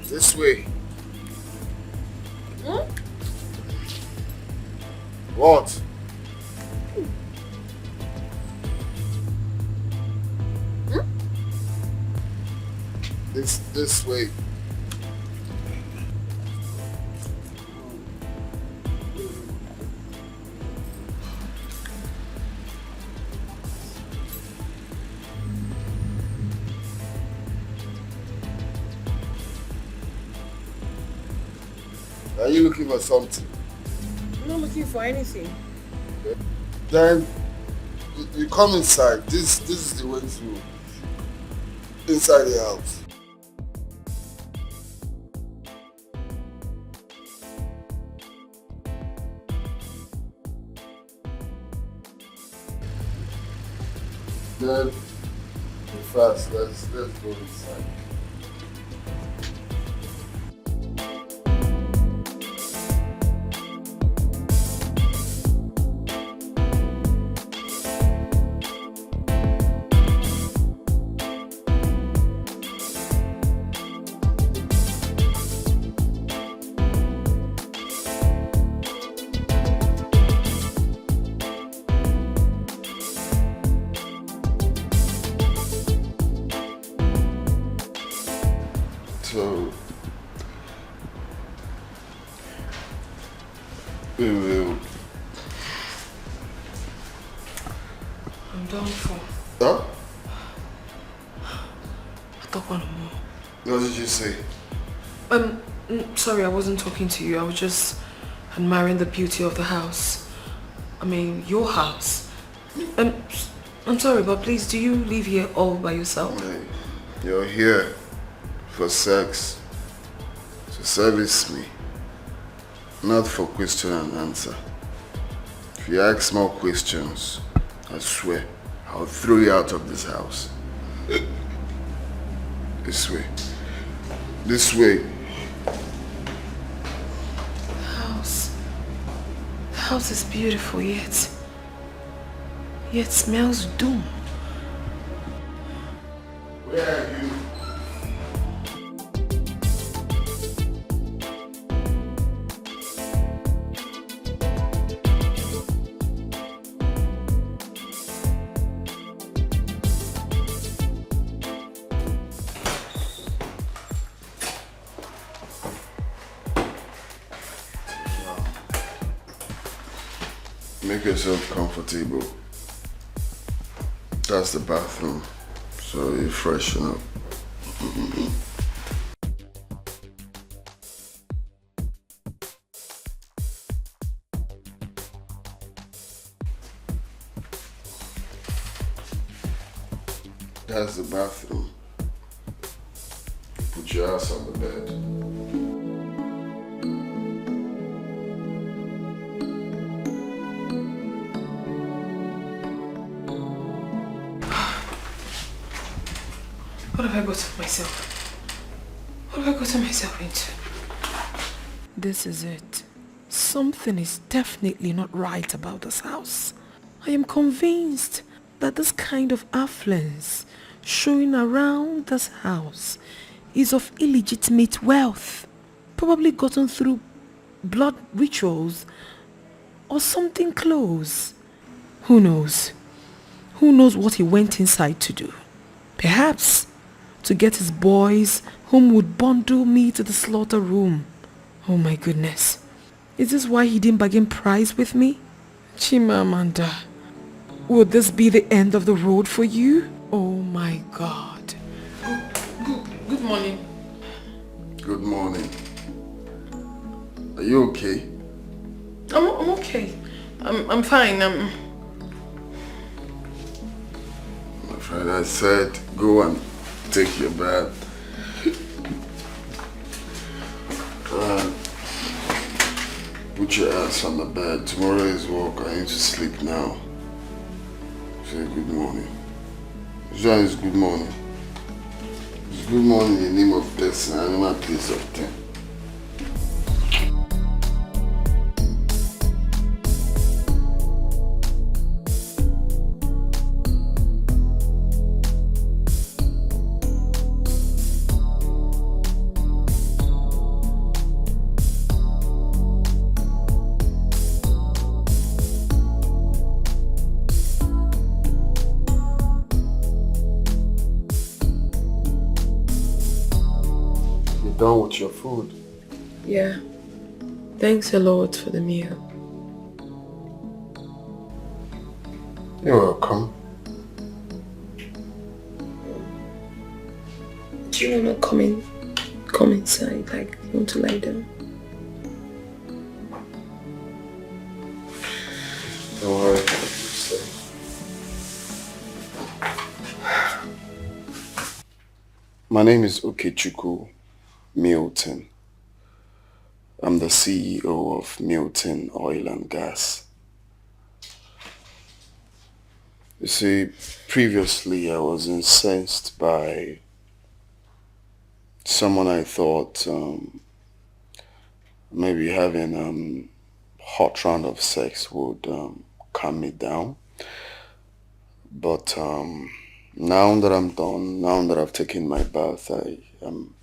This way. Hmm? What? Hmm? This way. Are you looking for something? I'm not looking for anything. Okay. Then you come inside. This is the way through inside the house. Then fast, let's go inside. So we will. I'm done for. Huh? I talk one more. What did you say? Sorry, I wasn't talking to you. I was just admiring the beauty of the house. I mean, your house. I'm sorry, but please, do you live here all by yourself? Hey, you're here for sex, to service me, not for question and answer. If you ask more questions, I swear, I'll throw you out of this house. This way. This way. The house is beautiful, yet smells doom. Where are you? Make yourself comfortable. That's the bathroom, so you freshen up. That's the bathroom. Put your ass on the bed. What have I got myself? What have I gotten myself into? This is it. Something is definitely not right about this house. I am convinced that this kind of affluence showing around this house is of illegitimate wealth, probably gotten through blood rituals or something close. Who knows? Who knows what he went inside to do? Perhaps to get his boys whom would bundle me to the slaughter room. Oh my goodness. Is this why he didn't bargain price with me? Chimamanda, would this be the end of the road for you? Oh my God. Good morning. Good morning. Are you okay? I'm okay. I'm fine. My friend, I said go and take your bath. Put your ass on the bed. Tomorrow is work. I need to sleep now. Say good morning. Jean is good morning. It's good morning in the name of blessing and not place of ten. done with your food? Yeah. Thanks a lot for the meal. You're welcome. Do you want to come inside? Like, you want to lie down? Don't worry. My name is Okechukwu Milton. I'm the CEO of Milton Oil and Gas. You see, previously I was incensed by someone I thought maybe having a hot round of sex would calm me down. But now that I'm done, now that I've taken my bath, I'm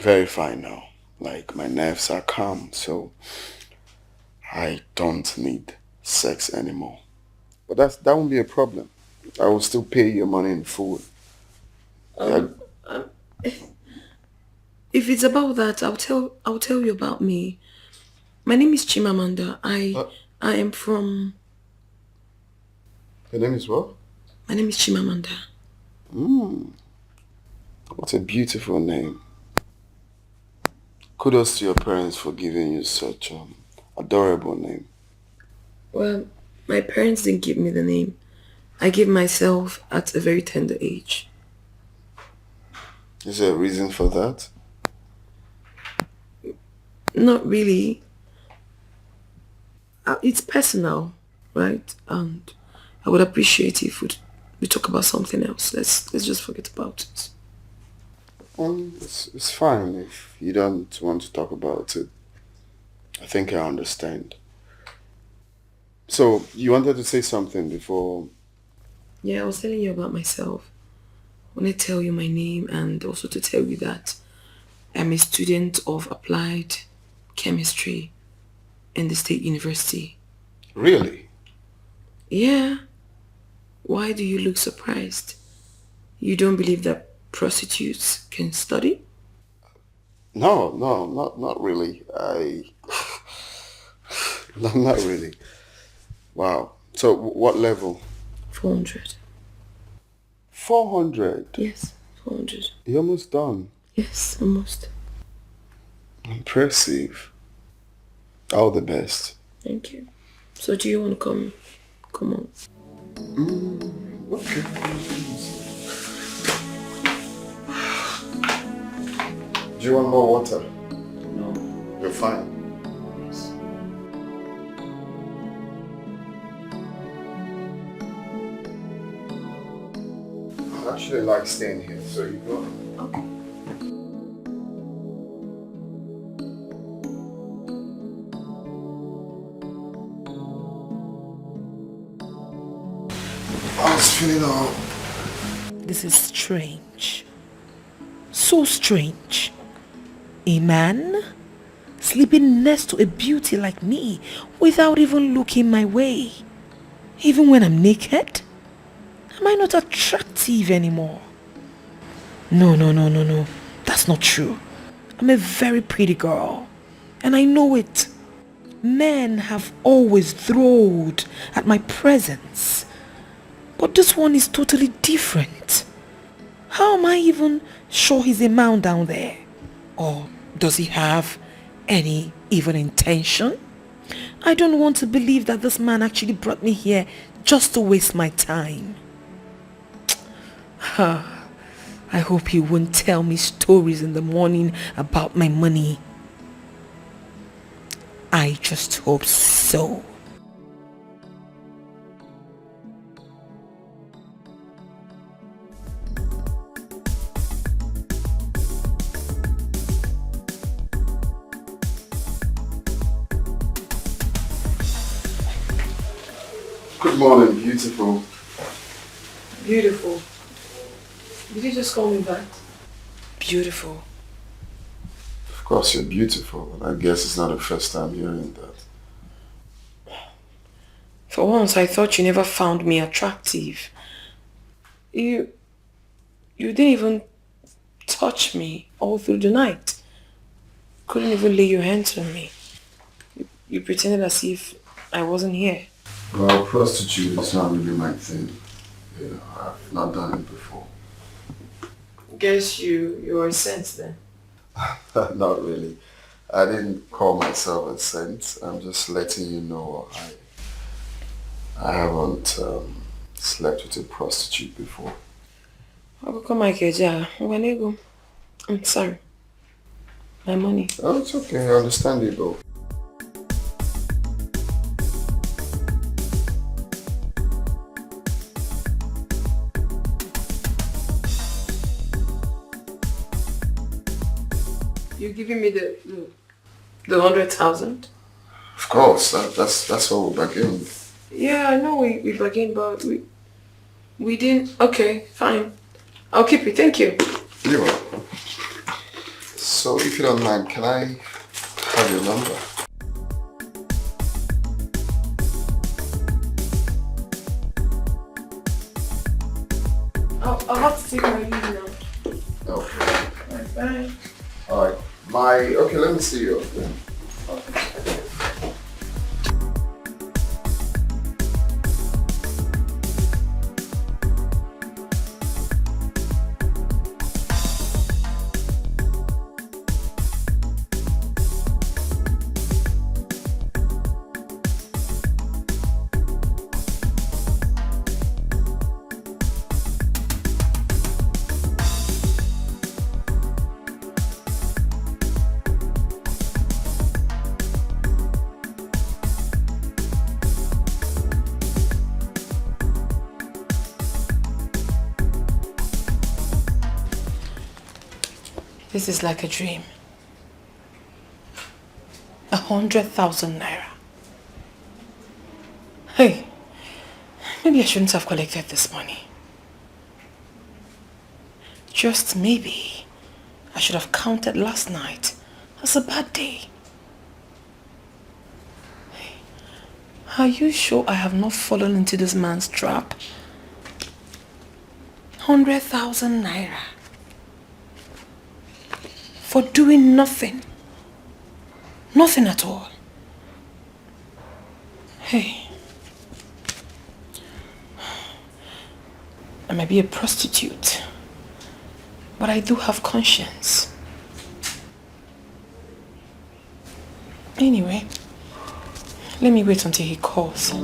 very fine now. Like, my nerves are calm, so I don't need sex anymore. But that won't be a problem. I will still pay your money in full. Um, if it's about that, I'll tell you about me. My name is Chimamanda. I am from. Your name is what? My name is Chimamanda. What a beautiful name. Kudos to your parents for giving you such an adorable name. Well, my parents didn't give me the name. I gave myself at a very tender age. Is there a reason for that? Not really. It's personal, right? And I would appreciate if we talk about something else. Let's just forget about it. It's fine if you don't want to talk about it. I think I understand. So, you wanted to say something before... Yeah, I was telling you about myself. I want to tell you my name and also to tell you that I'm a student of applied chemistry in the State University. Really? Yeah. Why do you look surprised? You don't believe that prostitutes can study? No, not really. No, not really. Wow. So, what level? 400. 400? Yes, 400. You're almost done. Yes, almost. Impressive. All the best. Thank you. So do you want to come? Come on. Okay. Do you want more water? No. You're fine. Yes. I actually like staying here, so you go. Okay. I was feeling all... This is strange. So strange. A man sleeping next to a beauty like me without even looking my way. Even when I'm naked? Am I not attractive anymore? No. That's not true. I'm a very pretty girl. And I know it. Men have always thrilled at my presence. But this one is totally different. How am I even sure he's a man down there? Or does he have any evil intention? I don't want to believe that this man actually brought me here just to waste my time. I hope he won't tell me stories in the morning about my money. I just hope so. Good morning, beautiful. Beautiful. Did you just call me back? Beautiful. Of course you're beautiful, and I guess it's not the first time hearing that. For once, I thought you never found me attractive. You didn't even touch me all through the night. Couldn't even lay your hands on me. You pretended as if I wasn't here. Well, prostitute is not really my thing. You know, I've not done it before. Guess you're a saint then. Not really. I didn't call myself a saint. I'm just letting you know I haven't slept with a prostitute before. I'm sorry. My money. Oh, it's okay. Understandable. You're giving me the 100,000? Of course. That's what we bargained. Yeah, I know we bargained, but we didn't. Okay, fine. I'll keep it. Thank you. You're welcome. So, if you don't mind, can I have your number? I'll have to take my leave now. Okay. Alright, bye. Alright. Okay, let me see you. Okay. This is like a dream. 100,000 naira. Hey, maybe I shouldn't have collected this money. Just maybe I should have counted last night as a bad day. Hey, are you sure I have not fallen into this man's trap? 100,000 naira. For doing nothing. Nothing at all. Hey. I might be a prostitute, but I do have conscience. Anyway, let me wait until he calls.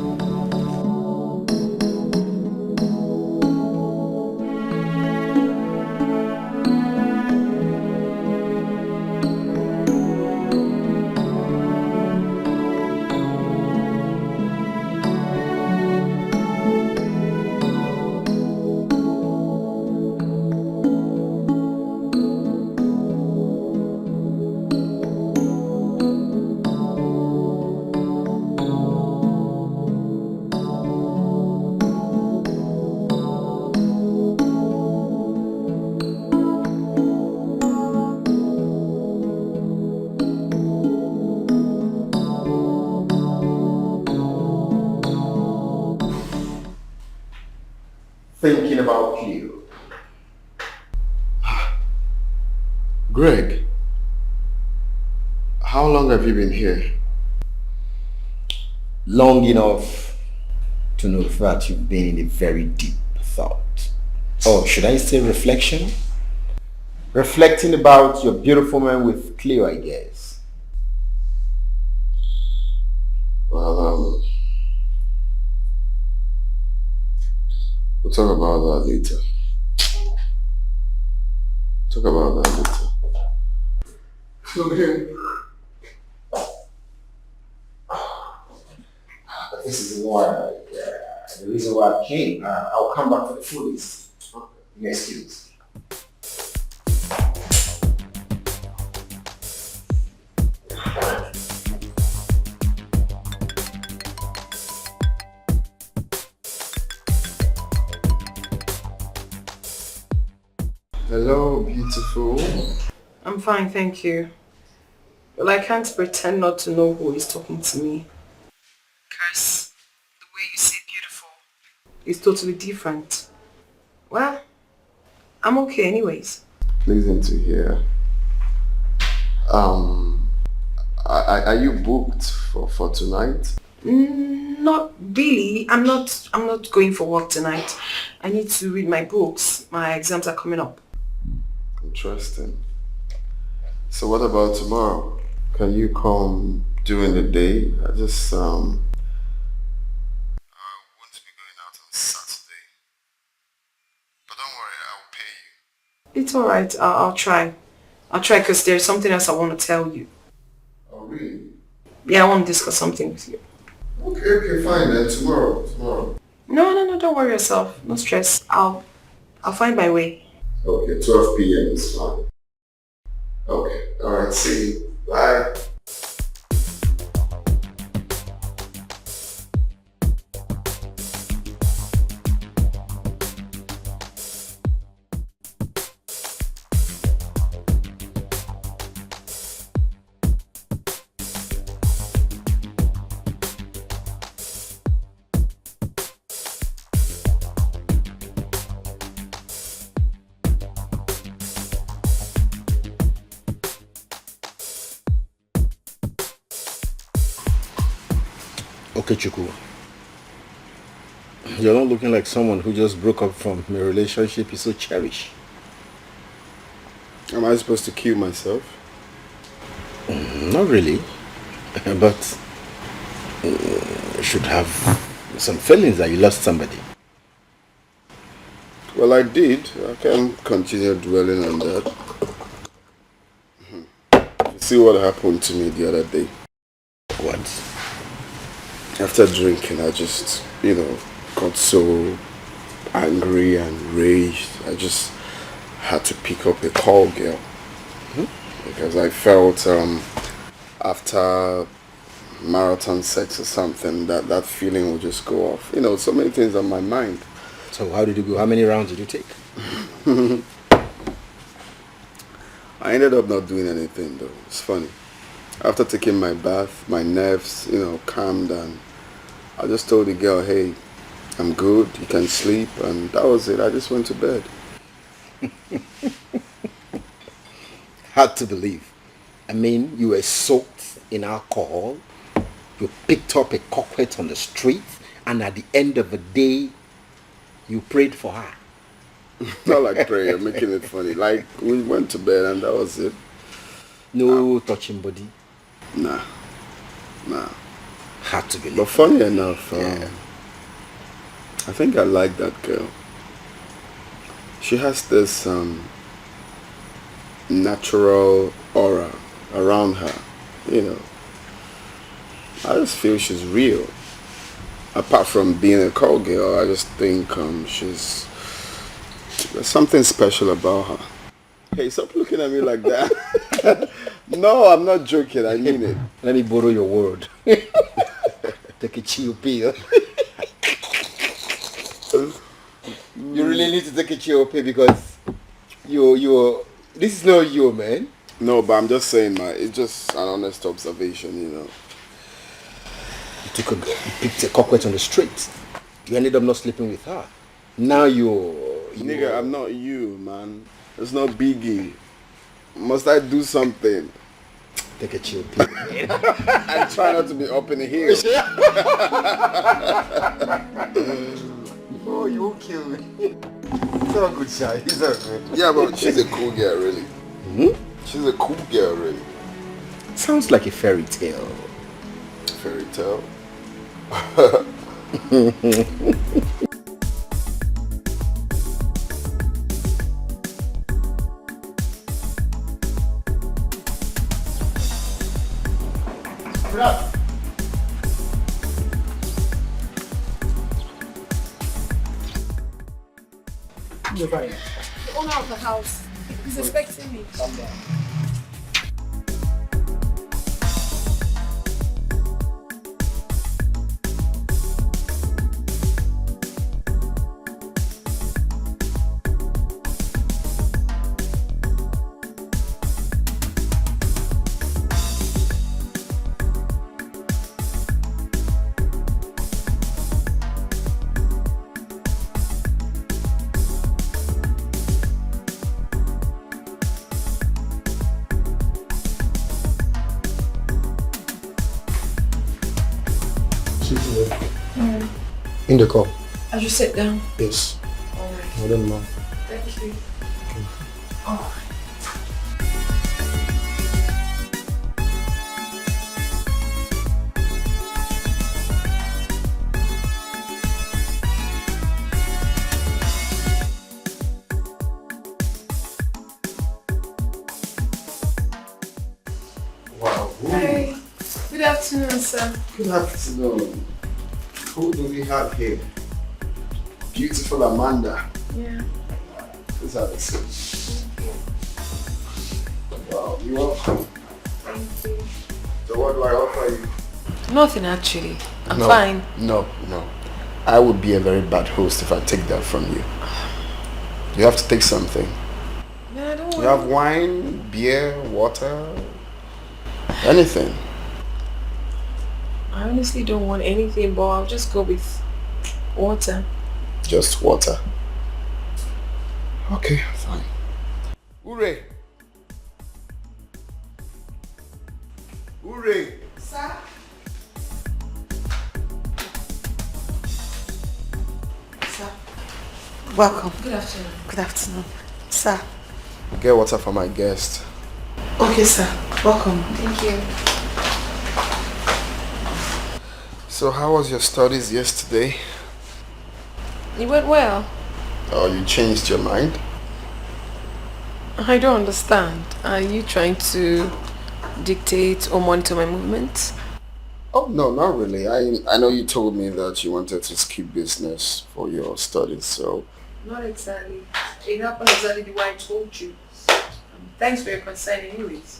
Thinking about you. Greg, how long have you been here? Long enough to know that you've been in a very deep thought. Or should I say reflection? Reflecting about your beautiful man with Cleo, I guess. Well, we'll talk about that later. Talk about that later. Okay. This is why, the reason why I came. I'll come back for the food list. Okay. Excuse. Hello, beautiful. I'm fine, thank you. Well, I can't pretend not to know who is talking to me. Because the way you say beautiful is totally different. Well, I'm okay anyways. Pleasing to hear. Are you booked for tonight? Not really. I'm not going for work tonight. I need to read my books. My exams are coming up. Interesting. So what about tomorrow? Can you come during the day? I just want to be going out on Saturday. But don't worry, I'll pay you. It's alright. I'll try. I'll try because there's something else I want to tell you. Oh really? Yeah, I want to discuss something with you. Okay, fine then. Tomorrow. No, don't worry yourself. No stress. I'll find my way. Okay, 12 p.m. is fine. Okay, alright, see you. Bye. Okay, Chuku. You're not looking like someone who just broke up from a relationship you so cherish. Am I supposed to kill myself? Not really. But you should have some feelings that you lost somebody. Well, I did. I can't continue dwelling on that. You see what happened to me the other day? What? After drinking, I just, got so angry and raged. I just had to pick up a call girl. Because I felt after marathon sex or something, that feeling would just go off. So many things on my mind. So how did you go? How many rounds did you take? I ended up not doing anything though. It's funny. After taking my bath, my nerves, calmed and I just told the girl, hey, I'm good, you can sleep, and that was it. I just went to bed. Hard to believe. I mean, you were soaked in alcohol, you picked up a cockroach on the street, and at the end of the day, you prayed for her. Not like prayer, making it funny. Like, we went to bed and that was it. No touching body. Nah. Hard to believe. But funny enough, I think I like that girl. She has this natural aura around her, I just feel she's real. Apart from being a call girl, I just think there's something special about her. Hey, stop looking at me like that. No, I'm not joking, I mean it. Let me borrow your word. Take a chill pill. You really need to take a chill pill because this is not you, man. No, but I'm just saying, it's just an honest observation, You picked a cockroach on the street. You ended up not sleeping with her. Now Nigga, I'm not you, man. It's not Biggie. Must I do something? Take a chill pill. I try not to be up in the hill. Oh, you won't kill me. It's not a good shot. It's not good. Yeah, but she's a cool girl, really. She's a cool girl, really. Sounds like a fairy tale. Fairy tale? The owner of the house is expecting me. Calm down. In the car. I should sit down. Yes. Alright. I don't know. Thank you. Okay. Alright. Wow. Hi. Good afternoon, sir. Good afternoon. Who do we have here? Beautiful Amanda. Yeah. Let's have a seat. Wow, you're welcome. Thank you. So what do I offer you? Nothing actually. I'm No, fine. No. I would be a very bad host if I take that from you. You have to take something. No, I don't want. You have wine, beer, water, anything. I honestly don't want anything, but I'll just go with water. Just water. Okay, fine. Hooray! Hooray! Sir? Sir. Welcome. Good afternoon. Good afternoon. Sir. Get water for my guest. Okay, sir. Welcome. Thank you. So how was your studies yesterday? It went well. Oh, you changed your mind? I don't understand. Are you trying to dictate or monitor my movements? Oh, no, not really. I know you told me that you wanted to skip business for your studies, so... Not exactly. It happened exactly the way I told you. Thanks for your concern anyways.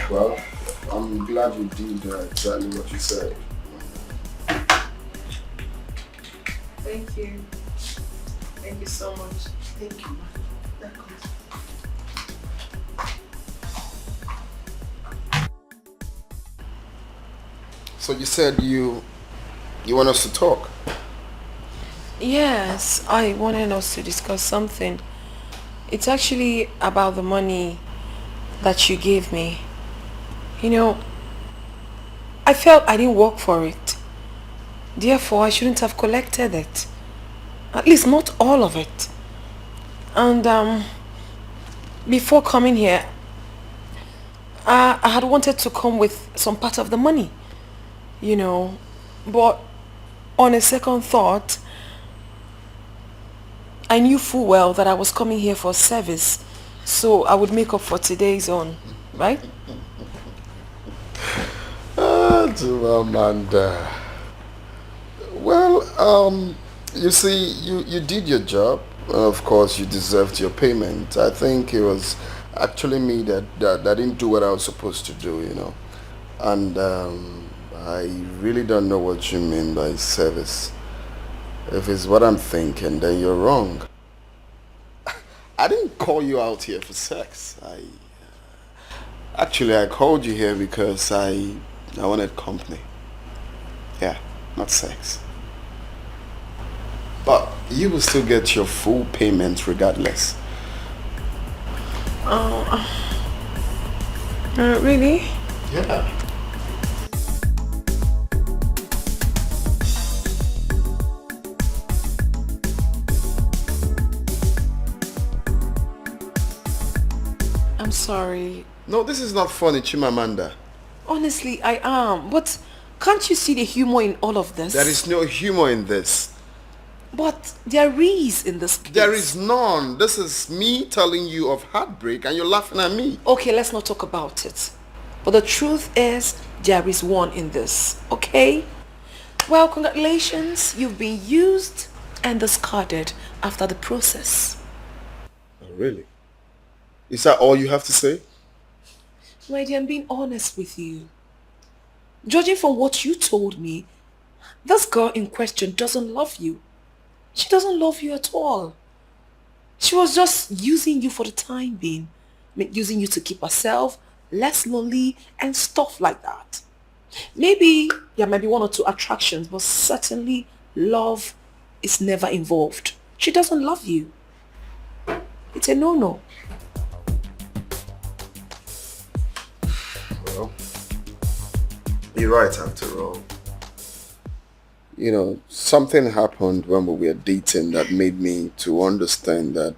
Well, I'm glad you did exactly what you said. Thank you. Thank you so much. Thank you, ma'am. That comes. So you said you want us to talk? Yes, I wanted us to discuss something. It's actually about the money that you gave me. You know, I felt I didn't work for it. Therefore, I shouldn't have collected it. At least not all of it. And before coming here, I had wanted to come with some part of the money. You know, but on a second thought, I knew full well that I was coming here for service, so I would make up for today's own, right? To Amanda. Well, you see, you did your job. Of course, you deserved your payment. I think it was actually me that didn't do what I was supposed to do, you know. And I really don't know what you mean by service. If it's what I'm thinking, then you're wrong. I didn't call you out here for sex. Actually, I called you here because I wanted company. Yeah, not sex. But you will still get your full payment regardless. Really? Yeah. I'm sorry. No, this is not funny, Chimamanda. Honestly, I am. But can't you see the humor in all of this? There is no humor in this. But there is in this case. There is none. This is me telling you of heartbreak and you're laughing at me. Okay, let's not talk about it. But the truth is, there is one in this, okay? Well, congratulations. You've been used and discarded after the process. Oh, really? Is that all you have to say? My dear, I'm being honest with you. Judging from what you told me, this girl in question doesn't love you. She doesn't love you at all. She was just using you for the time being. Using you to keep herself less lonely and stuff like that. Maybe there might be one or two attractions, but certainly love is never involved. She doesn't love you. It's a no-no. Well, you're right after all. You know, something happened when we were dating that made me to understand that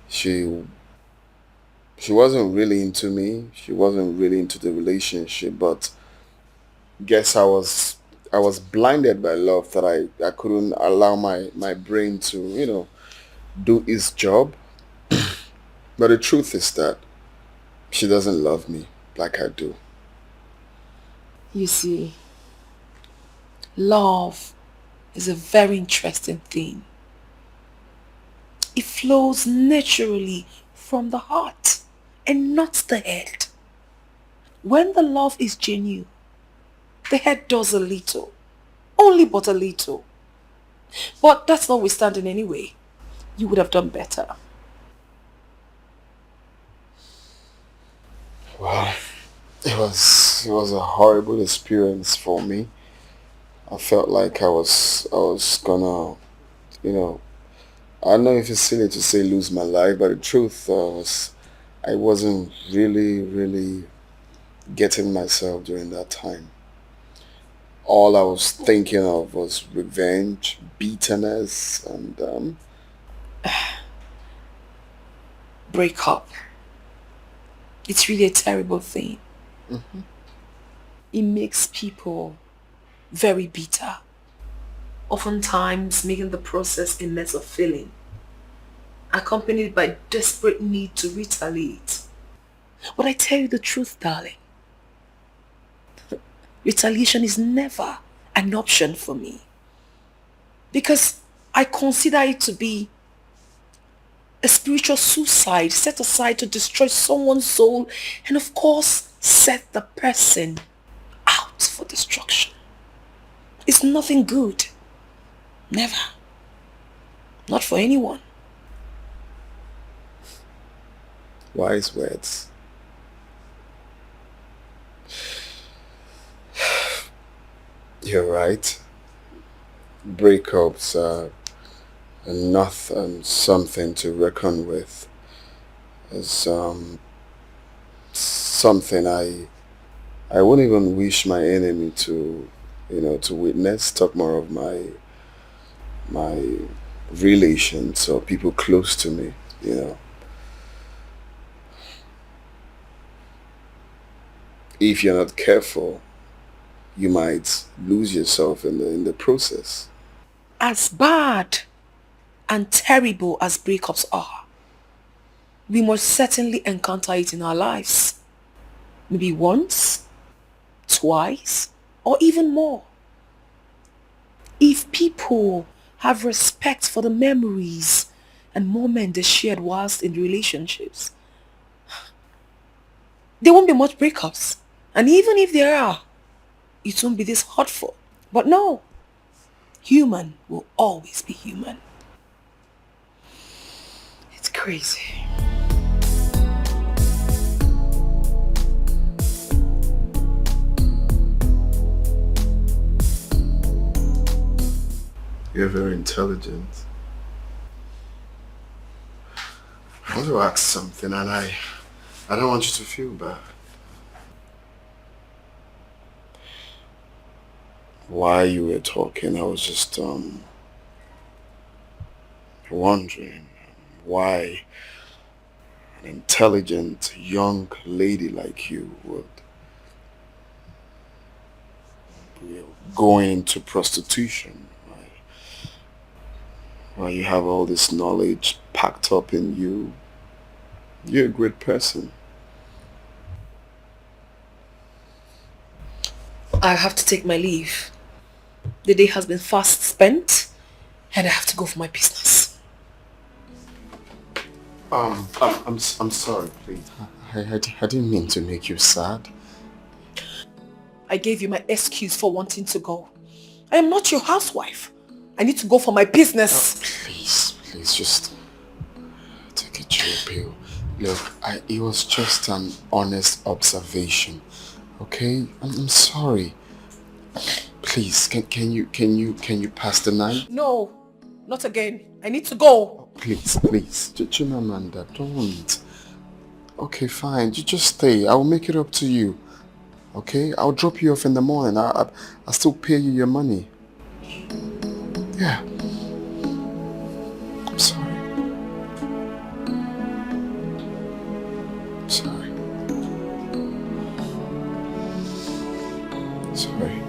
she wasn't really into me. She wasn't really into the relationship, but guess I was blinded by love that I couldn't allow my brain to, do its job. But the truth is that she doesn't love me like I do. You see, love is a very interesting thing. It flows naturally from the heart and not the head. When the love is genuine, the head does a little, only but a little. But that's notwithstanding anyway. You would have done better. Well, it was a horrible experience for me. I felt like I was gonna, you know, I don't know if it's silly to say lose my life, but the truth was I wasn't really getting myself during that time. All I was thinking of was revenge, bitterness, and Break up. It's really a terrible thing. It makes people very bitter. Oftentimes making the process a mess of feeling, accompanied by desperate need to retaliate. But I tell you the truth, darling. Retaliation is never an option for me. Because I consider it to be a spiritual suicide set aside to destroy someone's soul and of course set the person out for destruction. It's nothing good. Never. Not for anyone. wise words. You're right. Breakups are not something to reckon with. It's something I wouldn't even wish my enemy to to witness. Talk more of my relations or people close to me. If you're not careful, you might lose yourself in the process. As bad and terrible as breakups are, we must certainly encounter it in our lives. Maybe once, twice, or even more. If people have respect for the memories and moments they shared whilst in relationships, there won't be much breakups. And even if there are, it won't be this hurtful. But no, human will always be human. It's crazy. You're very intelligent. I want to ask something, and I don't want you to feel bad. While you were talking, I was just wondering why an intelligent young lady like you would be going into prostitution. While you have all this knowledge packed up in you, you're a great person. I have to take my leave. The day has been fast spent and I have to go for my business. I'm sorry, please. I didn't mean to make you sad. I gave you my excuse for wanting to go. I am not your housewife. I need to go for my business. Please, just take a chill pill. Look, it was just an honest observation. Okay? I'm sorry. Please, can you pass the night? No, not again. I need to go. Please, please. Chimamanda, don't. Okay, fine. You just stay. I'll make it up to you. Okay? I'll drop you off in the morning. I'll still pay you your money. Yeah. I'm sorry. Sorry. Sorry.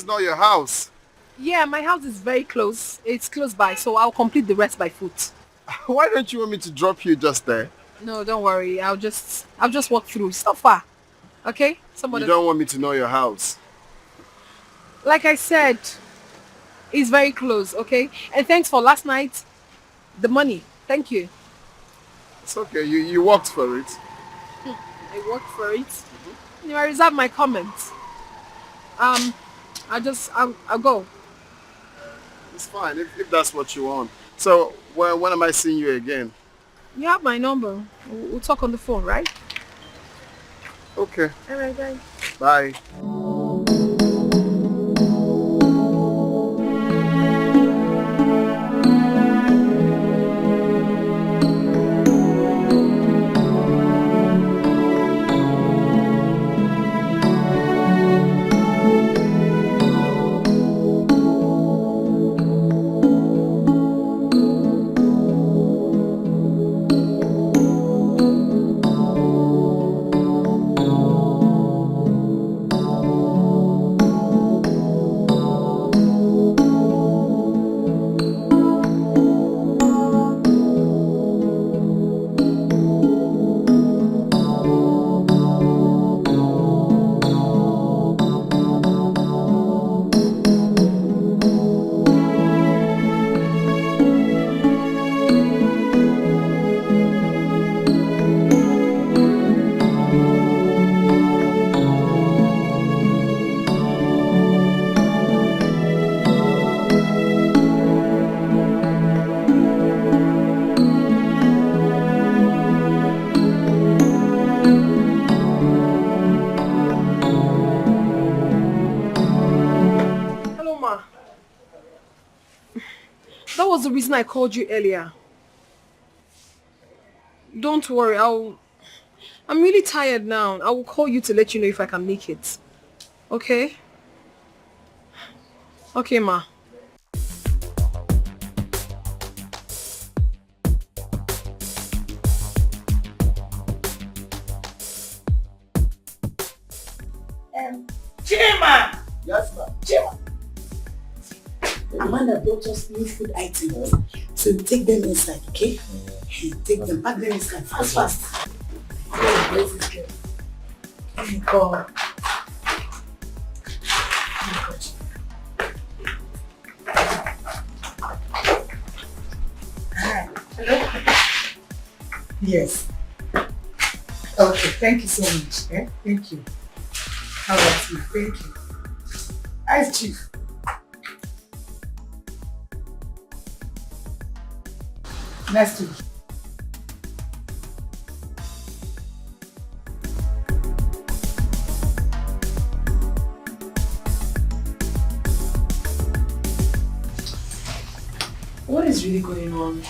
Not your house. Yeah, my house is very close. It's close by, so I'll complete the rest by foot. Why don't you want me to drop you just there? No, don't worry. I'll just walk through. It's not far. Okay? You don't want me to know your house. Like I said, it's very close, okay? And thanks for last night. The money. Thank you. It's okay. You worked for it. I worked for it. Mm-hmm. I reserve my comments. I'll go. It's fine if that's what you want. So when am I seeing you again? You have my number. We'll talk on the phone, right? Okay. All right, bye. Bye. That was the reason I called you earlier. Don't worry, I'm really tired now. I will call you to let you know if I can make it. Okay? Okay, Ma. Chima! Yes, ma'am. Chima! Amanda brought us new food items. So you take them inside, okay? You take them, pack them inside, fast. Etiko. Hello? Yes. Okay, thank you so much. Eh? Thank you. How about you? Thank you. Ice Chief. Nice to meet you. What is really going on?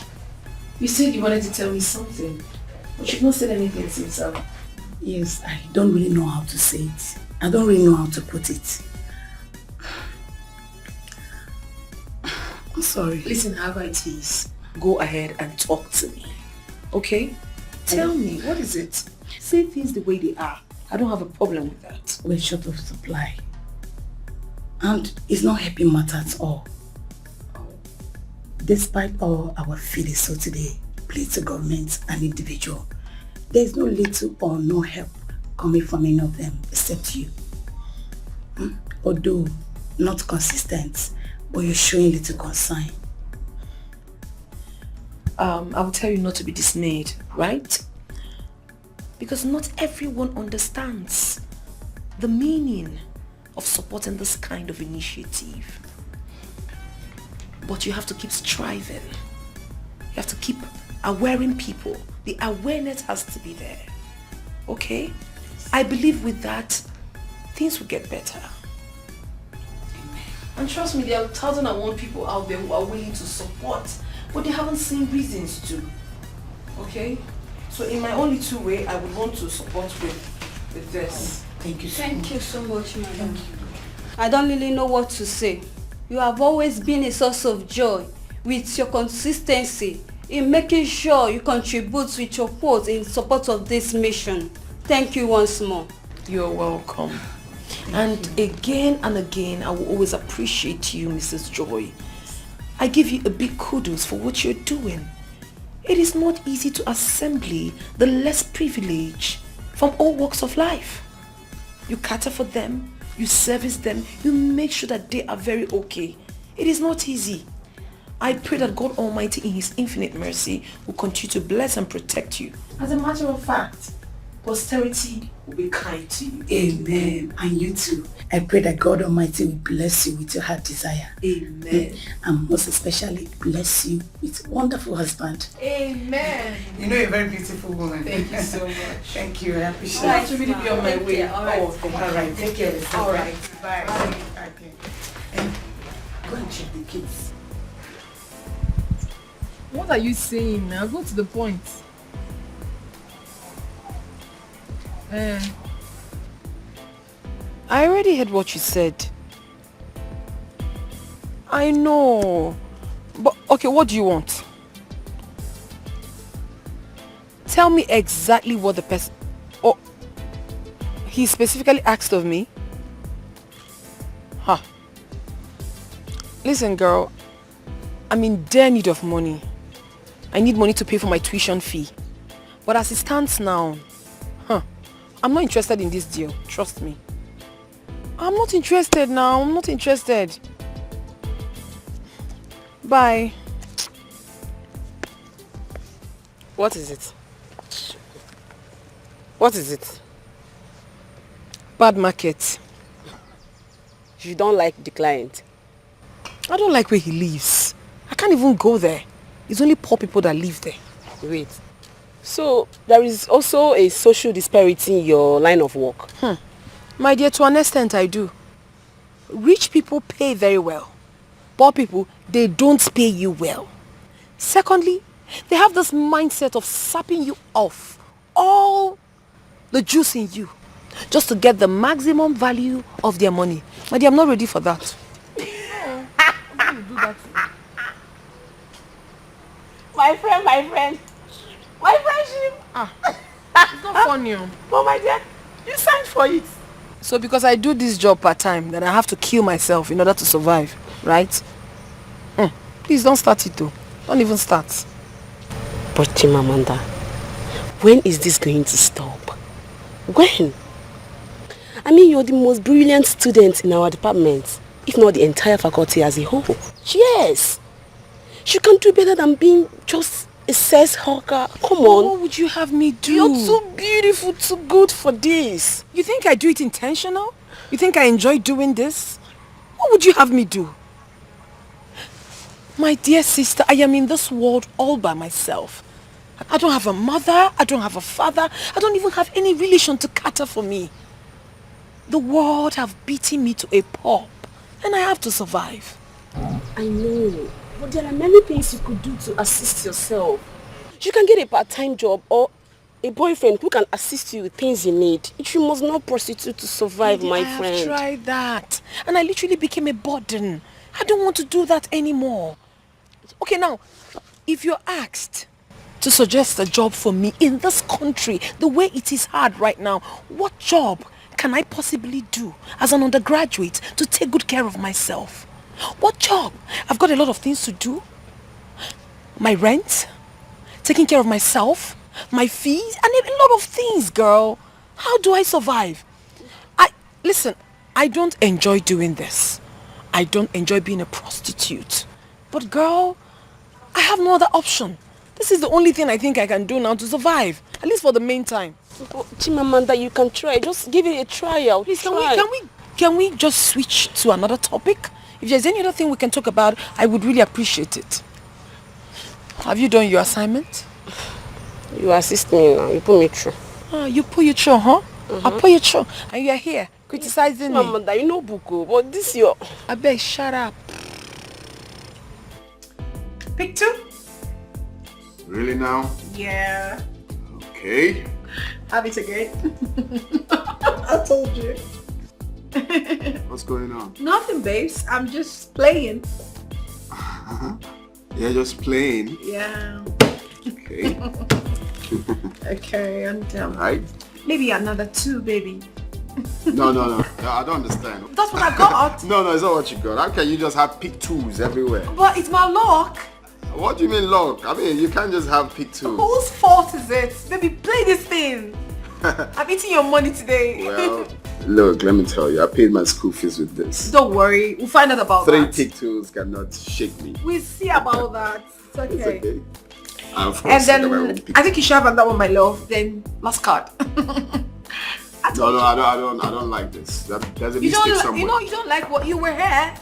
You said you wanted to tell me something, but you've not said anything since. Yes, I don't really know how to say it. I don't really know how to put it. I'm sorry. Listen, however it is, go ahead and talk to me. Okay? Tell me, what is it? Say things the way they are. I don't have a problem with that. We're short of supply. And it's not helping matter at all. Despite all our feelings so today, plead to government and individual, there is no little or no help coming from any of them except you. Although not consistent, but you're showing little concern. I will tell you not to be dismayed, right? Because not everyone understands the meaning of supporting this kind of initiative. But you have to keep striving. You have to keep awareing people. The awareness has to be there. Okay? I believe with that, things will get better. And trust me, there are 1,001 people out there who are willing to support, but they haven't seen reasons to. Okay? So in my only two way, I would want to support with this. Thank you so Thank much. you so much, madam. Thank you. I don't really know what to say. You have always been a source of joy with your consistency in making sure you contribute with your quote in support of this mission. Thank you once more. You're welcome. And again and again, I will always appreciate you, Mrs. Joy. I give you a big kudos for what you're doing. It is not easy to assemble the less privileged from all walks of life. You cater for them, you service them, you make sure that they are very okay. It is not easy. I pray that God Almighty in His infinite mercy will continue to bless and protect you. As a matter of fact, posterity will be kind to you. Amen. And you too. I pray that God Almighty will bless you with your heart desire. Amen. And most especially bless you with a wonderful husband. Amen. You know, you're a very beautiful woman. Thank you so much. Thank you. I appreciate I have to really be on my way. All right. Oh, thank you. All right. Take care of yourself. All right. Bye. Okay. And go and check the kids. What are you saying now? Go to the point. I already heard what you said. I know. But, okay, what do you want? Tell me exactly what the person... Oh, he specifically asked of me? Huh. Listen, girl. I'm in dire need of money. I need money to pay for my tuition fee. But as it stands now, I'm not interested in this deal. Trust me. I'm not interested now. I'm not interested. Bye. What is it? What is it? Bad market. You don't like the client? I don't like where he lives. I can't even go there. It's only poor people that live there. Wait. So, there is also a social disparity in your line of work? My dear, to an extent I do. Rich people pay very well. Poor people, they don't pay you well. Secondly, they have this mindset of sapping you off all the juice in you just to get the maximum value of their money. My dear, I'm not ready for that. How do you do that? My friend, my friendship. It's not funny. Oh my dear, you signed for it. So because I do this job part-time, then I have to kill myself in order to survive, right? Please don't start it though. Don't even start. But Chimamanda, when is this going to stop? When? I mean, you're the most brilliant student in our department, if not the entire faculty as a whole. Yes! You can do better than being just a sex hawker. Come on. What would you have me do? You're too beautiful, too good for this. You think I do it intentional? You think I enjoy doing this? What would you have me do? My dear sister, I am in this world all by myself. I don't have a mother, I don't have a father, I don't even have any relation to cater for me. The world have beaten me to a pulp and I have to survive. I know, but there are many things you could do to assist yourself. You can get a part-time job or a boyfriend who can assist you with things you need. You must not prostitute to survive, my friend. I have tried that and I literally became a burden. I don't want to do that anymore. Okay, now, if you're asked to suggest a job for me in this country, the way it is hard right now, what job can I possibly do as an undergraduate to take good care of myself? What job? I've got a lot of things to do. My rent, taking care of myself, my fees, and a lot of things, girl. How do I survive? Listen, I don't enjoy doing this. I don't enjoy being a prostitute. But girl, I have no other option. This is the only thing I think I can do now to survive. At least for the meantime. Oh, Chimamanda, you can try. Just give it a try out. Please, try. can we just switch to another topic? If there's any other thing we can talk about, I would really appreciate it. Have you done your assignment? You assist me now. You put me through. You put you through, huh? I'll put you through. And you're here criticizing me. Chimamanda, you know Buko, but this your... I beg, shut up. Pick 2? Really now? Yeah. Okay. Have it again. I told you. What's going on? Nothing, babes. I'm just playing. You're just playing. Yeah. Okay. Okay, and Right? maybe another 2, baby. No, I don't understand. That's what I got. No, it's not what you got. How can you just have pick 2s everywhere? But it's my luck. What do you mean luck? I mean, you can't just have pick 2s. Whose fault is it? Baby, play this thing. I'm eating your money today. Well, look, let me tell you, I paid my school fees with this. Don't worry, we'll find out about 3 that. pick 2s cannot shake me. We'll see about that. It's okay. It's okay. Of And course, I got my own then pick. I think you should have another one, my love. Then last card. No, I don't like this. There's a You mistake don't, somewhere. you don't like what you were here.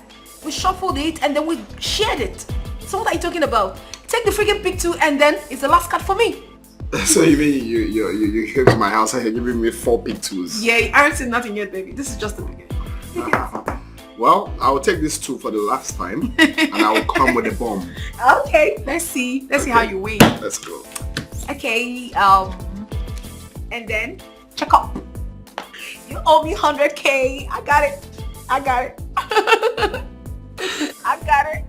We shuffled it and then we shared it. So what are you talking about? Take the freaking pick 2 and then it's the last card for me. So you mean you came to my house and you're giving me 4 pick 2s? Yeah, I haven't seen nothing yet, baby. This is just the beginning. Well, I will take this 2 for the last time, and I will come with a bomb. Okay, let's see. Let's see how you win. Let's go. Okay, and then check up. You owe me 100K. I got it. I got it.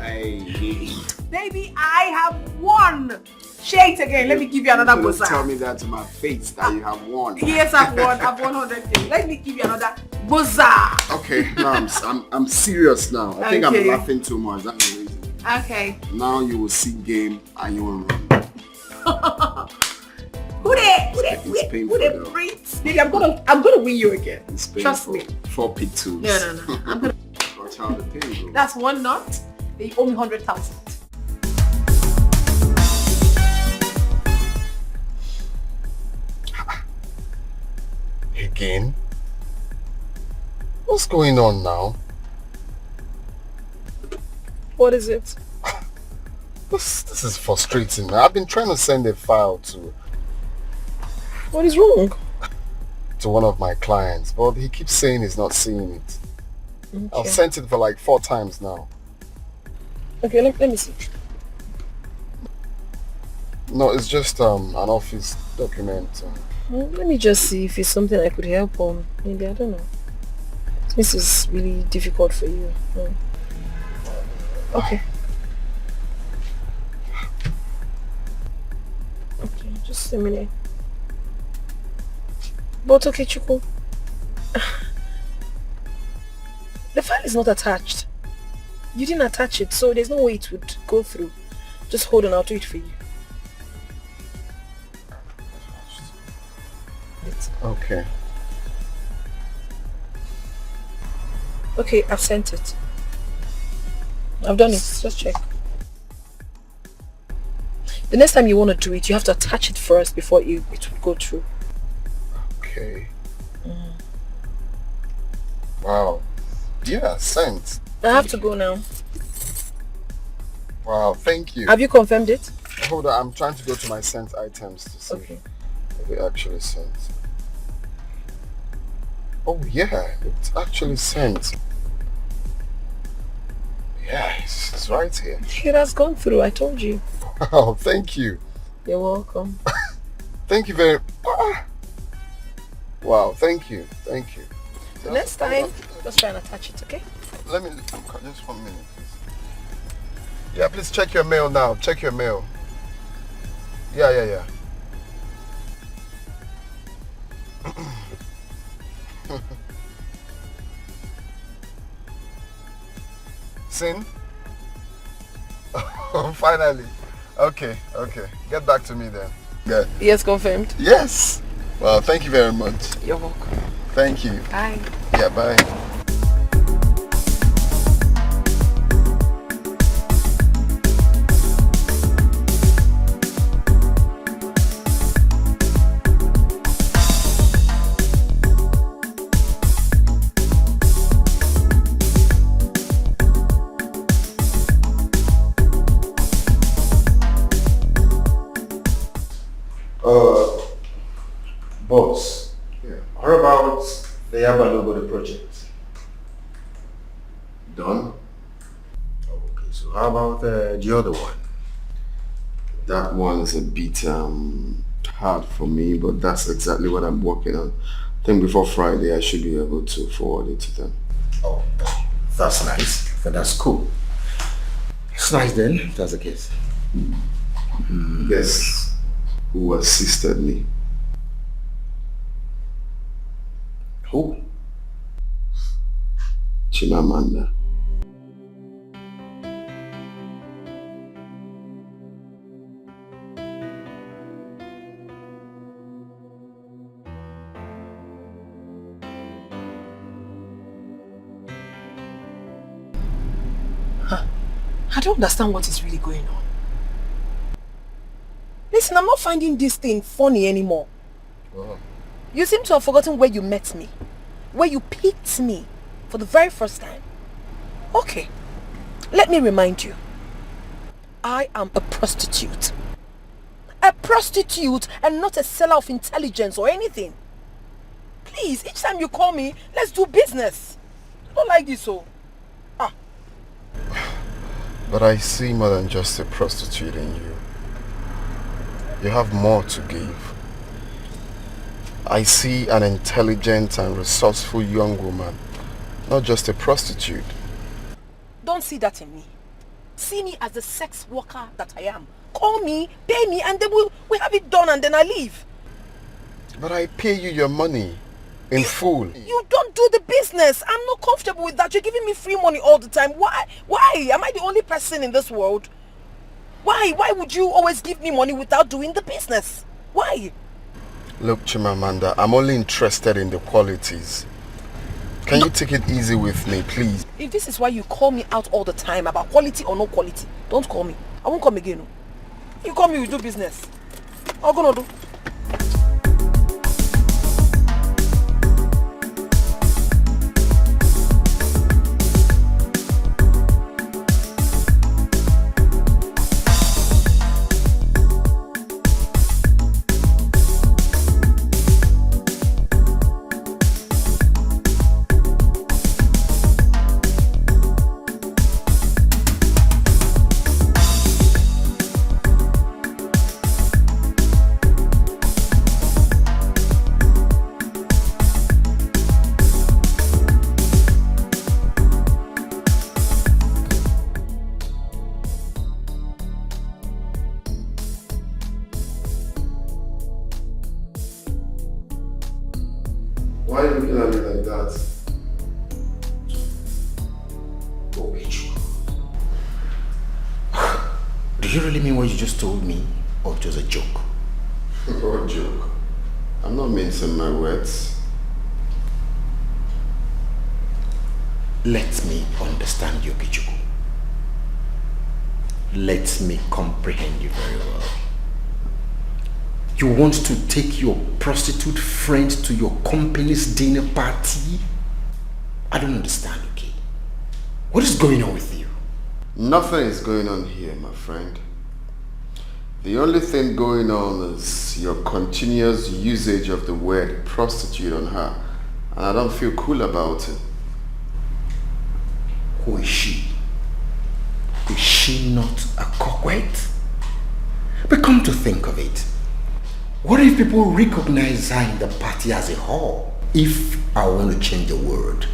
Hey. Baby, I have won. Shades again. Let me give you another Just boza. tell me that to my face that you have won. Yes, I've won. I've won 100K. Let me give you another boza. Okay, now I'm serious now. I think Okay. I'm laughing too much. That's the reason. Okay. Now you will see game and you will run. Who they painful, though. breathe? Baby, I'm gonna win you again. It's painful. Trust me. 4 pick 2s. No. I'm gonna. Watch how the thing goes. That's one knot. They owe me 100,000. Again? What's going on now? What is it? This is frustrating. I've been trying to send a file to What is wrong? one of my clients, but he keeps saying he's not seeing it. Okay. I've sent it for like 4 times now. Okay, let me see. No, it's just an office document. Well, let me just see if it's something I could help on. Maybe, I don't know. This is really difficult for you. Okay. Okay, just a minute. But okay, Chuku. The file is not attached. You didn't attach it, so there's no way it would go through. Just hold on, I'll do it for you. Okay. Okay, I've sent it. I've done it. Just check. The next time you want to do it, you have to attach it first before it will go through. Okay. Wow. Yeah, sent. I have to go now. Wow, thank you. Have you confirmed it? Hold on, I'm trying to go to my sent items to see Okay. if it actually sent. Oh yeah, it's actually sent. Yeah, it's right here. It has gone through, I told you. Wow, thank you. You're welcome. Thank you very Wow, thank you. Thank you. The next time, just try and attach it, okay? Let me just 1 minute, please. Yeah, please check your mail now. Check your mail. Yeah. Sin? Finally. Okay. Get back to me then. Yeah. Yes, confirmed. Yes. Well, thank you very much. You're welcome. Thank you. Bye. Yeah, bye. Boss. Yeah. How about the Yaba logo, the project? Done? Okay, so how about the other one? That one is a bit hard for me, but that's exactly what I'm working on. I think before Friday I should be able to forward it to them. Oh, that's nice. That's cool. It's nice then, if that's the case. Guess who assisted me? Who? Chimamanda. I don't understand what is really going on. Listen, I'm not finding this thing funny anymore. Oh. You seem to have forgotten where you met me. Where you picked me for the very first time. Okay, let me remind you. I am a prostitute. A prostitute and not a seller of intelligence or anything. Please, each time you call me, let's do business. I don't like this, oh. But I see more than just a prostitute in you. You have more to give. I see an intelligent and resourceful young woman, not just a prostitute. Don't see that in me. See me as the sex worker that I am. Call me, pay me, and then we have it done and then I leave. But I pay you your money in full. You don't do the business. I'm not comfortable with that. You're giving me free money all the time. Why? Why? Am I the only person in this world? Why? Why would you always give me money without doing the business? Why? Look, Chimamanda, I'm only interested in the qualities. Can you take it easy with me, please? If this is why you call me out all the time about quality or no quality, don't call me. I won't come again. No. You call me, we do business. I'm gonna do. Why are you looking at me like that? Do you really mean what you just told me, or it was a joke? What joke? I'm not mincing my words. Let me understand you, Kichuku. Let me comprehend you very well. You want to take your prostitute friend to your company's dinner party? I don't understand, okay? What is going on with you? Nothing is going on here, my friend. The only thing going on is your continuous usage of the word prostitute on her, and I don't feel cool about it. Who is she? Is she not a coquette? But come to think of it, what if people recognize her in the party as a whore? If I want to change the word.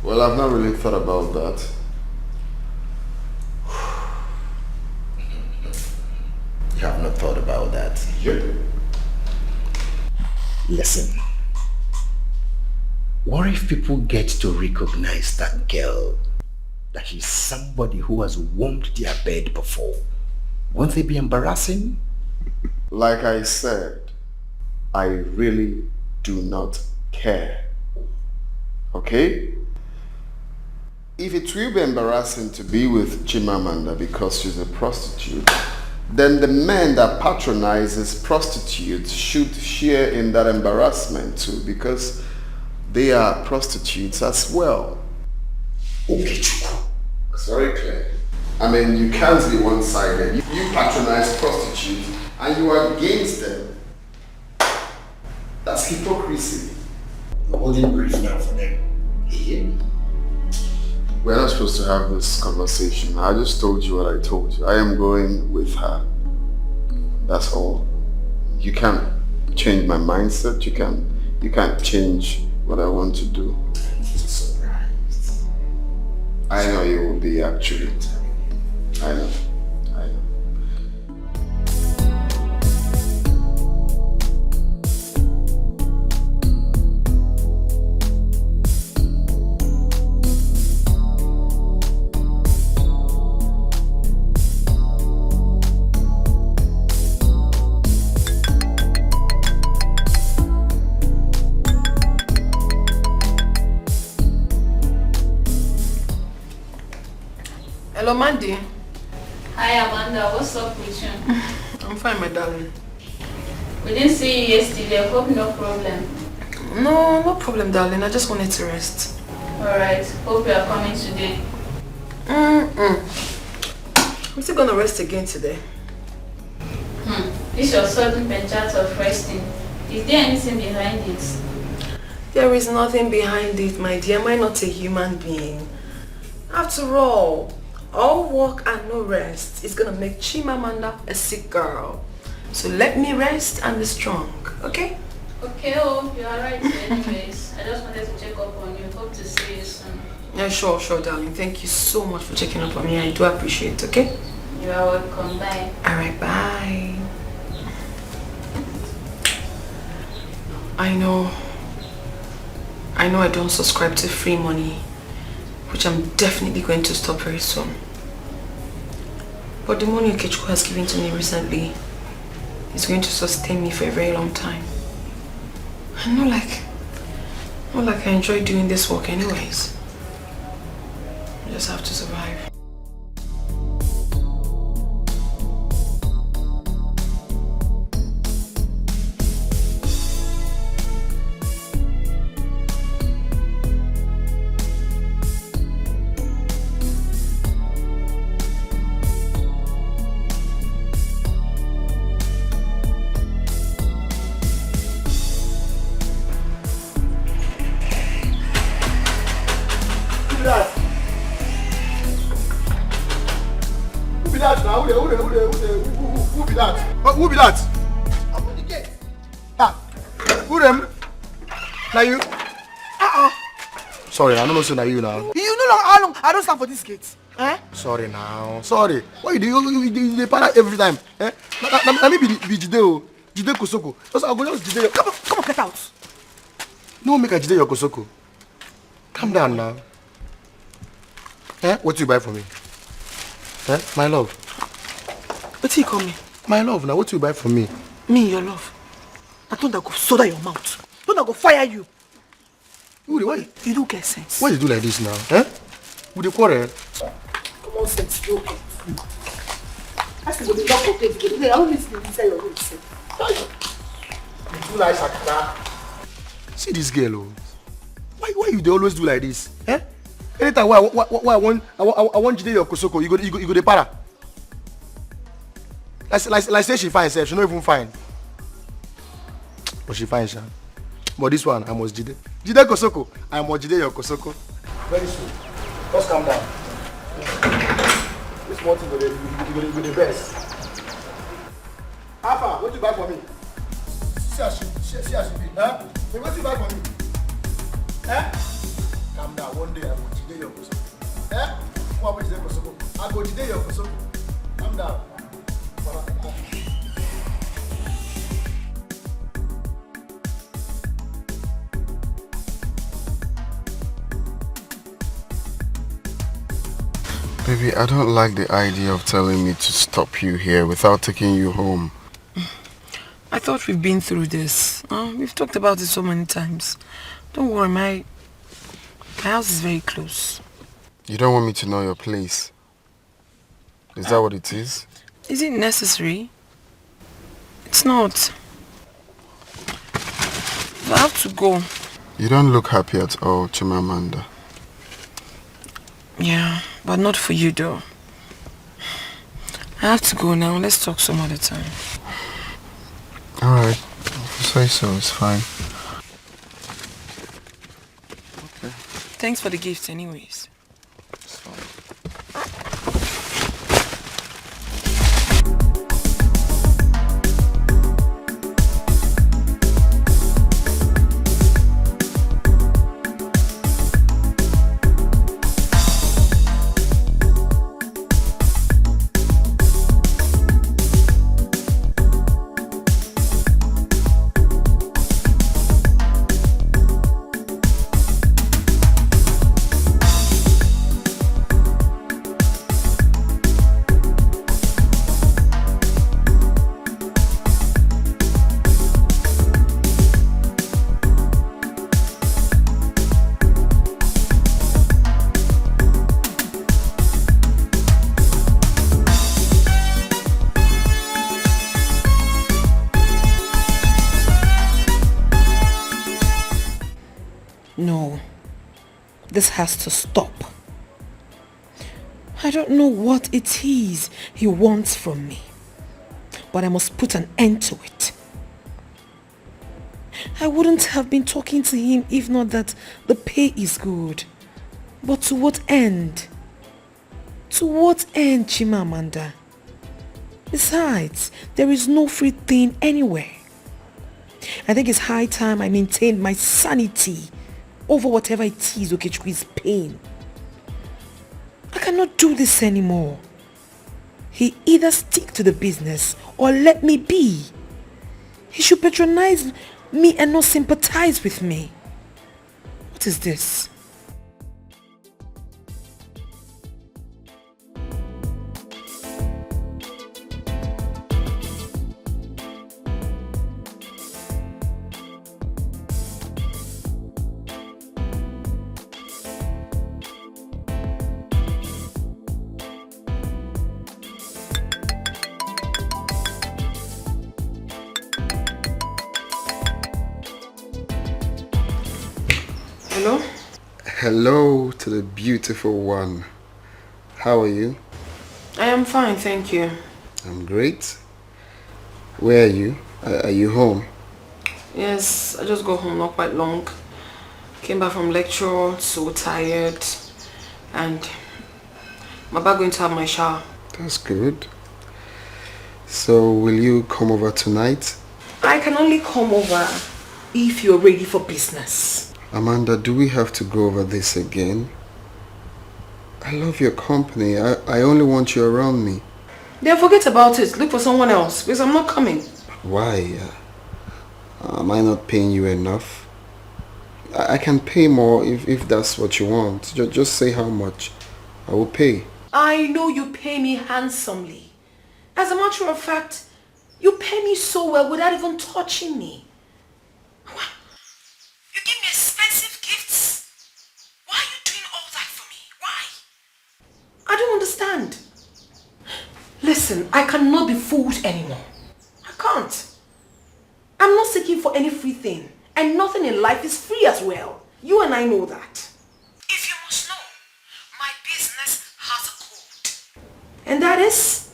Well, I've not really thought about that. You have not thought about that? Yep. Listen. What if people get to recognize that girl, that she's somebody who has warmed their bed before? Won't they be embarrassing? Like I said, I really do not care. Okay? If it will be embarrassing to be with Chimamanda because she's a prostitute, then the men that patronizes prostitutes should share in that embarrassment too, because they are prostitutes as well. Okay, Sorry, Claire. I mean, you can't be one-sided. You patronize prostitutes and you are against them. That's hypocrisy. You're holding brief now for them. You hear me? We're not supposed to have this conversation. I just told you what I told you. I am going with her. That's all. You can't change my mindset. You can't change what I want to do. I'm surprised. I know you will be actually. I know. Hello, Mandy. Hi Amanda, what's up with you? I'm fine, my darling. We didn't see you yesterday, hope no problem. No problem, darling. I just wanted to rest. Alright, hope you are coming today. I'm still gonna rest again today. This your sudden penchant of resting. Is there anything behind it? There is nothing behind it, my dear. Am I not a human being? After all work and no rest is gonna make Chimamanda a sick girl. So let me rest and be strong, okay? Okay, oh, you are right anyways. I just wanted to check up on you. Hope to see you soon. Yeah, sure, darling. Thank you so much for checking up on me. I do appreciate it, okay? You are welcome. Bye. Alright, bye. I know I don't subscribe to free money, which I'm definitely going to stop very soon. But the money Etiko has given to me recently is going to sustain me for a very long time. And not like I enjoy doing this work anyways. I just have to survive. Who be that? Open the gate. Who them? Now you? Sorry, I don't know so now you now. You know how long I don't stand for this gate. Eh? Sorry now. Sorry. What you do? You para every time. Eh? Let me be Jide. Jide Kosoko. Just I'll go just Jide. Come on, get out. No make a Jide your Kosoko. Calm down now. Eh? What do you buy for me? Eh? My love. What do you call me? My love, now what do you buy for me? Me, your love. I don't go soda your mouth. Don't go fire you. Why? You don't get sense. Why you do like this now? Eh? With the quarrel? Come on, sense. You okay? I still go to lock up today. I don't need to inside your room. You do like Sakata. See this girl, oh. Why you dey always do like this? Eh? Anytime I want Jide your Kosoko, you go the para. Like say she fine herself, she not even fine. But she fine, sha. But this one, I must Jide. Jide Kosoko, I must Jide your Kosoko. Very soon. Just calm down. This one thing go the best. Alpha, what you buy for me? See how she be, huh? Hey, what you buy for me? Eh? Calm down, one day I will Jide your Kosoko. Eh? What will Jide Kosoko? I go Jide your Kosoko. Calm down. Baby, I don't like the idea of telling me to stop you here without taking you home. I thought we've been through this. We've talked about it so many times. Don't worry, my house is very close. You don't want me to know your place? Is that what it is? Is it necessary? It's not. I have to go. You don't look happy at all, Chimamanda. Yeah, but not for you though. I have to go now. Let's talk some other time. Alright. If you say so, it's fine. Okay. Thanks for the gift anyways. It's fine. No, this has to stop. I don't know what it is he wants from me, but I must put an end to it. I wouldn't have been talking to him if not that the pay is good. But to what end? To what end, Chimamanda? Besides, there is no free thing anywhere. I think it's high time I maintained my sanity over whatever it is Okechukwu is paying. I cannot do this anymore. He either stick to the business or let me be. He should patronize me and not sympathize with me. What is this? Hello? Hello to the beautiful one. How are you? I am fine, thank you. I'm great. Where are you? Are you home? Yes, I just got home not quite long. Came back from lecture, so tired. And I'm about going to have my shower. That's good. So will you come over tonight? I can only come over if you're ready for business. Amanda, do we have to go over this again? I love your company. I only want you around me. Then forget about it. Look for someone else because I'm not coming. Why? Am I not paying you enough? I can pay more if that's what you want. Just say how much. I will pay. I know you pay me handsomely. As a matter of fact, you pay me so well without even touching me. You give me expensive gifts. Why are you doing all that for me? Why? I don't understand. Listen, I cannot be fooled anymore. I can't. I'm not seeking for any free thing. And nothing in life is free as well. You and I know that. If you must know, my business has a code. And that is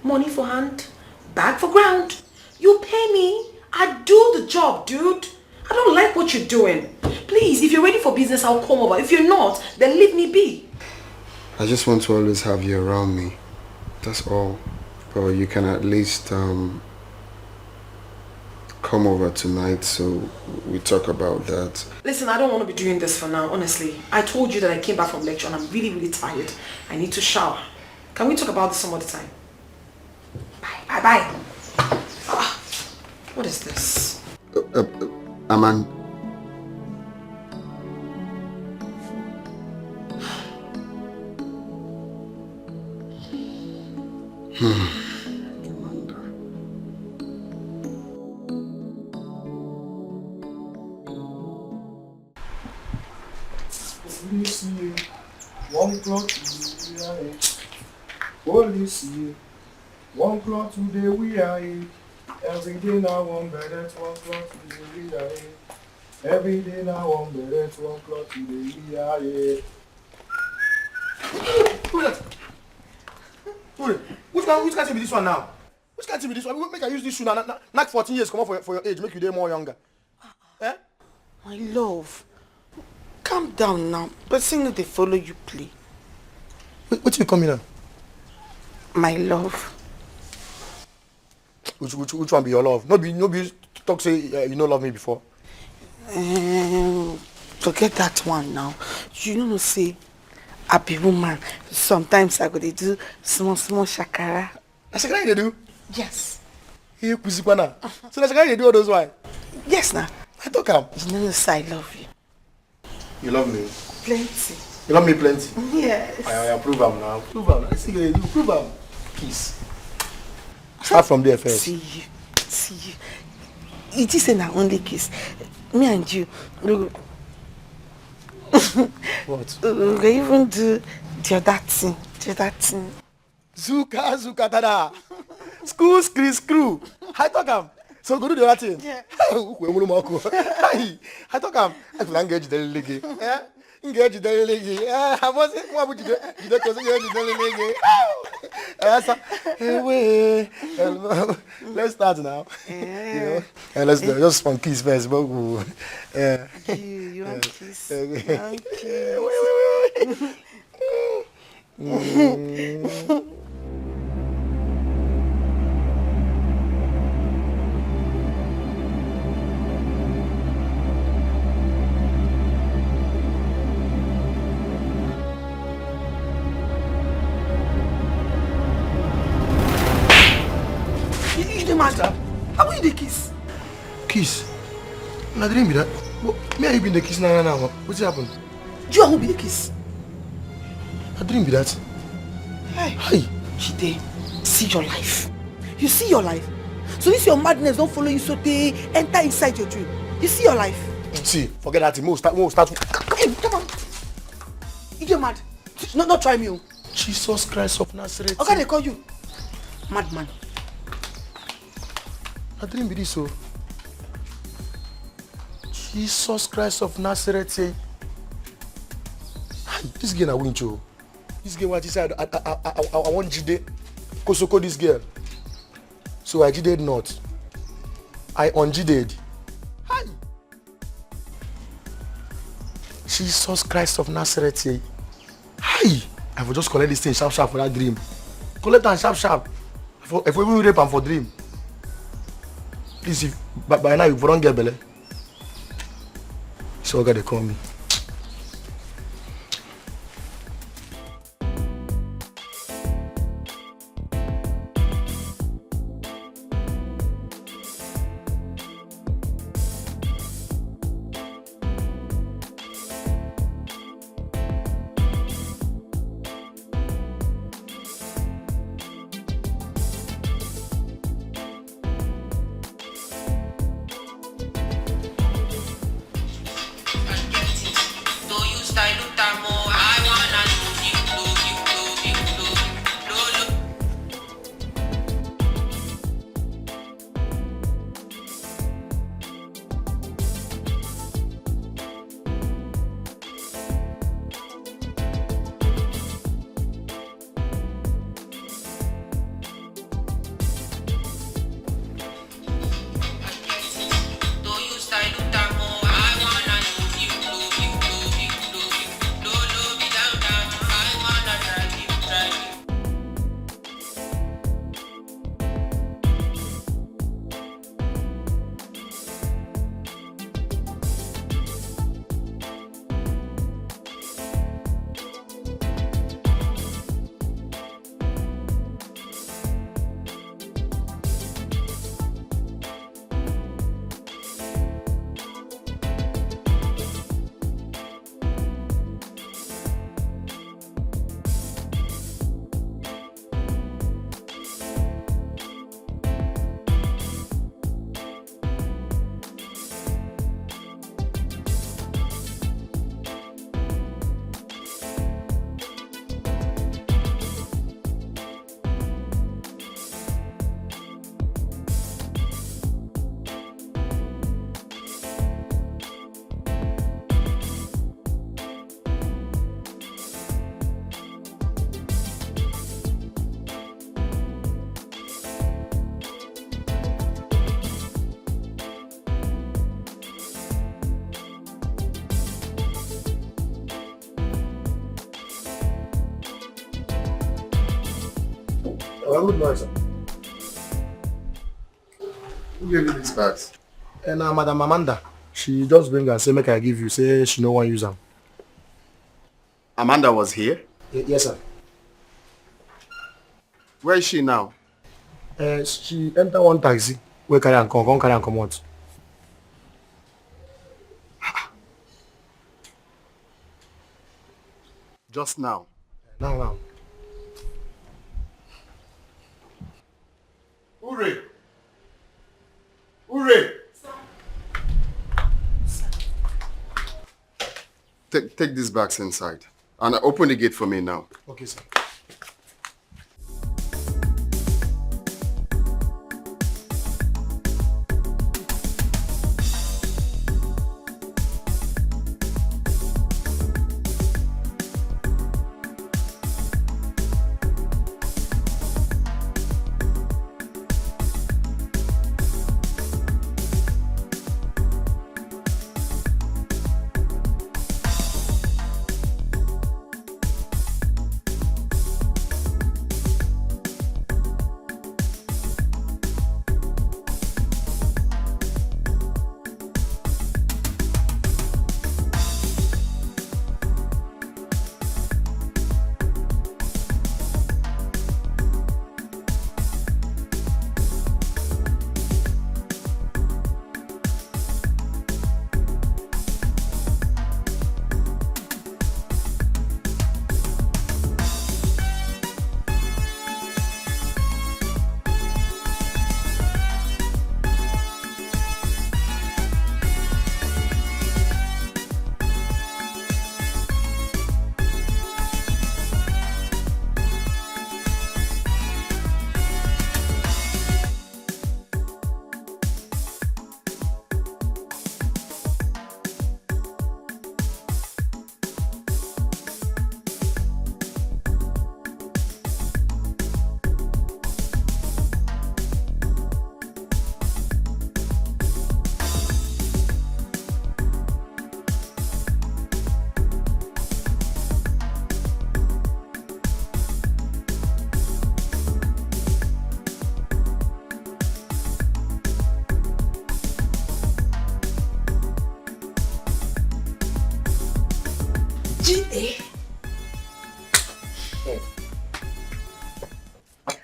money for hand, bag for ground. You pay me, I do the job, dude. I don't like what you're doing. Please, if you're ready for business, I'll come over. If you're not, then leave me be. I just want to always have you around me. That's all. But you can at least come over tonight so we talk about that. Listen, I don't want to be doing this for now, honestly. I told you that I came back from lecture and I'm really, really tired. I need to shower. Can we talk about this some other time? Bye, bye, bye. What is this? Aman. me see. One clock today we are here. Every day now one better, 1 o'clock today we are here. Every day now one better, 1 o'clock today we are here. Who that? Who? Which can't be this one now? Which can't be this one? Make I use this shoe now. Knock 14 years, come on for your age, make you day more younger. Eh? My love, calm down now. But see no they follow you play. What you come in now? My love. Which one be your love? No be talk say you no love me before. Forget that one now. You know say I be woman. Sometimes I go dey do small shakara. That's what you do? Yes. Hey, Kusikwana. So that's what you do all those why? Yes now. I talk am. You know say I love you. You love me? Plenty. You love me plenty? Yes. I prove am now. Prove am. I see you prove am. Kiss. Start from there first. See you. It is an only kiss. Me and you. What? We even do the other thing. Zuka tada. Screw. I talk am. So go do the other thing. Yeah. I talk am. I can engage the lege. Engage the lege. I was what would you do? You don't engage the lege. Let's start now. You know. And let's do just one kiss first. But You want kiss? wait. Master, how will you the kiss? Kiss? Na dream be that. Me and you been the kiss now. What's happened? You who be the kiss? Na dream be that. Hey. Chide, see your life. You see your life. So if your madness don't follow you, so they enter inside your dream. You see your life. See, forget that. We'll start. Hey, come on. You're mad. Not try me. Jesus Christ of Nazareth. Okay, they call you madman. I dream be this so. Jesus Christ of Nazareth say, this girl I win you. This girl what he said I want Jide Kosoko this girl. So I Jided not. I unjided. Hi. Jesus Christ of Nazareth say, hi. I will just collect this thing sharp for that dream. Collect and sharp. If we will rape and for dream. Please, if by now you don't get belly. So they call me. Oh, good morning, sir. Who gave you these bags? And Madam Amanda, she just bring and say make I give you. Say she no one use them. Amanda was here? Yes, sir. Where is she now? She enter one taxi. We carry and come out. Just now. Now. Hooray! Hooray! Take these bags inside. And open the gate for me now. Okay, sir.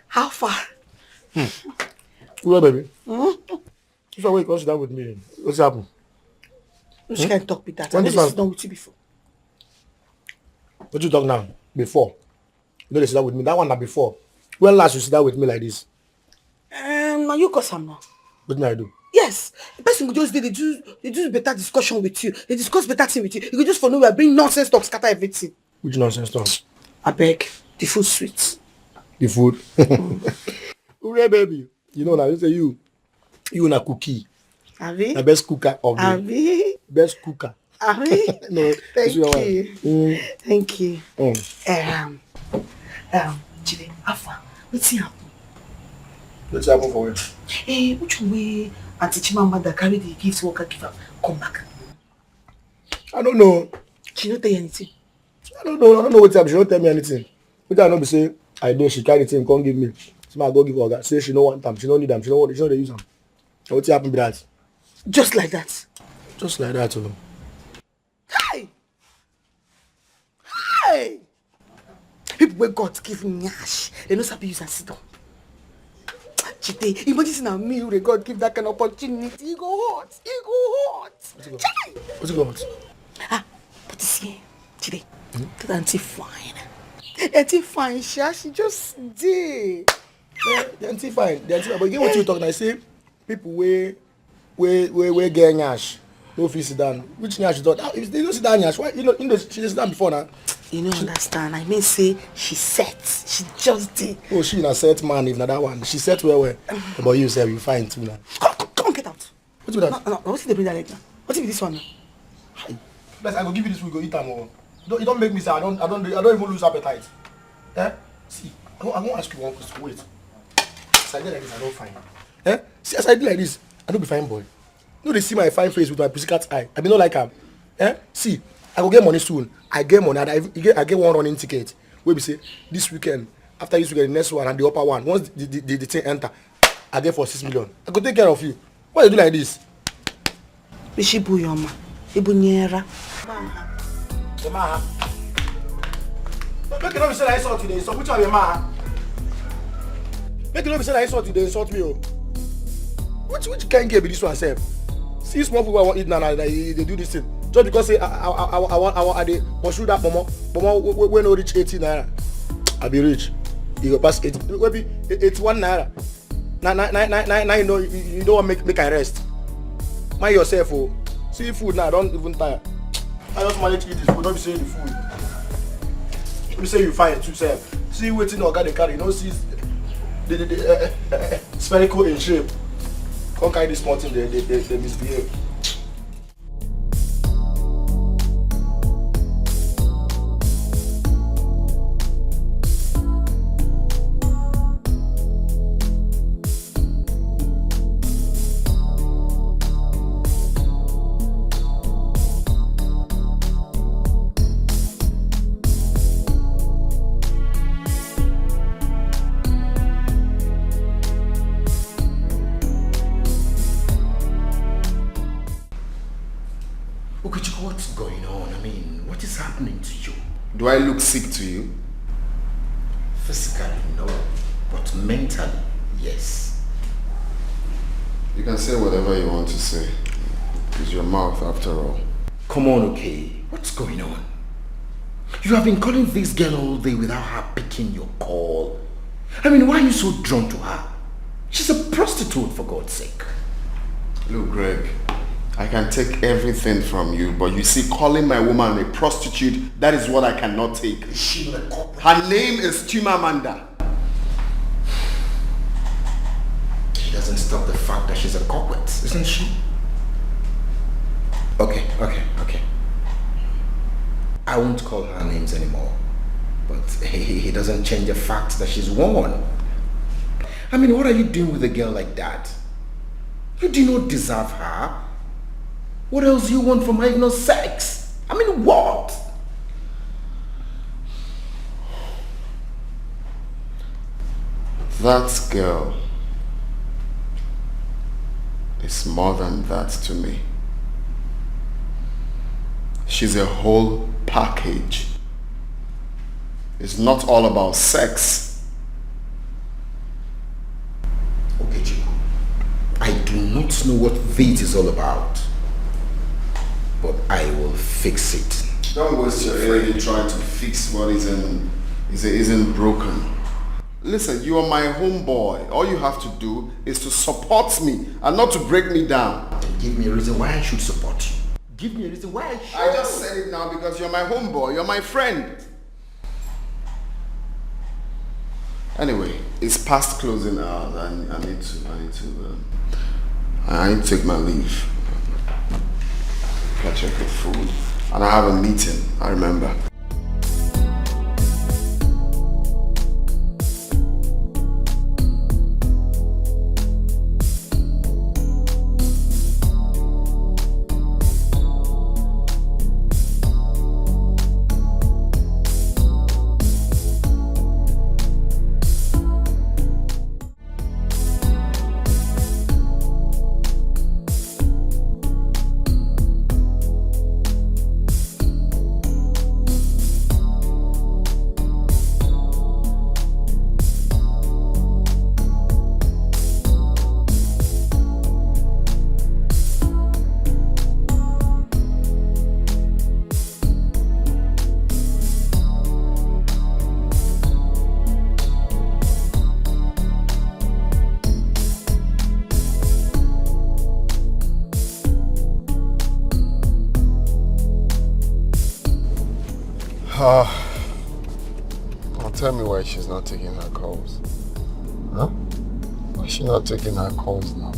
How far? Well, baby. If I wait, consider with me. What's happened? Which can talk with that? When I this know man- this is not with you before. What you talk now? Before. You know they sit down with me. That one not before. When last you sit down with me like this? Now you cause am now. What did I do? Yes. The person go just dey do better discussion with you. They discuss better thing with you. You go just for nowhere bring nonsense talk, scatter everything. Which nonsense talk? I beg. The food sweet. The food. Hooray, baby. You know now, you say you na cookie. Abi? The best cooker of the Abi? best cooker. Abi? No, Thank this is your you. Thank you. Mm. Jide, Alpha, wetin happen? What's happen for you? Which way Auntie Chimamanda that carry the gift worker give am come back? I don't know. She no tell you anything. I don't know what time. She don't tell me anything. What I know be say I did. She carry the thing, come give me. So I go give her. Say she no want them. She don't need them. She don't dey use them. What happened be that? Just like that. Just like that. Oh. Hey! Hey! People wey God give nyash, they no sabi use am sit down. Chite, imagine say na me who dey God give that kind of opportunity. E go hot. E go hot. Chai! What's it called? But you see, Chide, that auntie fine. Auntie fine, she just dey. The auntie fine. The auntie fine. But again, what you talk now? I say people wey get nyash no fit sit down. Which nyash you talk? If they don't sit down nyash, why you know she sit down before now? You no understand. I mean say she set. She just did. Oh, she na set man if na that one. She set well. But you say you fine too now. Come get out. What's with that? No, what's the bring that leg now? What's with this one now? Plus, I go give you this. We go eat am all. You don't make me say I don't even lose appetite. Eh? See, I won't ask you one question. Wait. As I did like this, I don't fine. Eh? See, as I did like this, I don't be fine boy. No, they see my fine face with my pussycat eye. I be not like am. Eh? See, I go get money soon. I get money. I get one running ticket. Where we say this weekend After you get the next one and the upper one, once the thing enter, I get for 6 million. I could take care of you. Why you do like this? Bishibu Yoma. Ibunyera. Maha. Make it not be said I insult today. So which one your Maha? Make it not be said I insult today. Insult me. Which can't get this one, self? See small people want eat now. They do this thing. Just because say I they pursue that mama when no reach 80 naira. I be rich. You go pass 80. Maybe 81 naira. Now you know you don't want make I rest. Mind yourself, oh. See food now. Don't even tire. I just manage to eat this food. Don't be saying the food. Don't be saying you find it too, self. See waiting or got the carry. You know see the spherical in shape. Can't carry this small thing. They misbehave. What's going on? I mean, what is happening to you? Do I look sick to you? Physically, no. But mentally, yes. You can say whatever you want to say. It's your mouth after all. Come on, okay. What's going on? You have been calling this girl all day without her picking your call. I mean, why are you so drawn to her? She's a prostitute, for God's sake. Look, Greg, I can take everything from you, but you see, calling my woman a prostitute, that is what I cannot take. Is she not a corporate? Her name is Chimamanda. She doesn't stop the fact that she's a corporate, isn't she? Okay. I won't call her names anymore. But he doesn't change the fact that she's one. I mean, what are you doing with a girl like that? You do not deserve her. What else do you want from her if not sex? I mean, what? That girl is more than that to me. She's a whole package. It's not all about sex. Okay, Chico. I do not know what this is all about. But I will fix it. Don't waste your energy trying to fix what isn't broken. Listen, you are my homeboy. All you have to do is to support me and not to break me down. Then give me a reason why I should support you. Give me a reason why I should. I just said it now because you're my homeboy. You're my friend. Anyway, it's past closing hours. I need to take my leave. I check the food and I have a meeting, I remember. Tell me why she's not taking her calls. Huh? Why is she not taking her calls now?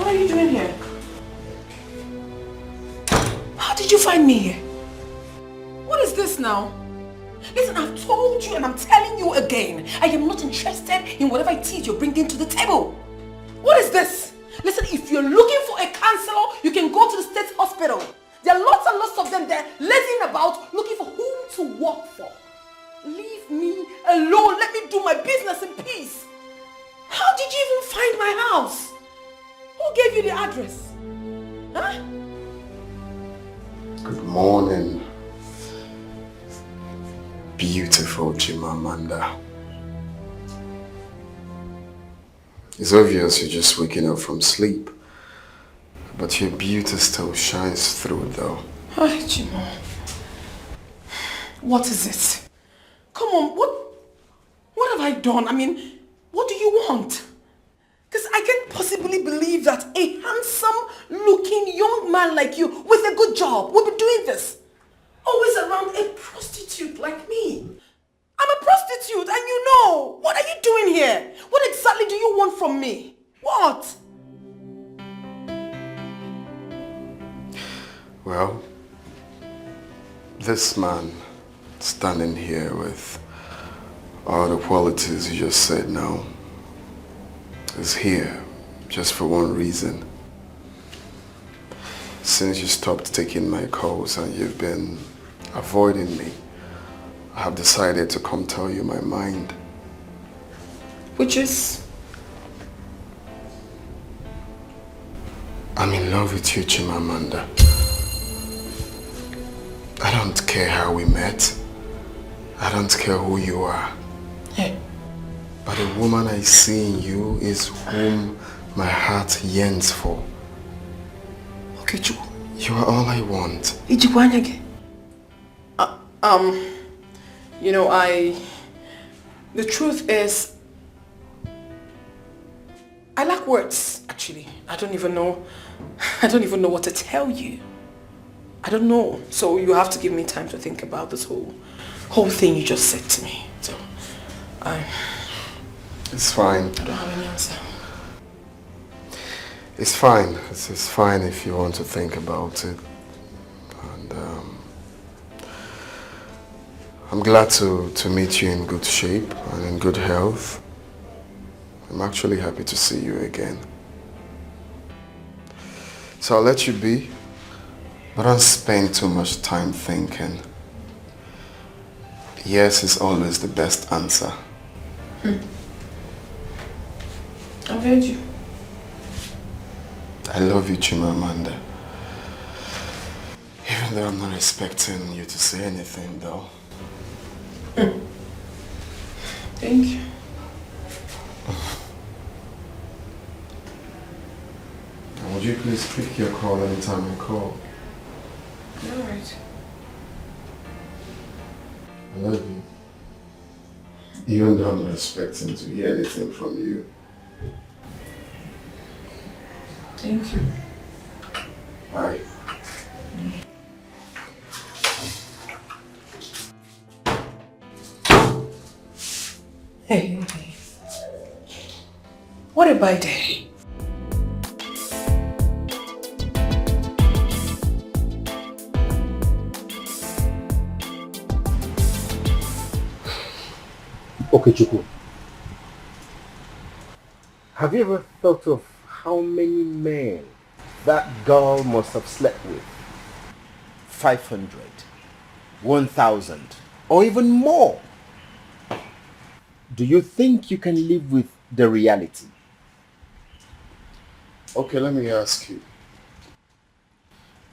What are you doing here? How did you find me here? What is this now? Listen, I've told you and I'm telling you again. I am not interested in whatever it is you're bringing to the table. What is this? Listen, if you're looking for a counselor, you can go to the state hospital. There are lots and lots of them there lazing about looking for whom to work for. Leave me alone. Let me do my business in peace. How did you even find my house? Who gave you the address? Huh? Good morning, beautiful Chimamanda. It's obvious you're just waking up from sleep, but your beauty still shines through though. Hi, Chimo. What is it? Come on, what have I done? I mean, what do you want? Because I can't possibly believe that a handsome-looking young man like you with a good job would be doing this. Always around a prostitute like me. I'm a prostitute and you know. What are you doing here? What exactly do you want from me? What? Well, this man standing here with all the qualities you just said now is here just for one reason. Since you stopped taking my calls and you've been avoiding me, I have decided to come tell you my mind. Which is? I'm in love with you, Chimamanda. I don't care how we met. I don't care who you are. Hey. But the woman I see in you is whom my heart yearns for. Okay, Chu. You are all I want. You know, the truth is, I lack words, actually. I don't even know what to tell you. I don't know. So you have to give me time to think about this whole thing you just said to me. So, it's fine. I don't have any answer. It's fine. It's fine if you want to think about it. And I'm glad to meet you in good shape and in good health. I'm actually happy to see you again. So I'll let you be, but don't spend too much time thinking. Yes is always the best answer. I've heard you. I love you, Chimamanda. Even though I'm not expecting you to say anything, though. Thank you. And would you please pick your call anytime I call? All right. I love you. Even though I'm not expecting to hear anything from you. Thank you. Bye. Hey. What a bad day. Okay, Chuku. Have you ever thought of how many men that girl must have slept with? 500, 1,000, or even more? Do you think you can live with the reality? Okay, let me ask you.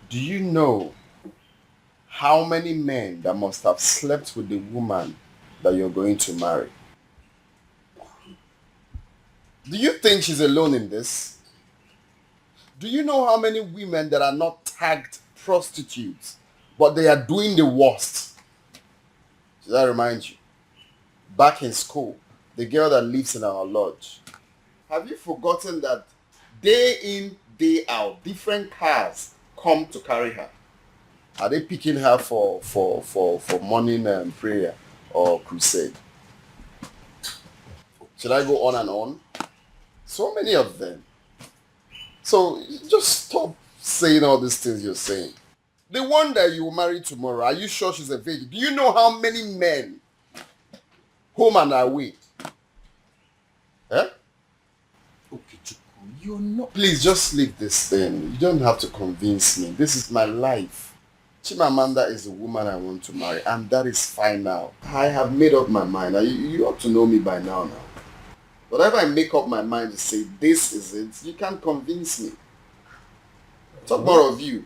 Do you know how many men that must have slept with the woman that you're going to marry? Do you think she's alone in this? Do you know how many women that are not tagged prostitutes, but they are doing the worst? Does that remind you? Back in school, the girl that lives in our lodge. Have you forgotten that day in, day out, different cars come to carry her? Are they picking her for morning prayer or crusade? Should I go on and on? So many of them. So just stop saying all these things you're saying. The one that you will marry tomorrow, are you sure she's a virgin? Do you know how many men home and away? Eh? Okay, Chuku, you're not... Please just leave this thing. You don't have to convince me. This is my life. Chimamanda is the woman I want to marry, and that is fine now. I have made up my mind. You ought to know me by now. Whatever I make up my mind to say this is it, you can't convince me. Talk more of you.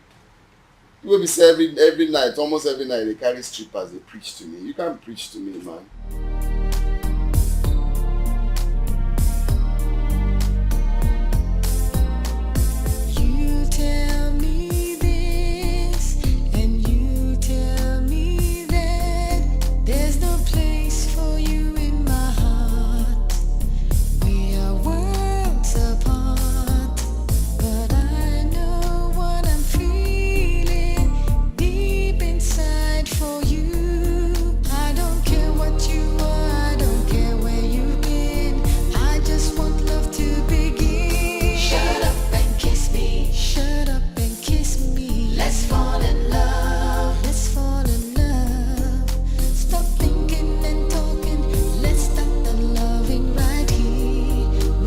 You will be saying every night, almost every night, they carry strippers, they preach to me. You can't preach to me, man. Tell me this and you tell me that there's no place for you in my heart. We are worlds apart, but I know what I'm feeling deep inside for you. I don't care what you are, I don't care where you've been. I just want love to begin. Shut up and kiss me. Shut up and kiss me. Let's fall in love. Let's fall in love. Stop thinking and talking. Let's start the loving right here,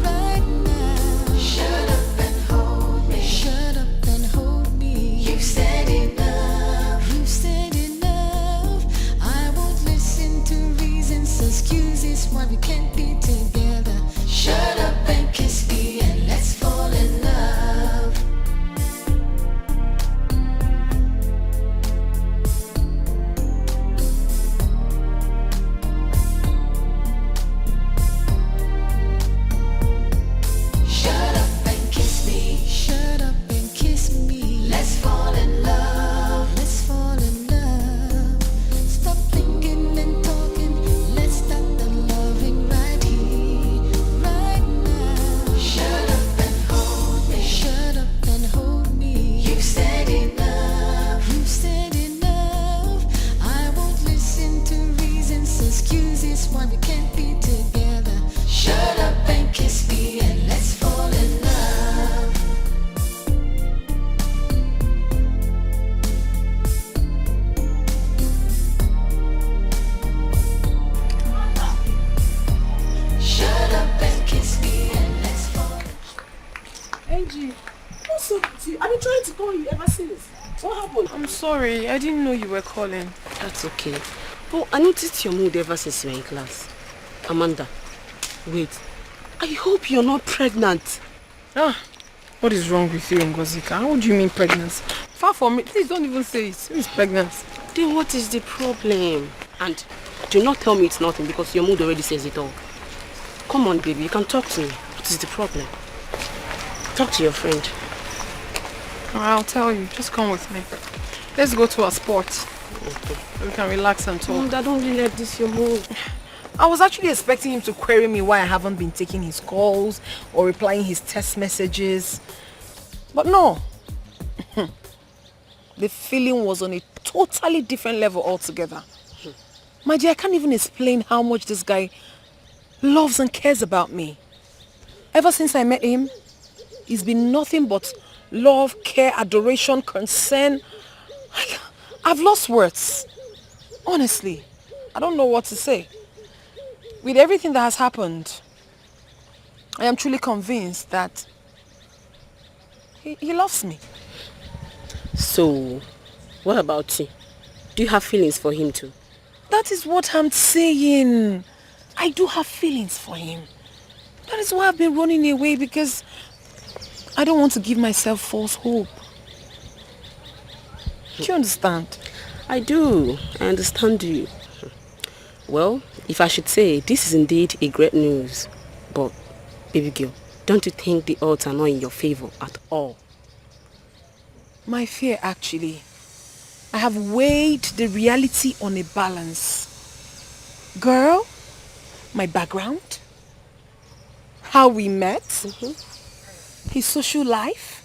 right now. Shut up and hold me. Shut up and hold me. You've said enough. You've said enough. I won't listen to reasons, excuses why we can't be together. Shut up and kiss me and let's fall in love. Shut up and kiss me. Shut up and kiss me. Let's fall in love. Let's fall in love. Stop thinking and talking. Let's start the loving right here, right now. Shut up and hold me. Shut up and hold me. You've said enough. You've said enough. I won't listen to reasons, excuses why we can't be together. Shut up and kiss me and let's fall in love. Shut up and kiss me and let's fall. Angie, what's up with you? I've been trying to call you ever since. What happened? I'm sorry. I didn't know you were calling. That's okay. But I noticed your mood ever since you were in class. Amanda, wait. I hope you're not pregnant. What is wrong with you, Ngozika? How do you mean pregnancy? Far from me. Please don't even say it. Who is pregnant? Then what is the problem? And do not tell me it's nothing because your mood already says it all. Come on, baby. You can talk to me. What is the problem? Talk to your friend. I'll tell you. Just come with me. Let's go to a sport. Okay. We can relax and talk. Mom, I don't really like this, your mood. I was actually expecting him to query me why I haven't been taking his calls or replying his text messages. But no. The feeling was on a totally different level altogether. My dear, I can't even explain how much this guy loves and cares about me. Ever since I met him, he's been nothing but love, care, adoration, concern. I've lost words. Honestly, I don't know what to say. With everything that has happened, I am truly convinced that he loves me. So, what about you? Do you have feelings for him too? That is what I'm saying. I do have feelings for him. That is why I've been running away, because I don't want to give myself false hope. Do you understand? I do. I understand you. Well, if I should say, this is indeed a great news. But, baby girl, don't you think the odds are not in your favor at all? My fear, actually, I have weighed the reality on a balance. Girl, my background, how we met, his social life,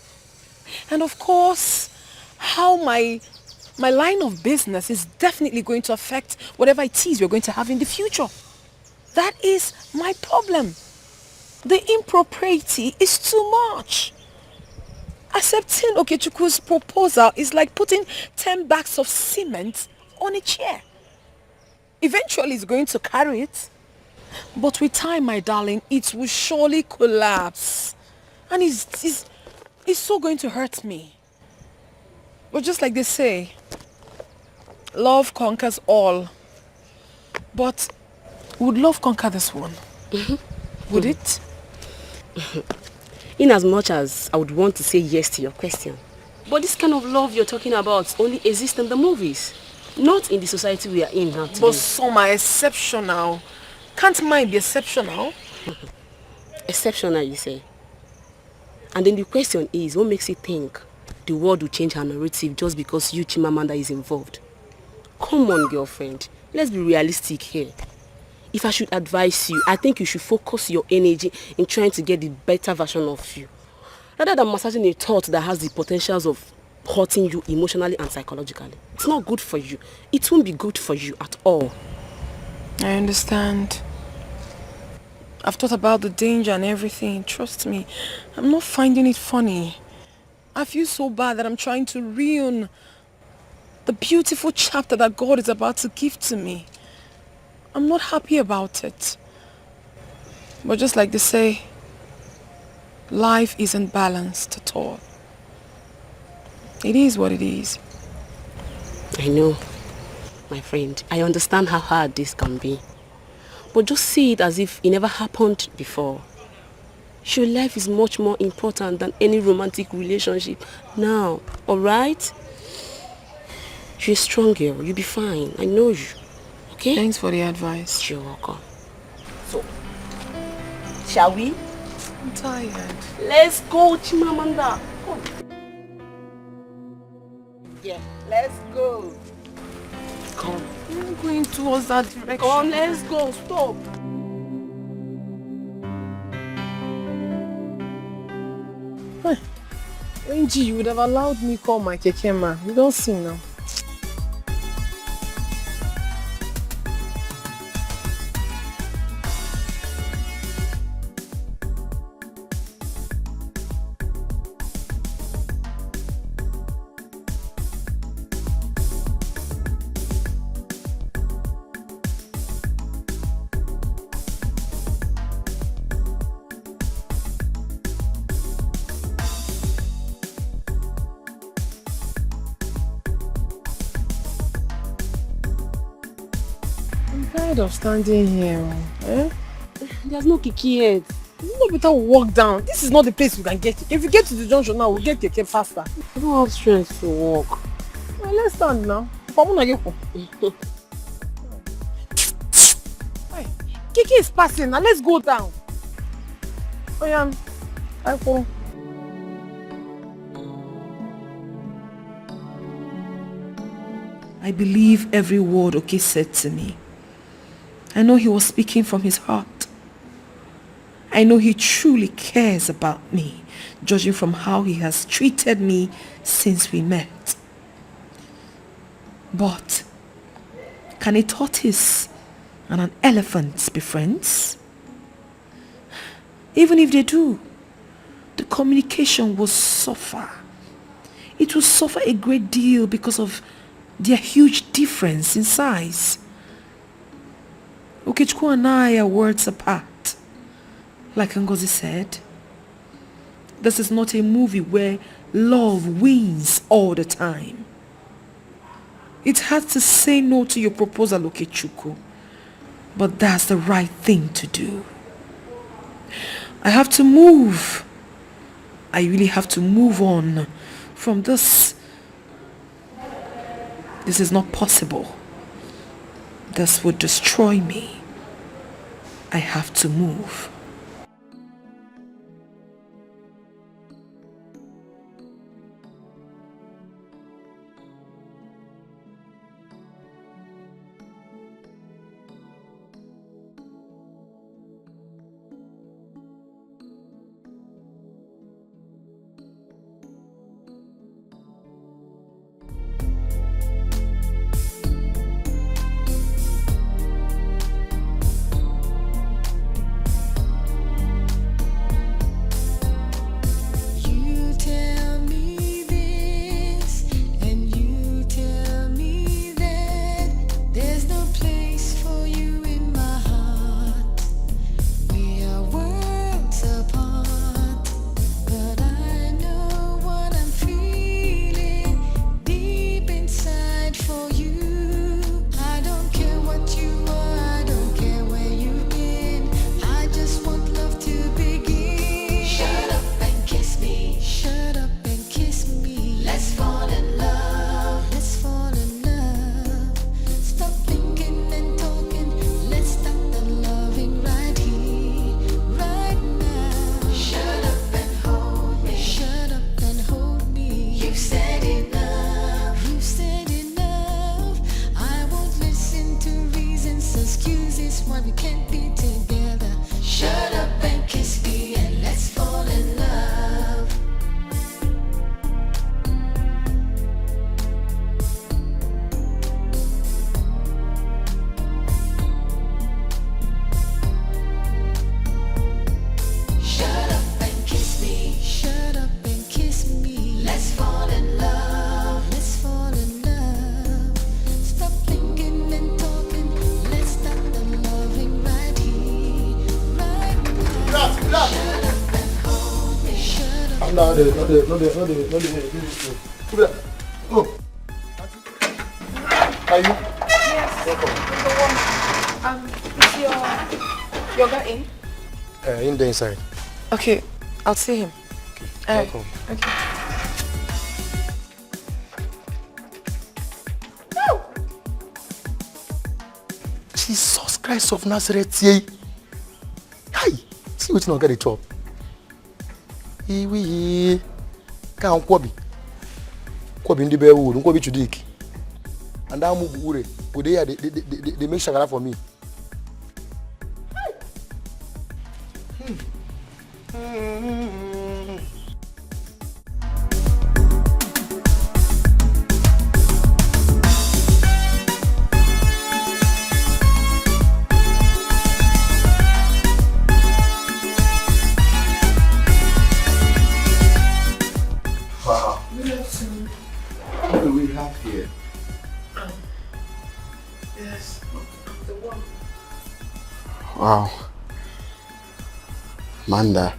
and of course, how my line of business is definitely going to affect whatever it is we're going to have in the future. That is my problem. The impropriety is too much. Accepting Okechukwu's proposal is like putting 10 bags of cement on a chair. Eventually it's going to carry it. But with time, my darling, it will surely collapse. And it's so going to hurt me. But just like they say, love conquers all. But would love conquer this one? Would it? In as much as I would want to say yes to your question. But this kind of love you're talking about only exists in the movies. Not in the society we are in now today. But some are exceptional. Can't mine be exceptional? Exceptional, you say? And then the question is, what makes you think the world will change her narrative just because you, Chimamanda, is involved? Come on, girlfriend. Let's be realistic here. If I should advise you, I think you should focus your energy in trying to get the better version of you. Rather than massaging a thought that has the potentials of hurting you emotionally and psychologically. It's not good for you. It won't be good for you at all. I understand. I've thought about the danger and everything. Trust me, I'm not finding it funny. I feel so bad that I'm trying to ruin the beautiful chapter that God is about to give to me. I'm not happy about it. But just like they say, life isn't balanced at all. It is what it is. I know, my friend. I understand how hard this can be. But just see it as if it never happened before. Your life is much more important than any romantic relationship now, alright? You're a strong girl. You'll be fine. I know you. Okay? Thanks for the advice. You're welcome. So, shall we? I'm tired. Let's go, Chimamanda. Come. Yeah, let's go. Come. I'm going towards that direction. Come, let's go. Stop. Wenji, you would have allowed me call my kekema. You don't see now. Of standing here, eh? There's no kiki yet. You know better walk down. This is not the place we can get it. If we get to the junction now, we'll get keke faster. I don't have strength to walk. Well, let's stand now. Hey, Kiki is passing now. Let's go down. Oh yeah, I go. I believe every word Oke said to me. I know he was speaking from his heart. I know he truly cares about me, judging from how he has treated me since we met. But can a tortoise and an elephant be friends? Even if they do, the communication will suffer. It will suffer a great deal because of their huge difference in size. Okechukwu and I are worlds apart. Like Ngozi said, this is not a movie where love wins all the time. It has to say no to your proposal, Okechukwu, but that's the right thing to do. I have to move. I really have to move on from this. This is not possible. This would destroy me. I have to move. Oh. Are you? Yes. Is your guy in? In the inside. Okay, I'll see him. Welcome. Okay. Jesus Christ of Nazareth, yay! Hi! See what you not get a chop. Iwi. Can't Kwabi. Kwabi in the bear wood, Kwabi Chudik. And now move Ure. Go there, they make shagara for me. Wow. What do we have here? Yes, the one. Wow. Manda.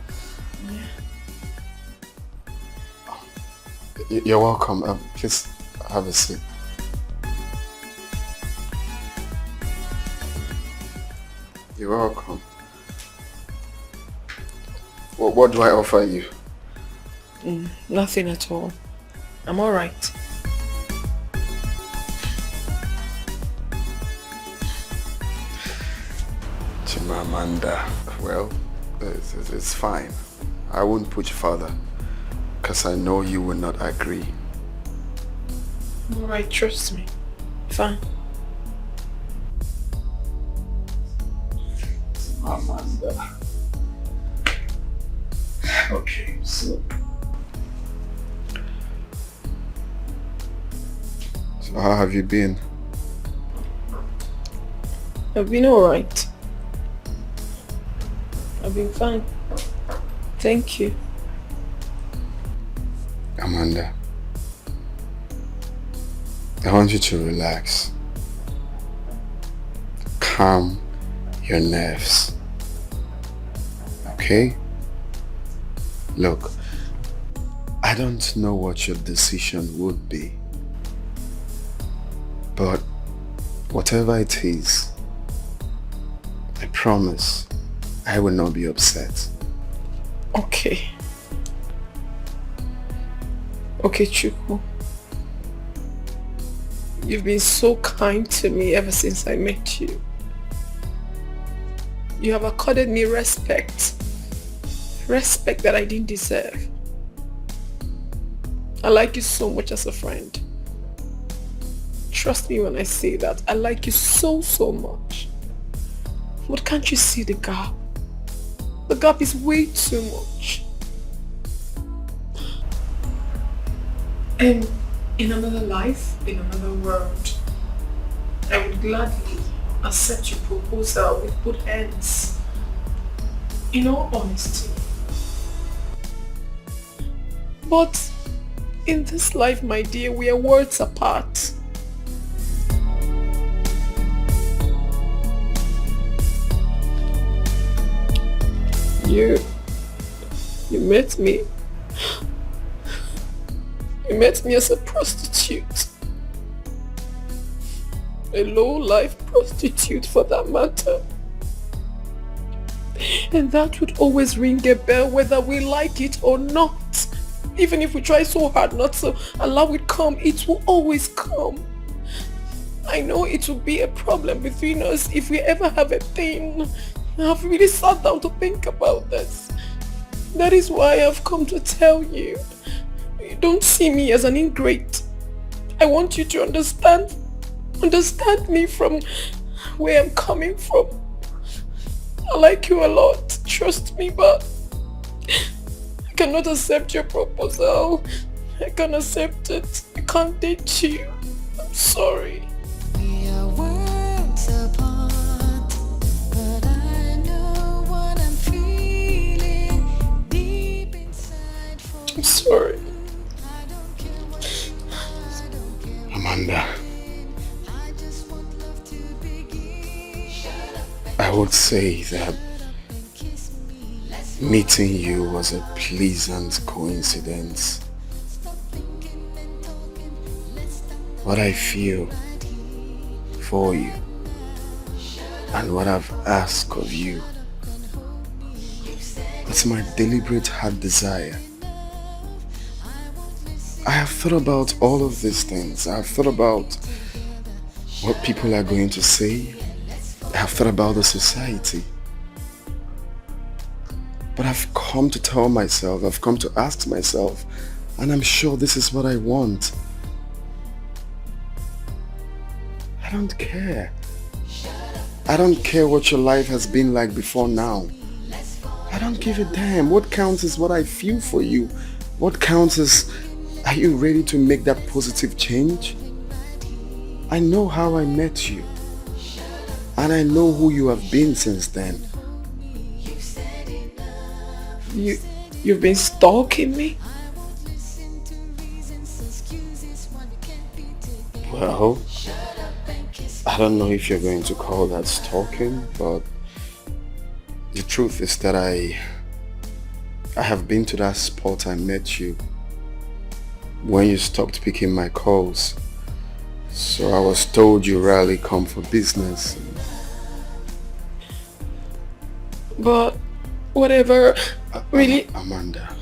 Yeah. You're welcome. Please have a seat. You're welcome. What do I offer you? Nothing at all. I'm all right. Chimamanda, well, it's fine. I won't push further, because I know you will not agree. All right, trust me. Fine. Chimamanda. Okay, so how have you been? I've been all right. I've been fine. Thank you. Amanda, I want you to relax. Calm your nerves. Okay? Look, I don't know what your decision would be, but whatever it is, I promise I will not be upset. Okay. Okay, Chukwu. You've been so kind to me ever since I met you. You have accorded me respect. Respect that I didn't deserve. I like you so much as a friend. Trust me when I say that. I like you so much. But can't you see the gap? The gap is way too much. And in another life, in another world, I would gladly accept your proposal with both hands. In all honesty. But in this life, my dear, we are worlds apart. You met me. You met me as a prostitute. A low-life prostitute for that matter. And that would always ring a bell whether we like it or not. Even if we try so hard not to allow it come, it will always come. I know it will be a problem between us if we ever have a thing. I've really sat down to think about this. That is why I've come to tell you. You don't see me as an ingrate. I want you to understand me from where I'm coming from. I like you a lot, trust me, but I cannot accept your proposal. I can't accept it. I can't date you. I'm sorry. We are worlds apart, but I know what I'm feeling deep inside for I'm sorry. you. I don't care what you are, I don't care Amanda, I just want love to begin. Shut up I would say that and kiss me. Let's Meeting you was a pleasant coincidence. What I feel for you and what I've asked of you, it's my deliberate heart desire. I have thought about all of these things. I have thought about what people are going to say. I have thought about the society. But I've come to tell myself, I've come to ask myself, and I'm sure this is what I want. I don't care. I don't care what your life has been like before now. I don't give a damn. What counts is what I feel for you. What counts is, are you ready to make that positive change? I know how I met you. And I know who you have been since then. You've been stalking me? Well, I don't know if you're going to call that stalking, but the truth is that I have been to that spot I met you when you stopped picking my calls. So I was told you rarely come for business. But whatever, really. Amanda,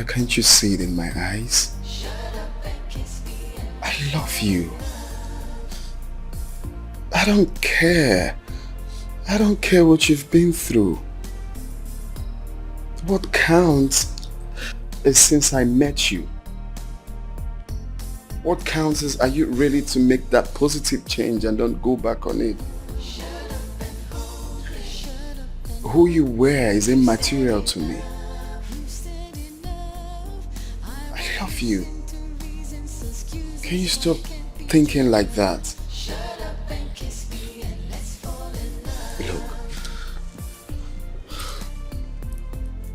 can't you see it in my eyes? I love you. I don't care. I don't care what you've been through. What counts is since I met you. What counts is, are you ready to make that positive change and don't go back on it? Who you were is immaterial to me. I love you. Can you stop thinking like that? Look,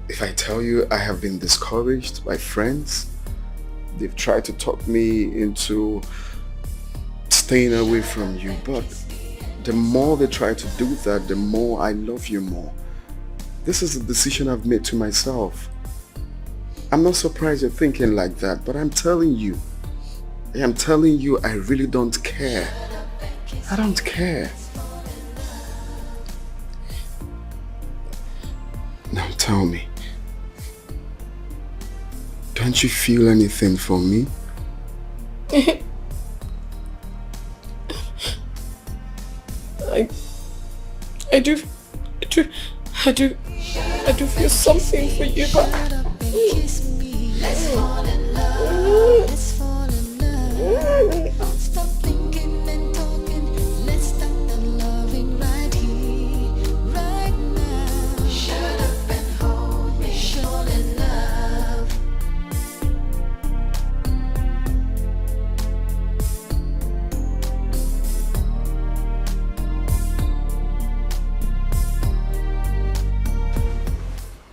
if I tell you I have been discouraged by friends, they've tried to talk me into staying away from you, but the more they try to do that, the more I love you more. This is a decision I've made to myself. I'm not surprised you're thinking like that, but I'm telling you, I really don't care. I don't care. Now tell me, don't you feel anything for me? I do feel something for you, but Stop thinking and talking. Let's start the loving right here, right now. Shut up and hold me, fall in love.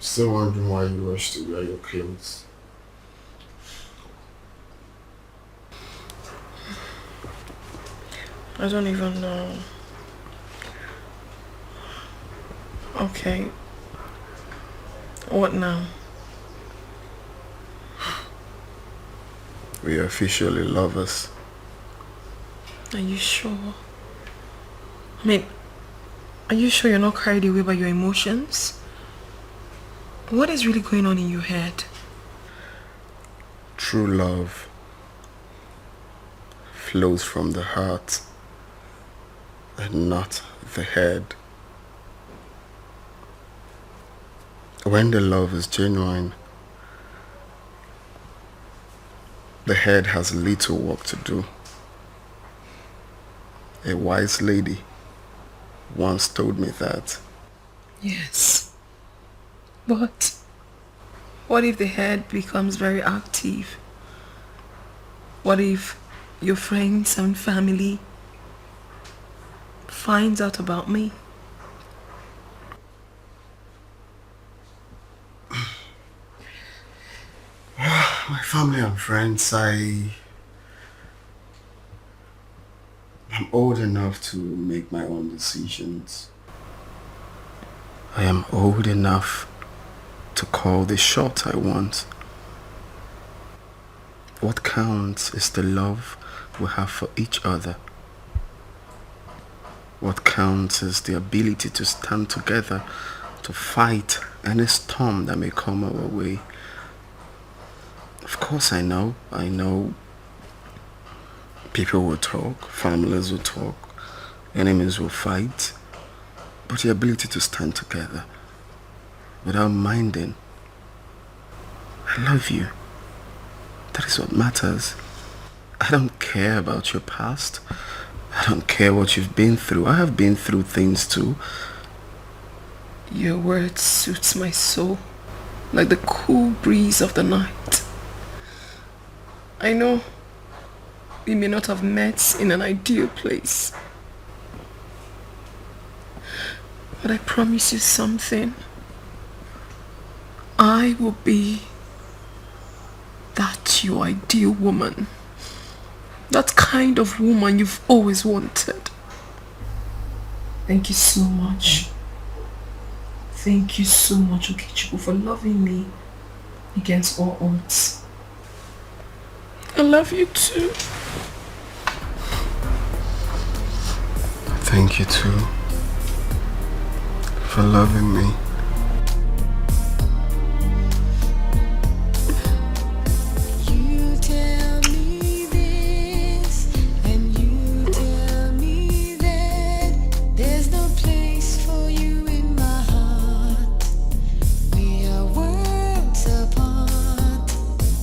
Still wondering why you rushed to wear your clothes. I don't even know. Okay. What now? We are officially lovers. Are you sure? I mean, are you sure you're not carried away by your emotions? What is really going on in your head? True love flows from the heart and not the head. When the love is genuine, the head has little work to do. A wise lady once told me that. Yes. But what if the head becomes very active? What if your friends and family finds out about me? My family and friends, I'm old enough to make my own decisions. I am old enough to call the shot I want. What counts is the love we have for each other. What counts is the ability to stand together to fight any storm that may come our way. Of course I know people will talk, families will talk, enemies will fight, but the ability to stand together without minding, I love you. That is what matters. I don't care about your past. I don't care what you've been through. I have been through things too. Your words suits my soul like the cool breeze of the night. I know we may not have met in an ideal place, but I promise you something. I will be that your ideal woman. That kind of woman you've always wanted. Thank you so much. Thank you so much, Okechukwu, for loving me against all odds. I love you too. Thank you too for loving me. You tell me this and you tell me that there's no place for you in my heart. We are worlds apart,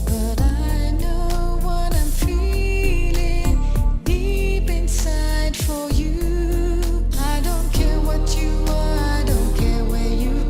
but I know what I'm feeling deep inside for you. I don't care what you are, I don't care where you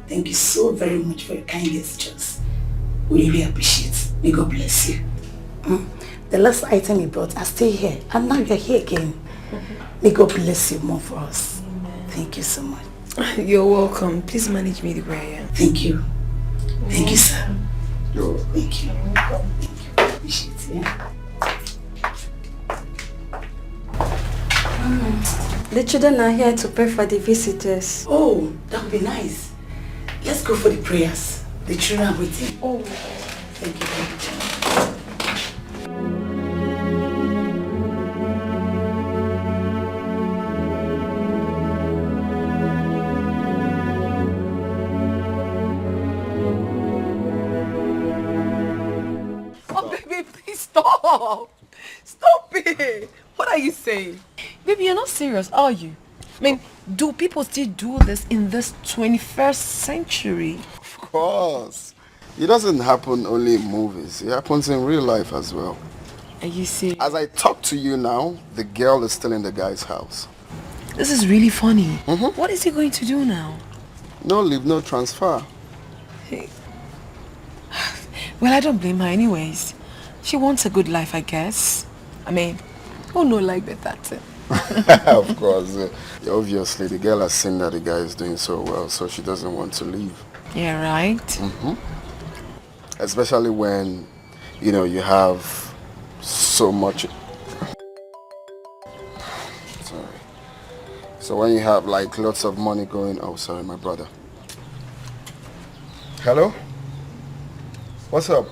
Thank you so very much for your kind gestures. We really appreciate it. May God bless you. The last item you brought, I stay here. And now you're here again. May God bless you more for us. Thank you so much. You're welcome. Please manage me the way I am. Thank you. Thank you, sir. You're welcome. Thank you. Thank you. I appreciate it. Yeah? The children are here to pray for the visitors. Oh, that would be nice. Let's go for the prayers. The children are waiting. Oh. Thank you very much. Oh, baby, please stop. Stop it. What are you saying? Baby, you're not serious, are you? I mean, do people still do this in this 21st century? Of course. It doesn't happen only in movies. It happens in real life as well. Are you serious? As I talk to you now, the girl is still in the guy's house. This is really funny. What is he going to do now? No leave, no transfer. Hey. Well, I don't blame her anyways. She wants a good life, I guess. I mean, who no like that? Of course. Obviously, the girl has seen that the guy is doing so well, so she doesn't want to leave. Yeah, right? Especially when, you know, you have so much... Sorry. So when you have like lots of money going... Oh, sorry, my brother. Hello? What's up?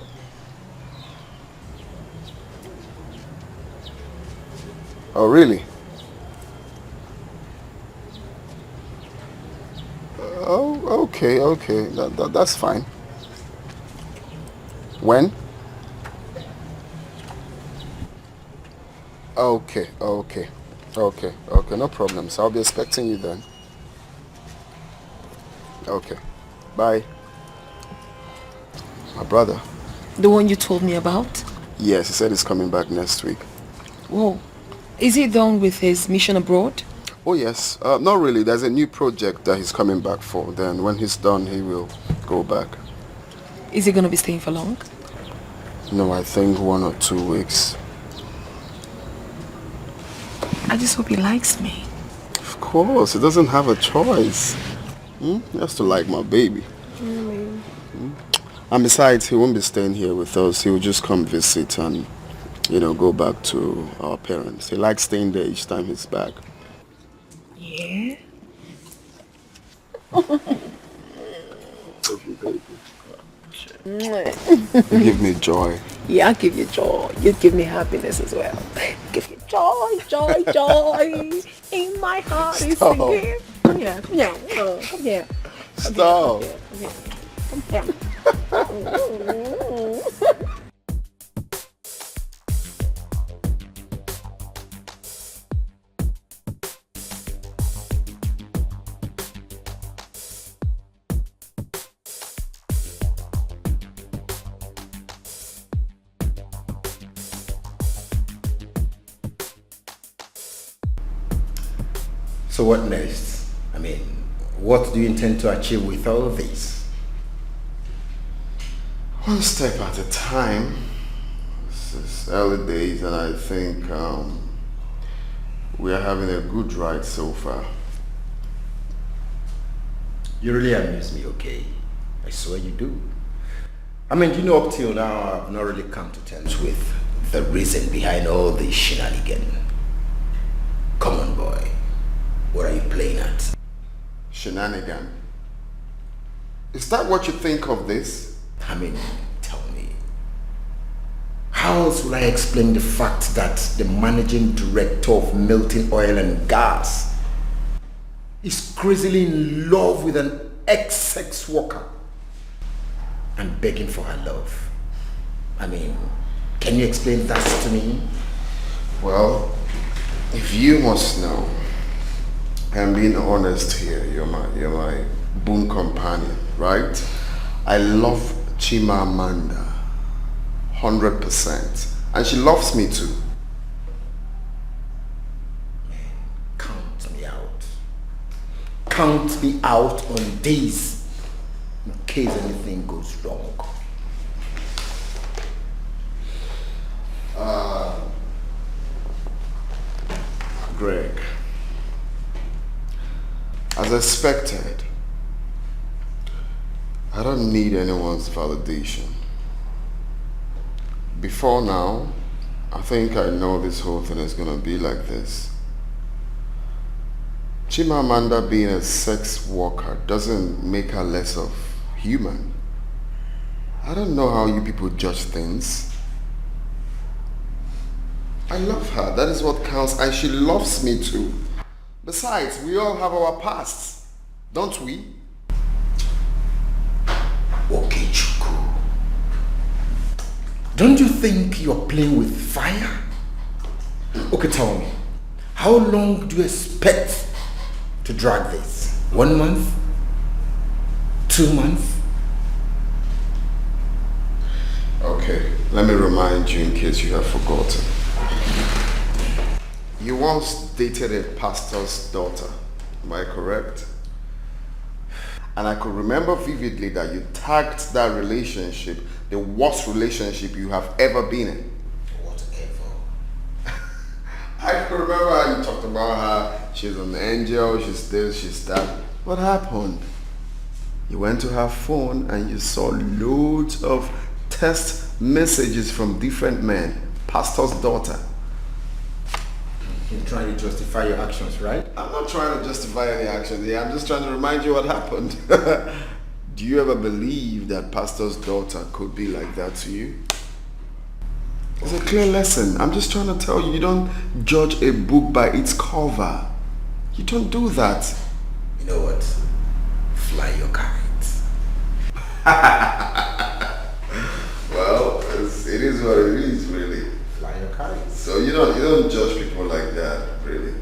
Oh, really? Oh, okay. That's fine. When? Okay. No problem. So I'll be expecting you then. Okay. Bye. My brother. The one you told me about? Yes, he said he's coming back next week. Whoa. Is he done with his mission abroad? Oh yes, not really. There's a new project that he's coming back for. Then when he's done, he will go back. Is he going to be staying for long? No, I think 1 or 2 weeks. I just hope he likes me. Of course, he doesn't have a choice. He has to like my baby. And besides, he won't be staying here with us. He will just come visit and, you know, go back to our parents. He likes staying there each time he's back. Yeah? You give me joy. Yeah, I'll give you joy. You give me happiness as well. Give you joy in my heart. Stop. Come here. Come here. Stop. Come here. So what next? I mean, what do you intend to achieve with all of this? One step at a time. This is early days, and I think we are having a good ride so far. You really amuse me, okay? I swear you do. I mean, you know, up till now, I've not really come to terms with the reason behind all this shenanigan. Come on, boy. What are you playing at? Shenanigan. Is that what you think of this? I mean, tell me. How else would I explain the fact that the managing director of Milton Oil and Gas is crazily in love with an ex-sex worker and begging for her love? I mean, can you explain that to me? Well, if you must know, I'm being honest here, you're my boon companion, right? I love Chimamanda 100%, and she loves me too. Count me out. Count me out on this. in case anything goes wrong. Greg, as expected, I don't need anyone's validation. Before now, I think I know this whole thing is gonna be like this. Chimamanda being a sex worker doesn't make her less of human. I don't know how you people judge things. I love her, that is what counts, and she loves me too. Besides, we all have our pasts, don't we? Okay, Chuku. Don't you think you're playing with fire? Okay, tell me, how long do you expect to drag this? 1 month? 2 months? Okay, let me remind you in case you have forgotten. You once dated a pastor's daughter, am I correct? And I could remember vividly that you tagged that relationship the worst relationship you have ever been in. Whatever. I could remember how you talked about her, she's an angel, she's this, she's that. What happened? You went to her phone and you saw loads of text messages from different men, pastor's daughter. You're trying to justify your actions, right? I'm not trying to justify any actions here. I'm just trying to remind you what happened. Do you ever believe that pastor's daughter could be like that to you? It's a clear lesson. I'm just trying to tell you, you don't judge a book by its cover. You don't do that. You know what? Fly your kite. Well, it is what it is, really. Fly your kite. So you don't judge people like that, really.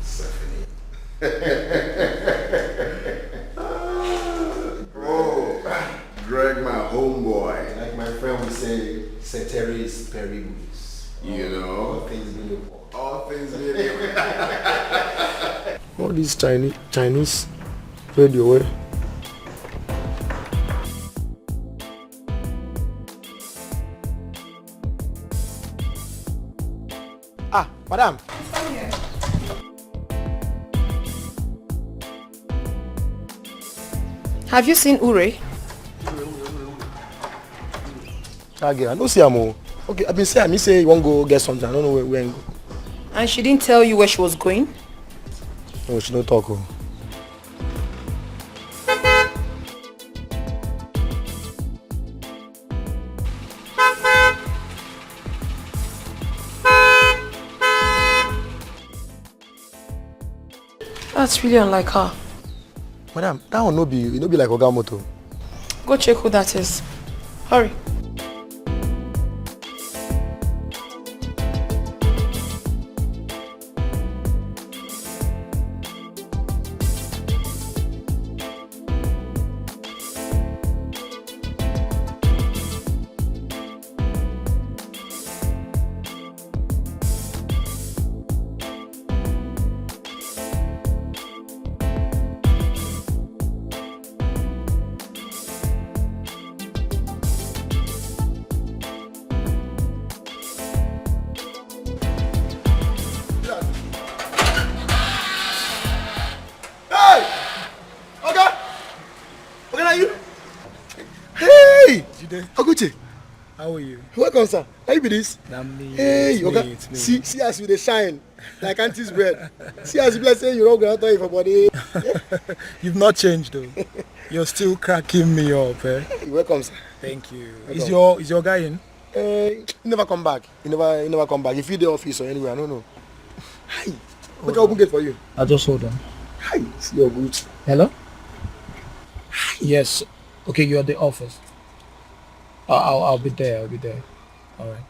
Stephanie. Greg, my homeboy. Like my friend would say, ceteris paribus. You know? All things being equal. All things being equal. All these Chinese radio way. Ah, madam. Have you seen Ure? Okay, I don't see her. Okay, I've been saying, say you want to go get something. I don't know where you go. And she didn't tell you where she was going? No, she don't talk. Oh. That's really unlike her. Madam, that one no be like Ogamoto. Go check who that is. Hurry. How are you? Welcome, sir. How you be this? Hey, okay. See as you dey shine like auntie's bread. See as you be like say you don't go out for body. You've not changed though. You're still cracking me up, eh? You're welcome, sir. Thank you. Welcome. Is your guy in? He never come back. He never come back. If you the office or anywhere, I don't know. Hi. What can I open gate for you? I'll just hold on. Hi. See your good. Hello? Hi. Yes. Okay, you're at the office. I'll be there. All right.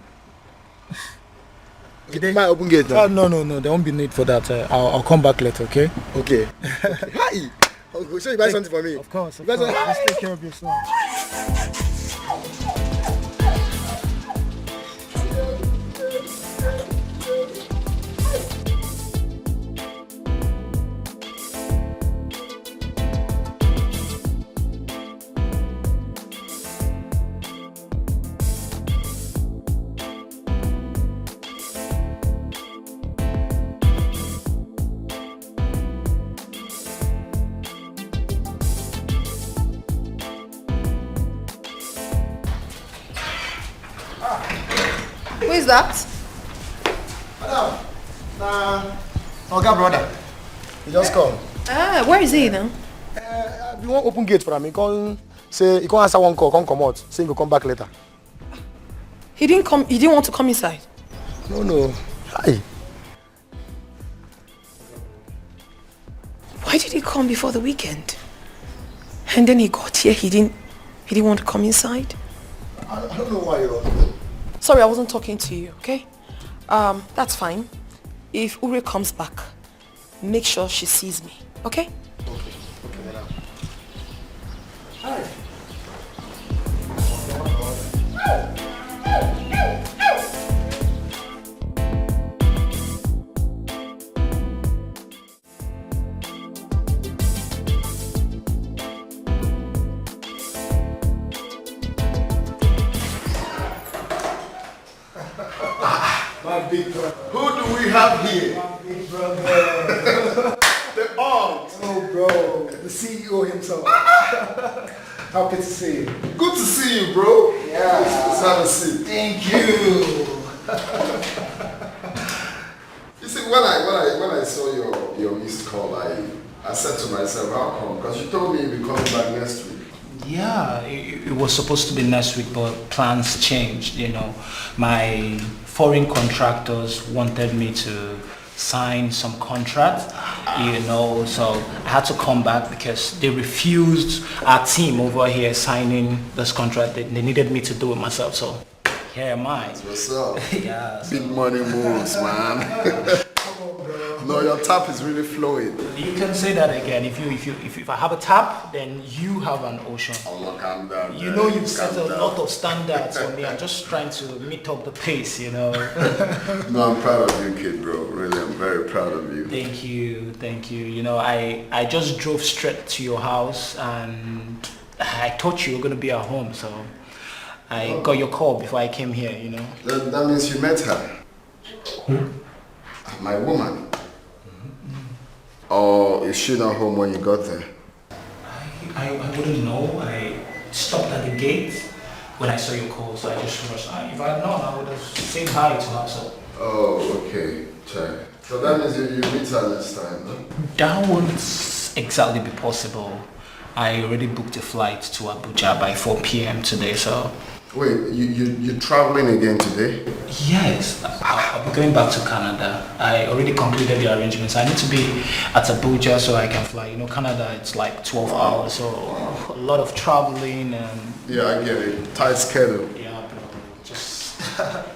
My open gate now. No. There won't be need for that. I'll come back later. Okay. Okay. Hi. Okay, so you buy something for me? Of course. Just take care of yourself. is that? Madam, Oga brother. He just come. Where is he now? You want open gate for him? He can't say he can't answer one call, can't come out. Say he will come back later. He didn't come. He didn't want to come inside. No. Hi. Why did he come before the weekend? And then he got here. He didn't want to come inside. I don't know why you're. Sorry, I wasn't talking to you. Okay. That's fine. If Ure comes back, make sure she sees me. Okay? Okay, madam. Hi. My big brother. Who do we have here? My big brother. The aunt. Oh, bro. The CEO himself. Happy to see you. Good to see you, bro. Yeah. Let's have a seat. Thank you. You see, when I saw your missed call, I said to myself, how come? Because you told me you'll be coming back next week. Yeah, it was supposed to be next week, but plans changed, you know. My foreign contractors wanted me to sign some contract, you know, so I had to come back because they refused our team over here signing this contract. They needed me to do it myself, so here am I. What's up? Yeah. Big money moves, man. No, your tap is really flowing. You can say that again. If I have a tap, then you have an ocean. Oh, look, calm down. You know you've set a lot of standards for me. I'm just trying to meet up the pace, you know. No, I'm proud of you, kid, bro. Really, I'm very proud of you. Thank you. You know, I just drove straight to your house and I thought you were going to be at home, so I got your call before I came here, you know. That means you met her. Who? My woman. Or is she not home when you got there? I wouldn't know. I stopped at the gate when I saw your call, so I just rushed. If I had known, I would have said hi to her. So. Oh, okay. Check. So that means you meet her next time, no? That won't exactly be possible. I already booked a flight to Abuja by 4 p.m. today, so... Wait, you're traveling again today? Yes, I'll be going back to Canada. I already completed the arrangements. I need to be at Abuja so I can fly. You know, Canada, it's like 12 hours, so a lot of traveling and... Yeah, I get it. Tight schedule. Yeah, bro. Just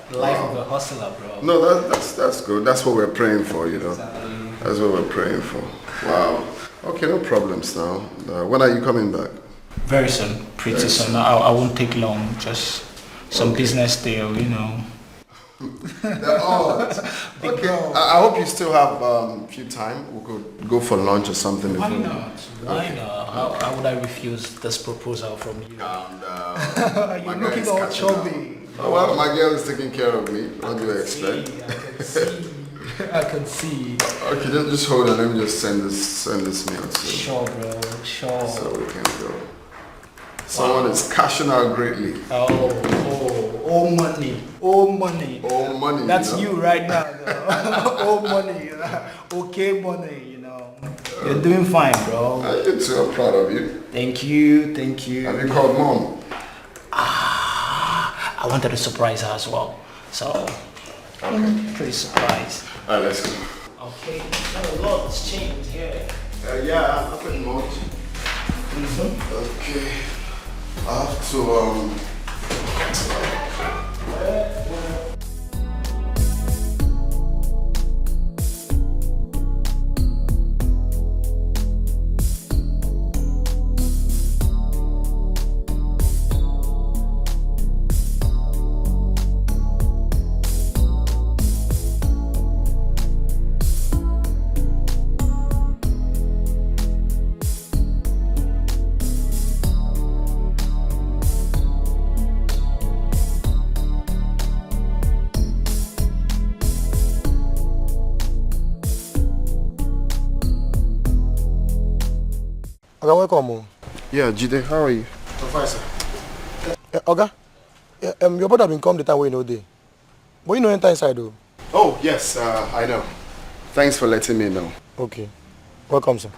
the life of a hustler, bro. No, that's good. That's what we're praying for, you know. Exactly. That's what we're praying for. Wow. Okay, no problems now. When are you coming back? Very soon, pretty soon. I won't take long, just some business deal, you know. The odds. Okay, I hope you still have a few time. We could go for lunch or something. Why not? Why not? How would I refuse this proposal from you? Calm down. You're looking all chubby. Oh, well, my girl is taking care of me. What do you expect? I can see. Okay, just hold on. Let me just send this mail to you. Sure, bro. Sure. So we can go. Someone is cashing out greatly. Oh, money. Oh, money. Oh, money. That's you know? you right now, though. Oh, money. Okay, money, you know. You're doing fine, bro. You too. I'm proud of you. Thank you. Have you called mom? I wanted to surprise her as well. So, I'm pretty surprised. Alright, let's go. Okay, a lot has changed here. Yeah, nothing much. Okay. I have to Oga, welcome. Yeah, Jide, how are you? I'm fine, sir. Oga, your brother been come the time when you know day. But you know enter inside though. Oh, yes, I know. Thanks for letting me know. Okay. Welcome, sir.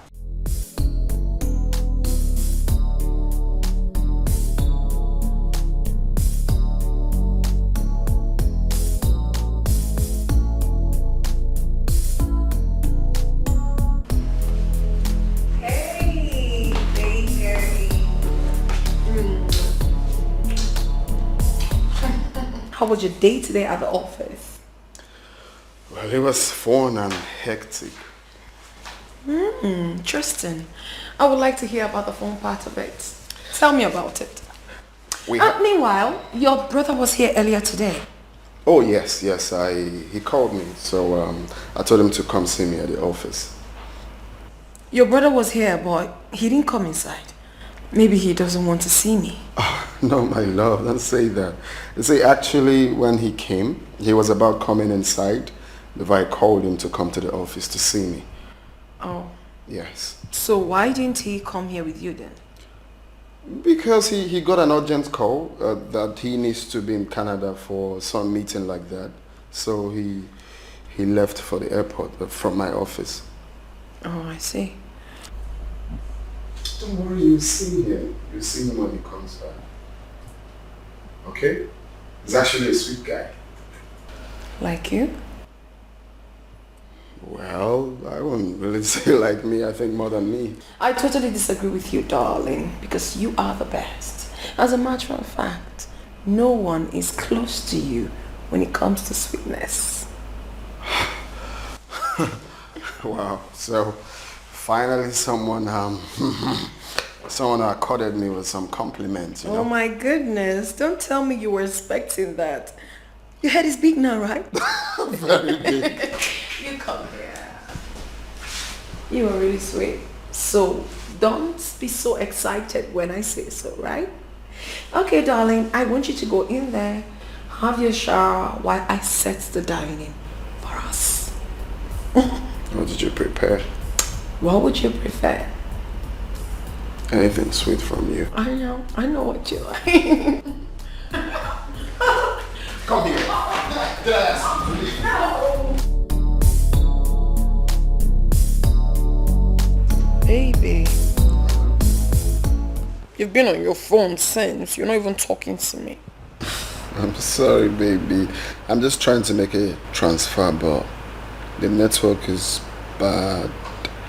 How was your day today at the office? Well, it was fun and hectic. Interesting. I would like to hear about the fun part of it. Tell me about it. Meanwhile, your brother was here earlier today. Oh, yes, he called me, so I told him to come see me at the office. Your brother was here, but he didn't come inside. Maybe he doesn't want to see me. No, my love, don't say that. You see, actually, when he came, he was about coming inside before I called him to come to the office to see me. Oh. Yes. So why didn't he come here with you then? Because he got an urgent call that he needs to be in Canada for some meeting like that. So he left for the airport from my office. Oh, I see. Don't worry, you'll see him. You'll see him when he comes back. Okay? He's actually a sweet guy. Like you? Well, I wouldn't really say like me. I think more than me. I totally disagree with you, darling, because you are the best. As a matter of fact, no one is close to you when it comes to sweetness. Wow. So, finally someone accorded me with some compliments, you know? Oh my goodness. Don't tell me you were expecting that. Your head is big now, right? Very big. You come here. You are really sweet. So don't be so excited when I say so, right? Okay, darling, I want you to go in there, have your shower while I set the dining for us. What did you prepare? What would you prefer? Anything sweet from you. I know what you like. Come here. Did I ask you to leave? No. Baby, you've been on your phone since. You're not even talking to me. I'm sorry, baby. I'm just trying to make a transfer, but the network is bad.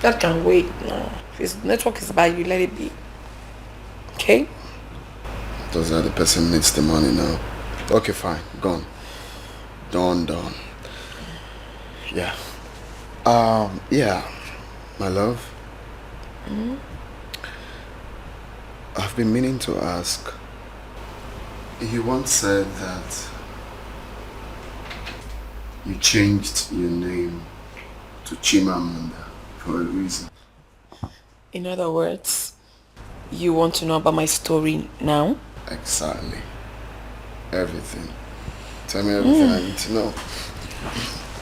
That can wait now. If the network is bad, you let it be. Okay? Does that the person needs the money now? Okay, fine. Gone. Done. Yeah. Yeah. My love. I've been meaning to ask. You once said that you changed your name to Chimamanda for a reason. In other words, you want to know about my story now? Exactly. Everything. Tell me everything I need to know.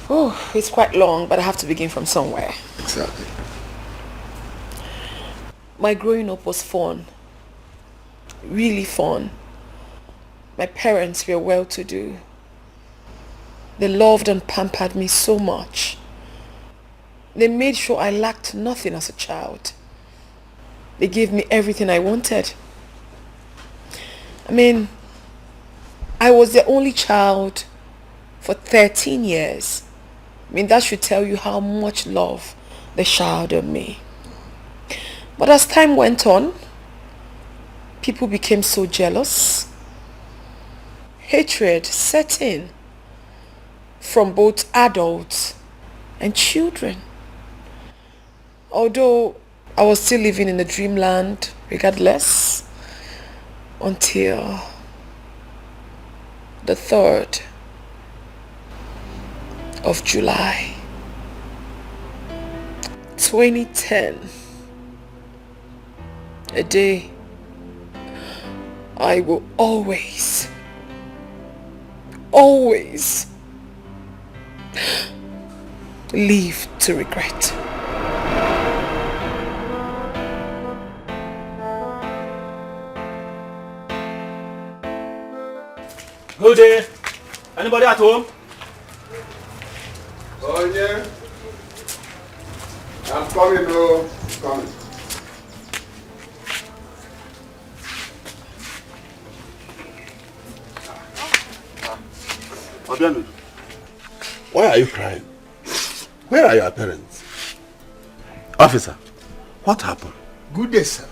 Oh, it's quite long, but I have to begin from somewhere. Exactly. My growing up was fun. Really fun. My parents were well-to-do. They loved and pampered me so much. They made sure I lacked nothing as a child. They gave me everything I wanted. I mean, I was the only child for 13 years. I mean, that should tell you how much love they showered on me. But as time went on, people became so jealous. Hatred set in from both adults and children. Although I was still living in the dreamland regardless, until the 3rd of July 2010, a day I will always live to regret. Good day. Anybody at home? Oh yeah. I'm coming, no. I'm coming. Obiano, why are you crying? Where are your parents? Officer, what happened? Good day, sir.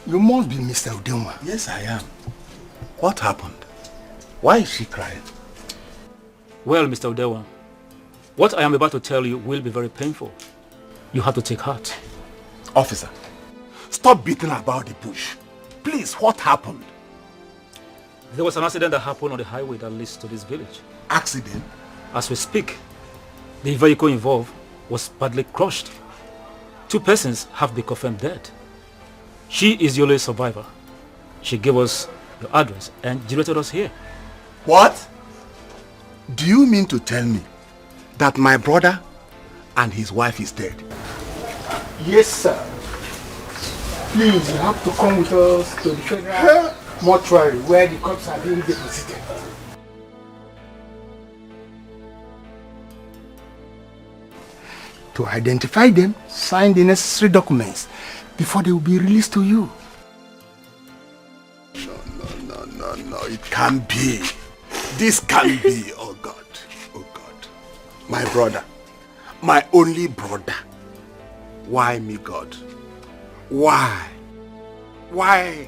You must be Mr. Odimgbe. Yes, I am. What happened? Why is she crying? Well, Mr. Odewa, what I am about to tell you will be very painful. You have to take heart. Officer, stop beating about the bush. Please, what happened? There was an accident that happened on the highway that leads to this village. Accident? As we speak, the vehicle involved was badly crushed. 2 persons have been confirmed dead. She is the only survivor. She gave us your address and directed us here. What? Do you mean to tell me that my brother and his wife is dead? Yes, sir. Please, you have to come with us to the federal mortuary where the corpses are being deposited. To identify them, sign the necessary documents before they will be released to you. No, it can't be. This can't be, oh God. Oh God. My brother, my only brother. Why me, God? Why? Why?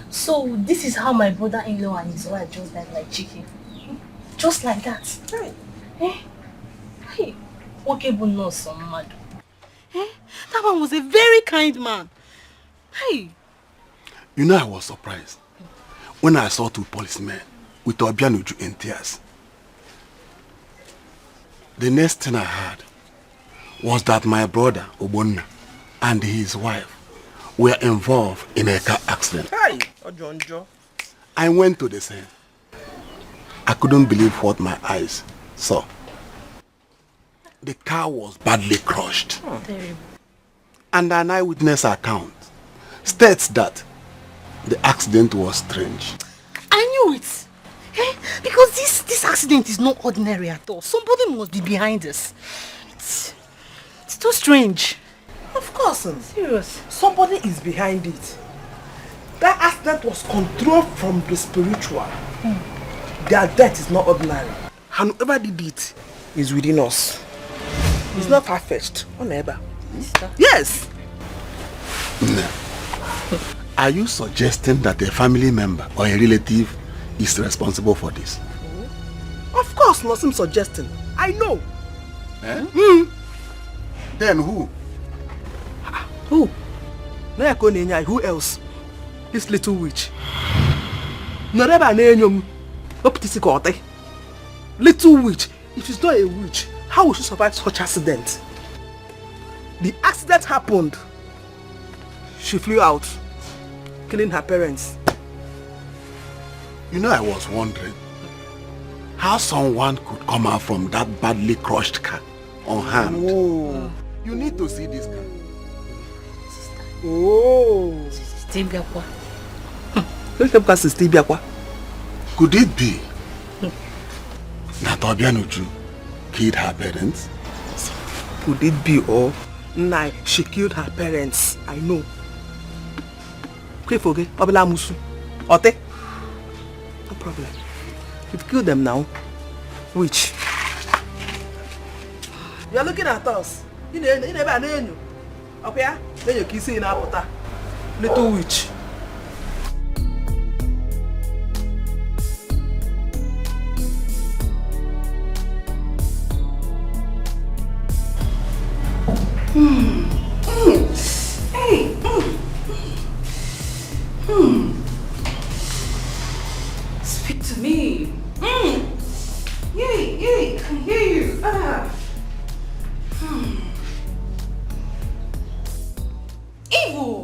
So this is how my brother-in-law and his wife just died like chicken. Just like that. Right. Eh? Hey, okay, but no, some mad. Eh? That man was a very kind man. Hey. You know, I was surprised when I saw 2 policemen with Obianuju in tears. The next thing I heard was that my brother, Obonna, and his wife were involved in a car accident. Hey, Ojonjo. I went to the scene. I couldn't believe what my eyes saw. The car was badly crushed. Oh, terrible. And an eyewitness account states that the accident was strange. I knew it. Eh? Because this accident is not ordinary at all. Somebody must be behind this. It's too strange. Of course. Serious. Somebody is behind it. That accident was controlled from the spiritual. Their death is not ordinary. And whoever did it is within us. It's not far-fetched. Or never. Yes. No. Are you suggesting that a family member or a relative is responsible for this? Of course, not some suggesting. I know. Eh? Then who? Who? Who else? This little witch. Little witch. If she's not a witch, how will she survive such accident? The accident happened. She flew out, killing her parents. You know, I was wondering how someone could come out from that badly crushed car unharmed. Oh. You need to see this car. Oh. Could it be that Obianuju killed her parents? Could it be, or nah, she killed her parents? I know. No problem. You've killed them now. Which? You're looking at us. You never know. Okay? Then you're kissing in our water. Little witch. Hey. Speak to me. Yay, I can hear you. Evil.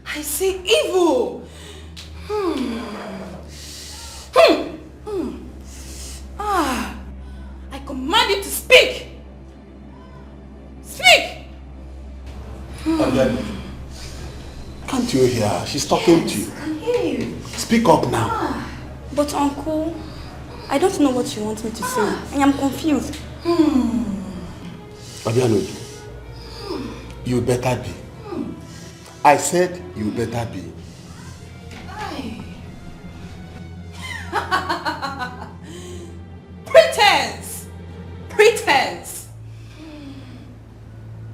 I say evil. I command you to speak. Speak. Obianu, you hear? She's talking to you. I can hear you. Speak up now. But uncle, I don't know what you want me to say. I am confused. Obianoju, you better be. I said you better be. Pretense!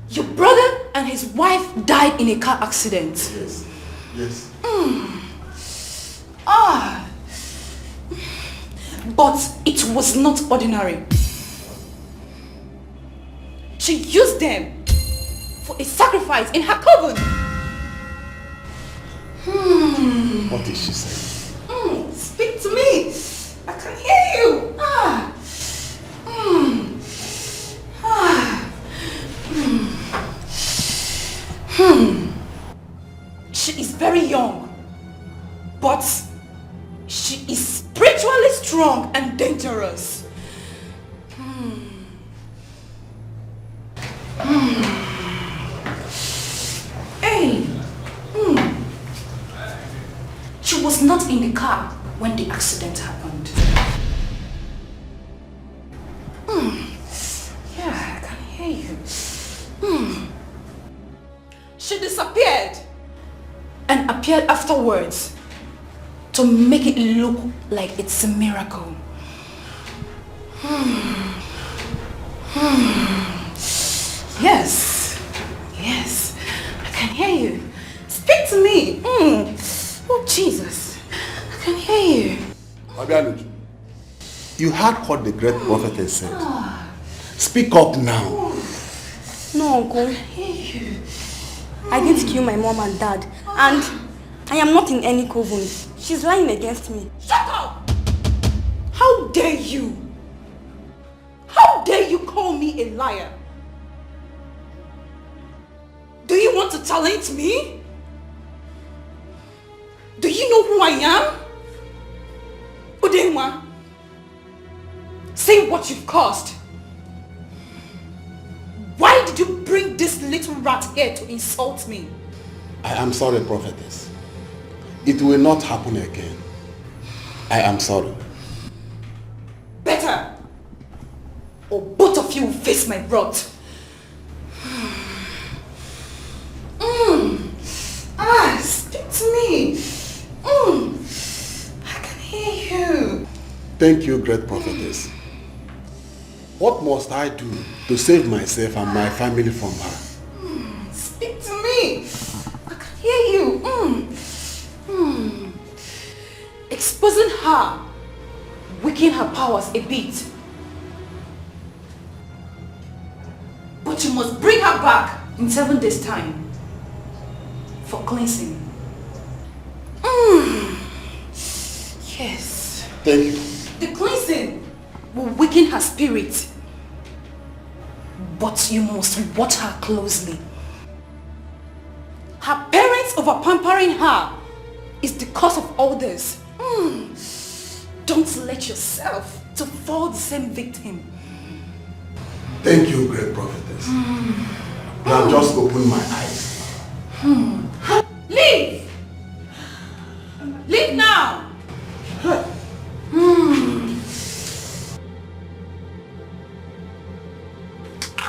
Your brother and his wife died in a car accident. Yes. Yes. But it was not ordinary. She used them for a sacrifice in her coven. What did she say? Speak to me. I can hear you. She is very young, but she is spiritually strong and dangerous. Hey, she was not in the car when the accident happened. Yeah, I can hear you. She disappeared and appeared afterwards to make it look like it's a miracle. Yes, yes, I can hear you. Speak to me. Oh, Jesus, I can hear you. Obianoju, you heard what the great prophetess said. Speak up now. No, uncle. I didn't kill my mom and dad, and I am not in any coven. She's lying against me. Shut up! How dare you? How dare you call me a liar? Do you want to challenge me? Do you know who I am? Odimgbe, say what you've caused. Why did you bring this little rat here to insult me? I am sorry, prophetess. It will not happen again. I am sorry. Better, or both of you will face my wrath. Speak to me. I can hear you. Thank you, great prophetess. What must I do to save myself and my family from her? Speak to me. I can hear you. Exposing her, weakening her powers a bit. But you must bring her back in 7 days' time for cleansing. Yes. Thank you. The cleansing will weaken her spirit. But you must watch her closely. Her parents over-pampering her is the cause of all this. Don't let yourself to fall the same victim. Thank you, great prophetess. You have just opened my eyes. Leave! Leave now!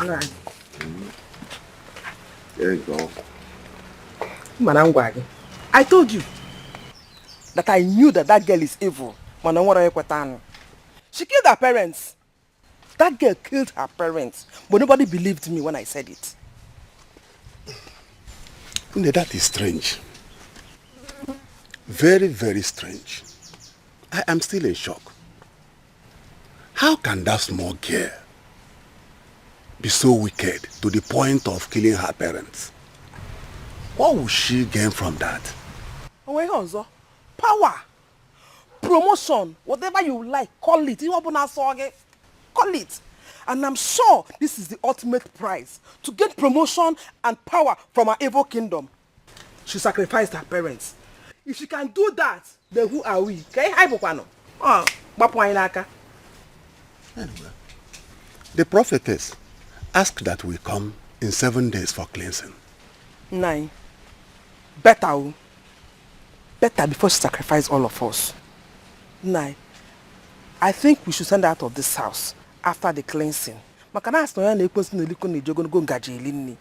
Right. There you go. Manangwagi, I told you that I knew that girl is evil. She killed her parents. That girl killed her parents, but nobody believed me when I said it. That is strange. Very, very strange. I am still in shock. How can that small girl be so wicked to the point of killing her parents? What will she gain from that? Power, promotion, whatever you like, call it. Call it. And I'm sure this is the ultimate prize, to get promotion and power from her evil kingdom. She sacrificed her parents. If she can do that, then who are we? Anyway, the prophetess asked that we come in 7 days for cleansing. 9. Better. better before she sacrifices all of us. Nai, I think we should send her out of this house after the cleansing. Makana asnoya na ekwensu na eliko na ejogo go ngaji elinni.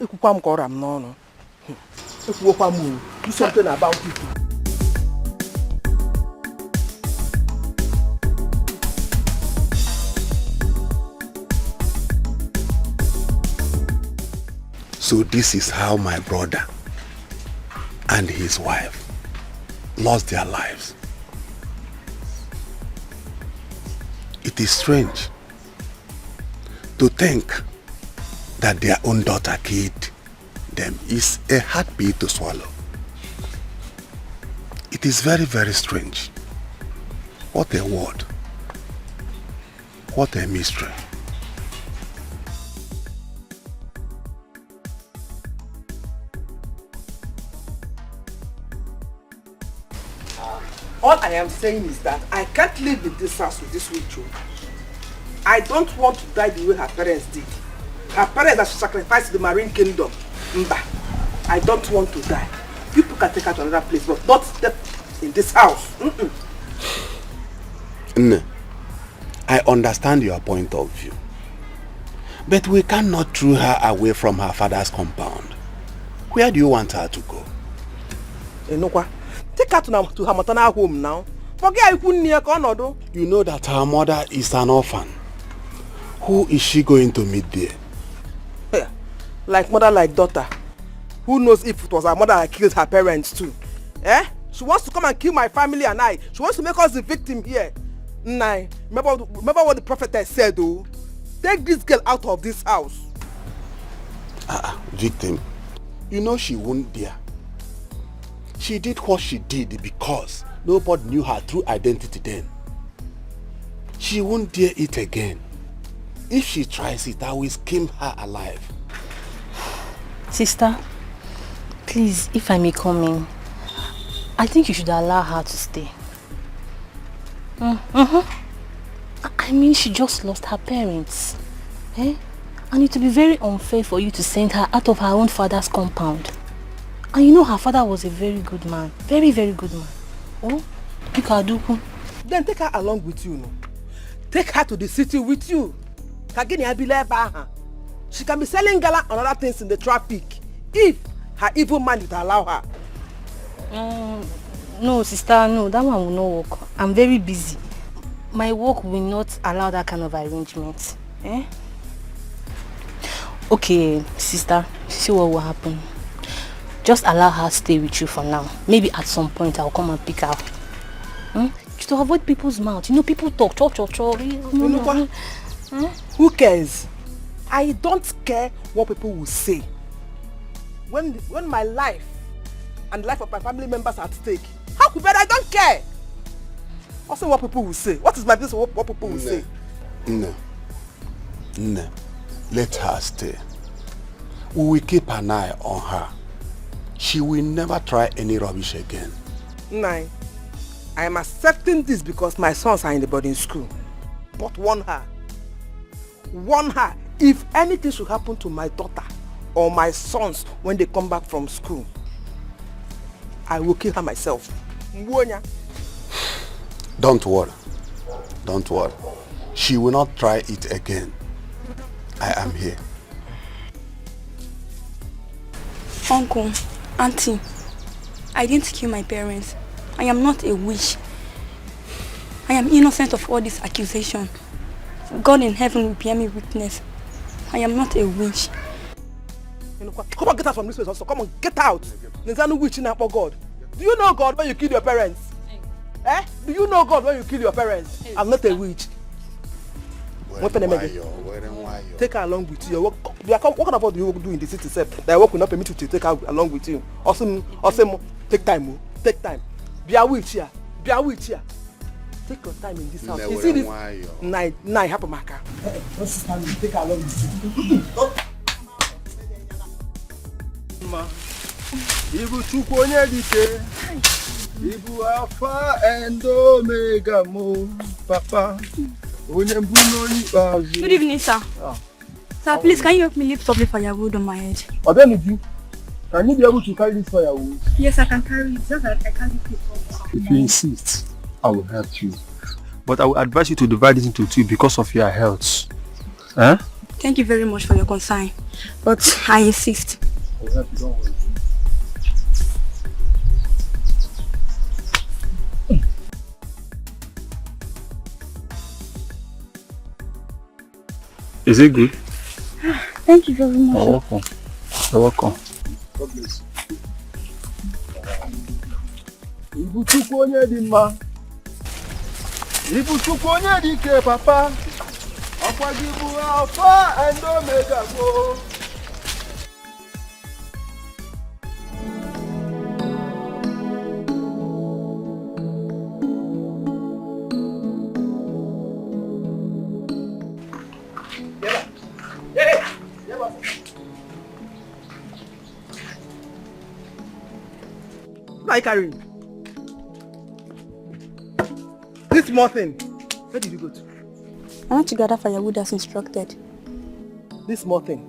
Ekwukwa m ka ọra m n'ọnụ. Ekwuokwa m do something about it. So this is how my brother and his wife lost their lives. It is strange to think that their own daughter killed them. Is a hard pill to swallow. It is very, very strange. What a word. What a mystery. All I am saying is that I can't live in this house with this witch. I don't want to die the way her parents did. Her parents that she sacrificed the marine kingdom. Mba, I don't want to die. People can take her to another place, but not in this house. No, I understand your point of view. But we cannot throw her away from her father's compound. Where do you want her to go? Enokwa, take her to her maternal home now. Forget you know that her mother is an orphan. Who is she going to meet there? Yeah. Like mother, like daughter. Who knows if it was her mother that killed her parents too? She wants to come and kill my family and I. She wants to make us the victim here. Nai, remember what the prophetess said though? Take this girl out of this house. Victim? You know she won't dare. She did what she did because nobody knew her true identity then. She won't dare it again. If she tries it, I will skin her alive. Sister, please, if I may come in, I think you should allow her to stay. I mean, she just lost her parents. And it will be very unfair for you to send her out of her own father's compound. And you know her father was a very good man. Very, very good man. Oh, then take her along with you, no? Take her to the city with you. She can be selling gala and other things in the traffic if her evil mind would allow her. No, sister, no, that one will not work. I'm very busy. My work will not allow that kind of arrangement. Okay, sister, see what will happen. Just allow her stay with you for now. Maybe at some point I'll come and pick her up. Just to avoid people's mouth. You know, people talk. Who cares? I don't care what people will say. When my life and the life of my family members are at stake, how could I don't care? Also what people will say. What is my business what people will say? No. Let her stay. We will keep an eye on her. She will never try any rubbish again. Nine. I am accepting this because my sons are in the boarding school. But warn her. Warn her. If anything should happen to my daughter or my sons when they come back from school, I will kill her myself. Don't worry. Don't worry. She will not try it again. I am here. Uncle, Auntie, I didn't kill my parents. I am not a witch. I am innocent of all this accusation. God in heaven will bear me witness. I am not a witch. Come on, get out from this place also. Come on, get out. There's no witch in God. Do you know God when you kill your parents? Do you know God when you kill your parents? I'm not a witch. Take her along with you. What kind of work do you do in the city itself? That work will not permit you to take her along with you. Also, take time. Take time. Be a witch here. Be a witch here. Take your time in this house. You see this? Nine happen, Maka. Take her along with you. Ibu chukwu onye dike. Ibu alpha and omega mo, papa. Good evening, sir. Sir, please, can you help me lift up the firewood on my head? What then with you? Can you be able to carry this firewood? Yes, I can carry it. Just that I can't lift it up. If you insist, I will help you. But I will advise you to divide it into two because of your health. Huh? Thank you very much for your concern, but I insist. I will help you, don't worry. Is it good? Thank you very much. You're welcome. You're welcome. God bless you. Ibuchukwu onye dị mma. Ibuchukwu onye dị ike papa. Ọkwa gị bụ Alpha and Omega go. What are you carrying? This small thing. Where did you go to? I want to gather firewood as instructed. This small thing.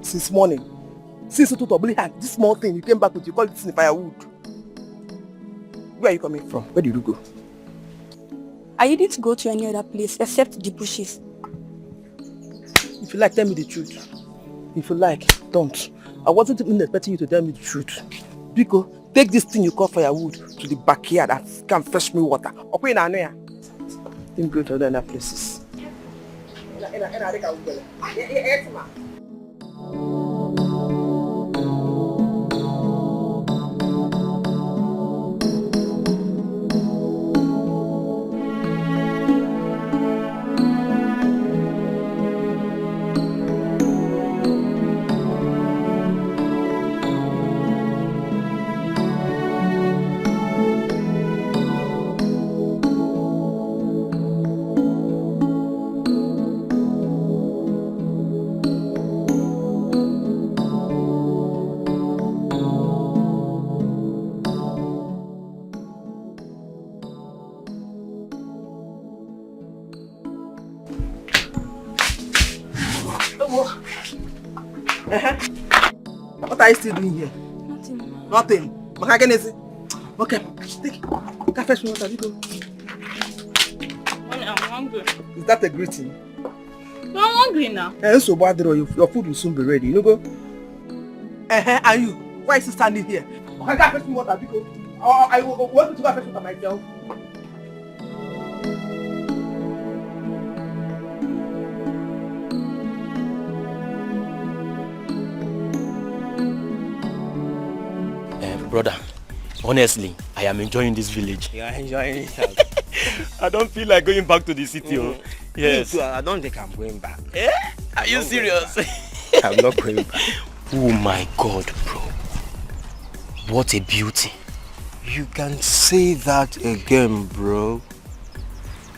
Since morning. Since you told this small thing, you came back with you call it firewood. Where are you coming from? Where did you go? I didn't go to any other place except the bushes. If you like, tell me the truth. If you like, don't. I wasn't even expecting you to tell me the truth. Biko, take this thing you call firewood to the backyard and come fetch me water. Okay, now, then go to other places. What are you still doing here? Nothing. Okay, take fetch me water. I'm hungry. Is that a greeting? No, I'm hungry now. So bad, your food will soon be ready. You know go. And you? Why is you standing here? Okay, go fetch me water because I want to go fetch water myself. Brother, honestly, I am enjoying this village. You are enjoying it. I don't feel like going back to the city. Yes. Me too, I don't think I'm going back. Eh? Are you serious? I'm not going back. Oh my God, bro. What a beauty. You can say that again, bro.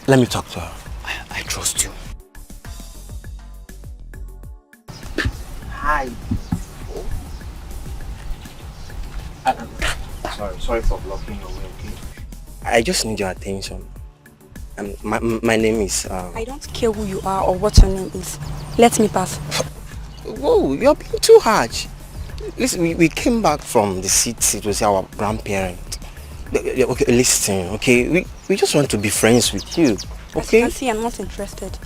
Let me talk to her. I trust you. Hi. Sorry for blocking your way, okay? I just need your attention. My name is... I don't care who you are or what your name is. Let me pass. Whoa, you're being too harsh. Listen, we came back from the city to see our grandparents. Okay, listen, okay? We just want to be friends with you, okay? As you can see, I'm not interested.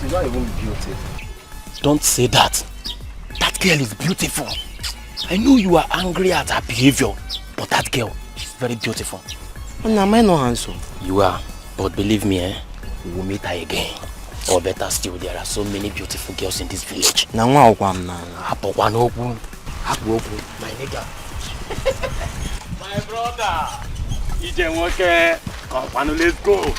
She's not even beautiful. Don't say that. That girl is beautiful. I know you are angry at her behavior, but that girl is very beautiful. And am I not handsome? You are, but believe me, we will meet her again. Or better still, there are so many beautiful girls in this village. My nigga. My brother. Let's go.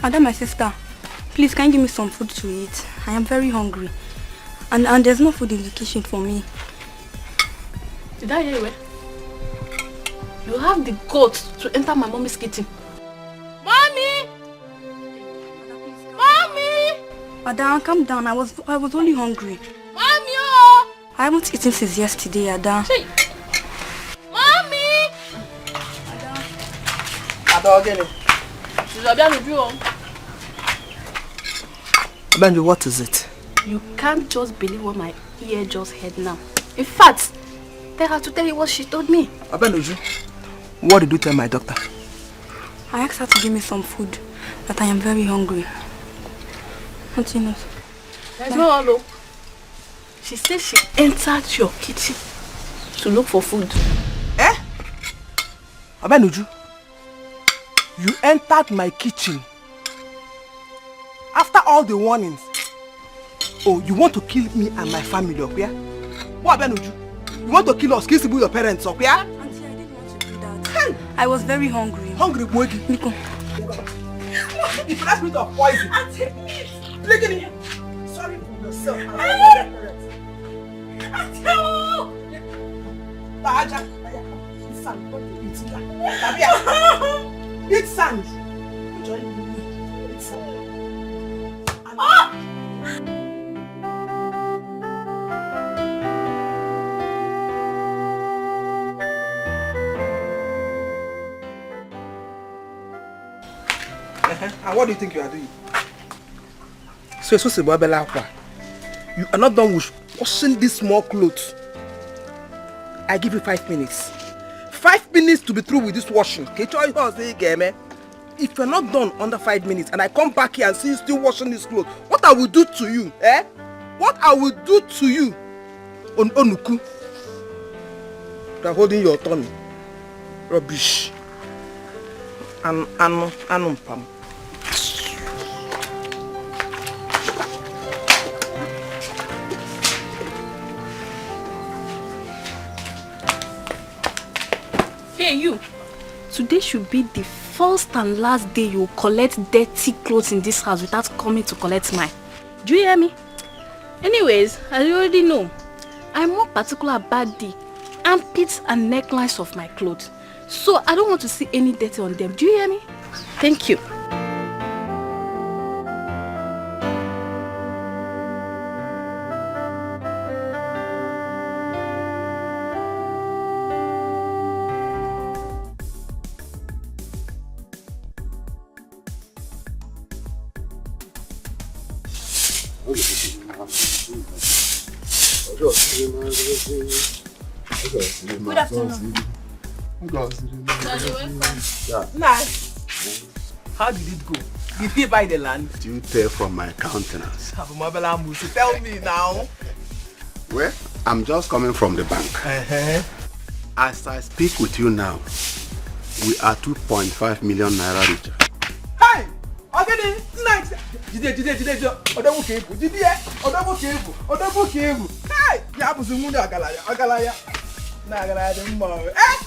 Ada, my sister, please can you give me some food to eat? I am very hungry. And there's no food in the kitchen for me. Did I hear you? You have the guts to enter my mommy's kitchen. Mommy! Mommy! Ada, calm down. I was only hungry. Mommy! Oh! I haven't eaten since yesterday, Ada. Hey. Mommy! Ada, again. Benji, what is it? You can't just believe what my ear just heard now. In fact, tell her to tell you what she told me. Abenuju, what did you tell my doctor? I asked her to give me some food, that I am very hungry. What you know? There's no hello. She said she entered your kitchen to look for food. Eh? Abenuju, you entered my kitchen after all the warnings. Oh, you want to kill me and my family, okay? What, Abenuju? You want to kill us, kill your parents, okay? Auntie, I didn't want to do that. Hey. I was very hungry. Hungry, boy? Nico. If you ask me to poison. Auntie, please. Look at me. Sorry for yourself. Auntie, oh! Baja. Eat sand. Eat sand. Join me. Eat sand. Ah! And what do you think you are doing? So you are not done with washing these small clothes. I give you 5 minutes. 5 minutes to be through with this washing. If you're not done under 5 minutes and I come back here and see you still washing these clothes, what I will do to you, eh? What I will do to you on Onuku. You are holding your tongue. Rubbish. Pam. Hey you, today should be the first and last day you collect dirty clothes in this house without coming to collect mine. Do you hear me? Anyways, as you already know, I'm more particular about the armpits and necklines of my clothes. So I don't want to see any dirty on them. Do you hear me? Thank you. Good afternoon. Nice. How did it go? Did he buy the land? You tell from my countenance. Tell me now. Well, I'm just coming from the bank. As I speak with you now, we are 2.5 million naira richer. Hey! Okay, nice. Hey!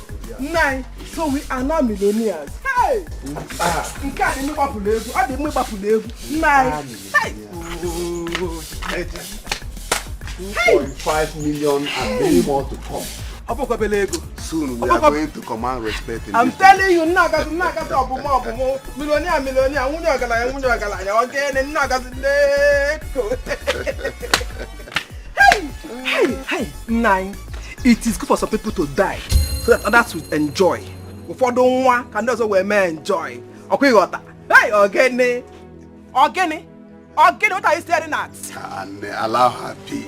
Nine. So we are now millionaires. Hey! Nine. Hey! 2.5 million and many more to come. Soon we are going to command respect in I'm this telling you, Hey, Nine. It is good for some people to die so that others will enjoy. Before don't want can also where men enjoy. Okay, got hey, Ogene, what are you staring at? And allow her be.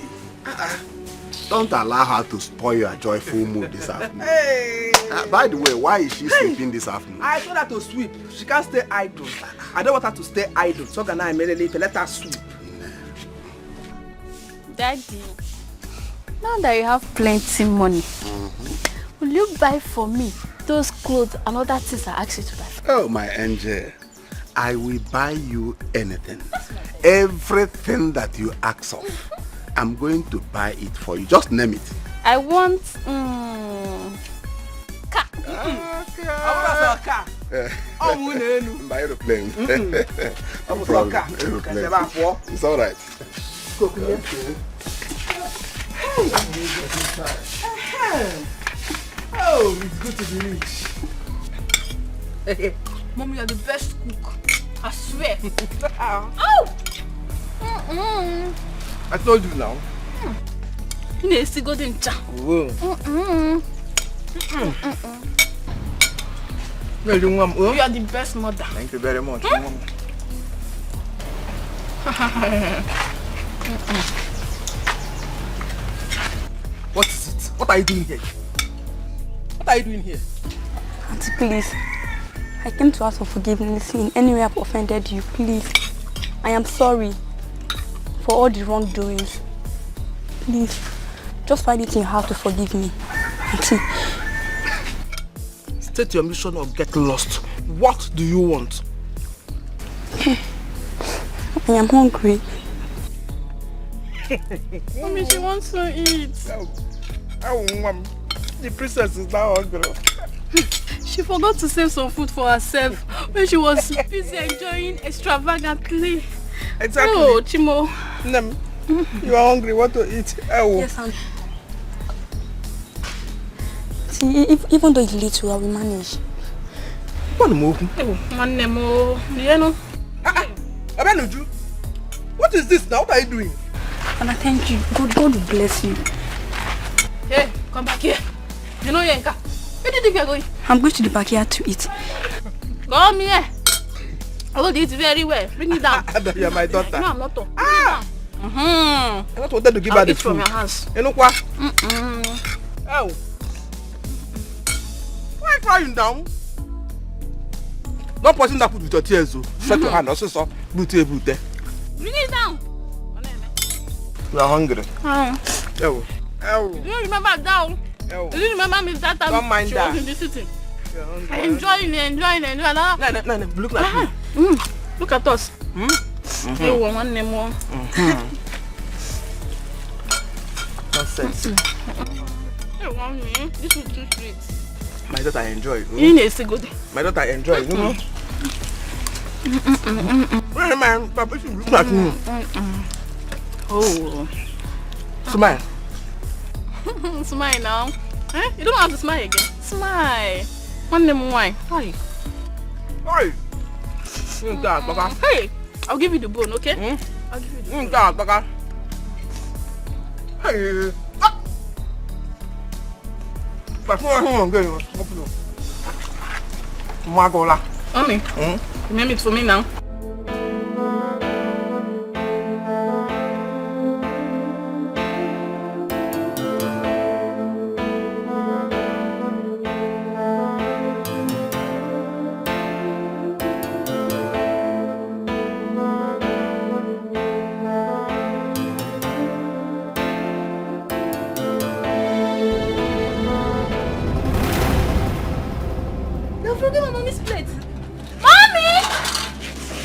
Don't allow her to spoil your joyful mood this afternoon. Hey. By the way, why is she sleeping this afternoon? I told her to sweep. She can't stay idle. I don't want her to stay idle. So can I immediately let her sweep? Daddy, now that you have plenty money, will you buy for me those clothes and other things I asked you to buy? Oh, my angel. I will buy you anything. Everything that you ask of. I'm going to buy it for you. Just name it. I want car. I want a car. By aeroplane. I'm from aeroplane. It's all right. Oh, it's good to be rich. Mom, you're the best cook. I swear. I told you now. You need to go to Whoa. You are the best mother. Thank you very much. What is it? What are you doing here? What are you doing here? Auntie, please. I came to ask for forgiveness in any way I've offended you. Please. I am sorry for all the wrongdoings. Please. Just find it in your heart to forgive me. Auntie. State your mission or get lost. What do you want? I am hungry. Mommy, she wants to eat. Oh, Mom. The princess is now hungry. She forgot to save some food for herself when she was busy enjoying extravagantly. Exactly. Oh, Chimo. Nem, you are hungry. What to eat? Oh. Yes, Auntie. See, even though it's little, I will manage. What move? One nemo. You know. Abanuju, what is this now? What are you doing? And I thank you. God will bless you. Hey, come back here. You know Yenka. Where do you think you're going? I'm going to the backyard to eat. Come here. I will eat very well. Bring it down. You're my daughter. No, I'm not. I not wanted to give her the food. From your house. You know what? Oh. Why are you crying down? Don't poison that food with your tears. Shut your hand. Also, so brute. Bring it down. You are hungry. Oh. Do you remember down? Do you remember me that time? Don't mind she that. was in the city. Enjoying. No, look like me. Look at us. Hey, one name more. Nonsense. Hey, one me. This is too sweet. My daughter enjoy. You need to go there. My daughter enjoy. Man, Papa should look like me. Oh. Smile. Smile now. Eh? You don't have to smile again. Smile. One name wine. Hi. Hi. Hey, I'll give you the bone, okay? I'll give you the bone. Hey. Mommy, you make it for me now.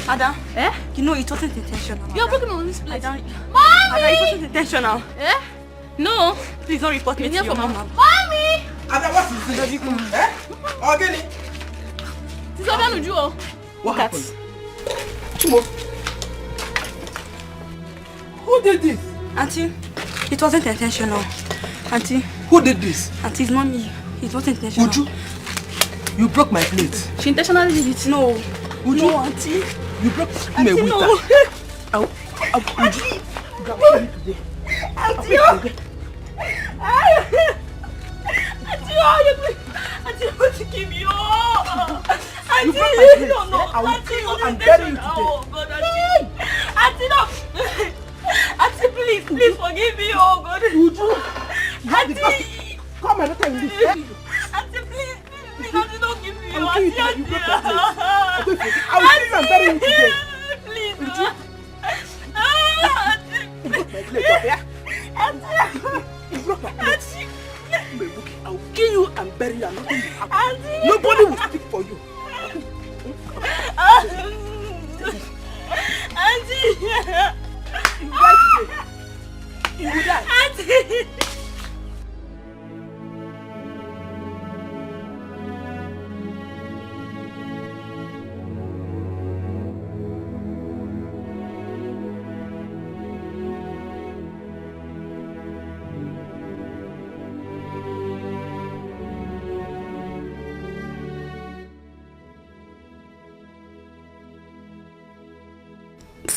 Ada, you know it wasn't intentional. You're broken on this plate. Mommy! Ada, it wasn't intentional. Eh? No. Please don't report me to your mama. Mommy! Ada, what is this? Again? This is what you do. What happened? Chimo. Who did this? Auntie, it wasn't intentional. Auntie. Who did this? Auntie, it's not me. It wasn't intentional. Uju, you broke my plate. She intentionally did it. No. Uju, no, Auntie. You broke my Auntie, waiter. no. Uju, you got me today. Auntie, Auntie, I want to give you. Auntie, no. I'm burying you today. Oh, God, Auntie, no. Auntie, please forgive me. Oh, God. Uju, Auntie. Come on, let me Auntie, please, Auntie, don't give me. I'll kill you today. You broke my plate. I will kill you and bury you today. Please, Uju. Auntie. You broke my plate, yeah? Auntie. You broke my plate. Auntie. I will kill you and bury you and nothing will happen. Auntie. Nobody will speak for you. Auntie. You die today. You will die. Auntie.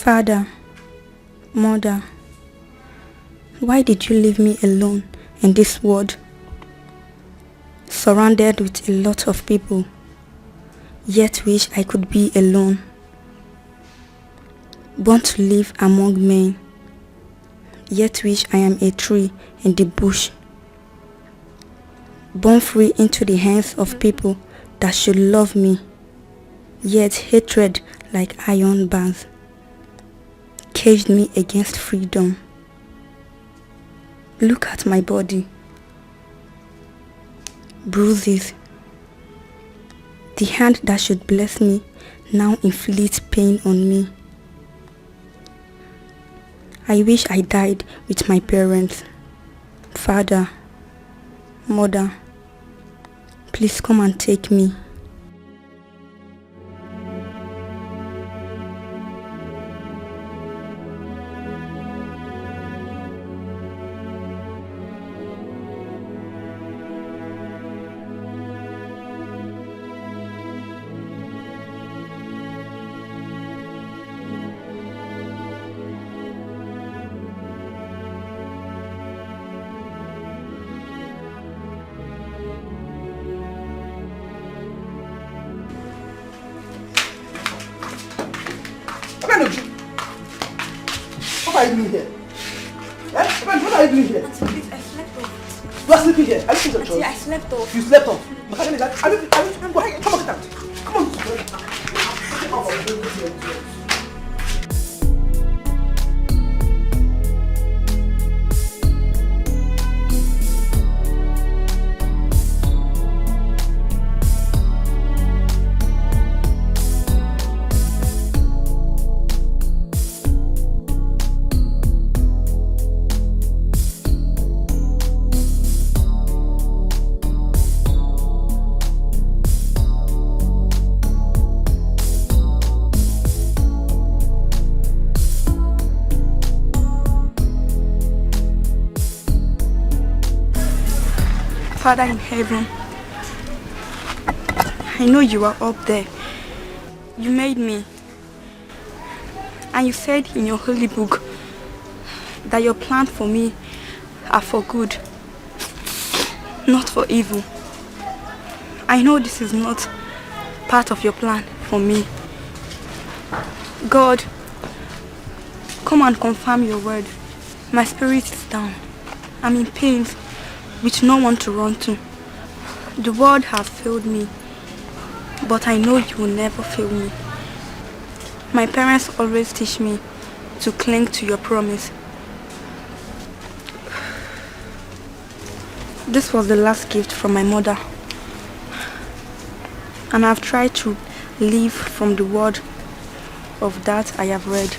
Father, Mother, why did you leave me alone in this world, surrounded with a lot of people, yet wish I could be alone, born to live among men, yet wish I am a tree in the bush, born free into the hands of people that should love me, yet hatred like iron bars caged me against freedom. Look at my body. Bruises. The hand that should bless me now inflicts pain on me. I wish I died with my parents. Father, Mother, please come and take me. What are you doing here? Eh? What are you doing here? Please, I slept off. You are sleeping here. Are you sleeping your choice? I slept off. You slept off. Come on, come on, come on. Father in heaven, I know you are up there. You made me. And you said in your holy book that your plans for me are for good, not for evil. I know this is not part of your plan for me. God, come and confirm your word. My spirit is down. I'm in pain with no one to run to. The world has failed me, but I know you will never fail me. My parents always teach me to cling to your promise. This was the last gift from my mother, and I've tried to live from the word of that I have read.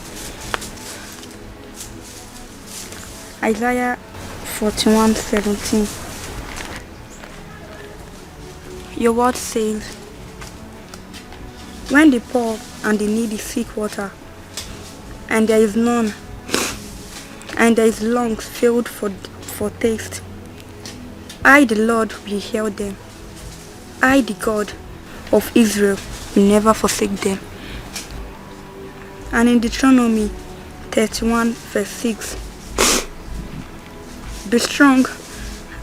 Isaiah 41:17. Your word says, when the poor and the needy seek water, and there is none, and there is lungs filled for taste, I, the Lord, will heal them. I, the God of Israel, will never forsake them. And in Deuteronomy 31:6, be strong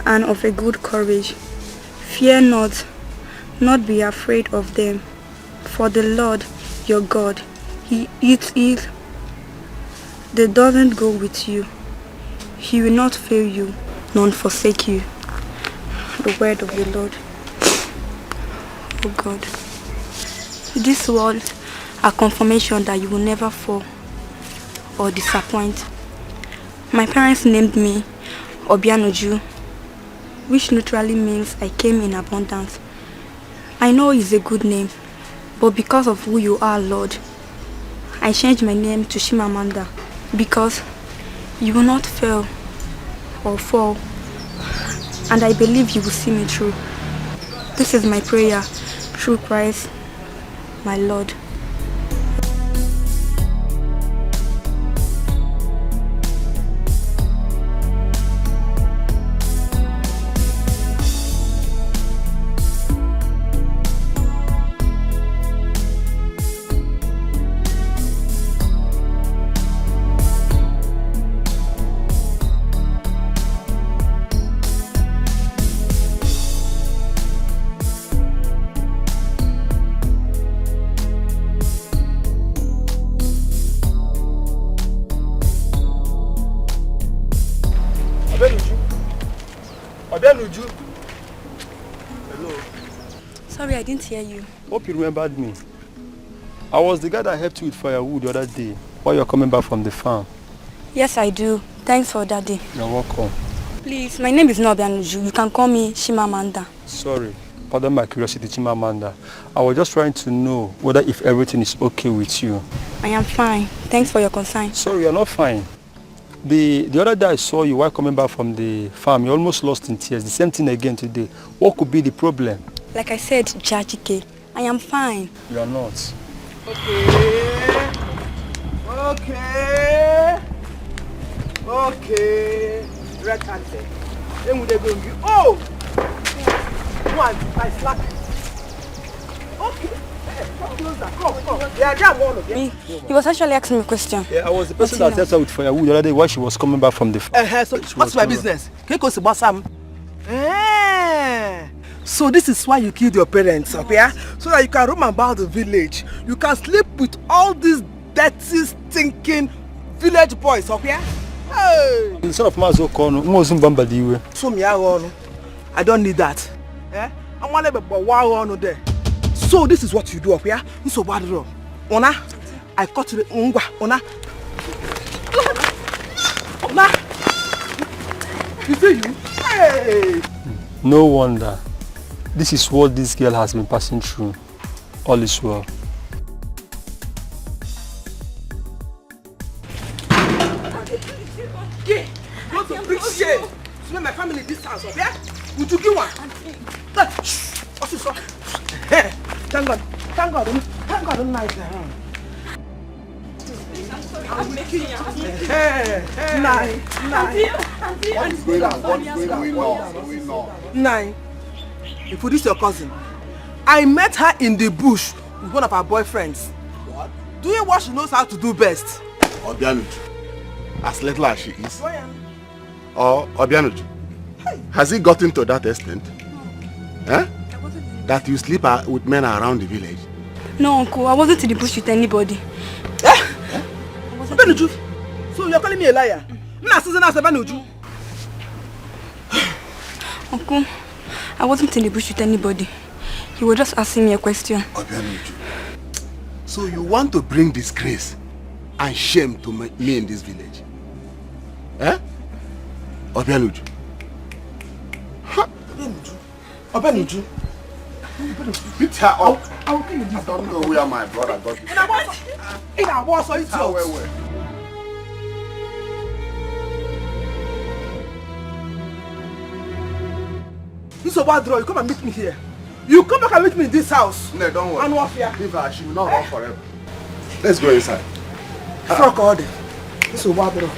and of a good courage. Fear not, not be afraid of them. For the Lord your God, He doesn't go with you. He will not fail you, nor forsake you. The word of the Lord. Oh God, these words are confirmation that you will never fall or disappoint. My parents named me Obianoju, which literally means I came in abundance. I know it's a good name, but because of who you are, Lord, I changed my name to Chimamanda, because you will not fail or fall, and I believe you will see me through. This is my prayer through Christ, my Lord. Obianuju. Hello. Sorry, I didn't hear you. Hope you remembered me. I was the guy that helped you with firewood the other day while you were coming back from the farm. Yes, I do. Thanks for that day. You're welcome. Please, my name is not Obianuju. You can call me Chimamanda. Sorry. Pardon my curiosity, Chimamanda. I was just trying to know whether if everything is okay with you. I am fine. Thanks for your concern. Sorry, you're not fine. The other day I saw you while coming back from the farm. You almost lost in tears. The same thing again today. What could be the problem? Like I said, Jajike, I am fine. You are not. Okay. Red handed. Then we go. Oh! One, I slap you. Okay. Come closer. Come. Yeah, jam all of you. He was actually asking me a question. Yeah, I was the person that helped her with firewood the other day while she was coming back from the farm. So what's my business? Can you go to Sam? So this is why you killed your parents up here? So that you can roam about the village. You can sleep with all these dirty, stinking village boys up here? Hey! The son of Mazo Kono, So me I don't need that. Eh? I want to be one there. So this is what you do up here. So bad room. Ona, I cut the ungwa. Ona. You see you? Hey! No wonder. This is what this girl has been passing through. All is well. Go to big shit. So my family this house up here. Would you give one? What's this? Thank God. Thank God. Thank God. I'm nice. I'm making you. Nine. What's going on? Nine. If this is your cousin, I met her in the bush with one of her boyfriends. What? Doing what she knows how to do best. Obianuju, as little as she is. Or Obianuju, has it gotten to that extent? Huh? That you sleep with men around the village? No, uncle, I wasn't in the bush with anybody. Obianuju, so you're calling me a liar? Uncle, I wasn't in the bush with anybody. He was just asking me a question. Obianuju, so you want to bring disgrace and shame to me in this village? Eh? Obianuju. Obianuju. Beat her up. I don't know where my brother got it. In our boss, so it's This is a bad draw. You come and meet me here. You come back and meet me in this house. No, don't worry. And warfare. Leave her. She will not run forever. Let's go inside. Fuck all day. This is a bad draw.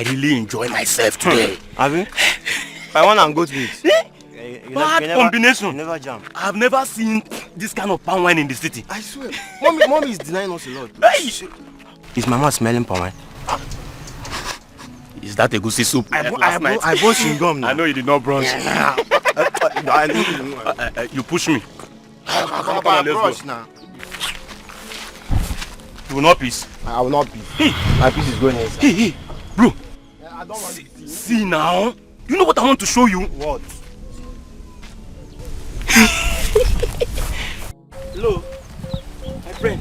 I really enjoy myself today. Have you? I want to go to it. Bad combination. You never jam. I've never seen this kind of palm wine in the city. I swear. Mommy is denying us a lot. Hey! Is Mama smelling palm wine? Is that a goosey soup? I bought chewing-gum now. I know you did not brunch. Yeah. You push me. Come on, let's go. Now. You will not peace. I will not peace. Hey. My peace is going inside. Hey, bro. I don't want see now. You know what I want to show you? What? Hello, my friend.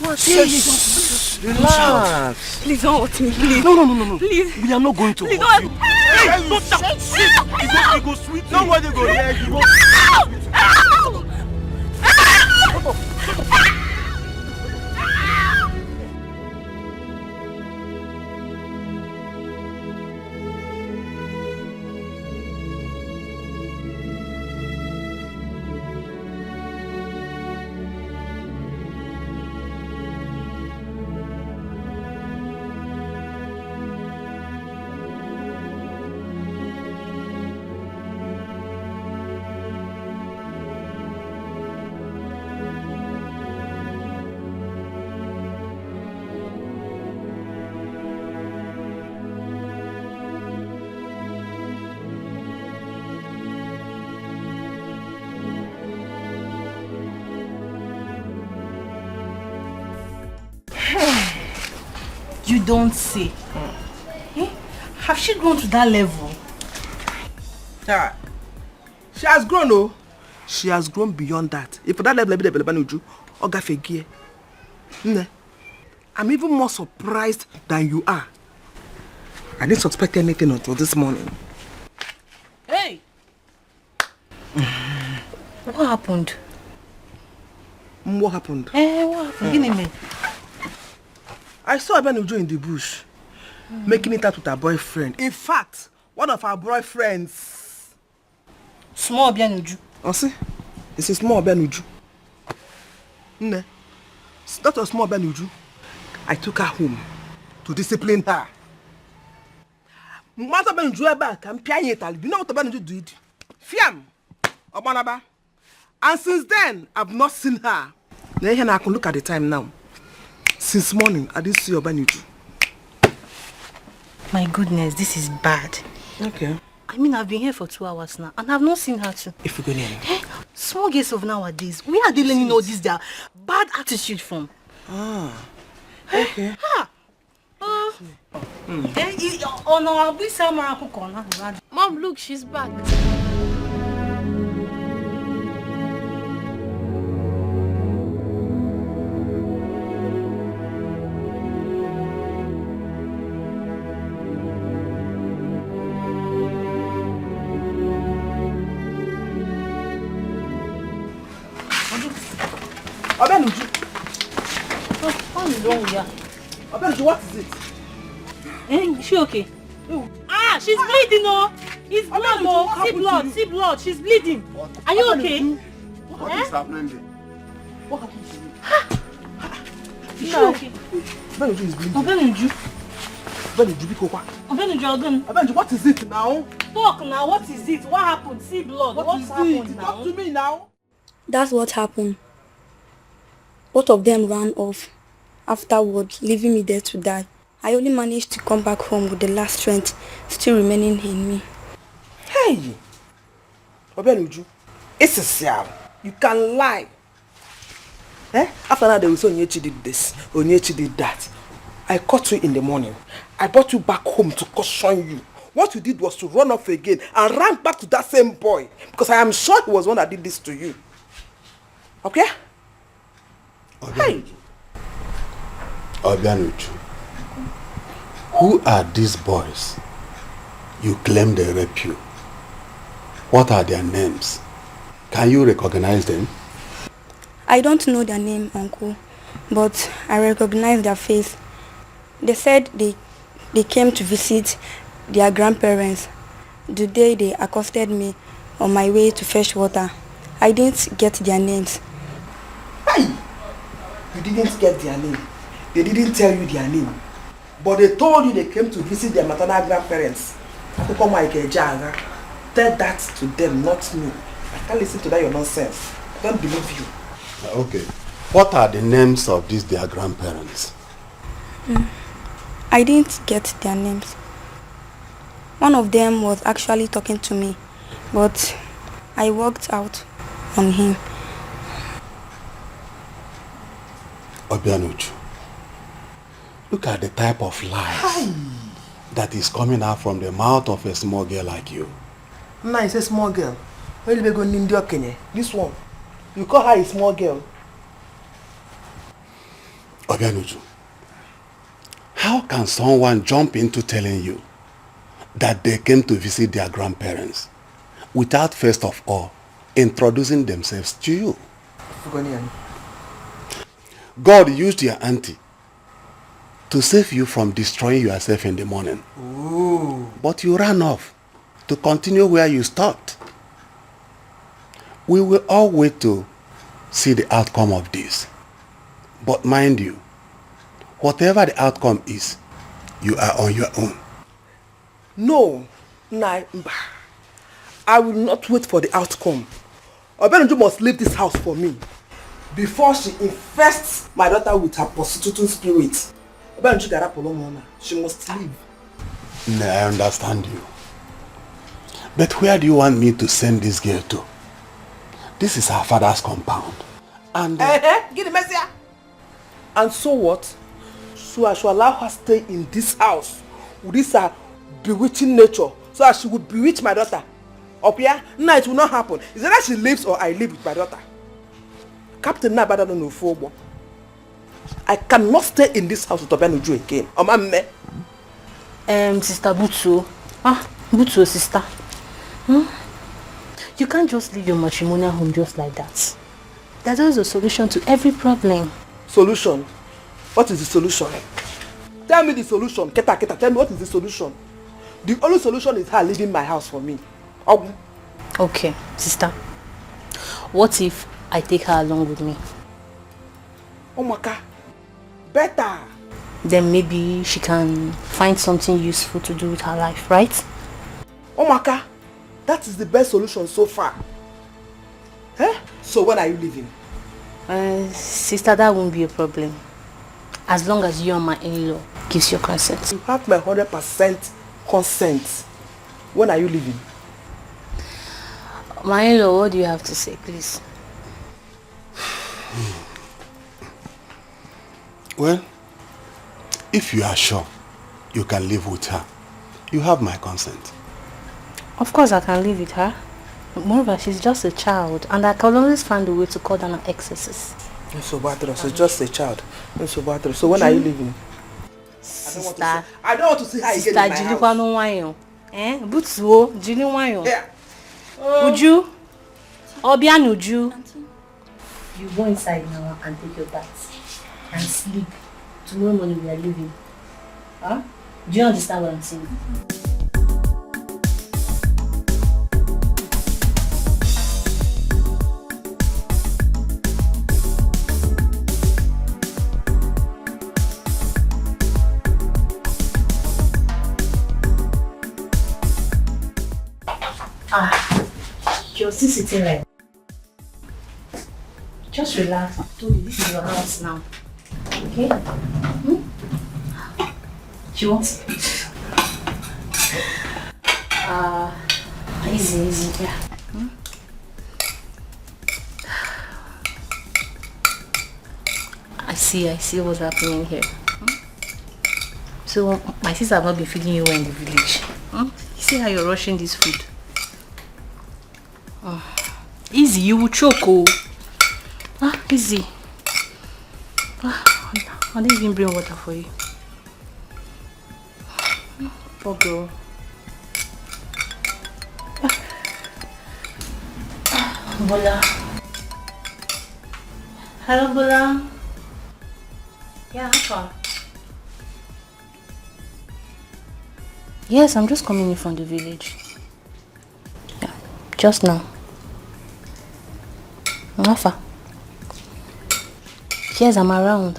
What? Relax. Please don't hurt me, please. No. Please. We are not going to Please hurt don't. you. Hey, don't shout. It go sweet. Nobody go there. You don't say. Eh? Have she grown to that level? Yeah. She has grown, oh. She has grown beyond that. If for that level, I'm even more surprised than you are. I didn't suspect anything until this morning. Hey! What happened? What happened? What happened? Give me. I saw Abenuju in the bush, making it out with her boyfriend. In fact, one of our boyfriends. Small Abenuju. Oh, see? It's a small Abenuju. That was small Abenuju. I took her home to discipline her. Mother Abenuju back and Pianyetal. You know what Abenuju did? Fiam! Obanaba. And since then, I've not seen her. Now I can look at the time now. Since morning, I didn't see Abenuju. My goodness, this is bad. Okay. I mean, I've been here for 2 hours now, and I've not seen her too. If you go there. Small girls of nowadays, where are they learning all this their bad attitude from? Ah. Okay. Mom, look, she's back. Abenuju. What is wrong with her? Abenuju, what is it? Is she okay? Ah, she's bleeding, oh! It's blood, oh! See blood, she's bleeding. Are you okay? What is happening there? What happened to you? Is she okay? Abenuju is bleeding. Abenuju, Abenuju, what is it now? talk now, what is it? What happened? See blood, what's happened now? Talk to me now. That's what happened. Both of them ran off afterward, leaving me there to die. I only managed to come back home with the last strength still remaining in me. Hey! Abenuju, it's a siam. You can lie. After that, they will say Onyechi did this, Onyechi did that. I caught you in the morning. I brought you back home to caution you. What you did was to run off again and run back to that same boy. Because I am sure he was one that did this to you. Okay? Hey! Abenuju, who are these boys you claim they rape you? What are their names? Can you recognize them? I don't know their name, Uncle, but I recognize their face. They said they came to visit their grandparents the day they accosted me on my way to fetch water. I didn't get their names. Hey! You didn't get their name. They didn't tell you their name. But they told you they came to visit their maternal grandparents. Tell that to them, not me. I can't listen to that your nonsense. I don't believe you. Okay. What are the names of these their grandparents? I didn't get their names. One of them was actually talking to me, but I walked out on him. Obianuchu, look at the type of lies that is coming out from the mouth of a small girl like you. Nah, it's a small girl. This one, you call her a small girl. Obianuchu, how can someone jump into telling you that they came to visit their grandparents without first of all introducing themselves to you? God used your auntie to save you from destroying yourself in the morning. Ooh. But you ran off to continue where you stopped. We will all wait to see the outcome of this. But mind you, whatever the outcome is, you are on your own. No, I will not wait for the outcome. Obenju must leave this house for me before she infests my daughter with her prostituting spirit. Obenju, she must leave. No, I understand you. But where do you want me to send this girl to? This is her father's compound. And get the message. And so what? So I shall allow her stay in this house with this bewitching nature, so that she would bewitch my daughter. Up here, no, it will not happen. Is either she lives or I live with my daughter. Captain Nabada no Fobo. I cannot stay in this house with Obianuju again. Sister Butsu. Butsu, sister. You can't just leave your matrimonial home just like that. There's always a solution to every problem. Solution? What is the solution? Tell me the solution. Keta, tell me what is the solution? The only solution is her leaving my house for me. Okay, sister. What if I take her along with me? Omaka, better. Then maybe she can find something useful to do with her life, right? Omaka, that is the best solution so far. So when are you leaving? Sister, that won't be a problem. As long as you and my in-law gives your consent. You have my 100% consent. When are you leaving? My in-law, what do you have to say, please? Well, if you are sure you can live with her, you have my consent. Of course I can live with her. Moreover, she's just a child, and I can always find a way to cut down her excesses. She's just a child. So when are you leaving? Sister, I don't want to see her again in my house. Butsuo, Jili Wanyo. Uju? Obianuju? You go inside now and take your bath and sleep. Tomorrow morning we are leaving. Huh? Do you understand what I'm saying? You're still sitting like. Just relax. I told you this is your house now. Okay? Do you want? Easy, yeah. I see what's happening here. So my sister have not been feeding you well in the village. You see how you're rushing this food? Easy, you will choke. Easy. I didn't even bring water for you. Poor girl. Bola. Hello, Bola. Yeah, how far? Yes, I'm just coming in from the village. Yeah, just now. How far? Yes, I'm around.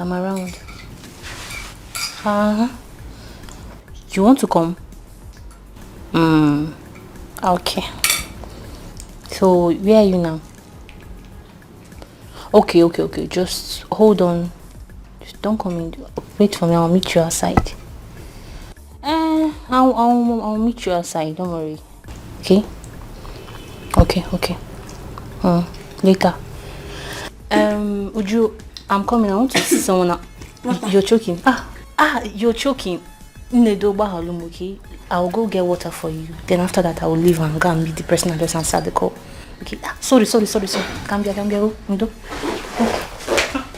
You want to come? Okay. So where are you now? Okay. Just hold on. Just don't come in. Wait for me. I'll meet you outside. I'll meet you outside. Don't worry. Okay. Okay. Later. Uju, I'm coming. I want to see someone. You're choking. You're choking. Okay. I'll go get water for you. Then after that, I will leave and go and meet the person and just answer the call. Okay. Sorry. Cambia. Go.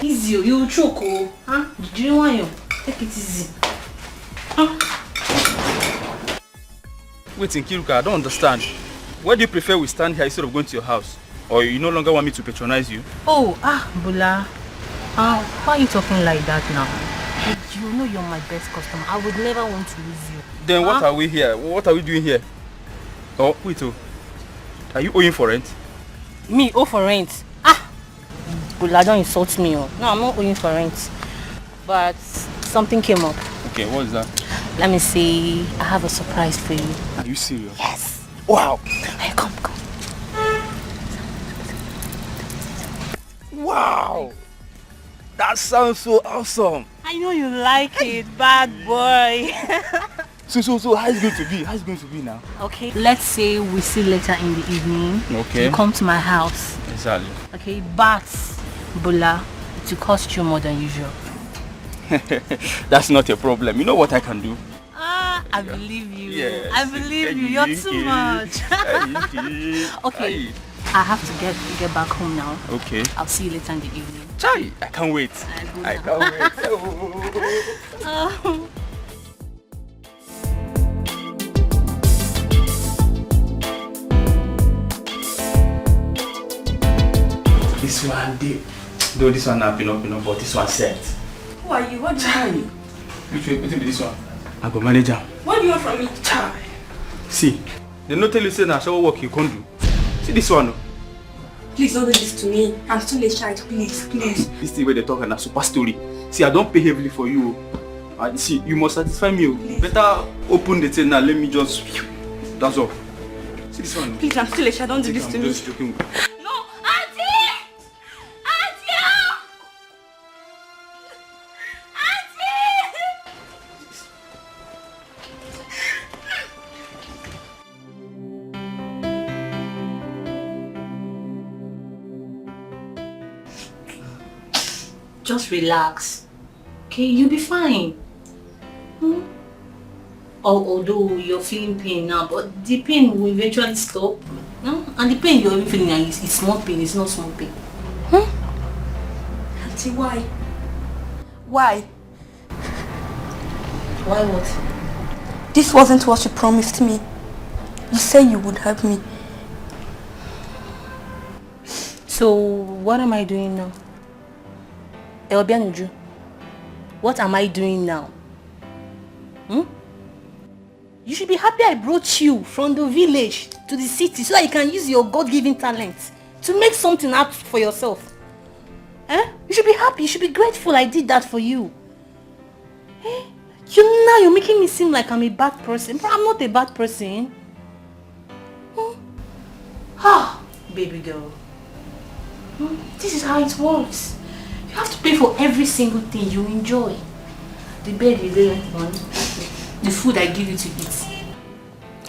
Easy. You choke. Huh? Do you want you? Take it easy. Wait, Nkiruka, I don't understand. Why do you prefer we stand here instead of going to your house? Or you no longer want me to patronize you? Bula. Why are you talking like that now? You know you're my best customer. I would never want to lose you. Then what are we here? What are we doing here? Oh, wait, are you owing for rent? Me owe for rent? Bula, don't insult me. No, I'm not owing for rent. But something came up. Okay, what is that? Let me see. I have a surprise for you. Are you serious? Yes. Wow. Hey, come. Wow. That sounds so awesome. I know you like it, bad boy. So how is it going to be now? Okay. Let's say we see later in the evening. Okay. You come to my house. Exactly. Okay, but Bula, it will cost you more than usual. That's not a problem. You know what I can do? I believe you. Yes. I believe you. You're too much. Okay. I have to get back home now. Okay. I'll see you later in the evening. Chai, I can't wait. I can't wait. This one did. Though this one not been but this one set. Who are you? What do you want? Which will be this one? I go manage him. What do you want from me? Chai. See, they not tell you say na shower work you can't do. See this one. Please don't do this to me. I'm still a child. Please. This thing where they talk and a super story. See, I don't pay heavily for you. See, you must satisfy me. Please. Better open the thing now. Let me just. That's all. See this one. Please, I'm still a child. Don't do this to me. I'm just joking. Just relax. Okay, you'll be fine. Although you're feeling pain now, but the pain will eventually stop. And the pain you're even feeling now is small pain, it's not small pain. Auntie, why? Why? Why what? This wasn't what you promised me. You said you would help me. So, what am I doing now? Elbianuju, what am I doing now? You should be happy I brought you from the village to the city so that you can use your God-given talent to make something out for yourself. You should be happy, you should be grateful I did that for you. You're making me seem like I'm a bad person, but I'm not a bad person. Baby girl. This is how it works. You have to pay for every single thing you enjoy. The bed you lay on, the food I give you to eat.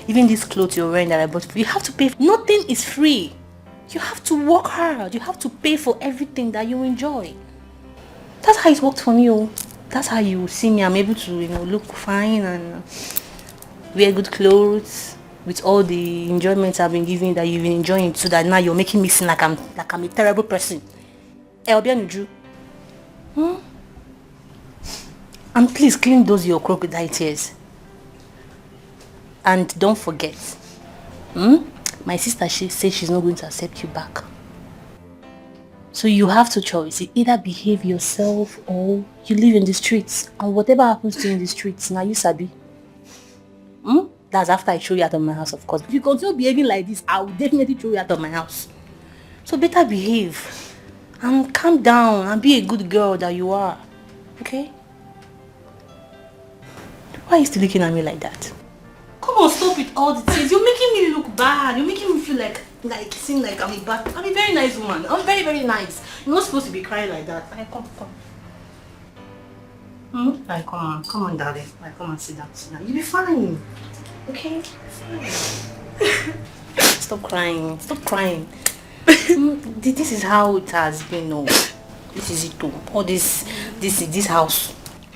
Even these clothes you're wearing that I bought for you, have to pay. Nothing is free. You have to work hard. You have to pay for everything that you enjoy. That's how it worked for me. That's how you see me. I'm able to, look fine and wear good clothes with all the enjoyments I've been giving that you've been enjoying, so that now you're making me seem like I'm a terrible person. Elbianuju. And please clean those your crocodile tears. And don't forget, my sister, she says she's not going to accept you back. So you have two choices. You either behave yourself or you live in the streets. And whatever happens to you in the streets, now you sabi. That's after I throw you out of my house, of course. If you continue behaving like this, I will definitely throw you out of my house. So better behave. And calm down and be a good girl that you are. Okay? Why Why are you still looking at me like that? Come on, stop with all the things. You're making me look bad. You're making me feel like seem like I'm a very nice woman. I'm very, very nice. You're not supposed to be crying like that. Alright, come. Alright, come on, darling. Alright, come and sit down. You'll be fine. Okay? Stop crying. This is how it has been. No, this is it too. All this house,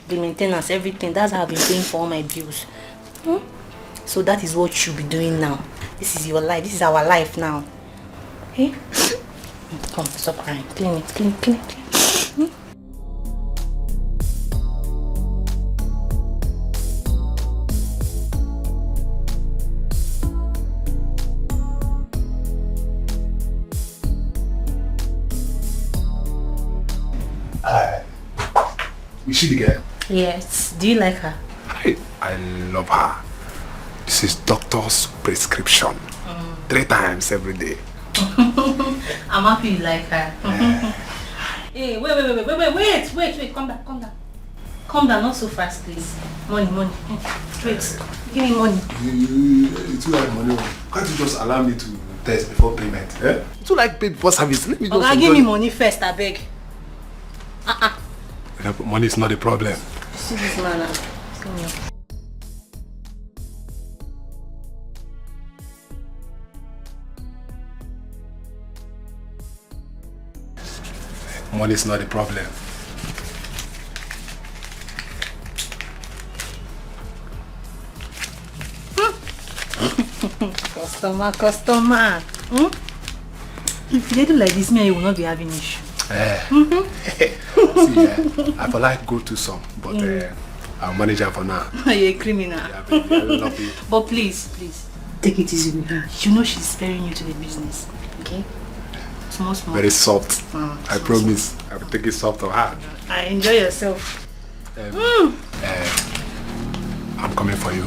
the maintenance, everything. That's how I've been paying for all my bills. So that is what you'll be doing now. This is your life. This is our life now. Okay? Come, stop crying. Clean it. Is she the girl? Yes. Do you like her? I love her. This is doctor's prescription. 3 times every day. I'm happy you like her. Hey, wait. Calm down. Calm down, not so fast, please. Money. Wait, give me money. You too like money. Can't you just allow me to test before payment? Eh? You too like pay before service. Let me just... Okay, give me money first, I beg. Money is not a problem. See this man now. Come here. Money is not a problem. Customer. If you do like this, me, you will not be having issue. See, I for like go to some, but I'll manage her for now. You're a criminal. Yeah, baby, I love you. But please, take it easy with her. You know she's very new to the business. Okay? Small. Very soft. I promise. I will take it soft on her. Enjoy yourself. I'm coming for you.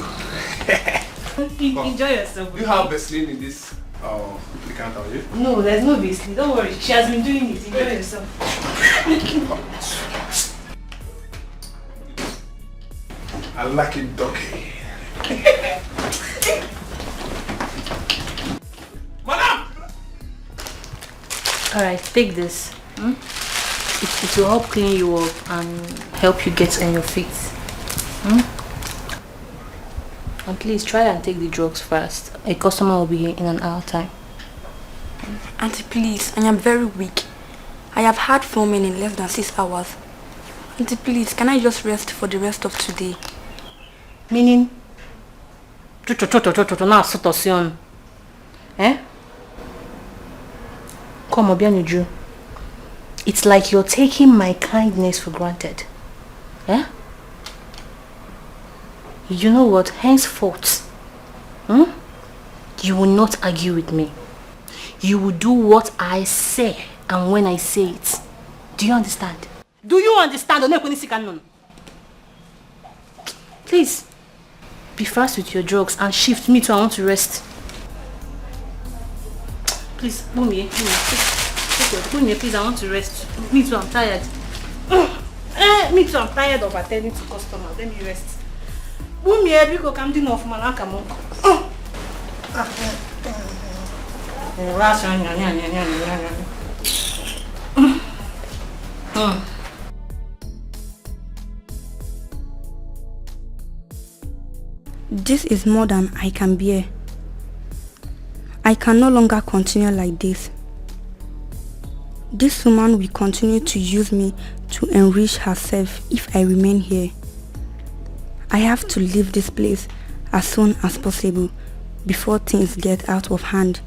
Enjoy yourself. Do you have Vaseline in this applicant on you? No, there's no Vaseline. Don't worry. She has been doing it. Enjoy yourself. I like it, doggy. Alright, take this. It will help clean you up and help you get on your feet. And please try and take the drugs fast. A customer will be here in an hour time. Auntie, please, I am very weak. I have had foaming in less than 6 hours. Auntie, please, can I just rest for the rest of today? Meaning? Now, situation. Eh? Come, Obianuju. It's like you're taking my kindness for granted. Eh? You know what? Henceforth, you will not argue with me. You will do what I say and when I say it. Do you understand? Do you understand? Please, be fast with your drugs and shift. Me too, I want to rest. Please, Bumi, please, I want to rest. Me too, I'm tired. Me too, I'm tired of attending to customers. Let me rest. Bumi, because I'm doing off my come. This is more than I can bear. I can no longer continue like this. This woman will continue to use me to enrich herself if I remain here. I have to leave this place as soon as possible before things get out of hand.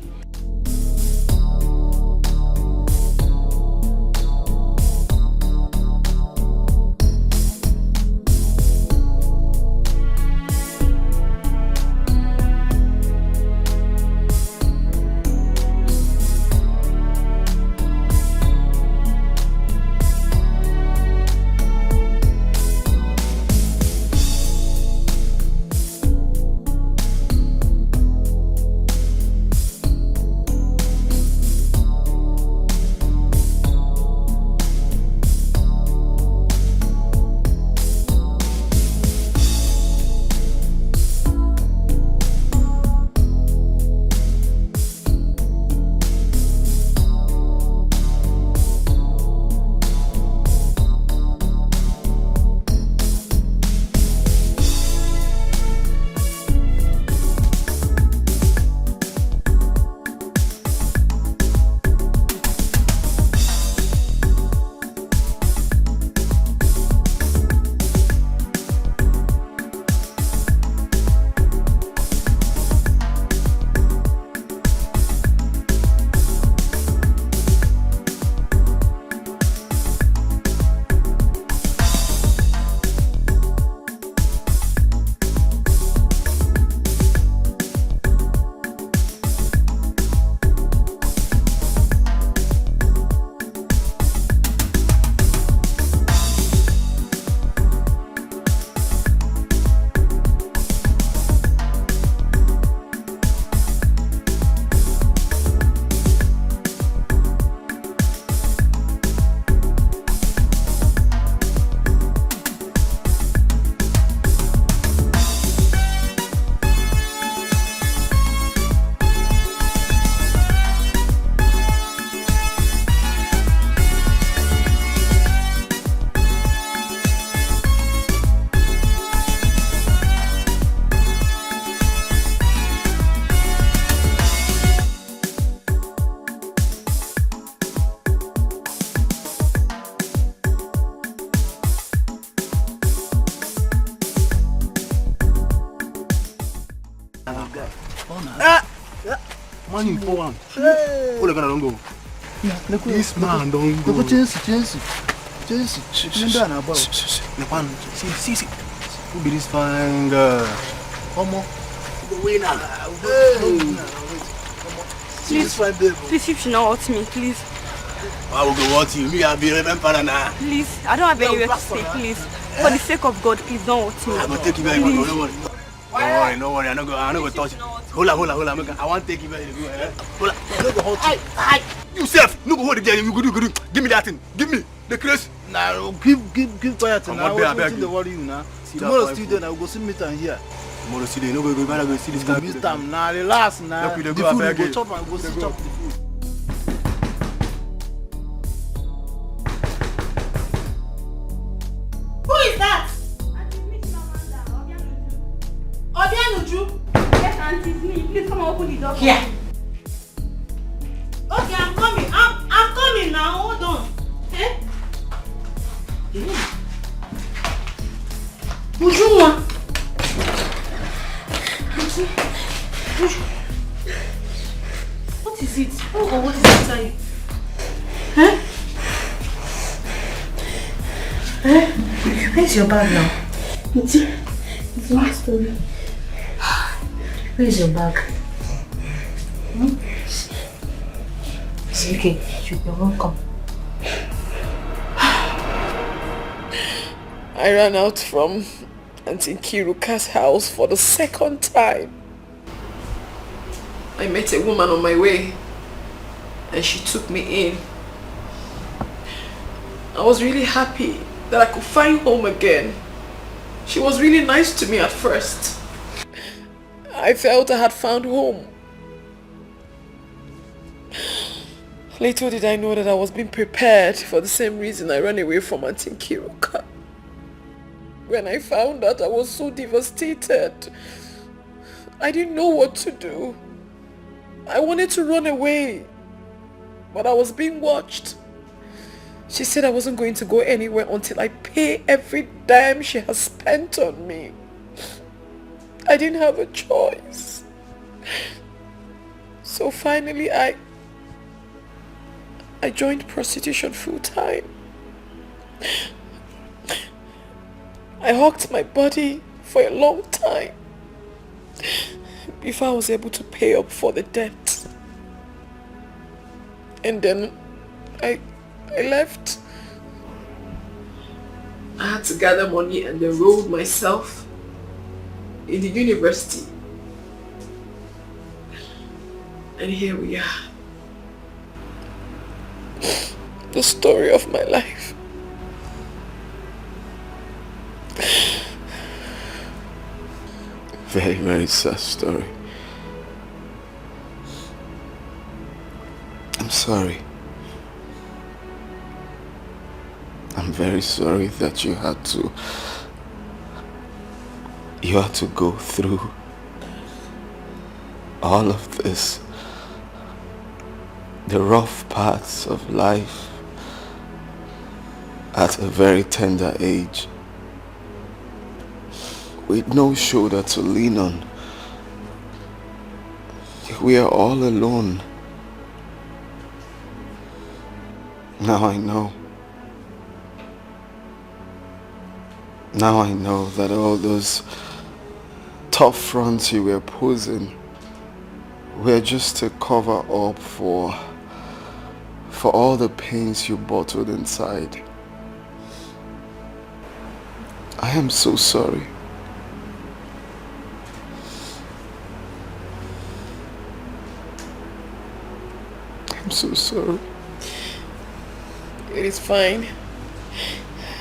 Man in 4-1. Hey. Ole gonna don't go. This man don't go. Chelsea. Nepan, see. Who be this fine girl? Come on. The winner. Please, please, you should not hurt me, please. I will go watch you. Me, I'll be remember now. Please, I don't have anywhere to stay, please. For the sake of God, please don't hurt me. I will take you very much. Don't worry. Don't worry. I'm not going to touch you. Hold on. I want to take you very good. Hold on. I'm not going to hurt you. You self, no go hold the girl. You go do. Give me that thing. Give me the craze. Nah, keep quiet now. I beg you. Worry you now. Tomorrow still there. I will go see meet and here. Tomorrow still there. No go see this guy. This time now, relax now. The food will go chop and go see chop the food. Who is that? Obianuju? Yes, Auntie, it's me. Please come and open the door. Here. Okay, I'm coming. I'm coming now. Hold on. Eh? Bonjour. What is it? Oh, what is inside? Huh? Eh? Where's your bag now? It's my story. Where's your bag? It's okay. You're welcome. I ran out from Auntie Kiruka's house for the second time. I met a woman on my way and she took me in. I was really happy that I could find home again. She was really nice to me at first. I felt I had found home. Little did I know that I was being prepared for the same reason I ran away from Auntie Kiruka. When I found out, I was so devastated. I didn't know what to do. I wanted to run away, but I was being watched. She said I wasn't going to go anywhere until I pay every dime she has spent on me. I didn't have a choice. So finally I joined prostitution full time. I hawked my body for a long time before I was able to pay up for the debt. And then I left. I had to gather money and enroll myself in the university. And here we are. The story of my life. Very, very sad story. I'm sorry. I'm very sorry that you had to go through all of this. The rough parts of life at a very tender age, with no shoulder to lean on. We are all alone. Now I know. Now I know that all those tough fronts you were posing were just to cover up for all the pains you bottled inside. I am so sorry. I'm so sorry. It is fine.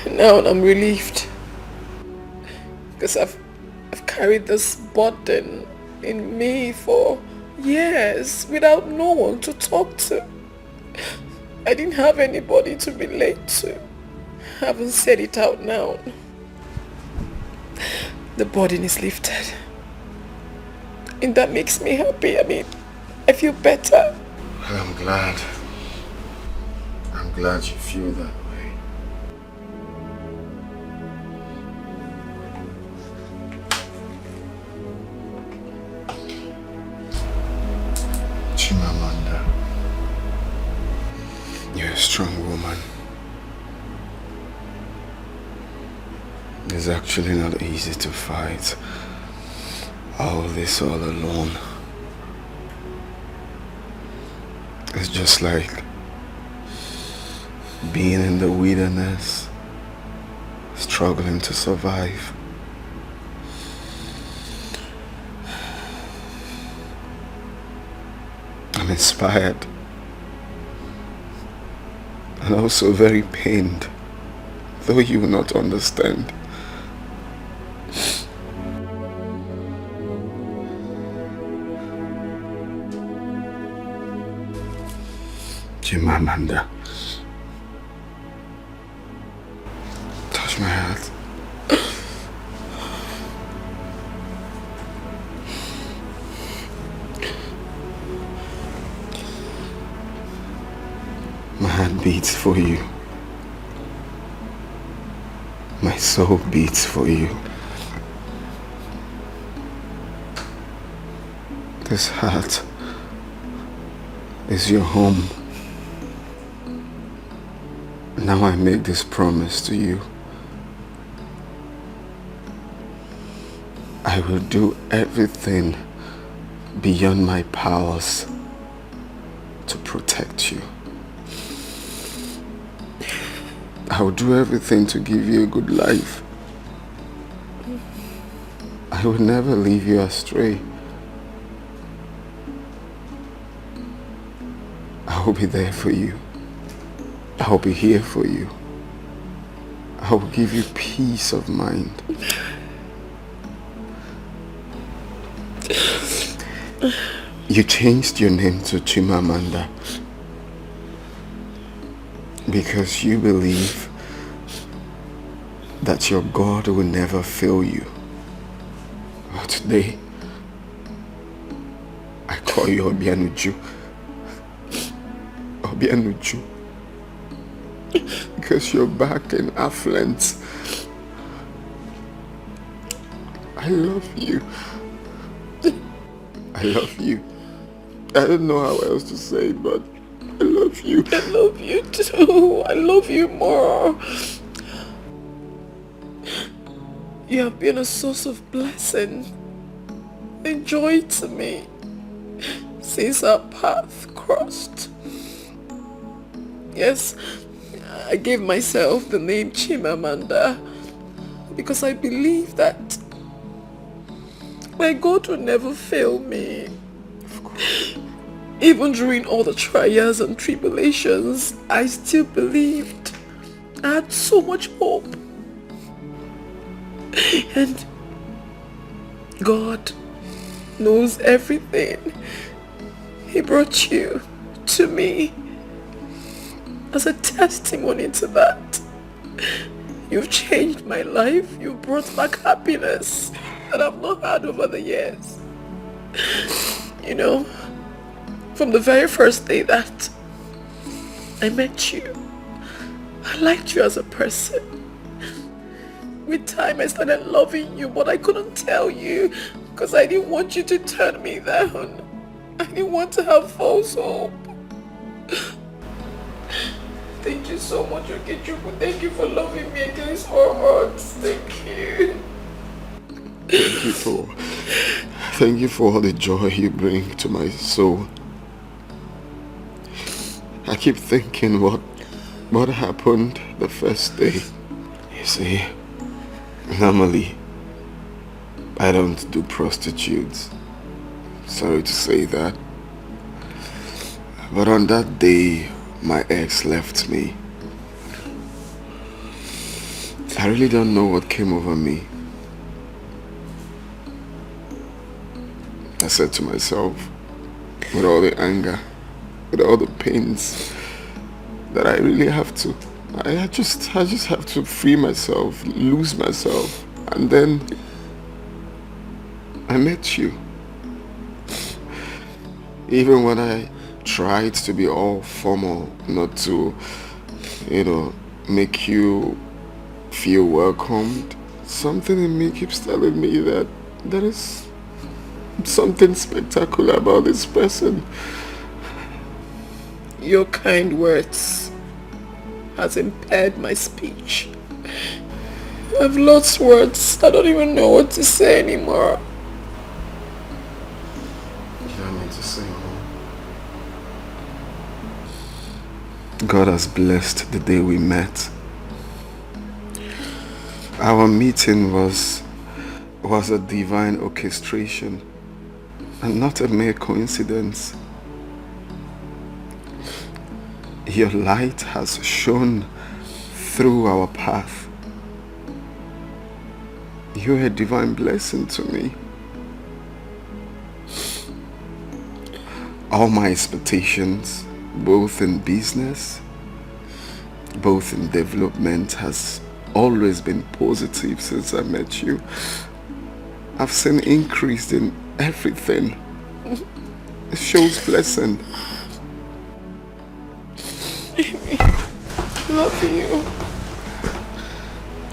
Now I'm relieved. Because I've carried this burden in me for years without no one to talk to. I didn't have anybody to relate to. I haven't said it out now. The burden is lifted. And that makes me happy. I mean, I feel better. Well, I'm glad. I'm glad you feel that way. a strong woman. It's actually not easy to fight all this all alone. It's just like being in the wilderness, struggling to survive. I'm inspired and also very pained, though you will not understand. Chimamanda, touch my heart. My heart beats for you. My soul beats for you. This heart is your home. Now I make this promise to you. I will do everything beyond my powers to protect you. I will do everything to give you a good life. I will never leave you astray. I will be there for you. I will be here for you. I will give you peace of mind. You changed your name to Chimamanda because you believe that your God will never fail you. But today, I call you Obianuju. Obianuju. Because you're back in affluence. I love you. I love you. I don't know how else to say, but I love you. I love you too. I love you more. You have been a source of blessing and joy to me since our path crossed. Yes, I gave myself the name Chimamanda because I believe that my God will never fail me. Of course. Even during all the trials and tribulations, I still believed. I had so much hope. And God knows everything. He brought you to me as a testimony to that. You've changed my life. You've brought back happiness that I've not had over the years. You know, from the very first day that I met you, I liked you as a person. With time I started loving you, but I couldn't tell you because I didn't want you to turn me down. I didn't want to have false hope. Thank you so much, Okechukwu. Thank you for loving me against all odds. Thank you. Thank you for all the joy you bring to my soul. I keep thinking what happened the first day. You see, normally I don't do prostitutes. Sorry to say that. But on that day, my ex left me. I really don't know what came over me. I said to myself, with all the anger, with all the pains, that I really have to. I just have to free myself, lose myself. And then I met you. Even when I tried to be all formal, not to, make you feel welcomed, something in me keeps telling me that there is something spectacular about this person. Your kind words has impaired my speech. I've lost words. I don't even know what to say anymore. You don't need to say more. God has blessed the day we met. Our meeting was a divine orchestration and not a mere coincidence. Your light has shone through our path. You're a divine blessing to me. All my expectations, both in business, both in development, has always been positive since I met you. I've seen increase in everything. It shows blessing. Baby, I love you.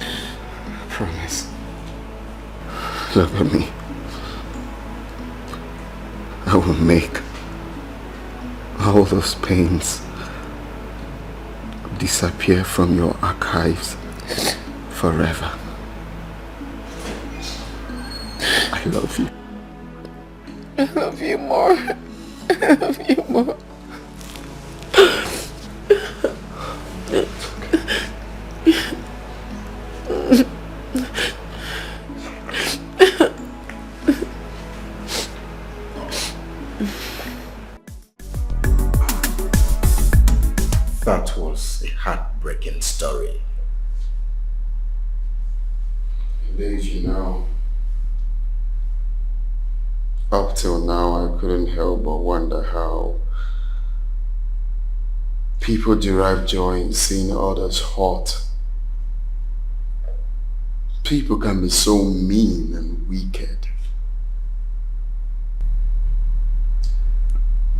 I promise. Look at me. I will make all those pains disappear from your archives forever. I love you. I love you more. I love you more. That was a heartbreaking story. Indeed, you know, up till now I couldn't help but wonder how people derive joy in seeing others hurt. People can be so mean and wicked.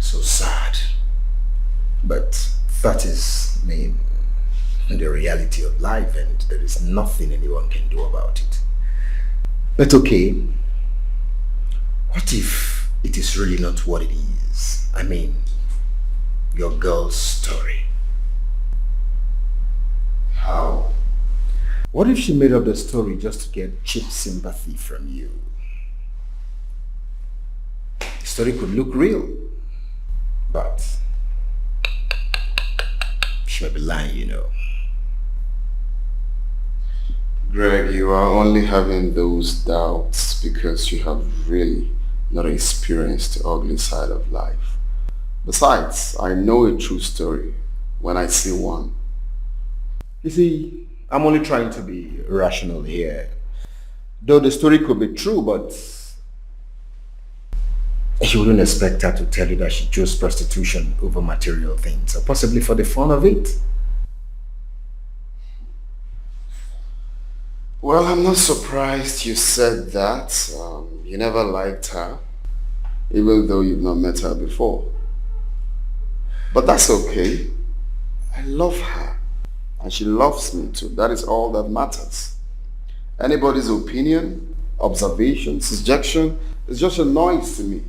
So sad. But that is, the reality of life, and there is nothing anyone can do about it. But okay, what if it is really not what it is? I mean, your girl's story. How? What if she made up the story just to get cheap sympathy from you? The story could look real, but she might be lying, you know. Greg, you are only having those doubts because you have really not experienced the ugly side of life. Besides, I know a true story when I see one. You see, I'm only trying to be rational here. Though the story could be true, but you wouldn't expect her to tell you that she chose prostitution over material things, or possibly for the fun of it. Well, I'm not surprised you said that. You never liked her, even though you've not met her before. But that's okay. I love her, and she loves me too. That is all that matters. Anybody's opinion, observation, suggestion is just a noise to me.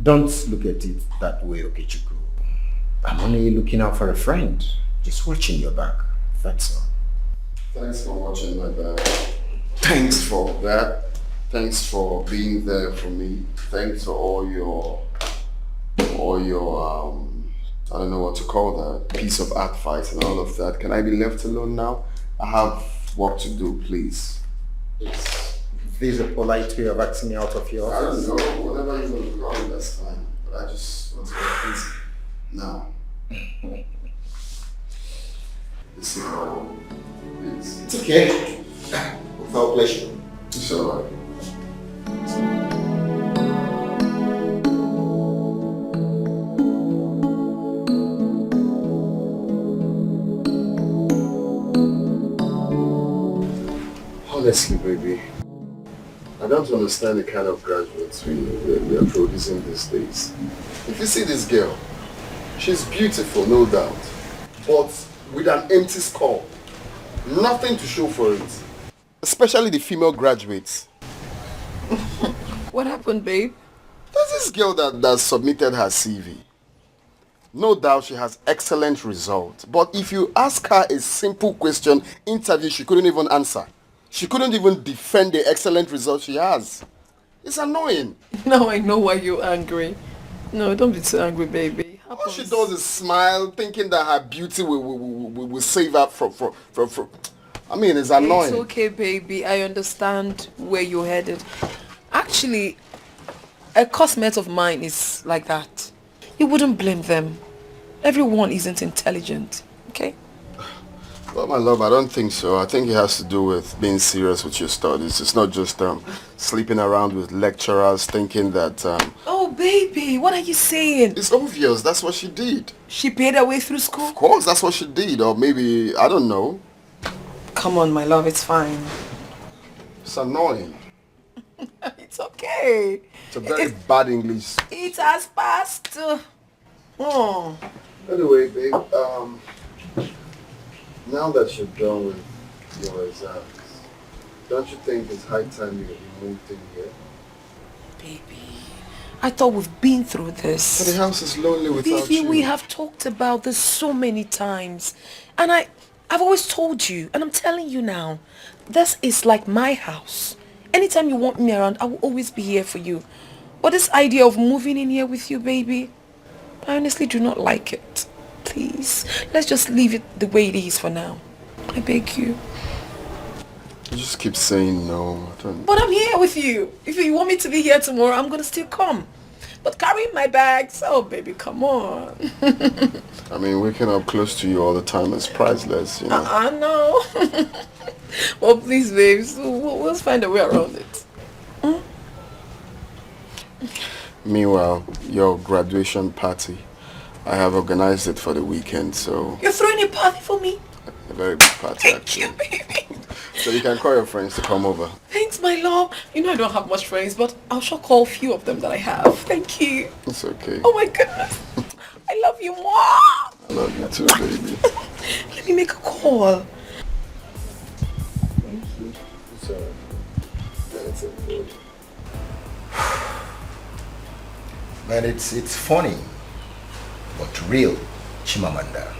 Don't look at it that way, Okechukwu. I'm only looking out for a friend, just watching your back, that's all. Thanks for watching my back. Thanks for that. Thanks for being there for me. Thanks for all your I don't know what to call that, piece of advice and all of that. Can I be left alone now? I have work to do, please. This is a polite way of asking me out of your office. I don't know, whatever you want to call it, that's fine. But I just want to get busy now. This is all. Please. It's okay. Without pleasure. It's alright. Honestly, baby, I don't understand the kind of graduates we are producing these days. If you see this girl, she's beautiful, no doubt, but with an empty skull. Nothing to show for it. Especially the female graduates. What happened, babe? There's this girl that submitted her CV. No doubt she has excellent results. But if you ask her a simple question, interview, she couldn't even answer. She couldn't even defend the excellent results she has. It's annoying. Now I know why you're angry. No, don't be too angry, baby. All she does is smile, thinking that her beauty will save her from. I mean, it's annoying. It's okay, baby. I understand where you're headed. Actually, a classmate of mine is like that. You wouldn't blame them. Everyone isn't intelligent, okay? Well, my love, I don't think so. I think it has to do with being serious with your studies. It's not just sleeping around with lecturers thinking that... Oh, baby, what are you saying? It's obvious. That's what she did. She paid her way through school? Of course, that's what she did. Or maybe, I don't know. Come on, my love, it's fine. It's annoying. It's okay. It's a very bad English. It has passed. Oh. Anyway, babe, now that you're done with your exams, don't you think it's high time you moved in here? Baby, I thought we've been through this. But the house is lonely without Baby, you. we have talked about this so many times. And I've always told you, and I'm telling you now, this is like my house. Anytime you want me around, I will always be here for you. But this idea of moving in here with you, baby, I honestly do not like it. Please, let's just leave it the way it is for now. I beg you. You just keep saying no. But I'm here with you. If you want me to be here tomorrow, I'm gonna still come. But carrying my bags, oh baby, come on. I mean, waking up close to you all the time is priceless, you know. I know. Well, please, babes, we'll find a way around it. Meanwhile, your graduation party, I have organized it for the weekend, so... You're throwing a party for me? A very big party, actually. So you can call your friends to come over. Thanks, my love. You know I don't have much friends, but I'll sure call a few of them that I have. Thank you. It's okay. Oh my goodness. I love you more. I love you too, baby. Let me make a call. Thank you. It's alright. That's okay. Man, it's funny, but real, Chimamanda.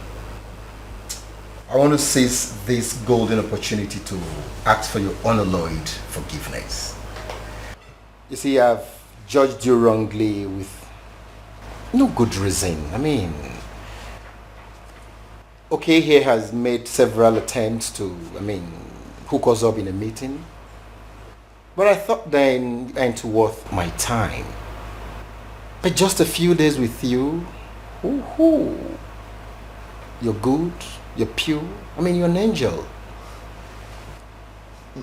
I want to seize this golden opportunity to ask for your unalloyed forgiveness. You see, I've judged you wrongly with no good reason. I mean, okay, here has made several attempts to, hook us up in a meeting. But I thought then it ain't worth my time. But just a few days with you, you're good, you're pure, you're an angel.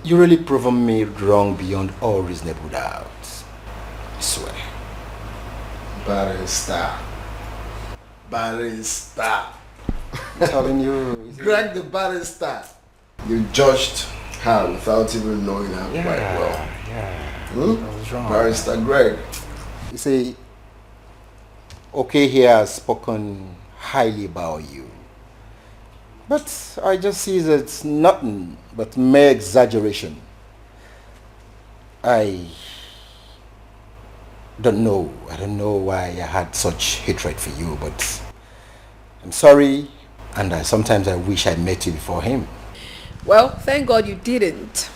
You really proven me wrong beyond all reasonable doubt. I swear. Barrister. I'm telling you. Greg the barrister. You judged her without even knowing her quite well. Yeah. I was wrong. Barrister Greg. You see, okay here has spoken highly about you. But I just see that it's nothing but mere exaggeration. I don't know why I had such hatred for you, but I'm sorry, and sometimes I wish I met you before him. Well, thank God you didn't.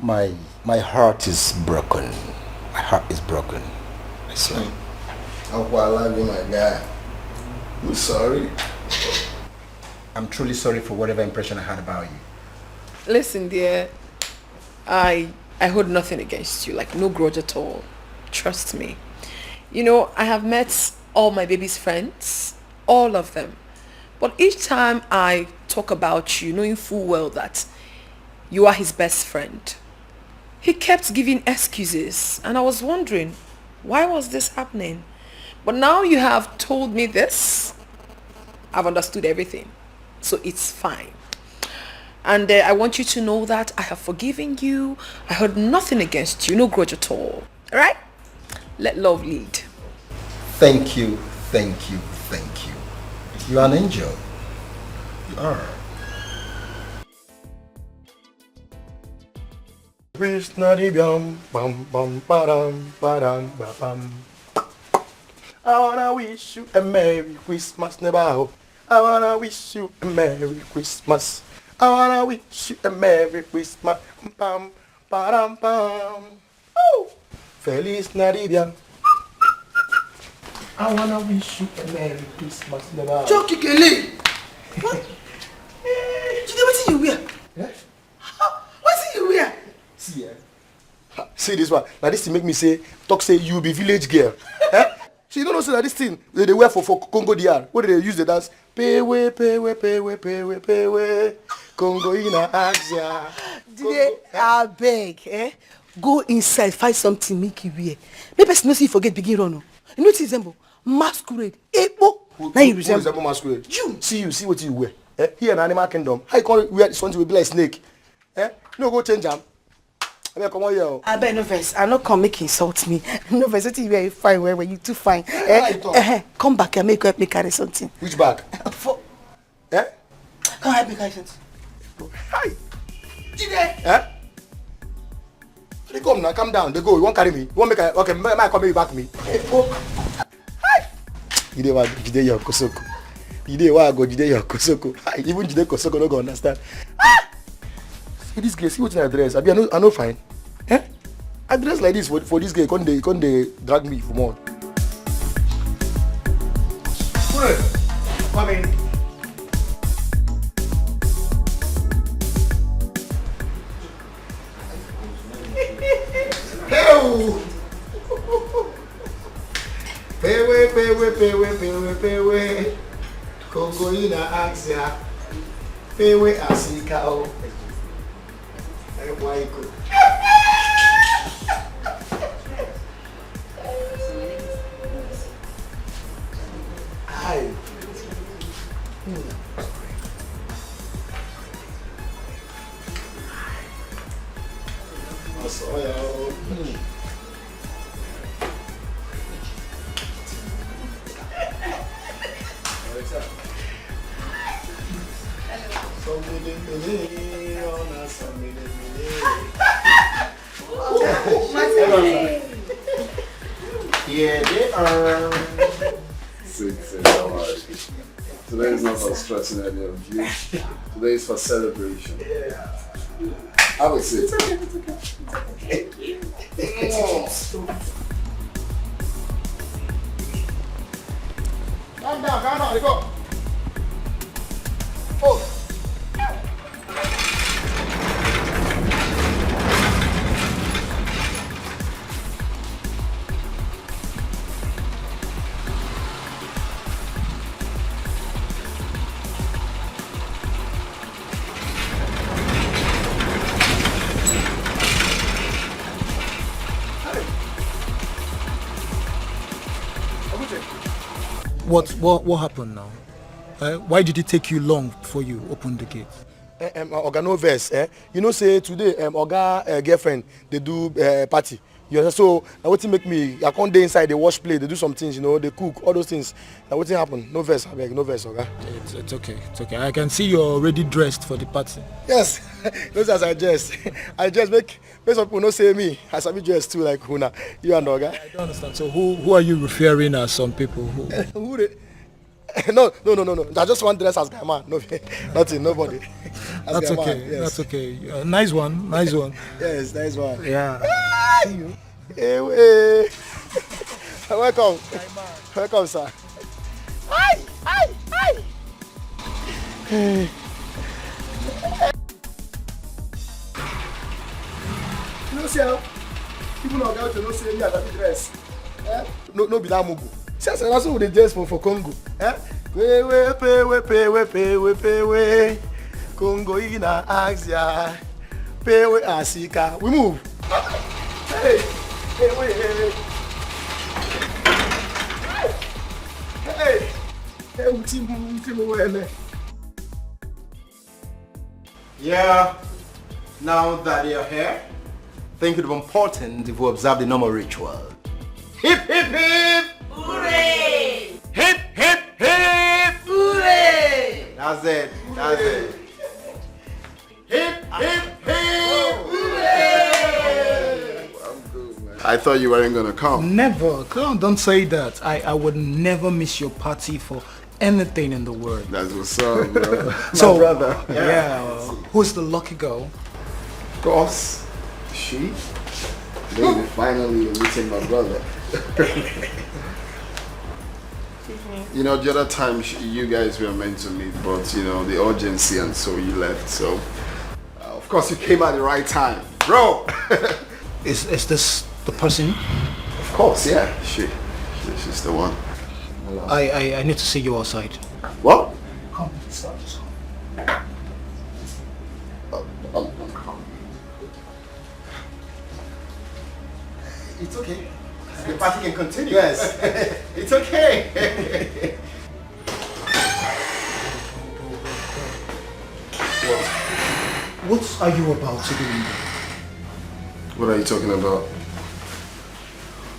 My heart is broken. My heart is broken. I swear. Uncle, I love you, my guy. I'm sorry. I'm truly sorry for whatever impression I had about you. Listen, dear, I hold nothing against you, like no grudge at all. Trust me. You know, I have met all my baby's friends, all of them. But each time I talk about you, knowing full well that you are his best friend, he kept giving excuses. And I was wondering, why was this happening? But now you have told me this, I've understood everything. So it's fine. And I want you to know that I have forgiven you. I heard nothing against you, no grudge at all. All right? Let love lead. Thank you, thank you, thank you. You are an angel. You are. I wanna wish you a Merry Christmas, neighbor. I wanna wish you a Merry Christmas. I wanna wish you a Merry Christmas. Pam, pam, pam. Oh, Feliz Navidad. I wanna wish you a Merry Christmas, neighbor. Chucky Kelly. What? What you wear? Yeah? What's you wear? See, see this one. Now this thing make me say, talk say you be village girl. So you don't know say that this thing they wear for Congo DR. What do they use the dance? Pay way, pay way, pay way, pay way, pay way. Congo ina Axia. Did I beg, go inside, find something make you wear. Maybe person no see forget begin run. You know what it resemble? Masquerade. Epo. Now you resemble masquerade. You see what you wear. Here in Animal Kingdom, how you call wear something will be like snake? No go change them. I mean, come on here. I bet no verse. I not come make insult me. No verse. What you very fine where you too fine. Come back and make carry something. Which bag? For come help me carry something. Hi. Jide. They come now, calm down. They go. You won't carry me. You won't make a okay. Might come back me. Hi. Jide wa Jide your kosoko. Jide wa go Jide your kosoko. Even Jide kosoko no go understand. See this girl, see what I dress. I know fine. I dress like this for this girl. Can't they drag me for more? Come in. Pewe. Congo ina Axia. Pewe asika o. Waiko. Hi. Yeah, they are. Sit, how are you? Today is not for stressing any of you. Today is for celebration. Have a seat. Calm down, go. Oh. What happened now? Why did it take you long before you opened the gate? Oga no verse, You know say today Oga girlfriend they do party. You know, so now what make me I can't dey inside the wash plate, they do some things, you know, they cook, all those things. Now what happen? No verse, I beg, no verse, Oga. It's okay. I can see you're already dressed for the party. Yes, those as I dress. I just make some people no say me. I sabi dress too like Huna. You and Oga. I don't understand. So who are you referring as some people? Who they? No. I just want dress as guy man. No, nothing, nobody. That's okay. Man, yes. That's okay. Nice one. Yes, nice one. Yeah. See you. Hey. Welcome, sir. Hi. You know, see, people know how to know say me as I dress. No be that mugu. See, that's what they dress for Congo. Pay way. Congo ina Axia. Pay way Asika. We move. Hey. Yeah, now that you're here, think it would be important if we observe the normal ritual. Hip, hip, hip! Hooray! Hip, hip, hip! Hooray! That's it. Hip, hip, hip! Hooray! I thought you weren't gonna come. Never. Come on, don't say that. I would never miss your party for anything in the world. That's what's up, bro. So, My brother. Yeah. Who's the lucky girl? Of course. She? Baby, finally you're meeting my brother. You know, the other time you guys were meant to meet, but you know, the urgency and so you left. So, of course you came at the right time. Bro! Is this the person? Of course, yeah. She's the one. I need to see you outside. What? Come. It's okay. The party can continue. Yes. It's okay. What are you about to do? What are you talking about?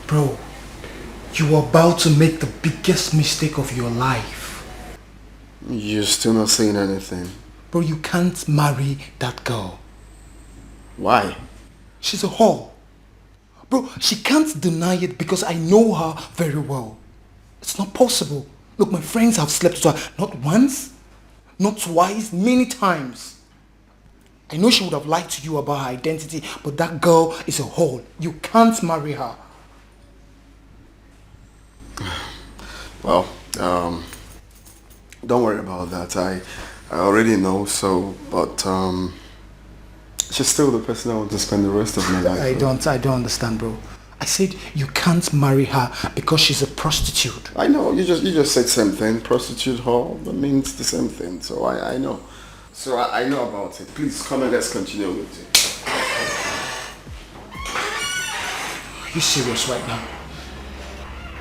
Bro, you are about to make the biggest mistake of your life. You're still not saying anything. Bro, you can't marry that girl. Why? She's a whore. Bro, she can't deny it because I know her very well. It's not possible. Look, my friends have slept with her not once, not twice, many times. I know she would have lied to you about her identity, but that girl is a whore. You can't marry her. Well, don't worry about that. I already know, so, but she's still the person I want to spend the rest of my life with. I don't understand, bro. I said you can't marry her because she's a prostitute. I know, you just said same thing. Prostitute, whore, that means the same thing, so I know. So I know about it. Please come and let's continue with it. Are you serious right now?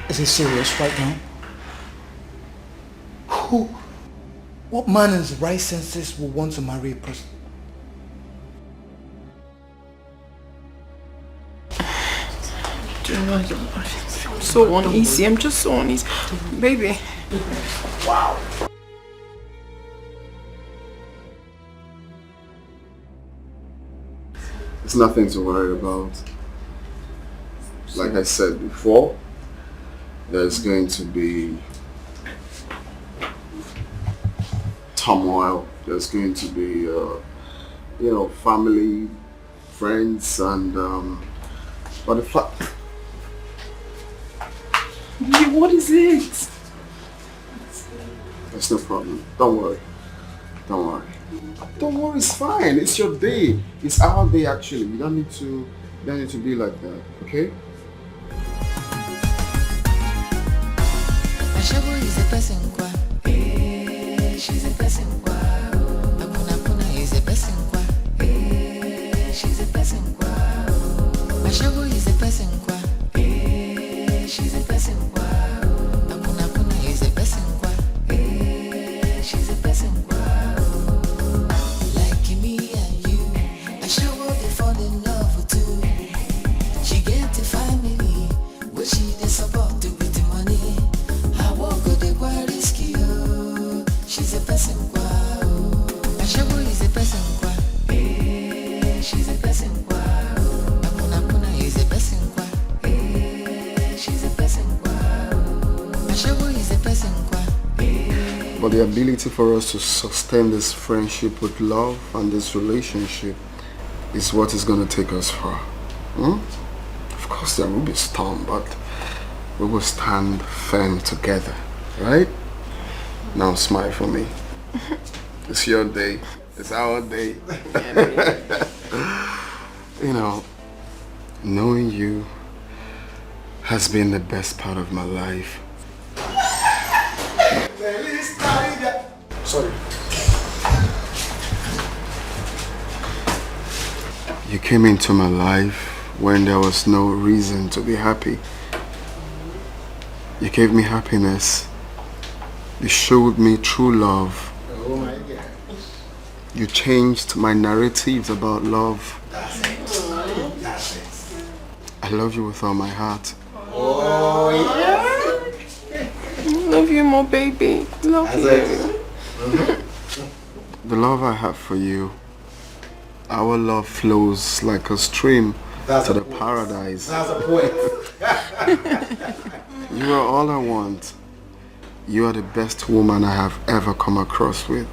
Is it serious right now? What man in his right senses will want to marry a prostitute? I'm so uneasy. I'm just so uneasy. Baby. Wow. It's nothing to worry about. Like I said before, there's going to be turmoil. There's going to be, family, friends, and but the fact. What is it? There's no problem. Don't worry. Don't worry. Don't worry. It's fine. It's your day. It's our day. Actually, you don't need to be like that. Okay? Ashabu is a person kwa. She's a person kwa. Akuna is a person kwa. She's a person kwa. Ashabu is a person kwa. She's a person kwa. Akuna is a person kwa. She's a person kwa. Like me and you, Ashabu they fall in love too. She get the family, but she they support to with the money. I walk with the quite risky. She's a person kwa. Ashabu is a person kwa. She's a person kwa. Akuna is a person kwa. She's a person kwa. Ashabu is a person kwa. But the ability for us to sustain this friendship with love and this relationship is what is going to take us far. Of course there will be storm, but we will stand firm together, right? Now smile for me. It's your day. It's our day. You know, knowing you has been the best part of my life. Sorry. You came into my life when there was no reason to be happy. You gave me happiness. You showed me true love. Oh my God. You changed my narratives about love. That's it. That's it. I love you with all my heart. Oh yeah. Love you more, baby. Love you. The love I have for you, our love flows like a stream to the paradise. That's a poet. You are all I want. You are the best woman I have ever come across with.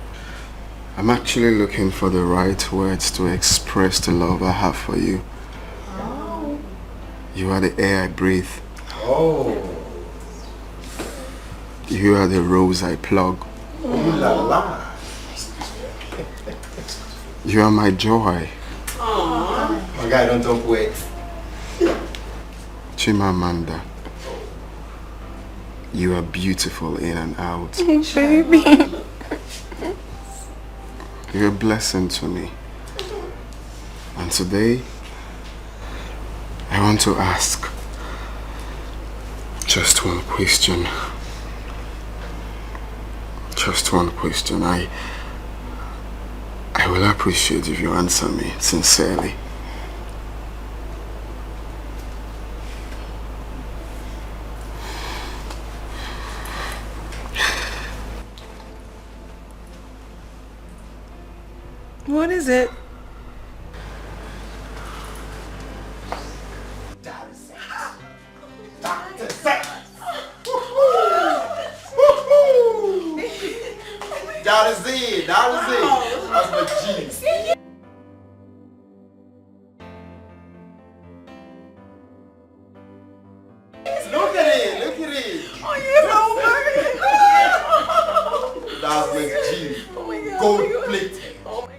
I'm actually looking for the right words to express the love I have for you. Oh. You are the air I breathe. Oh. You are the rose I plug. Ooh la la. You are my joy. Oh. My guy, don't talk wait. Chimamanda. You are beautiful in and out. Baby. You're a blessing to me. And today, I want to ask just one question. Just one question. I will appreciate if you answer me sincerely. What is it? That is it. That's my G. Look at it. Oh, you're so worried. That's my G. Gold plate. Oh my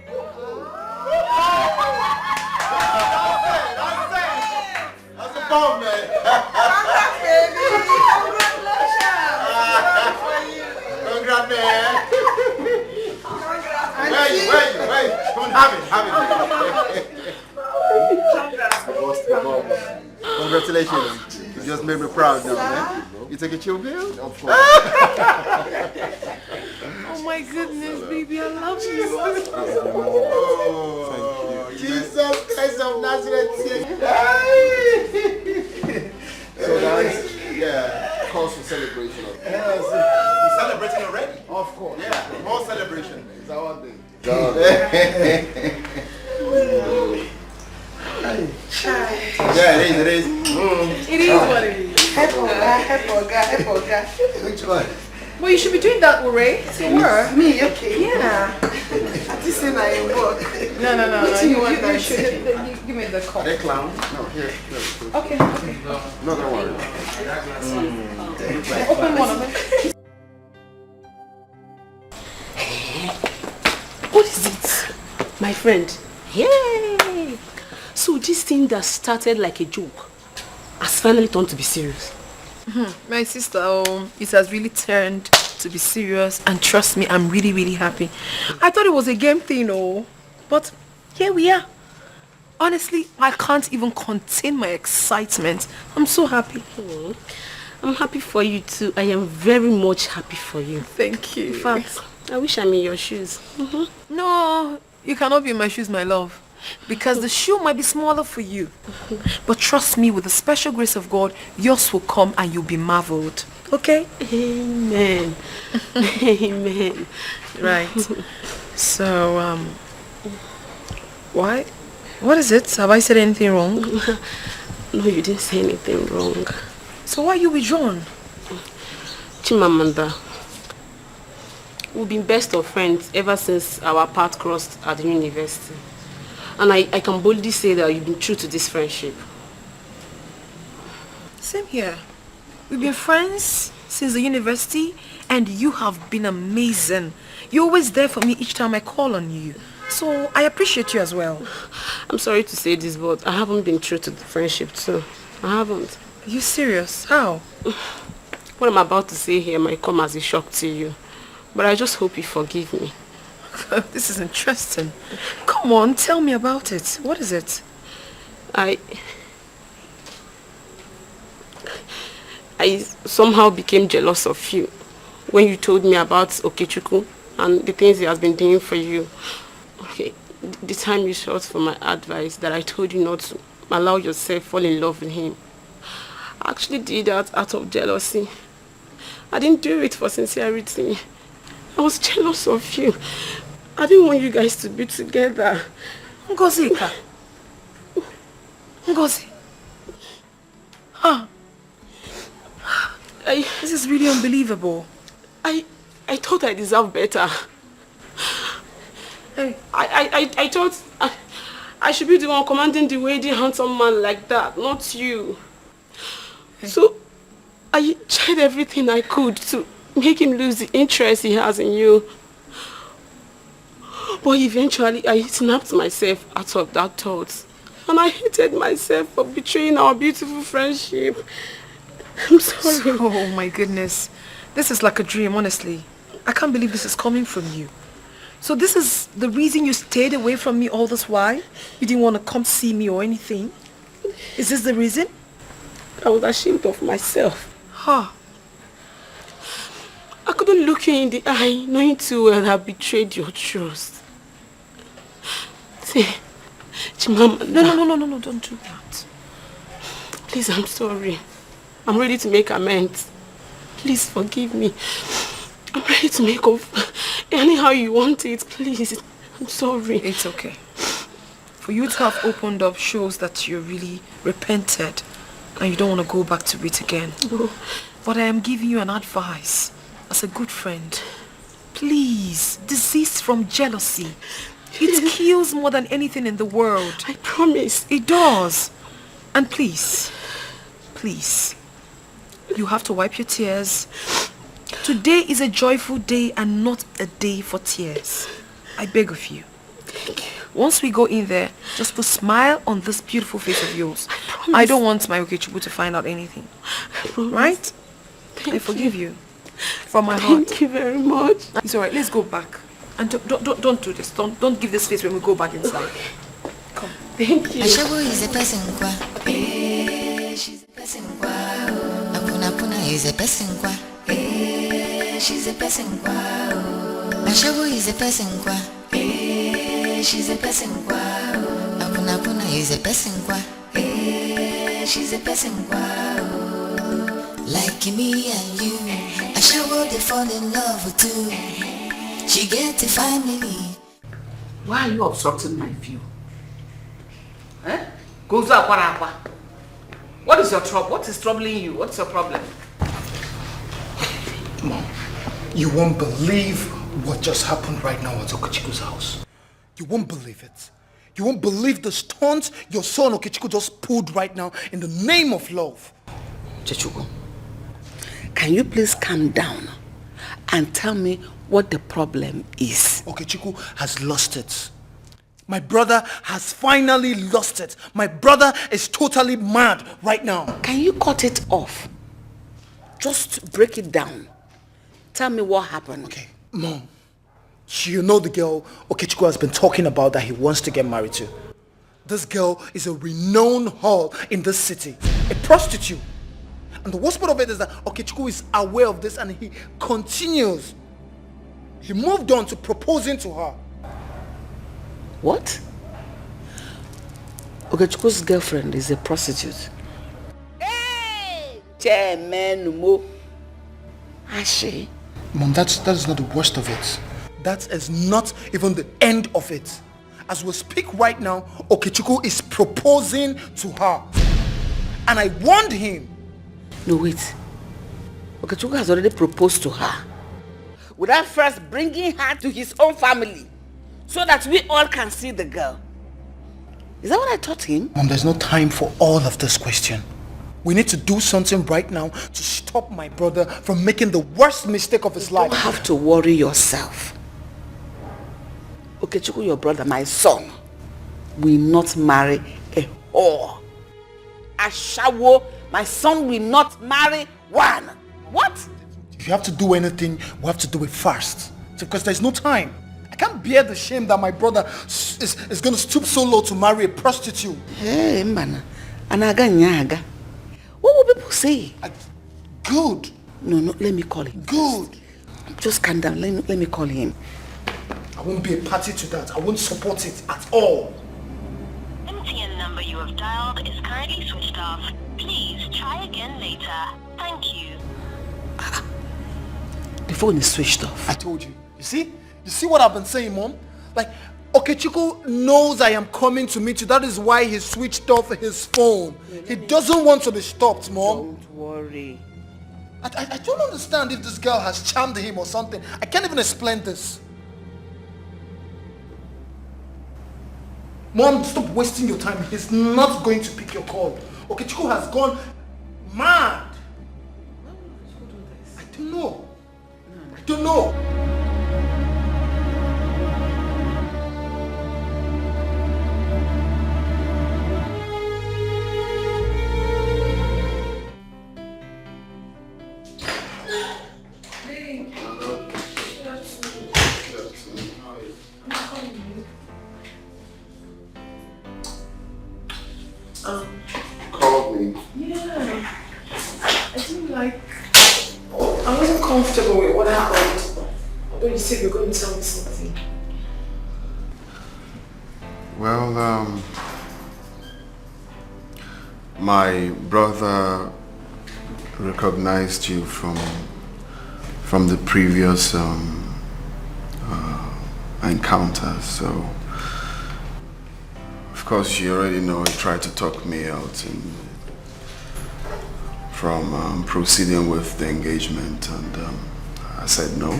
That's the bomb, man. Congrats, baby. Congrats, man. Wait. Come on, have it. Congratulations. You just made me proud now, man. You take a chill pill? Of course. Oh my goodness, baby, I love you. Oh, thank you. Jesus Christ of Nazareth. So guys, yeah, calls for celebration. We're celebrating already. Of course. Yeah, more celebration. It's our day. Yeah, it is. It is what it is. Help Oga. Which one? Well, you should be doing that, Ure. It's your work. Me, okay. Yeah. I just say I work. No. You should. Give me the call. Are they clowns? No, here. Okay. No, don't worry. Open one of them. What is it? My friend. Yay! So this thing that started like a joke has finally turned to be serious. My sister, it has really turned to be serious, and trust me, I'm really, really happy. I thought it was a game thing, but here we are. Honestly, I can't even contain my excitement. I'm so happy. I'm happy for you too. I am very much happy for you. Thank you. In fact, I wish I'm in your shoes. No, you cannot be in my shoes, my love. Because the shoe might be smaller for you. But trust me, with the special grace of God, yours will come and you'll be marveled. Okay? Amen. Amen. Right. So, why? What is it? Have I said anything wrong? No, you didn't say anything wrong. So why are you withdrawn? Chimamanda, we've been best of friends ever since our path crossed at the university. And I can boldly say that you've been true to this friendship. Same here. We've been friends since the university, and you have been amazing. You're always there for me each time I call on you. So I appreciate you as well. I'm sorry to say this, but I haven't been true to the friendship too. I haven't. Are you serious? How? What I'm about to say here might come as a shock to you, but I just hope you forgive me. This is interesting. Come on, tell me about it. What is it? I somehow became jealous of you when you told me about Okechukwu and the things he has been doing for you. Okay, the time you sought for my advice that I told you not to allow yourself fall in love with him. I actually did that out of jealousy. I didn't do it for sincerity. I was jealous of you. I didn't want you guys to be together. Ngozika, Ngozi. This is really unbelievable. I thought I deserved better. I thought I should be the one commanding the way the handsome man like that, not you. So I tried everything I could to make him lose the interest he has in you. But eventually I snapped myself out of that thought. And I hated myself for betraying our beautiful friendship. I'm sorry. Oh my goodness. This is like a dream, honestly. I can't believe this is coming from you. So this is the reason you stayed away from me all this while? You didn't want to come see me or anything? Is this the reason? I was ashamed of myself. I couldn't look you in the eye knowing too well I betrayed your trust. See, Chimamanda. No, don't do that. Please, I'm sorry. I'm ready to make amends. Please forgive me. I'm ready to make up anyhow you want it, please. I'm sorry. It's okay. For you to have opened up shows that you really repented and you don't want to go back to it again. No. But I am giving you an advice as a good friend. Please, desist from jealousy. It kills more than anything in the world. I promise. It does. And please, you have to wipe your tears. Today is a joyful day and not a day for tears. I beg of you. Thank you. Once we go in there, just put a smile on this beautiful face of yours. I don't want my Okechukwu to find out anything. Right? I forgive you. From my heart. Thank you very much. It's alright, let's go back. And don't do this. Don't give this face when we go back inside. Come. Thank you. Ashawo is a person kwa. She's a person kwa. Apuna is a person kwa. She's a person kwa. Ashawo is a person kwa. She's a person kwa. Apuna is a person kwa. She's a person kwa. Like me and you, Ashawo they fall in love with too. She get to family. Why are you obstructing my view? Eh? Gozo akwa. What is your trouble? What is troubling you? What's your problem? Mom, you won't believe what just happened right now at Okechiku's house. You won't believe it. You won't believe the stunts your son Okechiku just pulled right now in the name of love. Chechugo, can you please calm down and tell me what the problem is? Okechiku has lost it. My brother has finally lost it. My brother is totally mad right now. Can you cut it off? Just break it down. Tell me what happened. Okay, Mom. You know the girl Okechiku has been talking about that he wants to get married to. This girl is a renowned whore in this city. A prostitute. And the worst part of it is that Okechiku is aware of this and he continues. He moved on to proposing to her. What? Okechiku's girlfriend is a prostitute. Hey! Chairman Mo. Ashi. Mom, that is not the worst of it. That is not even the end of it. As we speak right now, Okechiku is proposing to her. And I warned him. No, wait. Okechiku has already proposed to her. Without first bringing her to his own family. So that we all can see the girl. Is that what I taught him? Mom, there's no time for all of this question. We need to do something right now to stop my brother from making the worst mistake of his life. You don't have to worry yourself. Okechiku, your brother, my son, will not marry a whore. Ashawo, my son will not marry one. What? If you have to do anything, we have to do it fast. Because there's no time. I can't bear the shame that my brother is going to stoop so low to marry a prostitute. Hey, man. Anaga nyaga. What will people say? Good. No, let me call him. Good. Just calm down. Let me call him. I won't be a party to that. I won't support it at all. MTN number you have dialed is currently switched off. Please try again later. Thank you. The phone is switched off. I told you. You see what I've been saying, Mom? Like, Okechukwu knows I am coming to meet you. That is why he switched off his phone. He doesn't want to be stopped, Mom. Don't worry. I don't understand if this girl has charmed him or something. I can't even explain this. Mom, stop wasting your time. He's not going to pick your call. Okechukwu has gone mad. I don't know. I don't know. Called me. Yeah. I didn't like... I wasn't comfortable with what happened. Although you said you were going to tell me something. Well, my brother recognized you from the previous encounter, so of course you already know he tried to talk me out from proceeding with the engagement, and I said no.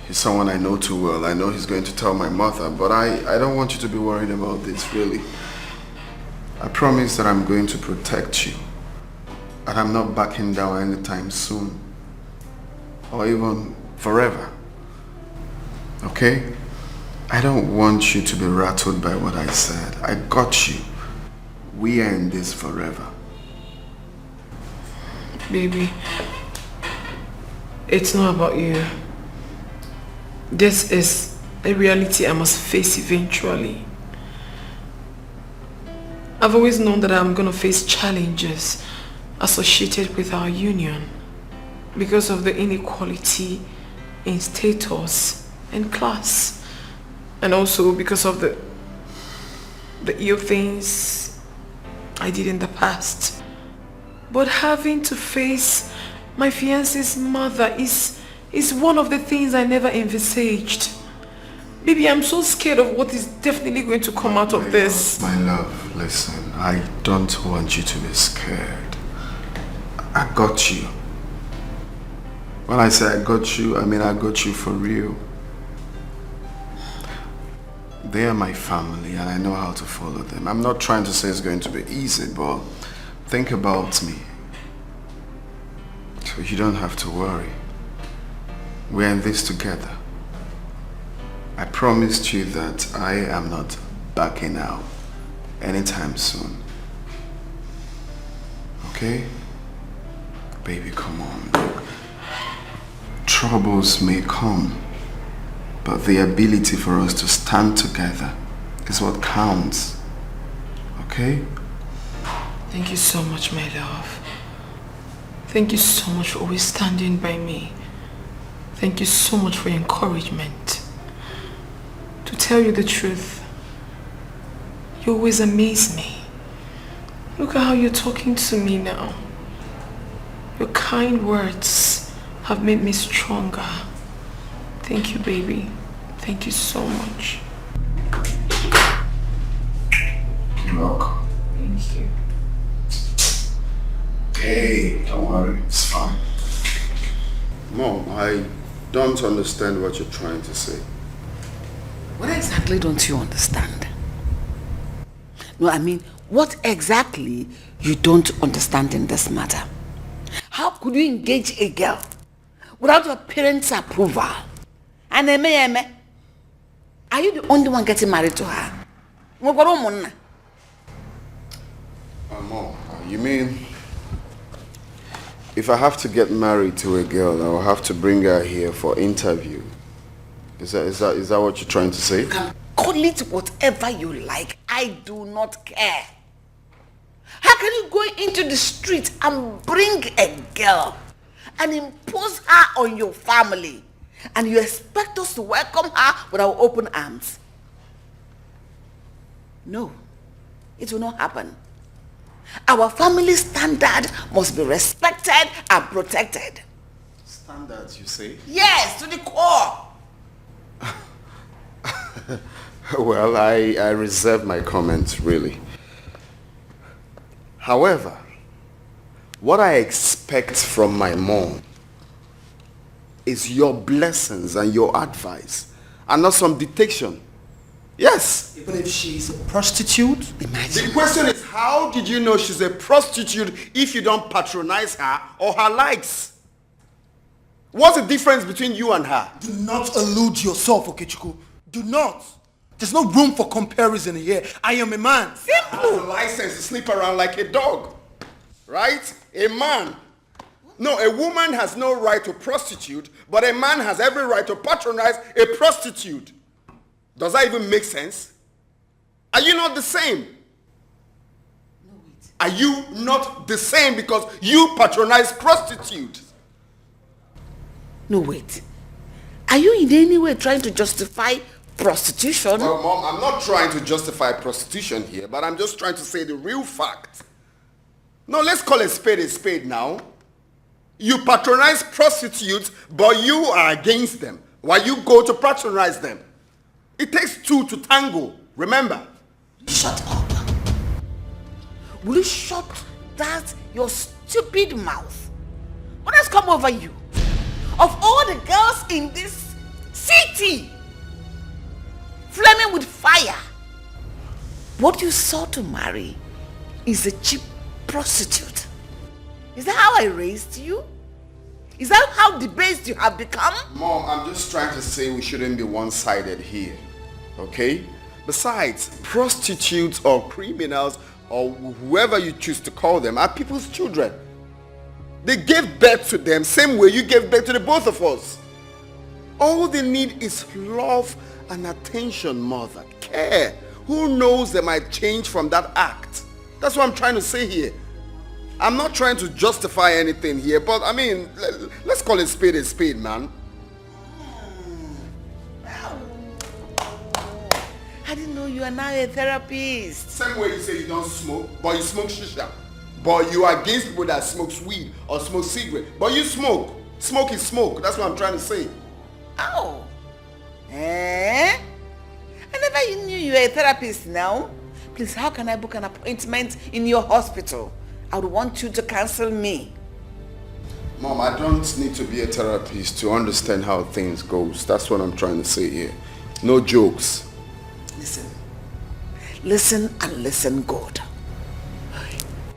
He's someone I know too well. I know he's going to tell my mother, but I don't want you to be worried about this, really. I promise that I'm going to protect you, and I'm not backing down anytime soon, or even forever. Okay? I don't want you to be rattled by what I said. I got you. We are in this forever. Baby, it's not about you. This is a reality I must face eventually. I've always known that I'm going to face challenges associated with our union because of the inequality in status and class, and also because of the ill things I did in the past. But having to face my fiancé's mother is one of the things I never envisaged. Baby, I'm so scared of what is definitely going to come out of this. My love, listen, I don't want you to be scared. I got you. When I say I got you, I mean I got you for real. They are my family and I know how to follow them. I'm not trying to say it's going to be easy, but think about me. So you don't have to worry. We're in this together. I promised you that I am not backing out anytime soon. Okay? Baby, come on. Look. Troubles may come, but the ability for us to stand together is what counts. Okay? Thank you so much, my love. Thank you so much for always standing by me. Thank you so much for your encouragement. To tell you the truth, you always amaze me. Look at how you're talking to me now. Your kind words have made me stronger. Thank you, baby. Thank you so much. You're welcome. Thank you. Hey, don't worry, it's fine. Mom, I don't understand what you're trying to say. What exactly don't you understand? No, I mean, what exactly you don't understand in this matter? How could you engage a girl without your parents' approval? And are you the only one getting married to her? Mom, you mean if I have to get married to a girl, I'll have to bring her here for interview? Is that what you're trying to say? You can call it whatever you like. I do not care. How can you go into the street and bring a girl and impose her on your family, and you expect us to welcome her with our open arms? No, it will not happen. Our family standard must be respected and protected. Standards, you say? Yes, to the core. Well, I reserve my comments, really. However, what I expect from my mom is your blessings and your advice, and not some dictation. Yes. Even if she's a prostitute? Imagine. The question is, how did you know she's a prostitute if you don't patronize her or her likes? What's the difference between you and her? Do not allude yourself, Okechukwu. Do not. There's no room for comparison here. I am a man. Simple. Has a license to sleep around like a dog. Right? A man. No, a woman has no right to prostitute, but a man has every right to patronize a prostitute. Does that even make sense? Are you not the same? No, wait. Are you not the same because you patronize prostitutes? No, wait. Are you in any way trying to justify prostitution? Well, Mom, I'm not trying to justify prostitution here, but I'm just trying to say the real fact. No, let's call a spade now. You patronize prostitutes, but you are against them, while you go to patronize them. It takes two to tango, remember? Shut up. Will you shut that your stupid mouth? What has come over you? Of all the girls in this city, flaming with fire, what you sought to marry is a cheap prostitute. Is that how I raised you? Is that how debased you have become? Mom, I'm just trying to say we shouldn't be one-sided here, okay? Besides, prostitutes or criminals or whoever you choose to call them are people's children. They gave birth to them same way you gave birth to the both of us. All they need is love and attention, mother. Care. Who knows, they might change from that act. That's what I'm trying to say here. I'm not trying to justify anything here, but I mean, let's call it a spade, man. I didn't know you are now a therapist. Same way you say you don't smoke, but you smoke shisha. But you are against people that smoke weed or smoke cigarette. But you smoke. Smoke is smoke. That's what I'm trying to say. Oh. Eh? I never knew you were a therapist now. Please, how can I book an appointment in your hospital? I would want you to cancel me. Mom, I don't need to be a therapist to understand how things goes. That's what I'm trying to say here. No jokes. Listen. Listen and listen good.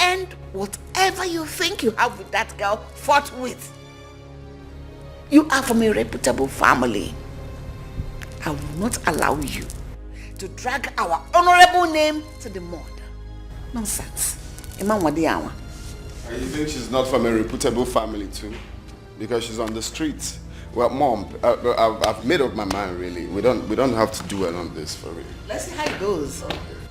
And whatever you think you have with that girl, forthwith. You are from a reputable family. I will not allow you to drag our honorable name to the mud. Nonsense. And you think she's not from a reputable family too? Because she's on the streets. Well, Mom, I've made up my mind really. We don't have to dwell on this for real. Let's see how it goes.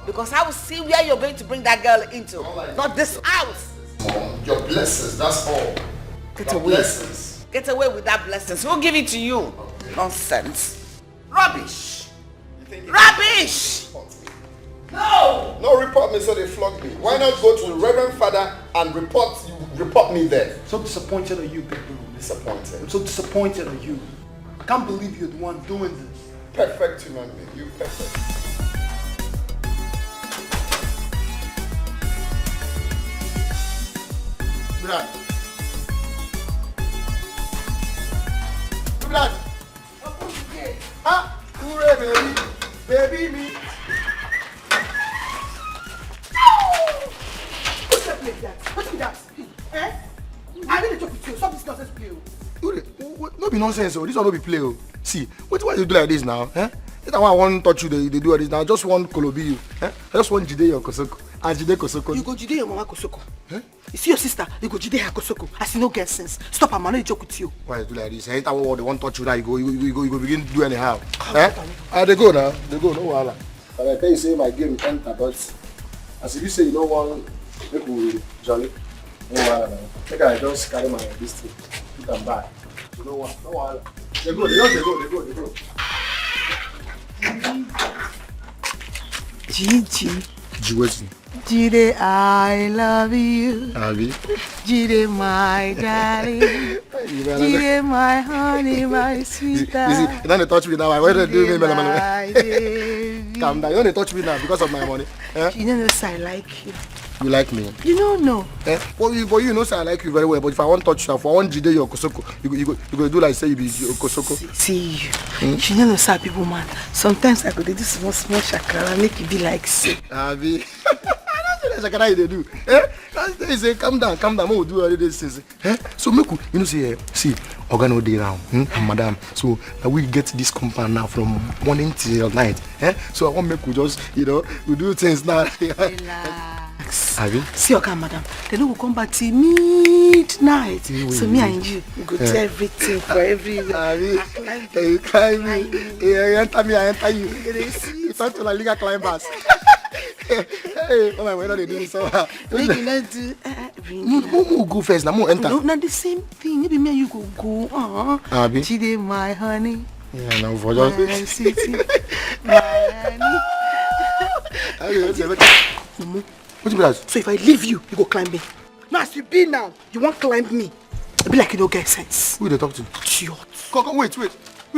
Because I will see where you're going to bring that girl into. Not this house. Mom, your blessings, that's all. Get away. Blessings. Get away with that blessings. We'll give it to you. Okay. Nonsense. Rubbish. Rubbish! No! No, report me so they flog me. Why not go to the Reverend Father and report me there? So disappointed are you, big bro? Disappointed. I'm so disappointed are you. I can't believe you're the one doing this. Perfect human being. You perfect. Blood. Blood. Ah, baby. Baby me. What's that like that? What's that? Eh? I really talk with you. Stop this nonsense, play. No be nonsense, oh. This one no be play, oh. See, why you do like this now? Eh? That's why I want to touch you, they do all this now. I just want Kolobi you. Eh? I just want Jide your Kosoko. And Jide Kosoko. You go Jide your mama Kosoko. Eh? You see your sister, you go Jide her Kosoko. I see no get sense. Stop, I'm not joke with you. Why you do like this? Anytime they want to touch you now, you go begin to do anyhow. Eh? They go now. They go, no wahala. And I tell you say my game enter, but as if you say you don't want make we jolly. No wahala now. Make I just carry my this thing. You can buy. You know what? No wahala. They go. Gigi. Gigi. Jide, I love you. Abi. Jide, my darling. Dear my honey, my sweetheart. You see, you don't touch me now. I want to do me. My baby. Calm down. You don't touch me now because of my money. Eh? You don't know, sir, I like you. You like me? You don't know. Eh? But you know, sir, I like you very well. But if I want to touch you, if I want Jide your Kosoko, you go do like say you be your Kosoko. See you. You don't know, sir, people, man. Sometimes I go do this small shakara, make it be like say. Abi. That's what I do. Eh? They say, calm down. We'll do all this things. Eh? So make you know, see, organo day now, and madam. So we get this compound now from morning till night. Eh? So I want make you just, we do things now. Relax. See, okay, madam. They don't come back till midnight. So me and you go to everything for everywhere. You climb me. You enter me, I enter you. You talk to like legal climbers. Hey, oh my God, they do so. Make you not do. No, go first. Now, enter. No, not the same thing. Maybe me and you go. Abi. Chide, my honey. Yeah, now for just. My sweetie, my honey. What you be like? So if I leave you, you go climb me. Now as you be now, you won't climb me. I be like you don't get sense. Who they talk to? Idiot. Come, wait. Who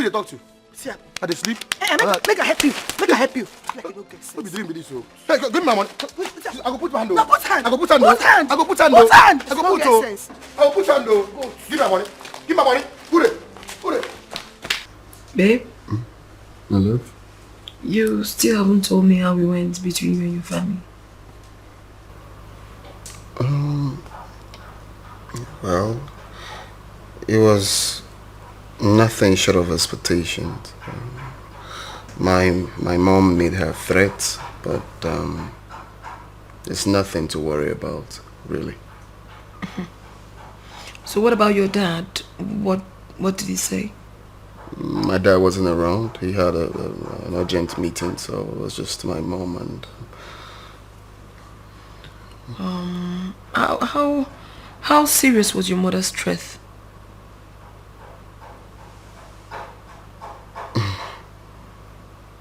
they talk to? See, are they sleep? Make I help you. Like you don't get sense. What be doing with this? So, hey, give me my money. I go put my hand. No, put hand. I go put hand. Put hand. I go put hand. Put hand. I go put hand. I go put hand. Give my money. Give my money. Put it. Babe? My love? You still haven't told me how it went between you and your family. Well, it was nothing short of expectations. My mom made her threats, but it's nothing to worry about, really. So what about your dad? What did he say? My dad wasn't around. He had an urgent meeting, so it was just my mom and... How serious was your mother's threat?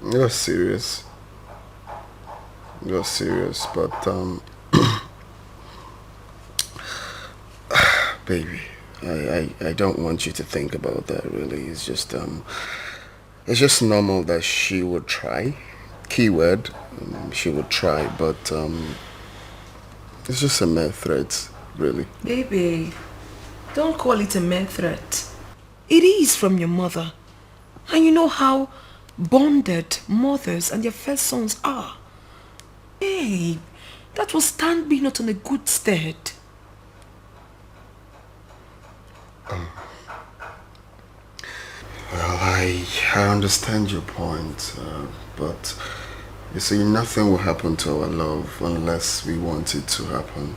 It was serious. But baby, I don't want you to think about that, really. It's just normal that she would try. Keyword, she would try, but it's just a mere threat, really. Baby, don't call it a mere threat. It is from your mother. And you know how bonded mothers and their first sons are. Babe, that will stand me not on a good stead. Well, I understand your point, but you see, nothing will happen to our love unless we want it to happen.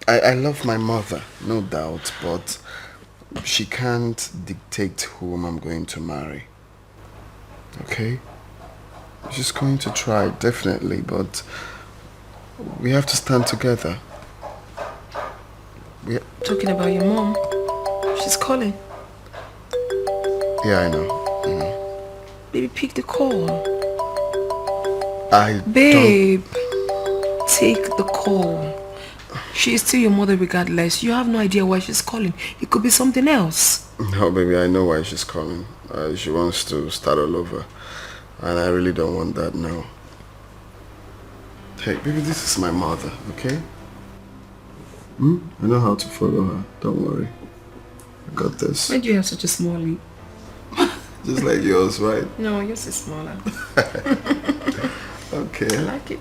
I love my mother, no doubt, but she can't dictate whom I'm going to marry. Okay? She's going to try, definitely, but we have to stand together. Talking about your mom, she's calling. Yeah, I know. Baby, pick the call. Babe, take the call. She is still your mother regardless. You have no idea why she's calling. It could be something else. No, baby, I know why she's calling. She wants to start all over. And I really don't want that now. Hey, baby, this is my mother, okay? I know how to follow her. Don't worry. I got this. Why do you have such a small lip? Just like yours, right? No, yours is smaller. Okay. I like it.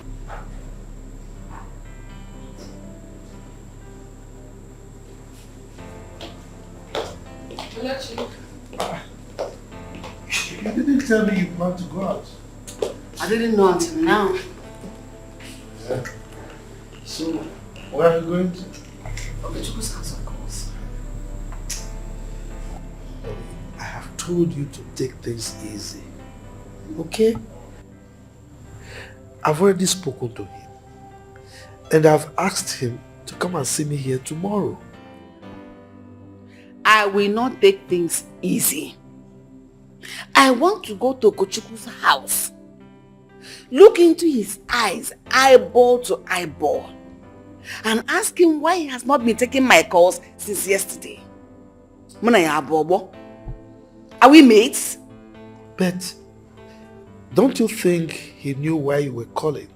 You didn't tell me you plan to go out. I didn't know until now. Yeah. So, where are you going to? Okay, Chukwu's house, of course. I have told you to take things easy. Okay? I've already spoken to him. And I've asked him to come and see me here tomorrow. I will not take things easy. I want to go to Okochukwu's house. Look into his eyes, eyeball to eyeball, and ask him why he has not been taking my calls since yesterday. Are we mates? But don't you think he knew why you were calling?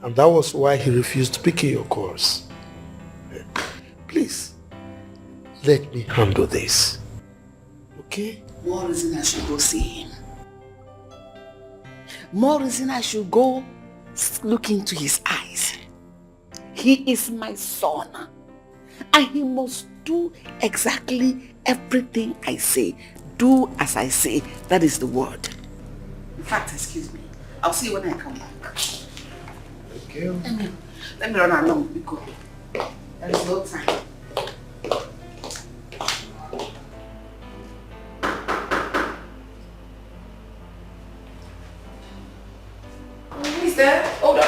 And that was why he refused picking your calls. Please, let me handle this. Okay? More reason I should go see him. More reason I should go look into his eyes. He is my son. And he must do exactly everything I say. Do as I say. That is the word. In fact, excuse me. I'll see you when I come back. Okay. Let me run along because there is no time. Who's there? Hold on.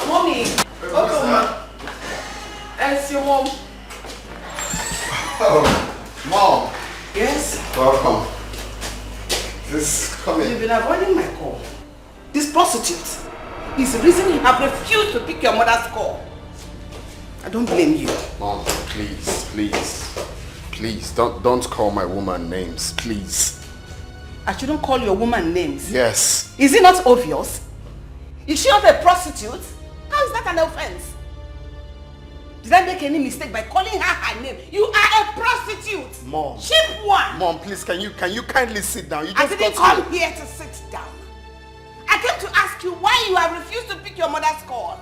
Mommy. Welcome. It's your mom. Oh, Mom. Yes? Welcome. Come in. You've been avoiding my call. This prostitute is the reason you have refused to pick your mother's call. I don't blame you. Mom, please, don't call my woman names, please. I shouldn't call your woman names? Yes. Is it not obvious? Is she not a prostitute? How is that an offense? Did I make any mistake by calling her name? You are a prostitute. Mom. Cheap one. Mom, please, can you kindly sit down? You I just didn't got come here to sit down. I came to ask you why you have refused to pick your mother's call.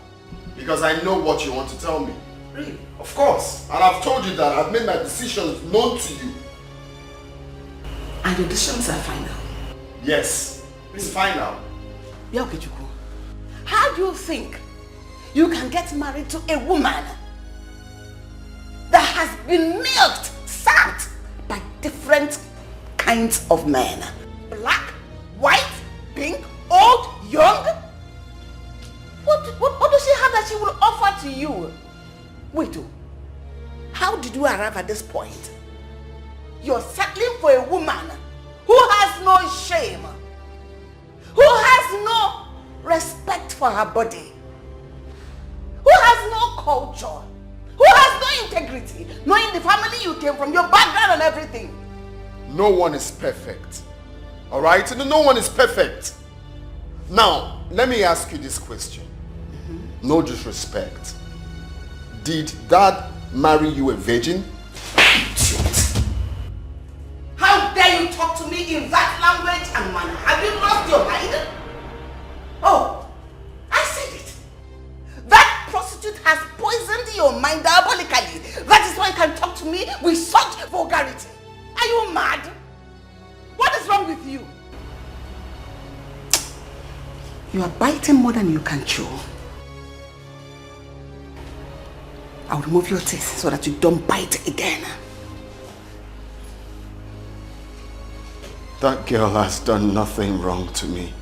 Because I know what you want to tell me. Really? Of course. And I've told you that I've made my decisions known to you. And your decisions are final? Yes. It's final. Yeah, Okechukwu. How do you think you can get married to a woman that has been milked, sapped by different kinds of men? Black, white, pink, old, young? What does she have that she will offer to you? Wait, how did you arrive at this point? You're settling for a woman who has no shame, who has no respect for her body, who has no culture, who has no integrity, knowing the family you came from, your background and everything. No one is perfect. Alright? No one is perfect. Now, let me ask you this question. No disrespect. Did Dad marry you a virgin? How dare you talk to me in that language and manner? Have you lost your mind? Oh, I said it. That prostitute has poisoned your mind diabolically. That is why you can talk to me with such vulgarity. Are you mad? What is wrong with you? You are biting more than you can chew. I'll remove your teeth so that you don't bite again. That girl has done nothing wrong to me.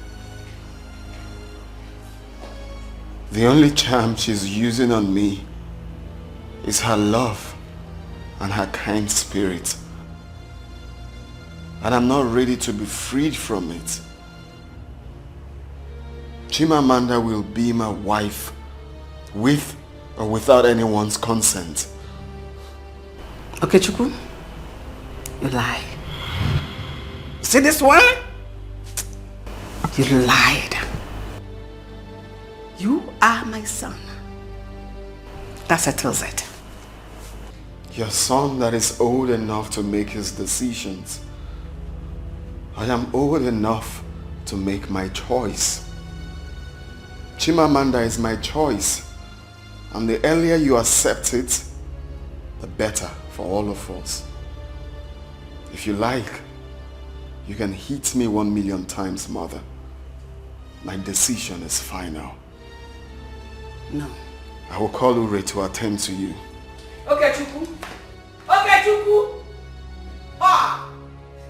The only charm she's using on me is her love and her kind spirit. And I'm not ready to be freed from it. Chimamanda will be my wife with or without anyone's consent. Okechukwu, you lie. See this one? You lied. You are my son. That settles it. Your son that is old enough to make his decisions. I am old enough to make my choice. Chimamanda is my choice. And the earlier you accept it, the better for all of us. If you like, you can hit me 1,000,000 times, Mother. My decision is final. No. I will call Ure to attend to you. Okay, Chukwu. Okay, Chukwu. Ah!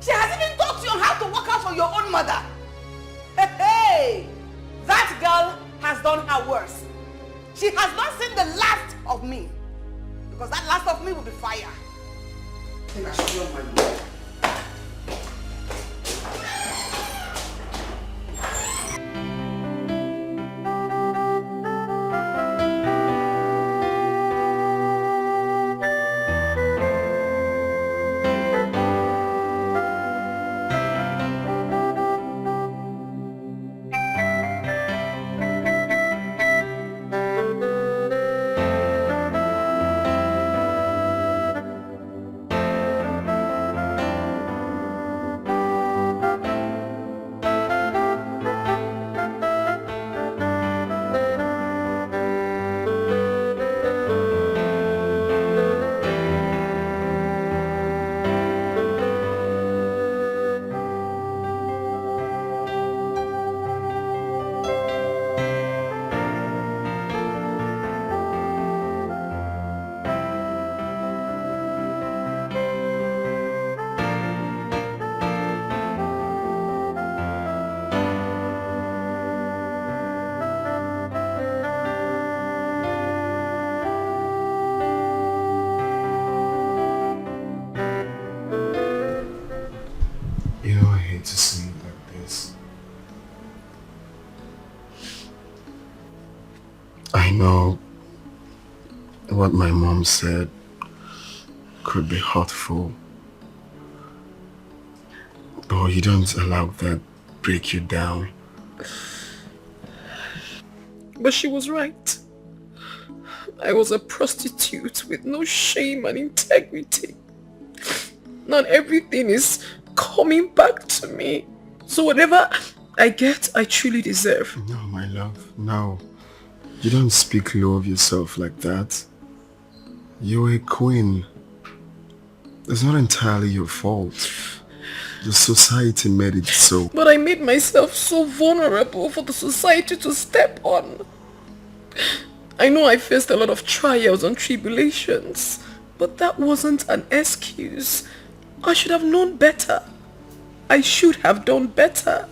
She has even taught you on how to work out for your own mother. Hey! That girl has done her worst. She has not seen the last of me. Because that last of me will be fire. I think I should be on my way. say it like this. I know what my mom said could be hurtful, but you don't allow that break you down. But she was right. I was a prostitute with no shame and integrity. Not everything is coming back to me. So whatever I get, I truly deserve. No, my love, no. You don't speak low of yourself like that. You're a queen. It's not entirely your fault. The society made it so. But I made myself so vulnerable for the society to step on. I know I faced a lot of trials and tribulations, but that wasn't an excuse. I should have known better. I should have done better.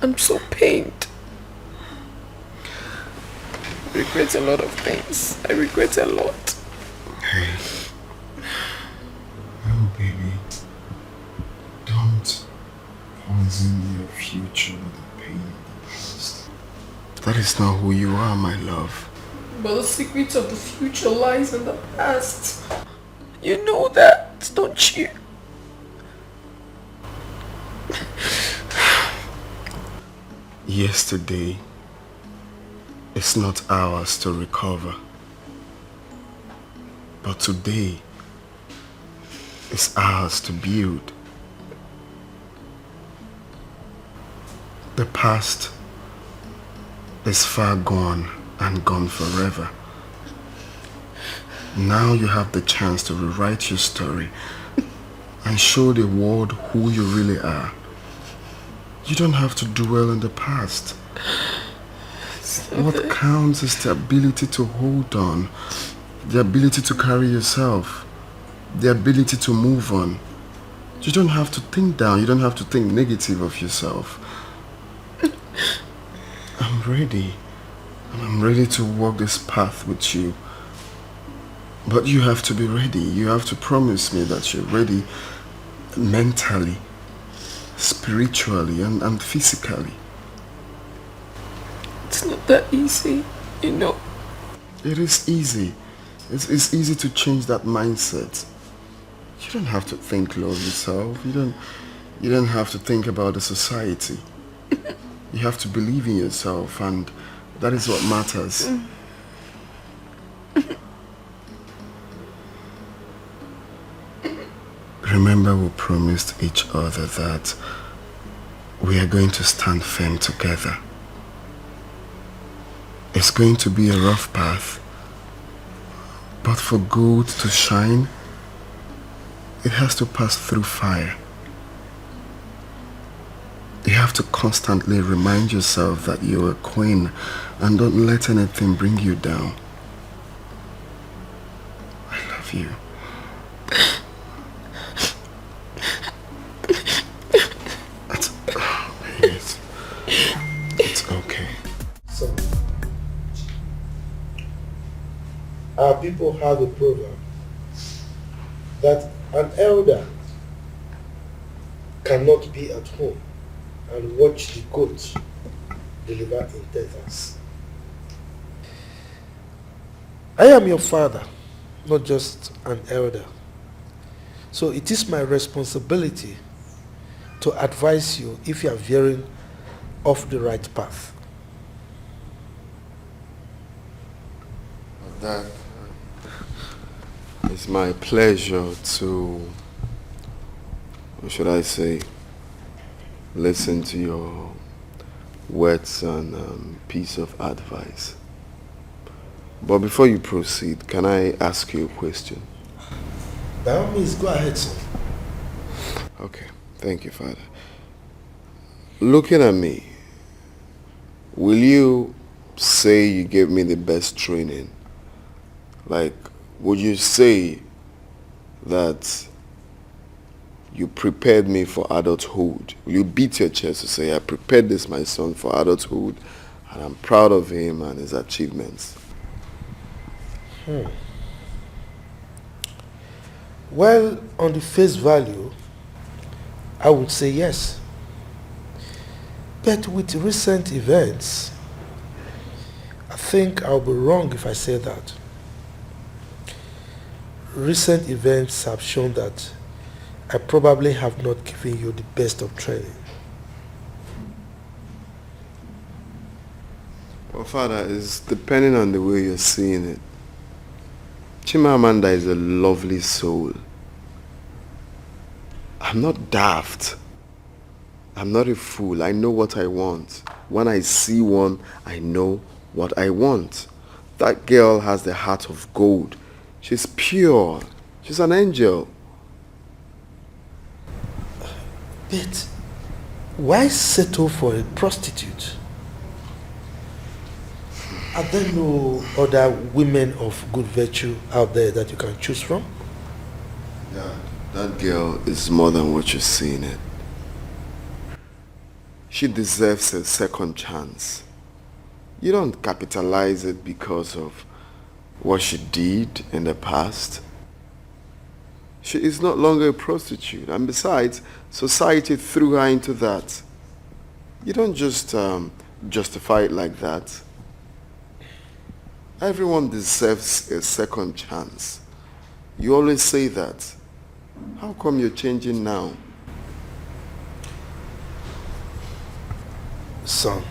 I'm so pained. I regret a lot of things. I regret a lot. Hey. No, baby. Don't poison your future with the pain of the past. That is not who you are, my love. But the secret of the future lies in the past. You know that, don't you? Yesterday is not ours to recover. But today is ours to build. The past is far gone and gone forever. Now you have the chance to rewrite your story and show the world who you really are. You don't have to dwell in the past. What counts is the ability to hold on, the ability to carry yourself, the ability to move on. You don't have to think down, you don't have to think negative of yourself. I'm ready. I'm ready to walk this path with you. But you have to be ready. You have to promise me that you're ready mentally, spiritually, and physically. It's not that easy, you know. It is easy. It's easy to change that mindset. You don't have to think low of yourself. You don't have to think about the society. You have to believe in yourself, and that is what matters. Remember, we promised each other that we are going to stand firm together. It's going to be a rough path, but for gold to shine, it has to pass through fire. You have to constantly remind yourself that you're a queen and don't let anything bring you down. I love you. It's okay. So, our people have a proverb that an elder cannot be at home and watch the goats deliver in tethers. I am your father, not just an elder. So it is my responsibility to advise you if you are veering off the right path. That it's my pleasure to, what should I say, listen to your words and piece of advice. But before you proceed, can I ask you a question? By all means, go ahead, sir. Okay, thank you, Father. Looking at me, will you say you gave me the best training? Like, would you say that you prepared me for adulthood? Will you beat your chest to say, I prepared this, my son, for adulthood, and I'm proud of him and his achievements? Well, on the face value, I would say yes. But with recent events, I think I'll be wrong if I say that. Recent events have shown that I probably have not given you the best of training. Well, Father, it's depending on the way you're seeing it. Chimamanda is a lovely soul. I'm not daft. I'm not a fool. I know what I want. When I see one, I know what I want. That girl has the heart of gold. She's pure. She's an angel. But why settle for a prostitute? Are there no other women of good virtue out there that you can choose from? Yeah, that girl is more than what you're seeing it. She deserves a second chance. You don't capitalize it because of what she did in the past. She is no longer a prostitute, and besides, society threw her into that. You don't just justify it like that. Everyone deserves a second chance. You always say that. How come you're changing now? Son,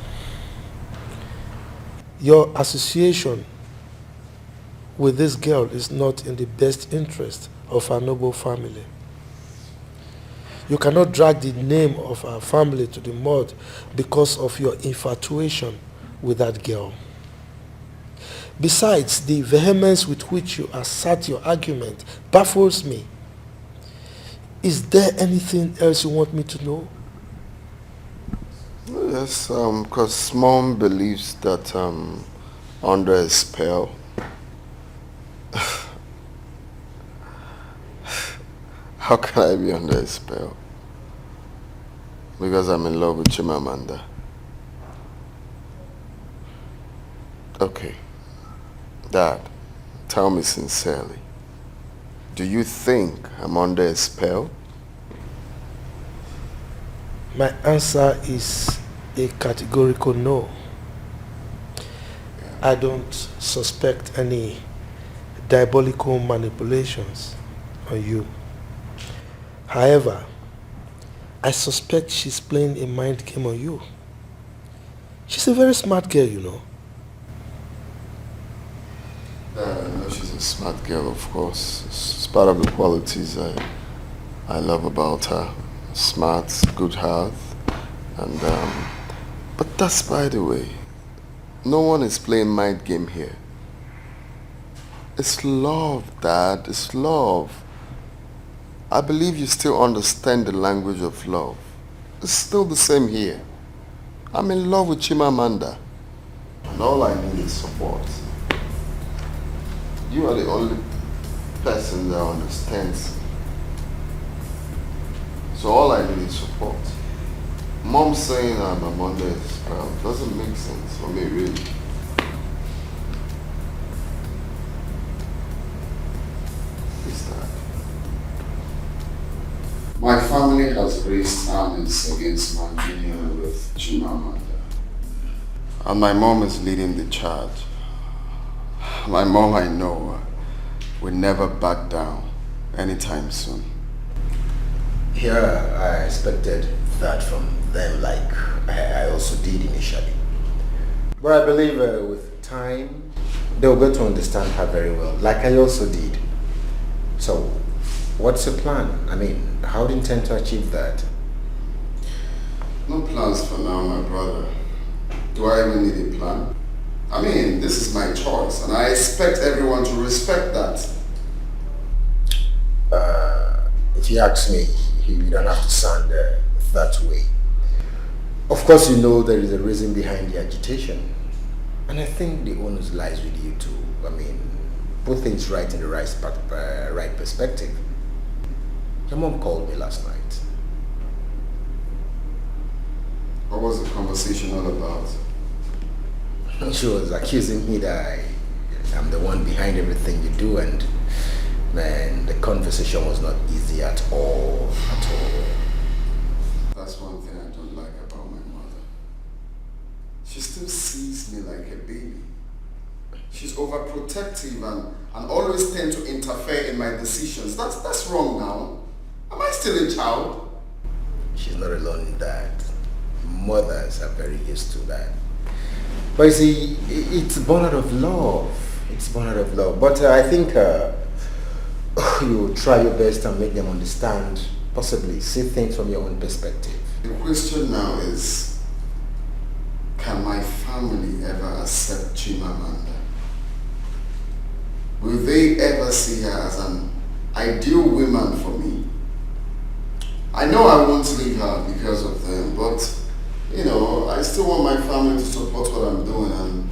your association with this girl is not in the best interest of our noble family. You cannot drag the name of our family to the mud because of your infatuation with that girl. Besides, the vehemence with which you assert your argument baffles me. Is there anything else you want me to know? Yes, because Mom believes that under a spell. How can I be under a spell? Because I'm in love with Chimamanda. Okay. Dad, tell me sincerely. Do you think I'm under a spell? My answer is a categorical no. I don't suspect any diabolical manipulations on you. However, I suspect she's playing a mind game on you. She's a very smart girl, you know. I know she's a smart girl, of course. It's part of the qualities I love about her. Smart, good heart, and but that's by the way. No one is playing mind game here. It's love, Dad. It's love. I believe you still understand the language of love. It's still the same here. I'm in love with Chimamanda, and all I need is support. You are the only person that understands. So all I need is support. Mom saying I'm under a spell doesn't make sense for me, really. It's that. My family has raised armies against my union with Chimamanda. And my mom is leading the charge. My mom, I know, will never back down anytime soon. Here, I expected that from them like I also did initially. But I believe with time, they'll get to understand her very well, like I also did. So, what's the plan? I mean, how do you intend to achieve that? No plans for now, my brother. Do I even need a plan? I mean, this is my choice, and I expect everyone to respect that. If you ask me, you don't have to sound that way. Of course, you know there is a reason behind the agitation. And I think the onus lies with you too. I mean, put things right in the right perspective. Your mom called me last night. What was the conversation all about? She was accusing me that I'm the one behind everything you do, and man, the conversation was not easy at all, protective and always tend to interfere in my decisions. That's wrong now. Am I still a child? She's not alone in that. Mothers are very used to that. But you see, it's born out of love. It's born out of love. But I think you try your best and make them understand, possibly see things from your own perspective. The question now is, can my family ever accept Chimamanda? Will they ever see her as an ideal woman for me? I know I won't leave her because of them, but you know, I still want my family to support what I'm doing,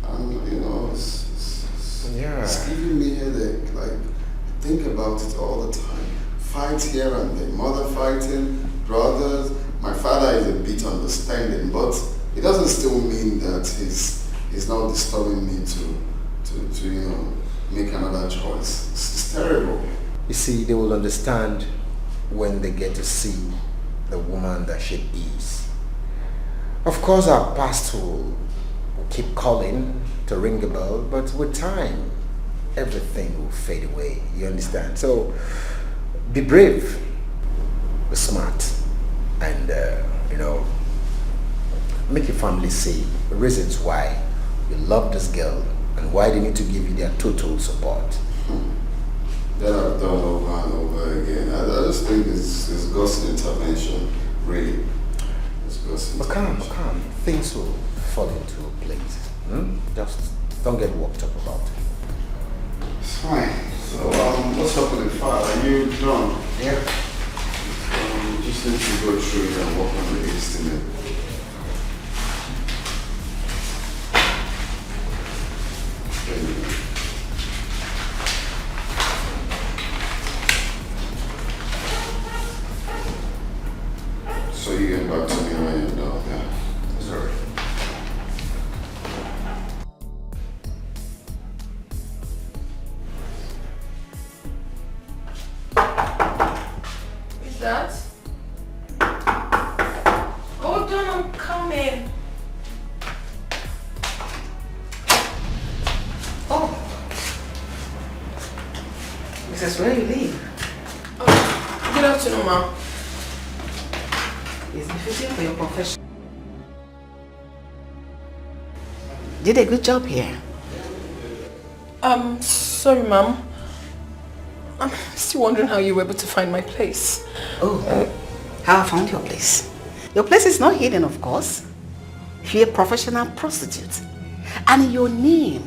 and you know, it's giving me headache. Like, I think about it all the time. Fight here and there, mother fighting, brothers. My father is a bit understanding, but it doesn't still mean that he's not disturbing me to you know, make another choice. It's terrible. You see, they will understand when they get to see the woman that she is. Of course, our past will keep calling to ring a bell, but with time, everything will fade away. You understand? So, be brave, be smart, and you know, make your family see the reasons why you love this girl and why they need to give you their total support. That I've done over and over again. I just think it's God's intervention, really. It's God's intervention. But calm. Things will fall into place. Just don't get worked up about it. It's fine. So, what's up with the file? Are you done? Yeah. Just need to go through it and work on the estimate. So you get back to me when you're done, yeah? Sorry. Is that? Hold on, I'm coming. Oh. Mrs. Where you leave? Good afternoon, ma'am. It's befitting for your profession. Did a good job here. Sorry, ma'am. I'm still wondering how you were able to find my place. Oh, how I found your place. Your place is not hidden, of course. You're a professional prostitute. And your name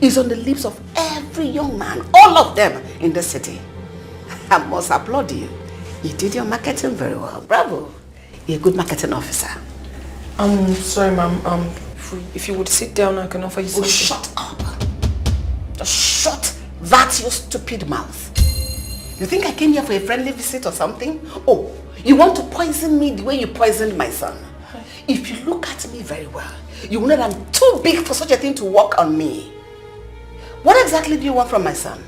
is on the lips of every young man, all of them in the city. I must applaud you. You did your marketing very well. Bravo. You're a good marketing officer. Sorry, ma'am. If you would sit down, I can offer you something. Oh, shut up. Just shut that your stupid mouth. You think I came here for a friendly visit or something? Oh, you want to poison me the way you poisoned my son? If you look at me very well, you will know that I'm too big for such a thing to work on me. What exactly do you want from my son?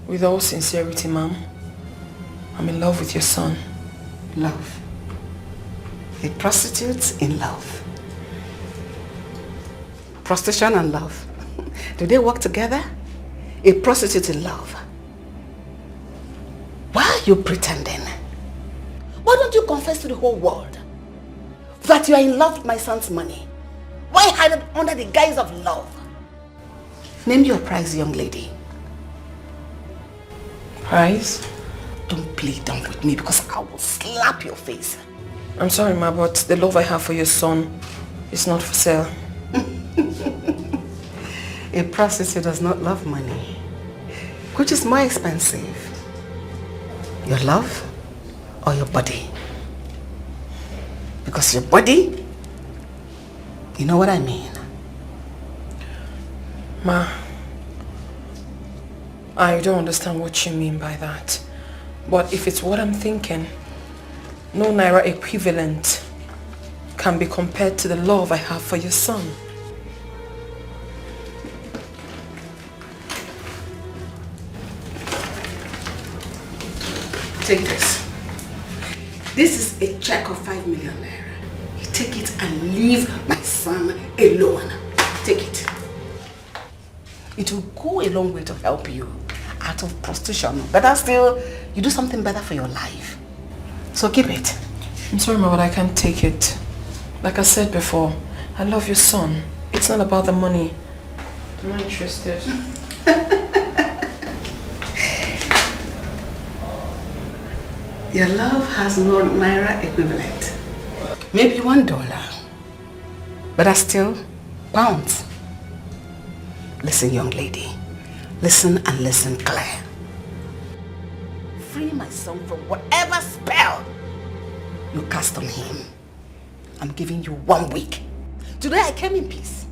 With all sincerity, ma'am, I'm in love with your son. Love? A prostitute in love? Prostitution and love? Do they work together? A prostitute in love? Why are you pretending? Why don't you confess to the whole world that you are in love with my son's money? Why hide it under the guise of love? Name your price, young lady. Price? Don't play dumb with me because I will slap your face. I'm sorry, ma, but the love I have for your son is not for sale. A prostitute does not love money. Which is more expensive? Your love or your body? Because your body, you know what I mean? Ma, I don't understand what you mean by that. But if it's what I'm thinking, no Naira equivalent can be compared to the love I have for your son. Take this. This is a check of 5 million naira. You take it and leave my son alone. Take it. It will go a long way to help you out of prostitution. Better still, you do something better for your life. So keep it. I'm sorry, Ma, but I can't take it. Like I said before, I love your son. It's not about the money. I'm not interested. Your love has no naira equivalent. Maybe $1. But that's still pounds. Listen, young lady. Listen and listen clear. Free my son from whatever spell you cast on him. I'm giving you 1 week. Today I came in peace.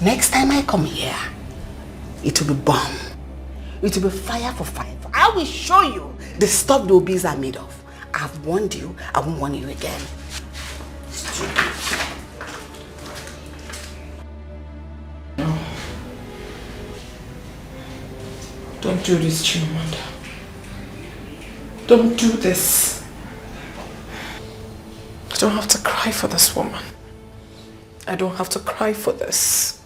Next time I come here, it will be bomb. It will be fire for fire. I will show you the stuff the obese are made of. I've warned you, I won't warn you again. No. Don't do this, Chimamanda. Don't do this. I don't have to cry for this woman. I don't have to cry for this.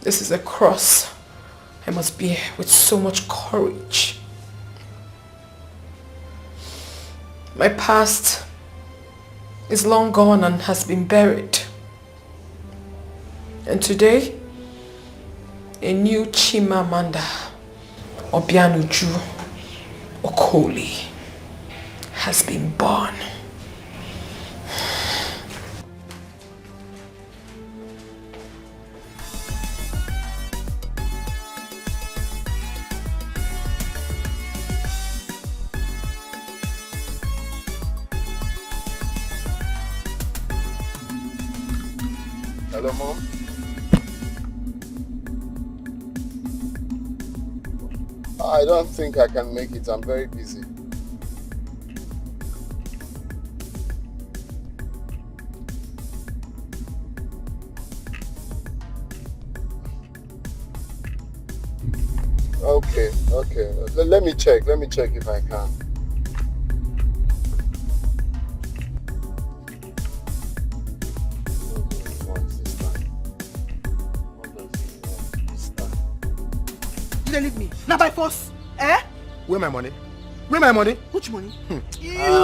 This is a cross I must bear with so much courage. My past is long gone and has been buried. And today, a new Chimamanda Obianuju Okoli has been born. Hello, Mom. I don't think I can make it. I'm very busy. Okay. Let me check if I can. You don't leave me. Now by force. Eh? Where my money? Where my money? Which money? You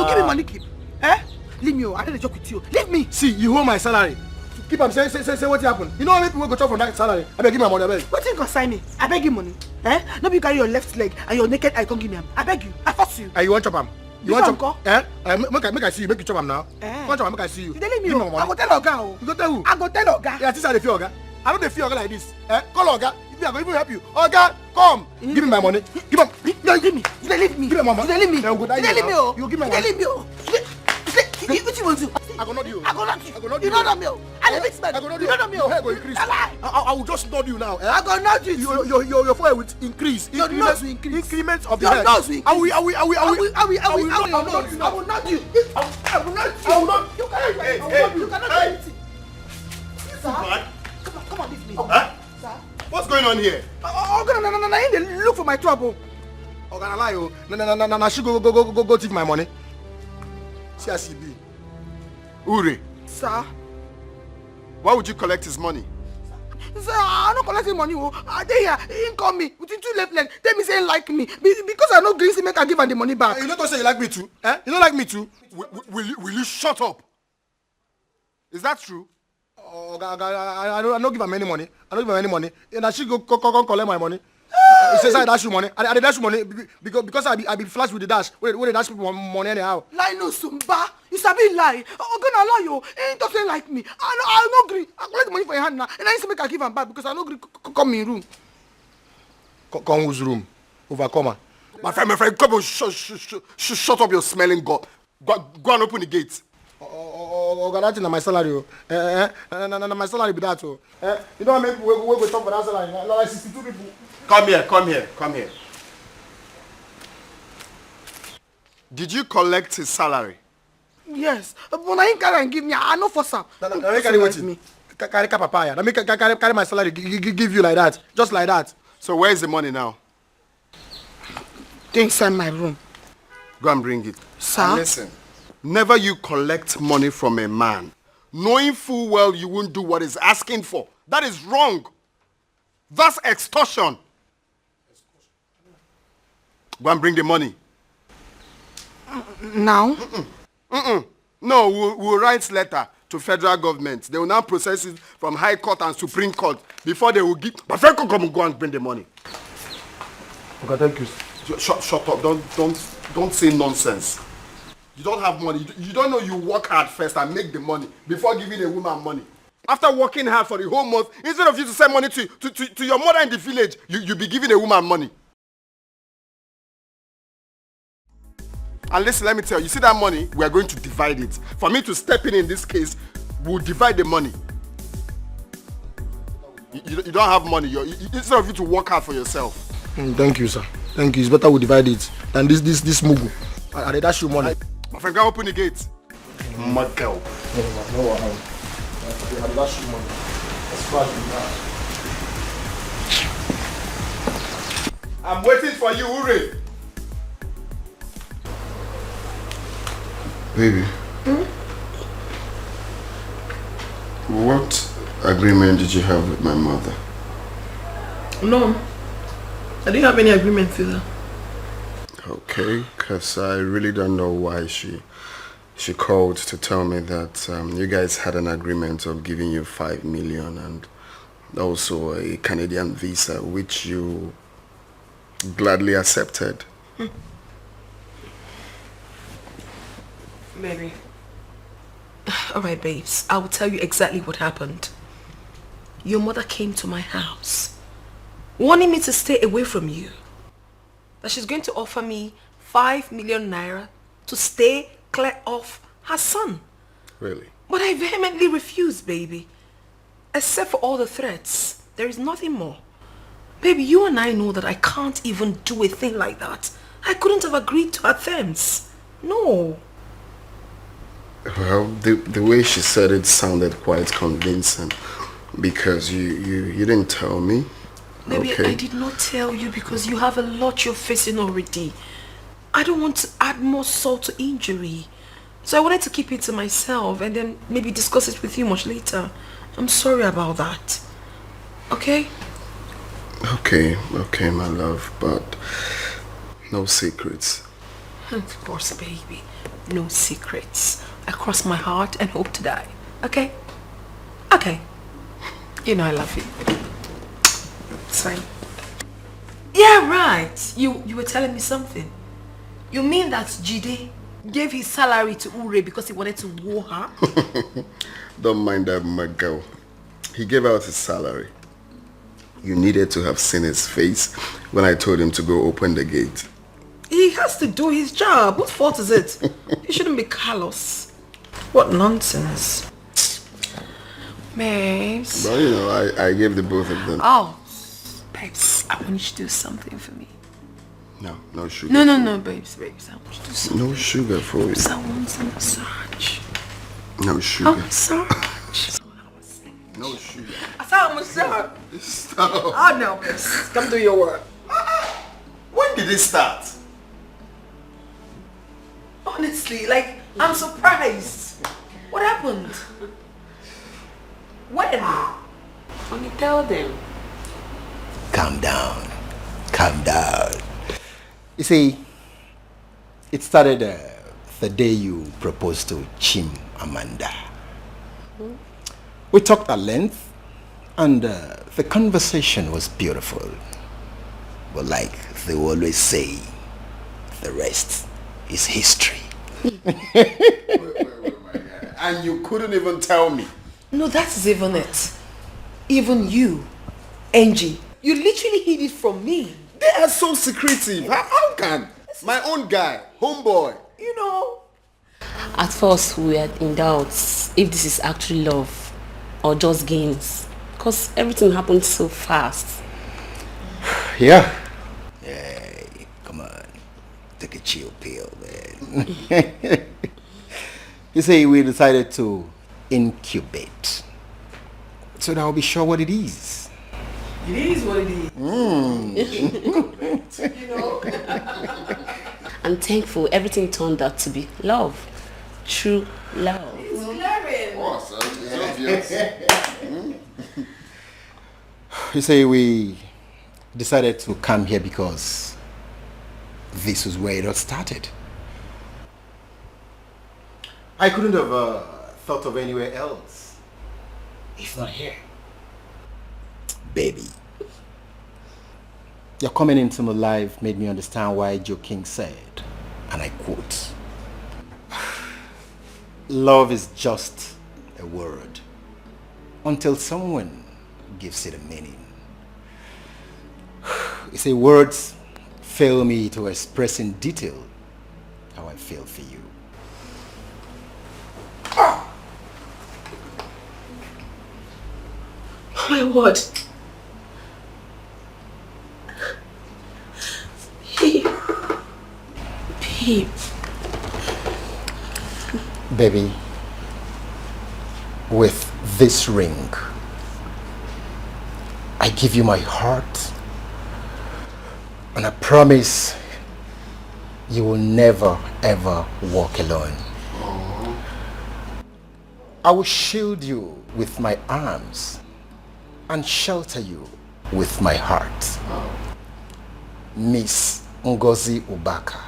give me money, keep. Eh? Leave me. I don't joke with you. Leave me. See, you hold my salary. Keep on say what happened. You know how many people go chop from that salary? I beg give my money, I beg. What you consign me? I beg you money. Eh? No be carry your left leg and your naked eye come give me. I beg you. I force you. You want chop am? You want chop? Eh? Make I see you. Make you chop am now. Want chop am? Make I see you. You leave me. Give me my money. I go tell Oga. You go tell who? I go tell Oga. Yeah, this is the fear Oga. I don't feel Oga like this. Eh? Call Oga. If I go even help you. Oga, come. Give me my money. Give him. No, give me. You don't leave me. Give me my money. You don't leave me. You don't leave me. You give me my money. You don't leave me. What you want to do? I go nod you. I go nod you. You don't know me. I live with man. I go nod you. you. You don't know me. Your hair go increase. I will just nod you now. Eh? I go nod you. Your forehead will increase. Your nose will increase. Increment of your head. nose will increase. I will nod you. I will nod you. You cannot do anything. Sir? Come on, leave me. Huh? Sir? What's going on here? No, look for my trouble. Oh, can I lie? Oh, no, she go take my money. See as he be. Uri. Sir? Why would you collect his money? Sir, I'm not collecting money. They here, he call me with two left legs. Tell me say he like me. Because I know Greasy make I give him the money back. You don't say you like me too? Eh? You don't like me too? Will you shut up? Is that true? Oh, I don't give him any money. I don't give him any money. And she go collect my money. He says I dash you money. I dash you money because I be flash with the dash. Where they dash people money anyhow. Lie no Sumba. You sabi lie. Gonna lie you. Ain't doesn't like me. I no agree. I collect money for your hand now. And I say make I give him back because I no agree. Come in room. Come whose room? Overcomer. My friend, come on, shut up your smelling god. Go and open the gate. That's my salary. My salary be that. You don't make we go talk for that salary. Like 62 people. Come here. Did you collect his salary? Yes, but I ain't carry and give me. I know for some. Carry what me? Carry papaya. Let me carry my salary. Give you like that, just like that. So where is the money now? They inside my room. Go and bring it. Sir? And listen, never you collect money from a man, knowing full well you won't do what he's asking for. That is wrong. That's extortion. Go and bring the money. Now? No, we'll write letter to federal government. They will now process it from High Court and Supreme Court before they will give. But Franco, come and go and bring the money. Okay, thank you. Shut up. Don't say nonsense. You don't have money. You don't know you work hard first and make the money before giving a woman money. After working hard for the whole month, instead of you to send money to your mother in the village, you be giving a woman money. And listen, let me tell you, you see that money, we are going to divide it. For me to step in this case, we'll divide the money. You don't have money. Instead of you to work hard for yourself. Thank you, sir. Thank you. It's better we divide it than this mugu. I dash you money. My friend, go open the gate. Mad girl. No, I dash you money. Let's crash it now. I'm waiting for you, Uri. Baby. What agreement did you have with my mother? No. I didn't have any agreement with her. Okay, because I really don't know why she called to tell me that you guys had an agreement of giving you 5 million and also a Canadian visa, which you gladly accepted. Baby. Alright, babes. I will tell you exactly what happened. Your mother came to my house, wanting me to stay away from you. That she's going to offer me 5 million naira to stay clear off her son. Really? But I vehemently refused, baby. Except for all the threats, there is nothing more. Baby, you and I know that I can't even do a thing like that. I couldn't have agreed to her terms. No. Well, the way she said it sounded quite convincing because you didn't tell me. Maybe okay. I did not tell you because you have a lot you're facing already. I don't want to add more salt to injury. So I wanted to keep it to myself and then maybe discuss it with you much later. I'm sorry about that. Okay? Okay, my love, but no secrets. Of course, baby. No secrets. I cross my heart and hope to die. Okay? Okay. You know I love you. It's fine. Yeah, right. You were telling me something. You mean that Jide gave his salary to Ure because he wanted to woo her? Don't mind that, my girl. He gave out his salary. You needed to have seen his face when I told him to go open the gate. He has to do his job. Whose fault is it? He shouldn't be callous. What nonsense. Babes. But you know, I gave the both of them. Oh, babes, I want you to do something for me. No sugar. No, babes. I want you to do something. No sugar for you. Babes, I want some massage. No sugar. A massage. No sugar. I saw a massage. Stop. Oh no, babes. Come do your work. When did it start? Honestly, like, I'm surprised. What happened? When? When you tell them. Calm down. You see, it started the day you proposed to Chim Amanda. We talked at length and the conversation was beautiful. But like they always say, the rest is history. Wait. And you couldn't even tell me. No, that's even it. Even you, Angie, you literally hid it from me. They are so secretive. How can? My own guy, homeboy. You know. At first, we were in doubt if this is actually love or just games. Because everything happened so fast. Yeah. Hey, come on. Take a chill pill, man. You see, we decided to incubate. So that I'll be sure what it is. It is what it is. You know. I'm thankful everything turned out to be love. True love. It's glaring. Awesome. It's obvious. You say we decided to come here because this was where it all started. I couldn't have thought of anywhere else, if not here. Baby, your coming into my life made me understand why Joe King said, and I quote, "Love is just a word until someone gives it a meaning." You say words fail me to express in detail how I feel for you. Oh my word. Babe. Baby, with this ring, I give you my heart, and I promise you will never ever walk alone. I will shield you with my arms and shelter you with my heart. Miss Ngozi Ubaka,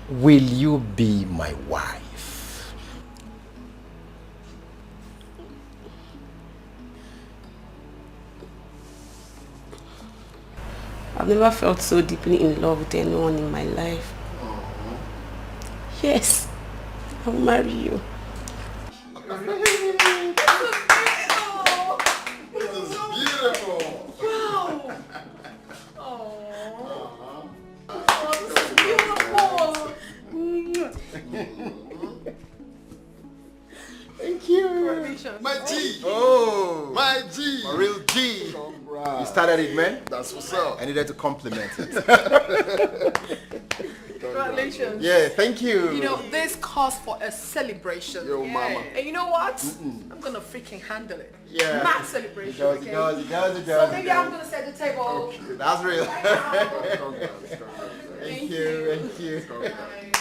will you be my wife? I've never felt so deeply in love with anyone in my life. Yes, I'll marry you. Thank you. My G. Oh. My G. My real G. You started it, man. That's what's up. I needed to compliment it. Congratulations. Yeah, thank you. You know, this calls for a celebration. Yo, mama. And you know what? I'm gonna freaking handle it. Yeah. Mad celebration. It does. So maybe I'm gonna set the table. Okay. That's real. Thank you.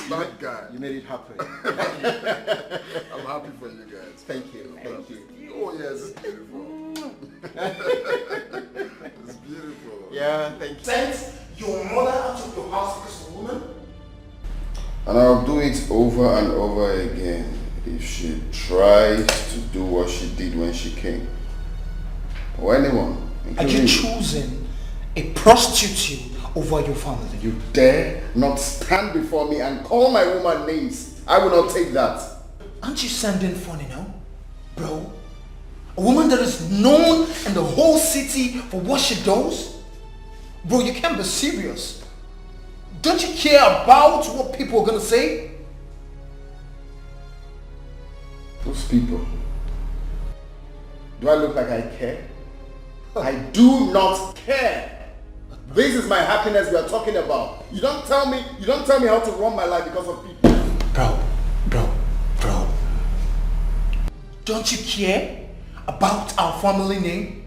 Bad guy. You made it happen. I'm happy for you guys. Thank you. Oh yes, it's beautiful. It's beautiful. Yeah, thank you. Sent your mother out of your house because of a woman? And I'll do it over and over again if she tries to do what she did when she came. Or anyone. Are you choosing a prostitute over your family? You dare not stand before me and call my woman names. I will not take that. Aren't you sounding funny now, bro? A woman that is known in the whole city for what she does? Bro, you can't be serious. Don't you care about what people are gonna say? Those people. Do I look like I care? I do not care. This is my happiness we are talking about. You don't tell me how to run my life because of people. Bro. Don't you care about our family name?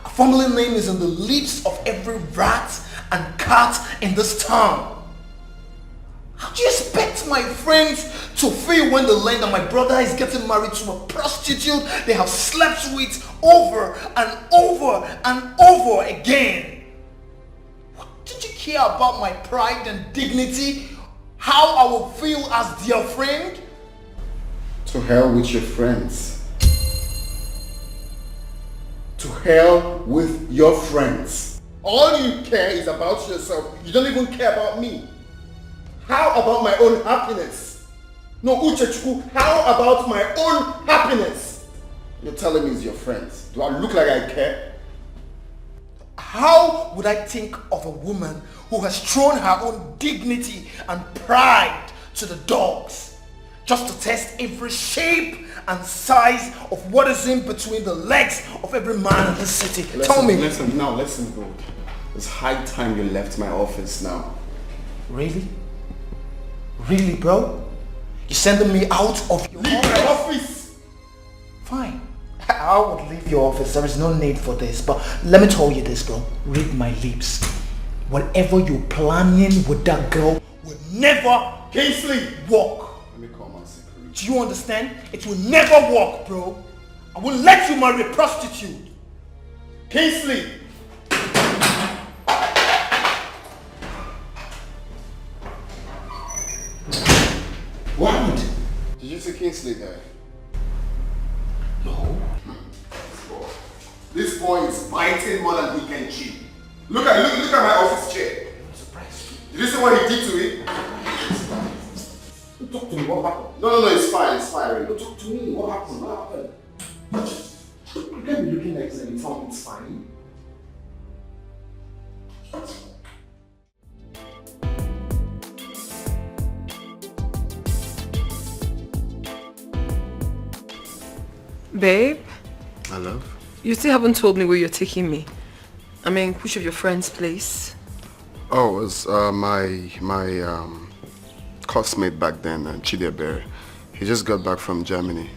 Our family name is on the lips of every rat and cat in this town. How do you expect my friends to feel when they learn that my brother is getting married to a prostitute they have slept with over and over and over again? Don't you care about my pride and dignity? How I will feel as their friend? To hell with your friends. To hell with your friends. All you care is about yourself. You don't even care about me. How about my own happiness? No, Uchechukwu, how about my own happiness? You're telling me it's your friends. Do I look like I care? How would I think of a woman who has thrown her own dignity and pride to the dogs just to test every shape and size of what is in between the legs of every man in this city? Tell me. Listen, go. It's high time you left my office now. Really? Really, bro? You're sending me out of your office? Fine. I would leave your office. There is no need for this. But let me tell you this, bro. Read my lips. Whatever you're planning with that girl will never Kingsley work. Let me call my secretary. Do you understand? It will never work, bro. I will let you marry a prostitute. Kingsley! What happened? Did you see Kingsley there? No. This boy is biting more than he can chew. Look at my office chair. I'm surprised. Did you see what he did to it? Talk to me, what happened? No, it's fine, Really. No, talk to me, what happened? You can't be looking like that and tell me it's fine. Babe? My love? You still haven't told me where you're taking me. I mean, which of your friends' place? Oh, it was my classmate back then, Chidebere. He just got back from Germany.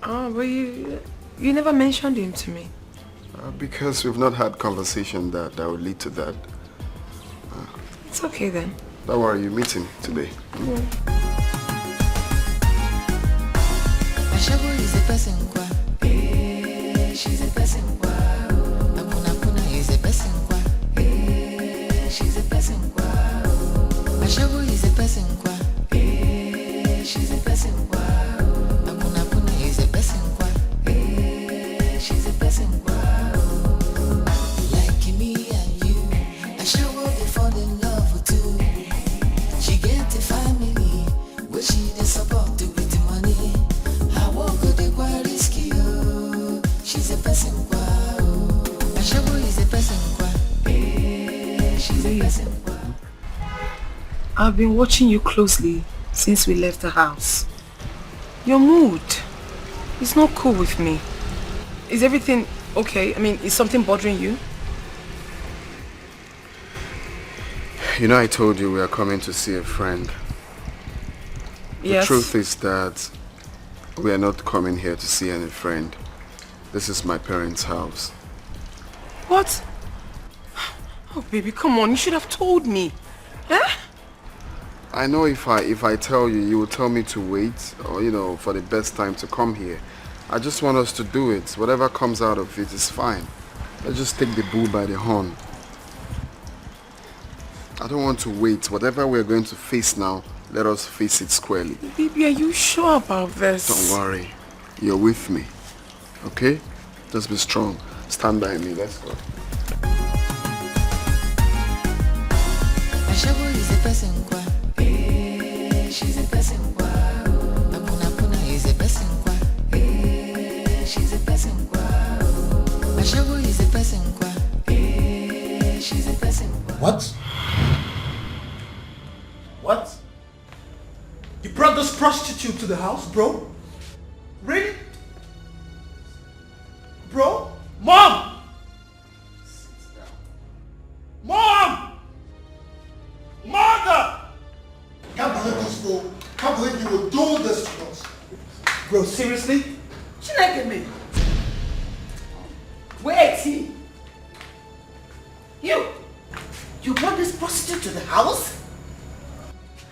Oh, but you never mentioned him to me. Because we've not had conversation that would lead to that. It's okay then. Don't worry, you meet him today. Ashabu is a person kwa. She's a person kwa. Apuna is a person kwa. She's a person kwa. Ashabu is a person kwa. She's a person kwa. Apuna is a person kwa. She's a person kwa. Like me and you, Ashabu they fall in love too. She get a family, where she dey support to with the money. She's a person kwa. Ashabu is a person kwa. She's a person kwa. I've been watching you closely since we left the house. Your mood is not cool with me. Is everything okay? I mean, is something bothering you? You know, I told you we are coming to see a friend. Yes. The truth is that we are not coming here to see any friend. This is my parents' house. What? Oh, baby, come on. You should have told me. Eh? I know if I tell you, you will tell me to wait or, for the best time to come here. I just want us to do it. Whatever comes out of it is fine. Let's just take the bull by the horn. I don't want to wait. Whatever we're going to face now, let us face it squarely. Baby, are you sure about this? Don't worry. You're with me. Okay? Just be strong. Stand by me. Let's go. Ashabu is a person kwa. She's a person kwa. Apuna is a person kwa. She's a person kwa. Ashabu is a person kwa. She's a person kwa. What? What? You brought this prostitute to the house, bro? Really? Bro? Mom! Mom! Mother! Can't believe this, bro. Can't believe you would do this to us. Bro, seriously? Chineke, where is he? You brought this prostitute to the house?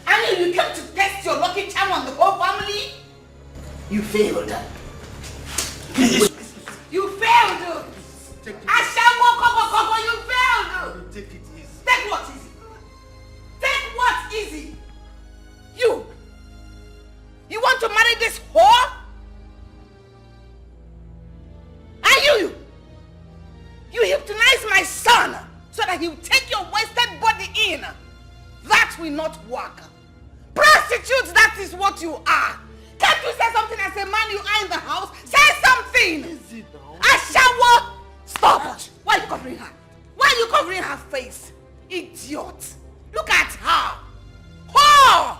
And you came to test your lucky charm on the whole family? You failed. You failed. Ashawo, you failed. Take it easy. Take what easy? Take what easy? You want to marry this whore? And you hypnotize my son so that he will take your wasted body in. That will not work. Prostitutes, that is what you are. Can't you say something as a man you are in the house? Say something! Easy now. Ashawo! Stop! Why are you covering her? Why are you covering her face? Idiot! Look at her! Whore!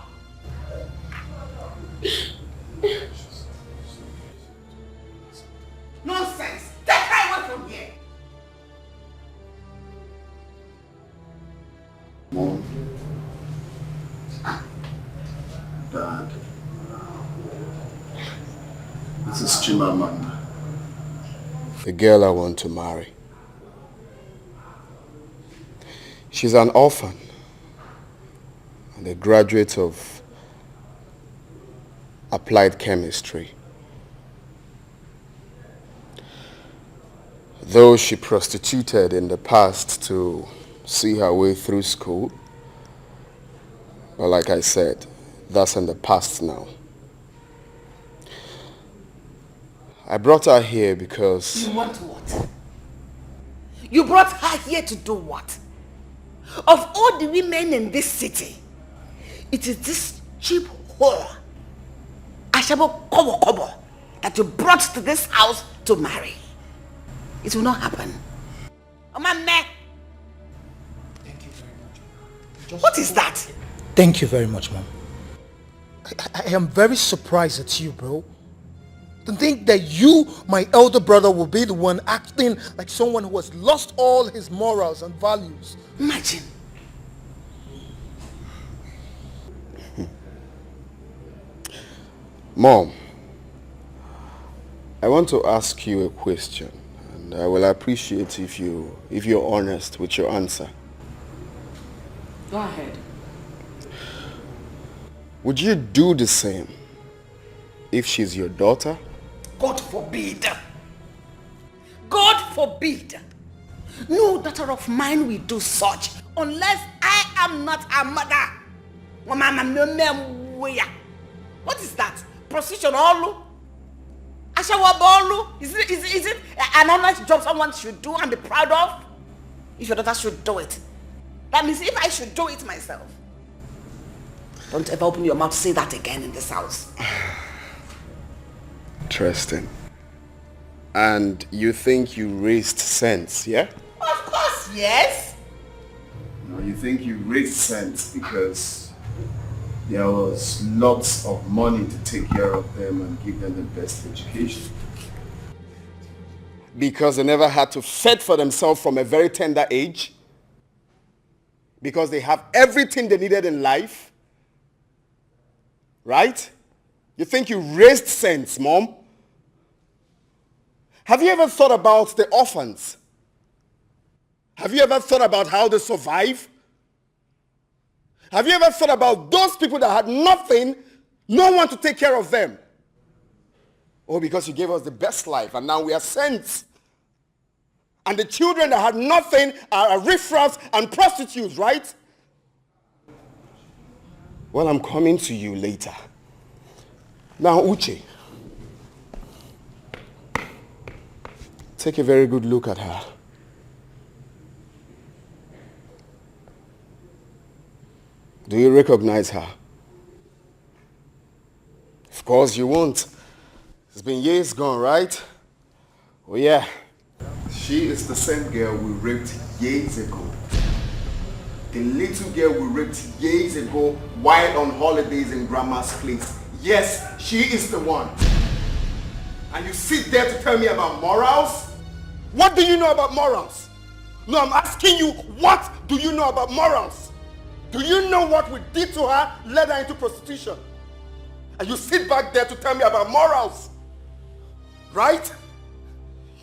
Nonsense! Take her away from here! Mom. Dad. This is Chimamanda. The girl I want to marry. She's an orphan and a graduate of applied chemistry. Though she prostituted in the past to see her way through school, but like I said, that's in the past now. I brought her here because... You want what? You brought her here to do what? Of all the women in this city, it is this cheap whore, Ashabo Kobo Kobo, that you brought to this house to marry. It will not happen. Thank you very much. What is that? Thank you very much, Mom. I am very surprised at you, bro. To think that you, my elder brother, will be the one acting like someone who has lost all his morals and values. Imagine. Mom, I want to ask you a question, and I will appreciate if you're honest with your answer. Go ahead. Would you do the same if she's your daughter? God forbid. God forbid. No daughter of mine will do such unless I am not a mother. What is that? Prostitution all? Is it an honest job someone should do and be proud of? If your daughter should do it. That means if I should do it myself. Don't ever open your mouth to say that again in this house. Interesting. And you think you raised sense, yeah? Of course, yes. No, you think you raised sense because there was lots of money to take care of them and give them the best education. Because they never had to fend for themselves from a very tender age. Because they have everything they needed in life. Right? You think you raised sense, Mom? Have you ever thought about the orphans? Have you ever thought about how they survive? Have you ever thought about those people that had nothing, no one to take care of them? Oh, because you gave us the best life and now we are saints. And the children that had nothing are riffraffs and prostitutes, right? Well, I'm coming to you later. Now, Uche, take a very good look at her. Do you recognize her? Of course you won't. It's been years gone, right? Oh yeah. She is the same girl we raped years ago. The little girl we raped years ago while on holidays in Grandma's place. Yes, she is the one. And you sit there to tell me about morals? What do you know about morals? No, I'm asking you, what do you know about morals? Do you know what we did to her, led her into prostitution? And you sit back there to tell me about morals? Right?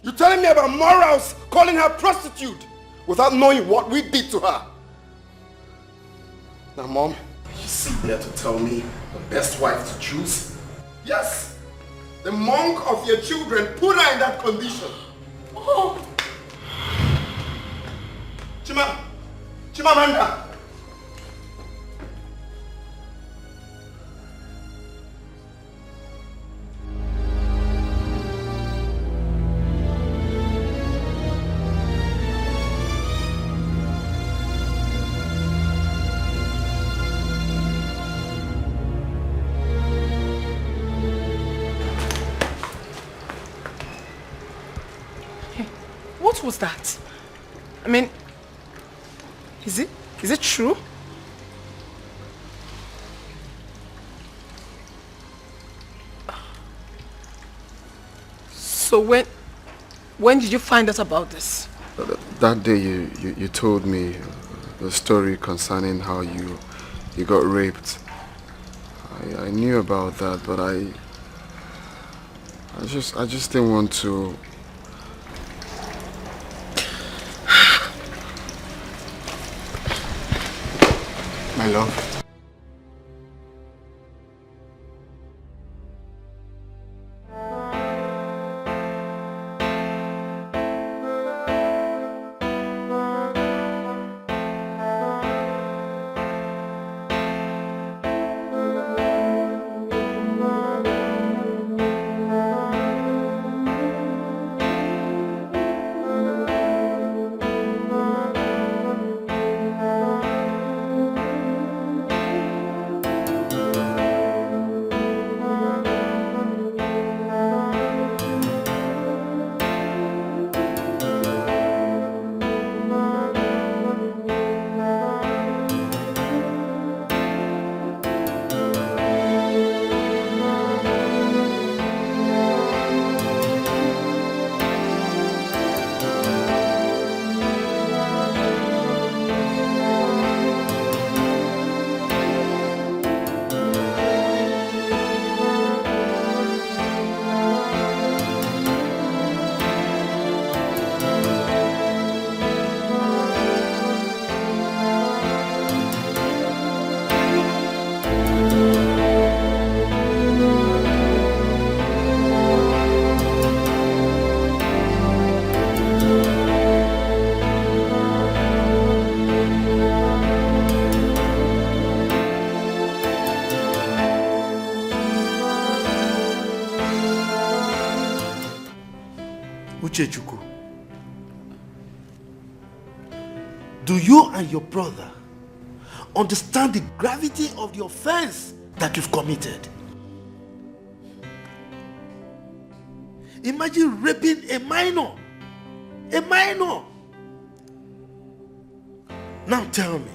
You're telling me about morals, calling her prostitute, without knowing what we did to her. Now, Mom, you sit there to tell me the best wife to choose? Yes, the monk of your children put her in that condition. Oh. Chimamanda. What was that? I mean, is it true? So when did you find out about this? That day you told me the story concerning how you got raped. I knew about that, but I just didn't want to. My love. Uchechukwu, do you and your brother understand the gravity of the offense that you've committed? Imagine raping a minor. A minor. Now tell me,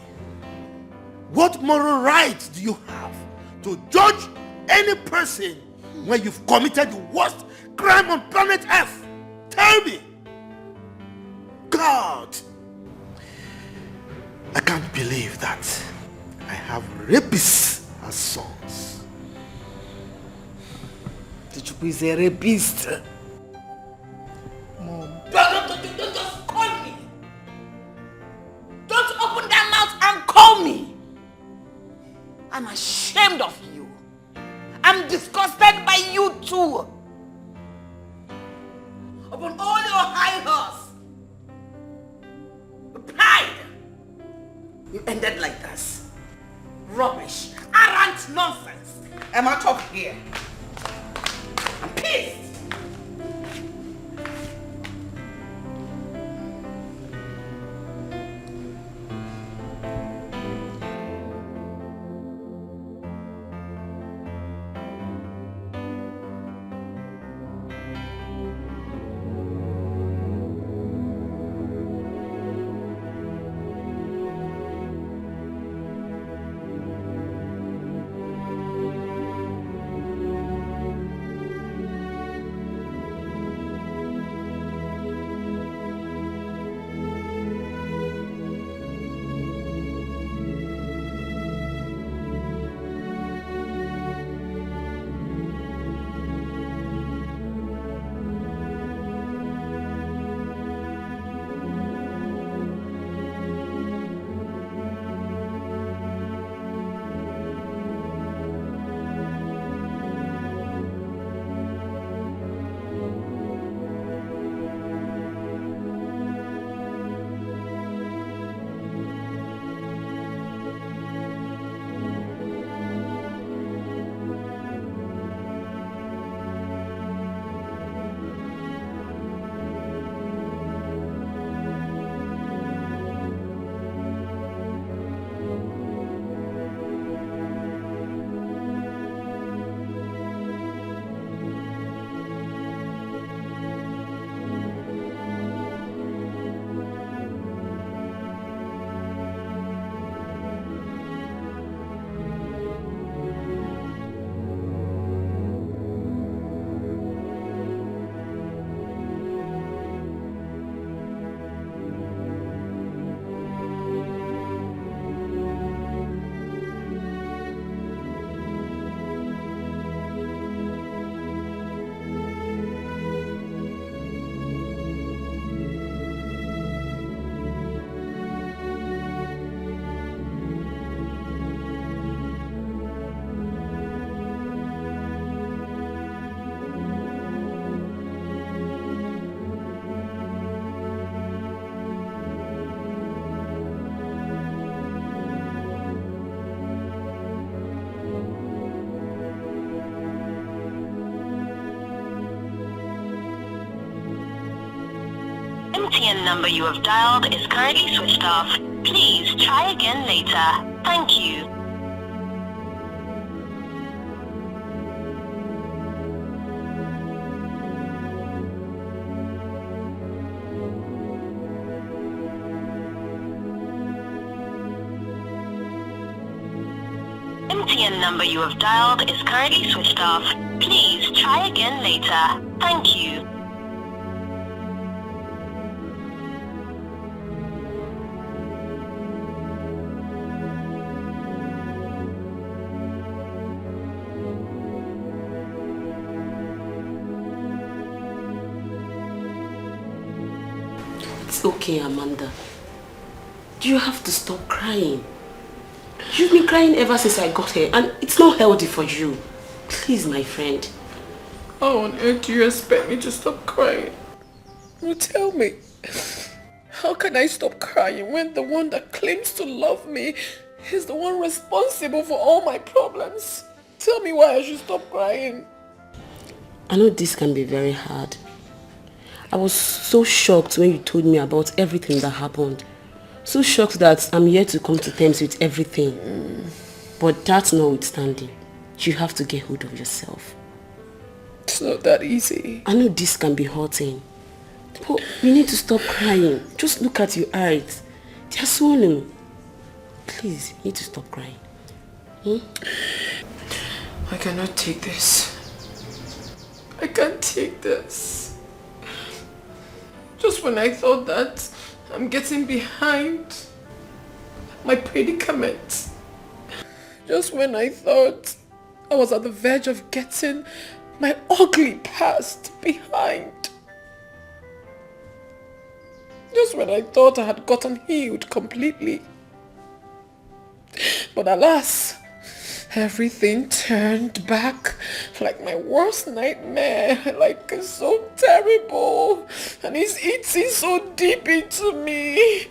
what moral right do you have to judge any person when you've committed the worst crime on planet Earth? Tell me. God, I can't believe that I have rapists as sons. Etiko is a rapist. Mom. Don't just call me. Don't open that mouth and call me. I'm ashamed of you. I'm disgusted by you too. Upon all your high horse, pride, you ended like this. Rubbish, arrant nonsense. I'm out of here. I'm pissed. MTN number you have dialed is currently switched off. Please try again later. Thank you. MTN number you have dialed is currently switched off. Please try again later. Thank you. It's okay, Amanda. You have to stop crying. You've been crying ever since I got here, and it's not healthy for you. Please, my friend. How on earth do you expect me to stop crying? Well, tell me. How can I stop crying when the one that claims to love me is the one responsible for all my problems? Tell me why I should stop crying. I know this can be very hard. I was so shocked when you told me about everything that happened. So shocked that I'm here to come to terms with everything. But that's notwithstanding. You have to get hold of yourself. It's not that easy. I know this can be hurting. But you need to stop crying. Just look at your eyes. They're swollen. Please, you need to stop crying. I cannot take this. I can't take this. Just when I thought that I'm getting behind my predicament. Just when I thought I was at the verge of getting my ugly past behind. Just when I thought I had gotten healed completely. But alas, everything turned back like my worst nightmare. Like it's so terrible. And it's eating so deep into me.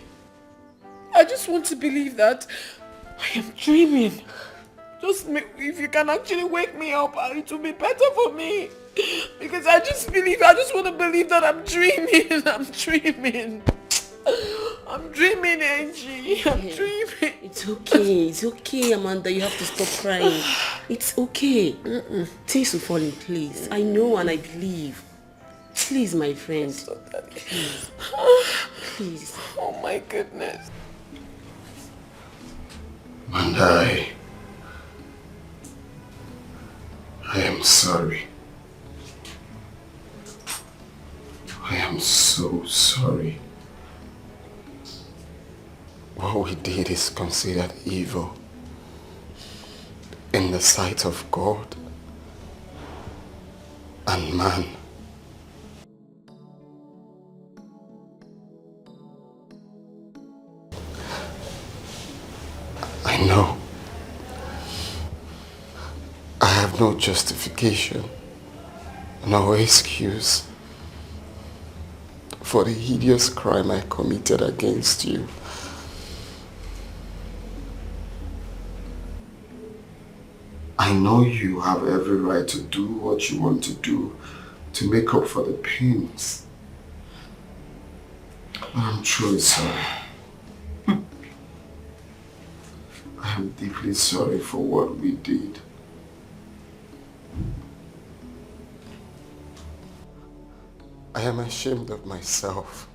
I just want to believe that I am dreaming. Just if you can actually wake me up, it will be better for me. Because I just want to believe that I'm dreaming. I'm dreaming, Angie. I'm dreaming. It's okay, Amanda. You have to stop crying. It's okay. Things will fall in place. I know and I believe. Please, my friend. Please. Please. Oh my goodness. Amanda, I am sorry. I am so sorry. What we did is considered evil in the sight of God and man. I know. I have no justification, no excuse for the hideous crime I committed against you. I know you have every right to do what you want to do to make up for the pains. But I'm truly sorry. I am deeply sorry for what we did. I am ashamed of myself.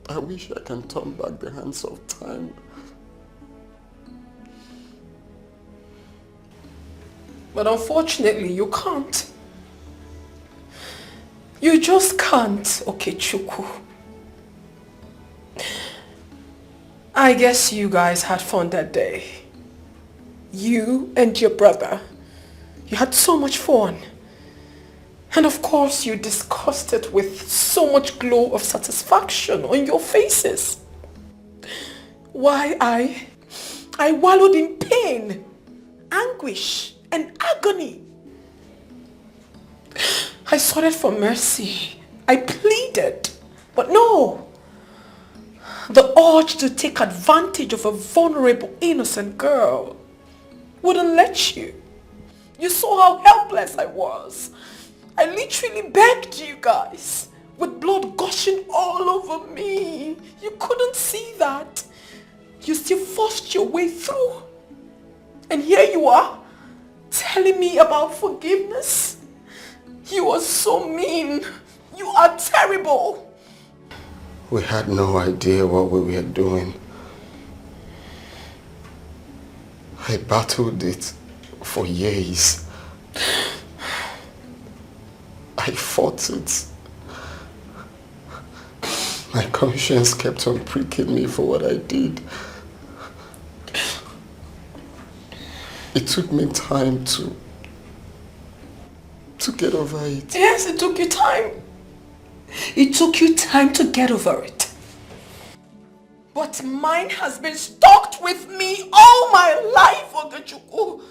I wish I can turn back the hands of time. But unfortunately, you can't. You just can't, Okechukwu. I guess you guys had fun that day. You and your brother. You had so much fun. And of course, you discussed it with so much glow of satisfaction on your faces. Why I wallowed in pain, anguish, and agony. I sought it for mercy. I pleaded. But no. The urge to take advantage of a vulnerable, innocent girl wouldn't let you. You saw how helpless I was. I literally begged you guys, with blood gushing all over me. You couldn't see that. You still forced your way through. And here you are, telling me about forgiveness. You are so mean. You are terrible. We had no idea what we were doing. I battled it for years. I fought it. My conscience kept on pricking me for what I did. It took me time to get over it. Yes, it took you time. It took you time to get over it. But mine has been stuck with me all my life, Okechukwu.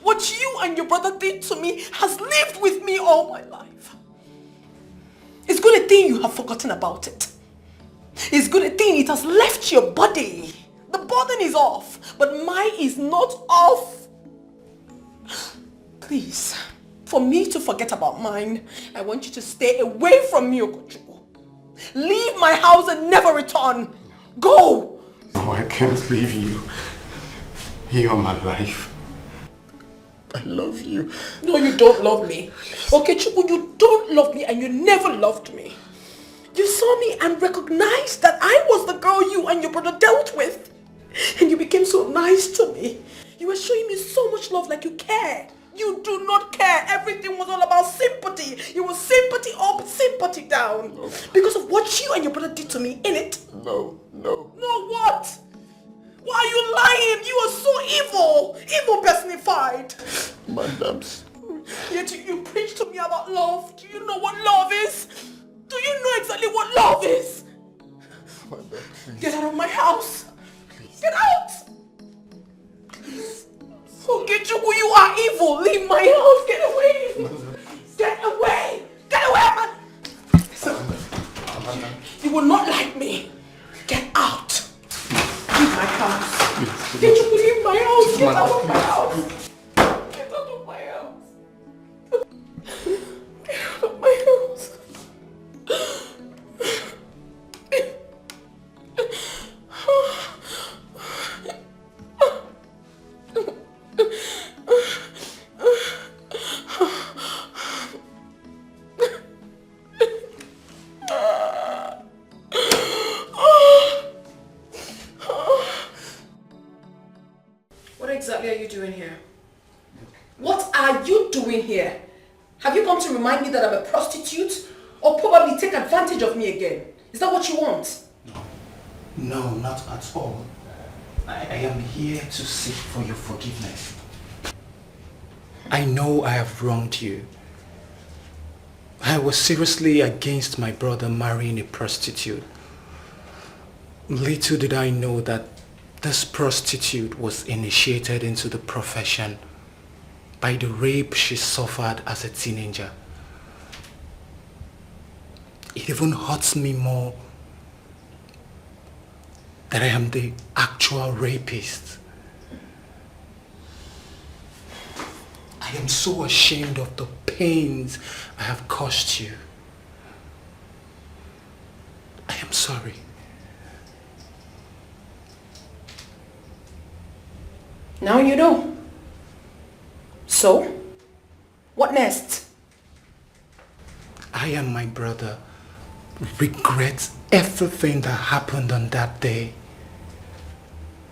What you and your brother did to me has lived with me all my life. It's good a thing you have forgotten about it. It's good a thing it has left your body. The burden is off, but mine is not off. Please, for me to forget about mine. I want you to stay away from me, Okochukwu. Leave my house and never return. Go! No, I can't leave you. You're my life. I love you. No, you don't love me. Okechukwu, you don't love me and you never loved me. You saw me and recognized that I was the girl you and your brother dealt with. And you became so nice to me. You were showing me so much love, like you cared. You do not care. Everything was all about sympathy. It was sympathy up, sympathy down. No. Because of what you and your brother did to me, innit? No. No what? Why are you lying? You are so evil. Evil personified. Madams. Yet you preach to me about love. Do you know what love is? Do you know exactly what love is? Madam, please. Get out of my house. Please. Get out. Please. Okechukwu, you are evil. Leave my house. Get away. Madam. Get away. Get away, man. Madam. You will not like me. Get out. Leave my house. Okechukwu, leave my house. Get out of my house. Get out of my house. Get out of my house. What exactly are you doing here? What are you doing here? Have you come to remind me that I'm a prostitute? Or probably take advantage of me again? Is that what you want? No, not at all. I am here to seek for your forgiveness. I know I have wronged you. I was seriously against my brother marrying a prostitute. Little did I know that this prostitute was initiated into the profession by the rape she suffered as a teenager. It even hurts me more that I am the actual rapist. I am so ashamed of the pains I have caused you. I am sorry. Now you know. So, what next? I and my brother regret everything that happened on that day.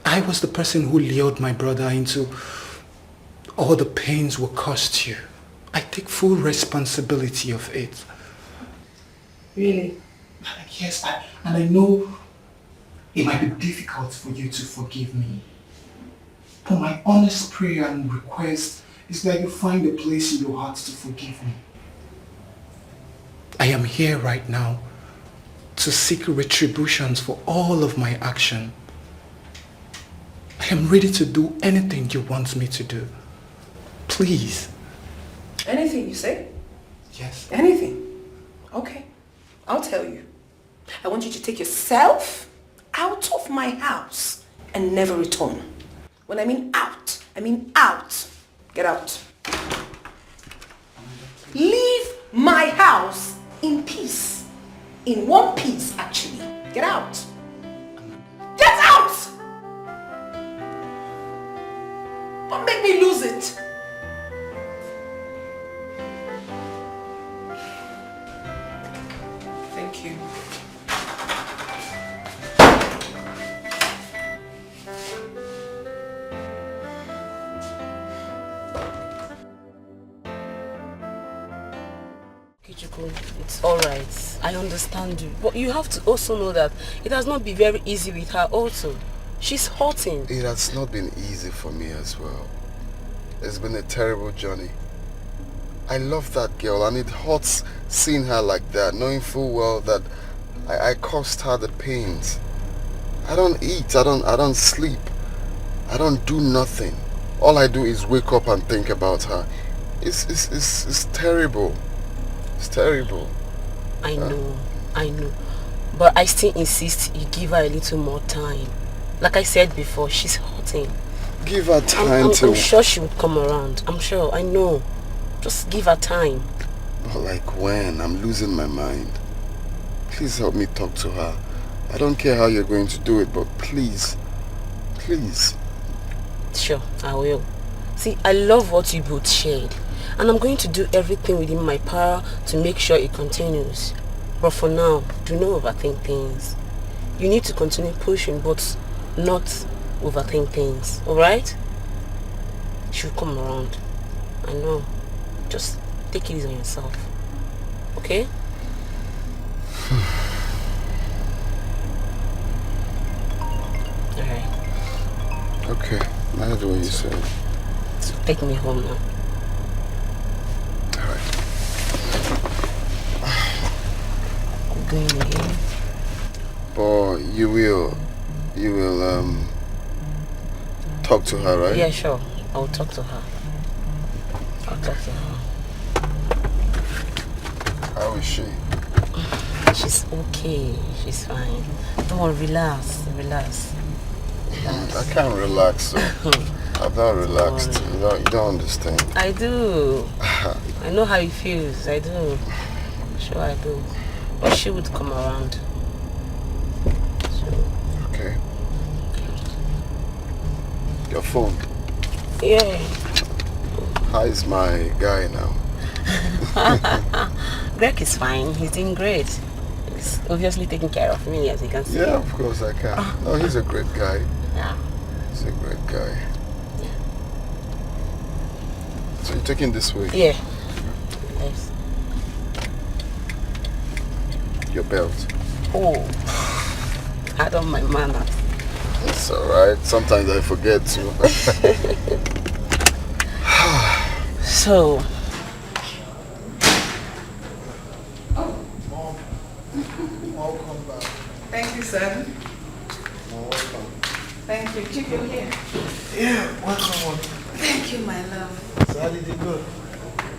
I was the person who lured my brother into all the pains we caused you. I take full responsibility of it. Really? Yes, and I know it might be difficult for you to forgive me. But my honest prayer and request is that you find a place in your heart to forgive me. I am here right now to seek retributions for all of my action. I am ready to do anything you want me to do. Please. Anything you say? Yes. Anything? Okay. I'll tell you. I want you to take yourself out of my house and never return. When I mean out, I mean out. Get out. Leave my house in peace. In one piece, actually. Get out. Get out! Don't make me lose it. Thank you. It's alright. I understand you. But you have to also know that it has not been very easy with her also. She's hurting. It has not been easy for me as well. It's been a terrible journey. I love that girl and it hurts seeing her like that, knowing full well that I caused her the pains. I don't eat, I don't sleep. I don't do nothing. All I do is wake up and think about her. It's terrible. It's terrible. I know. But I still insist you give her a little more time. Like I said before, she's hurting. Give her time to... I'm sure she would come around. I'm sure. I know. Just give her time. Like when? I'm losing my mind. Please help me talk to her. I don't care how you're going to do it, but please. Please. Sure, I will. See, I love what you both shared. And I'm going to do everything within my power to make sure it continues. But for now, do not overthink things. You need to continue pushing, but not overthink things. Alright? She'll come around. I know. Just take it easy on yourself. Okay? Alright. Okay, I heard what you said. So take me home now. Alright. Going again. But you will talk to her, right? Yeah, sure. I'll talk to her. How is she? She's okay. She's fine. Don't worry, relax. I can't relax, though. I'm not relaxed. You don't understand. I do. I know how it feels. I do. Sure I do. But she would come around. Okay. Your phone? Yeah. How is my guy now? Greg is fine. He's doing great. He's obviously taking care of me, as you can see. Yeah, of course I can. No, he's a great guy. Yeah. He's a great guy. So you're taking this way? Yeah. Yes. Your belt. Oh. I don't mind manners. It's alright. Sometimes I forget to. So. Thank you, son. Thank you. Chief, you're here. Yeah, welcome. Thank you, my love. So how did it go?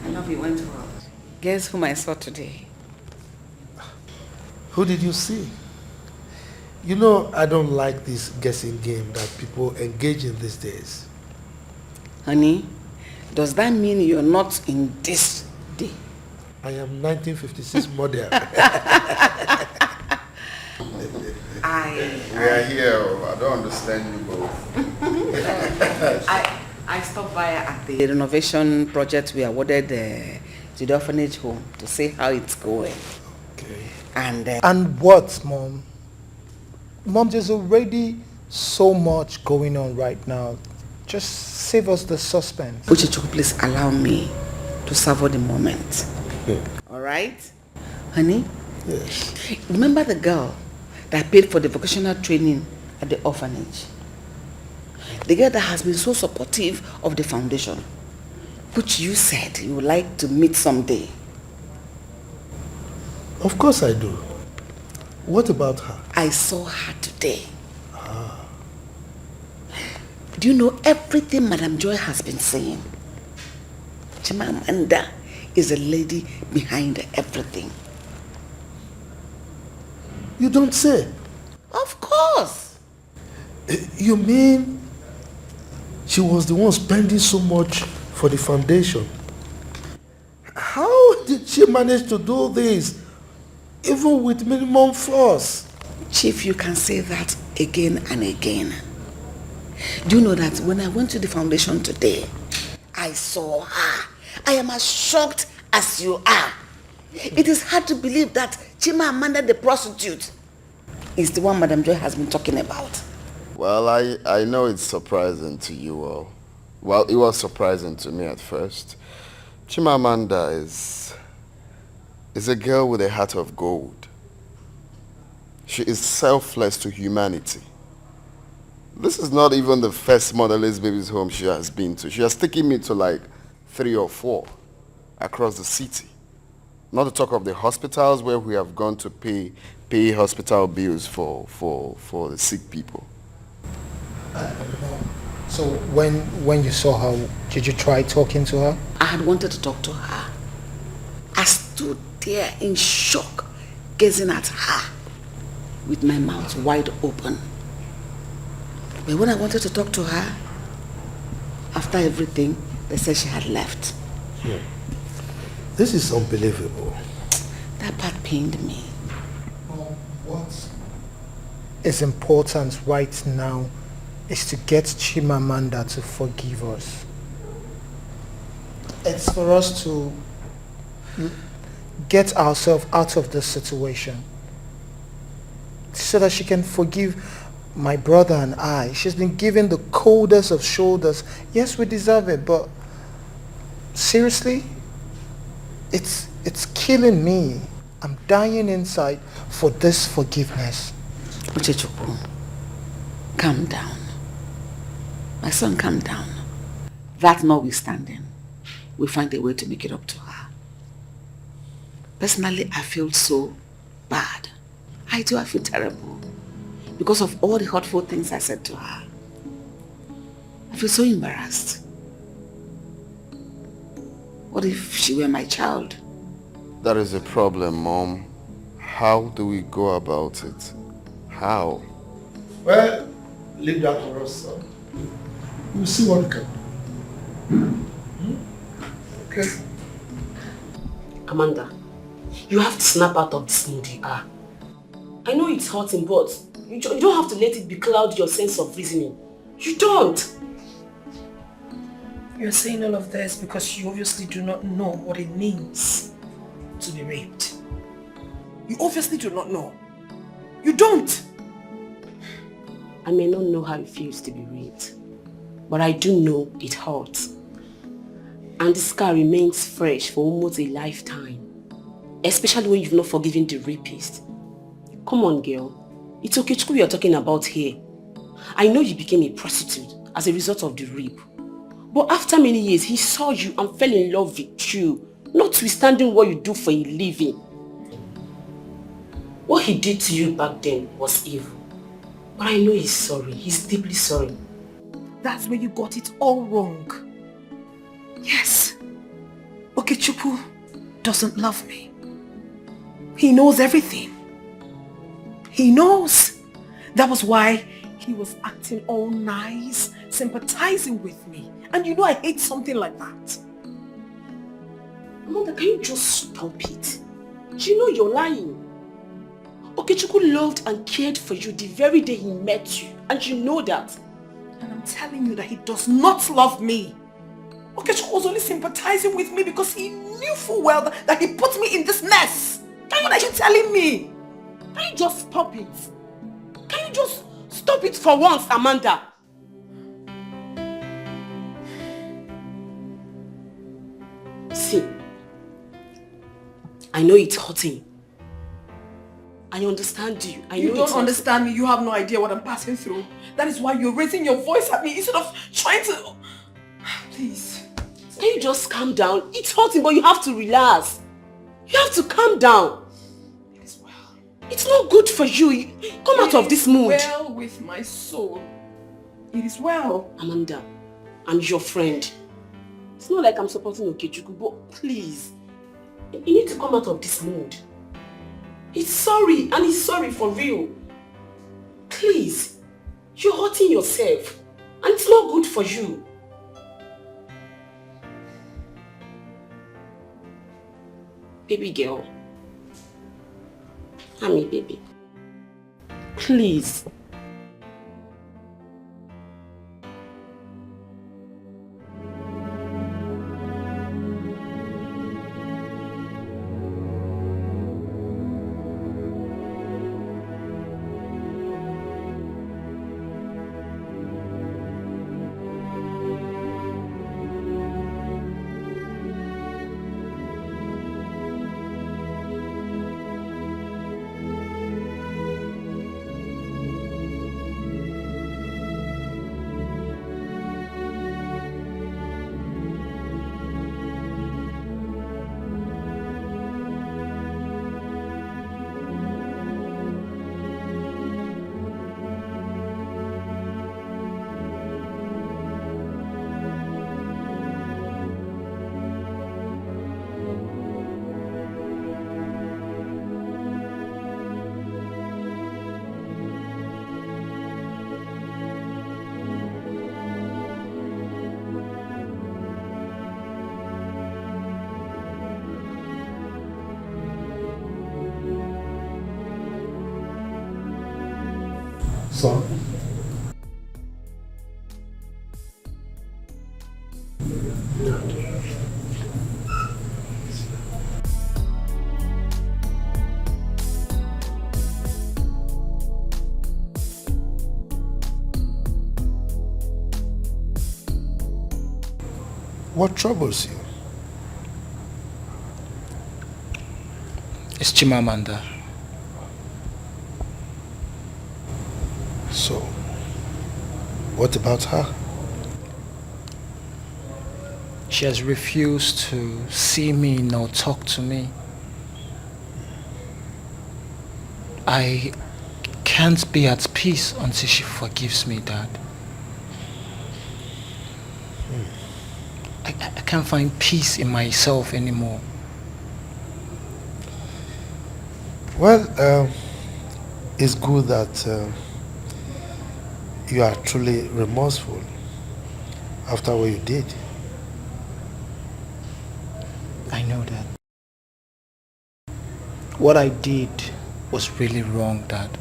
I love you went well. Guess whom I saw today? Who did you see? You know, I don't like this guessing game that people engage in these days. Honey, does that mean you're not in this day? I am 1956 model. We are here. I don't understand you both. I stopped by at the renovation project we awarded to the orphanage home to see how it's going. Okay. And what, Mom? Mom, there's already so much going on right now. Just save us the suspense. Uchichuku, please allow me to savor the moment. Yeah. All right? Honey? Yes. Remember the girl that paid for the vocational training at the orphanage? The girl that has been so supportive of the foundation, which you said you would like to meet someday. Of course I do. What about her? I saw her today. Do you know everything Madam Joy has been saying? Chimamanda is the lady behind everything. You don't say. Of course. You mean she was the one spending so much for the foundation? How did she manage to do this, even with minimum force? Chief, you can say that again and again. Do you know that when I went to the foundation today, I saw her. I am as shocked as you are. It is hard to believe that Chimamanda the prostitute is the one Madam Joy has been talking about. Well, I know it's surprising to you all. Well, it was surprising to me at first. Chimamanda is a girl with a heart of gold. She is selfless to humanity. This is not even the first motherless baby's home she has been to. She has taken me to like 3 or 4 across the city. Not to talk of the hospitals where we have gone to pay hospital bills for the sick people. So when you saw her, did you try talking to her? I had wanted to talk to her. I stood there in shock, gazing at her with my mouth wide open. But when I wanted to talk to her, after everything, they said she had left. Yeah. This is unbelievable. That part pained me. What is important right now is to get Chimamanda to forgive us. It's for us to get ourselves out of this situation so that she can forgive my brother and I. She's been given the coldest of shoulders. Yes, we deserve it, but seriously, it's killing me. I'm dying inside for this forgiveness. Uchechukwu, calm down. My son, calm down. That notwithstanding, we find a way to make it up to her. Personally, I feel so bad. I feel terrible. Because of all the hurtful things I said to her. I feel so embarrassed. What if she were my child? That is a problem, Mom. How do we go about it? How? Well, leave that for us, son. We'll see what we can do. Okay. Amanda, you have to snap out of this mood you are. I know it's hurting, but you don't have to let it becloud your sense of reasoning. You don't. You're saying all of this because you obviously do not know what it means to be raped. You obviously do not know. You don't. I may not know how it feels to be raped, but I do know it hurts. And the scar remains fresh for almost a lifetime, especially when you've not forgiven the rapist. Come on, girl. It's Okechukwu you're talking about here. I know you became a prostitute as a result of the rape. But after many years, he saw you and fell in love with you, notwithstanding what you do for a living. What he did to you back then was evil. But I know he's sorry. He's deeply sorry. That's where you got it all wrong. Yes. Okechukwu doesn't love me. He knows everything. He knows. That was why he was acting all nice, sympathizing with me. And you know I hate something like that. Amanda, can you just stop it? You know you're lying. Okechukwu loved and cared for you the very day he met you. And you know that. And I'm telling you that he does not love me. Okechukwu was only sympathizing with me because he knew full well that he put me in this mess. What are you telling me? Can you just stop it? Can you just stop it for once, Amanda? See, I know it's hurting. I understand you. You don't understand me. You have no idea what I'm passing through. That is why you're raising your voice at me instead of trying to... Please. Can you just calm down? It's hurting, but you have to relax. You have to calm down. It is well. It's not good for you. Come out of this mood. It is well with my soul. It is well. Amanda, I'm your friend. It's not like I'm supporting Okechukwu, but please, you need to come out of this mood. He's sorry, and he's sorry for real. Please, you're hurting yourself, and it's not good for you. Baby girl. Honey, baby. Please. son. What troubles you? It's Chimamanda. So, what about her? She has refused to see me nor talk to me. I can't be at peace until she forgives me, Dad. I can't find peace in myself anymore. Well, it's good that you are truly remorseful after what you did. I know that. What I did was really wrong, Dad.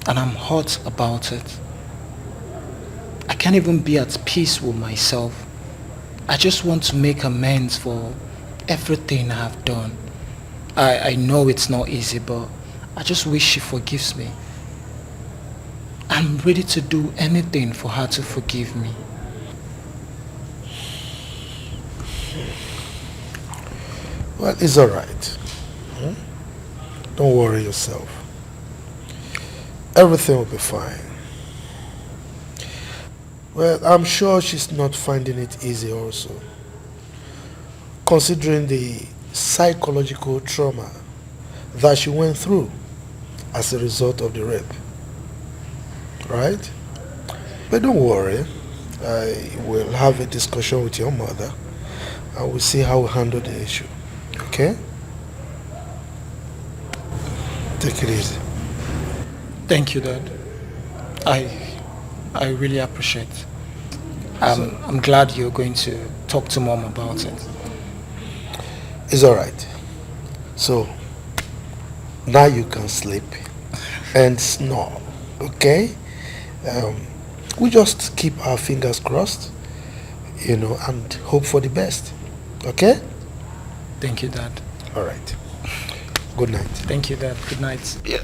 And I'm hurt about it. I can't even be at peace with myself. I just want to make amends for everything I have done. I know it's not easy, but I just wish she forgives me. I'm ready to do anything for her to forgive me. Well, it's all right. Don't worry yourself. Everything will be fine. Well, I'm sure she's not finding it easy also, considering the psychological trauma that she went through as a result of the rape. Right? But don't worry. I will have a discussion with your mother and we'll see how we handle the issue. Okay? Take it easy. Thank you, Dad. I really appreciate it. I'm glad you're going to talk to Mom about it. It's all right. So, now you can sleep and snore, okay? We just keep our fingers crossed, and hope for the best, okay? Thank you, Dad. All right. Good night. Thank you, Dad. Good night. Yeah.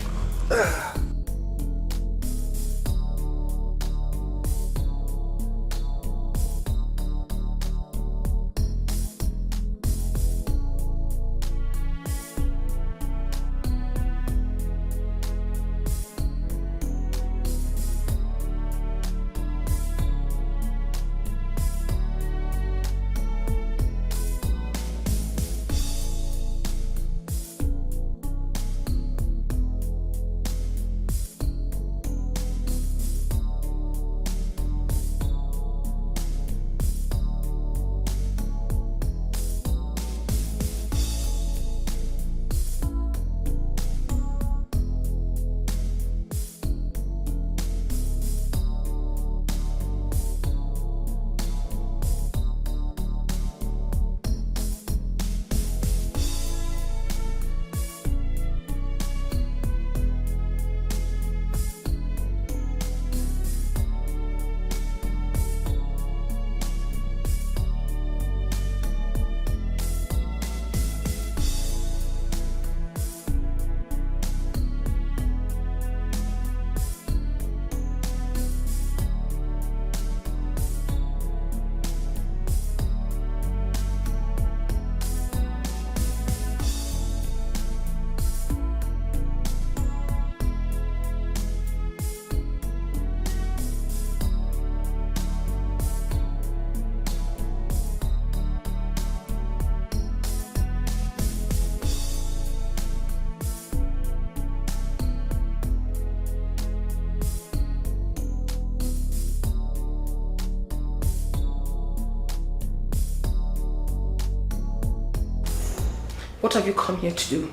What have you come here to do?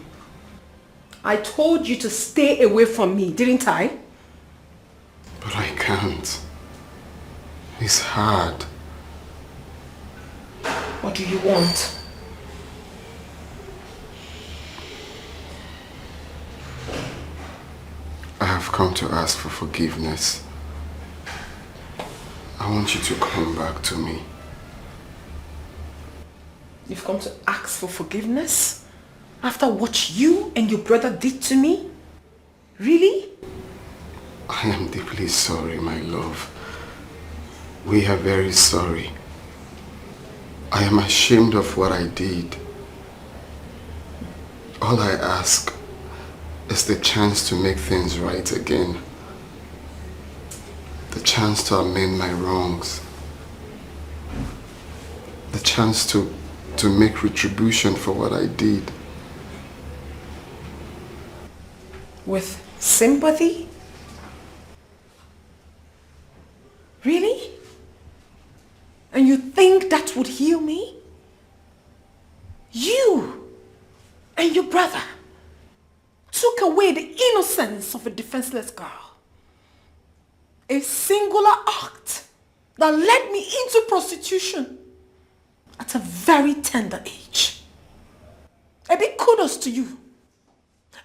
I told you to stay away from me, didn't I? But I can't. It's hard. What do you want? I have come to ask for forgiveness. I want you to come back to me. You've come to ask for forgiveness? After what you and your brother did to me? Really? I am deeply sorry, my love. We are very sorry. I am ashamed of what I did. All I ask is the chance to make things right again. The chance to amend my wrongs. The chance to make retribution for what I did. With sympathy? Really? And you think that would heal me? You and your brother took away the innocence of a defenseless girl. A singular act that led me into prostitution at a very tender age. A big kudos to you.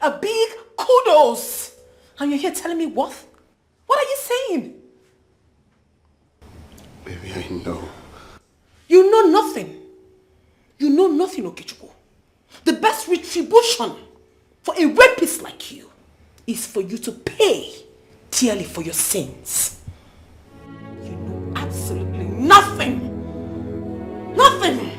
A big kudos. And you're here telling me what? What are you saying? Baby, I know. You know nothing. You know nothing, Okechukwu. The best retribution for a rapist like you is for you to pay dearly for your sins. You know absolutely nothing. Nothing.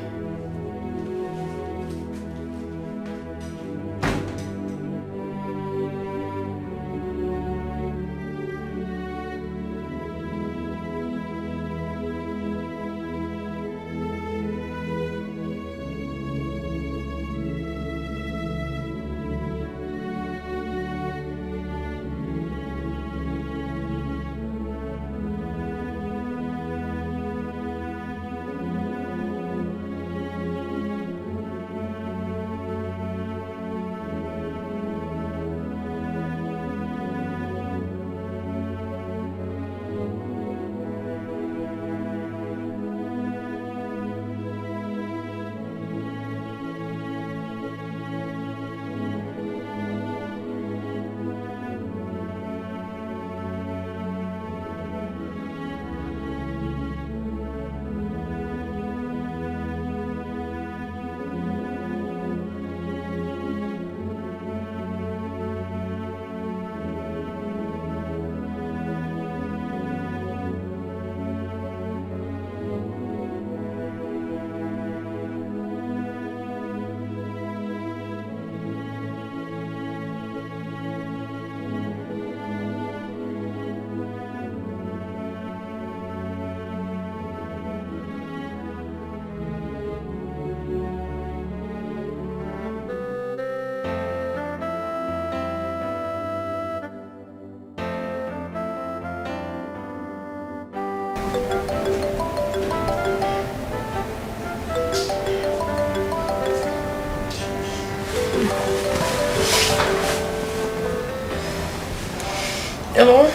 Hello?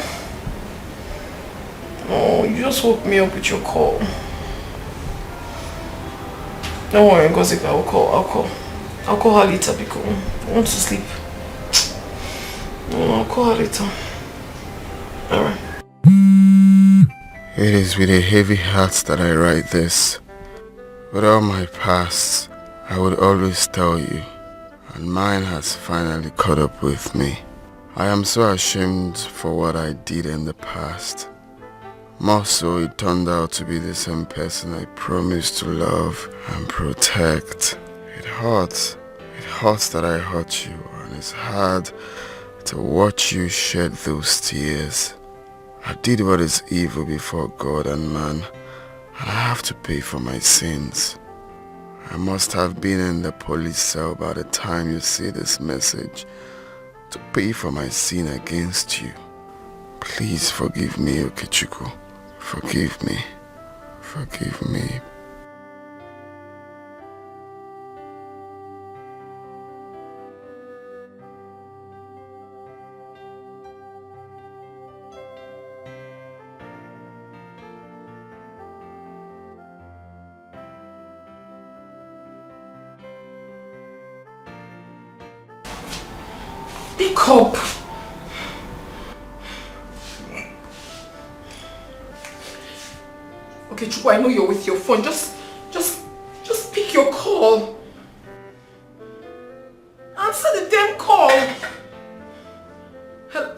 Oh, you just woke me up with your call. Don't worry, Ngozika, I'll call her later because I want to sleep. I'll call her later. Alright. It is with a heavy heart that I write this. With all my past, I would always tell you, and mine has finally caught up with me. I am so ashamed for what I did in the past. More so, it turned out to be the same person I promised to love and protect. It hurts. It hurts that I hurt you, and it's hard to watch you shed those tears. I did what is evil before God and man, and I have to pay for my sins. I must have been in the police cell by the time you see this message to pay for my sin against you. Please forgive me, Okechukwu. Forgive me. Forgive me. Wake up. Okay, Chukwu, I know you're with your phone. Just pick your call. Answer the damn call. Hello.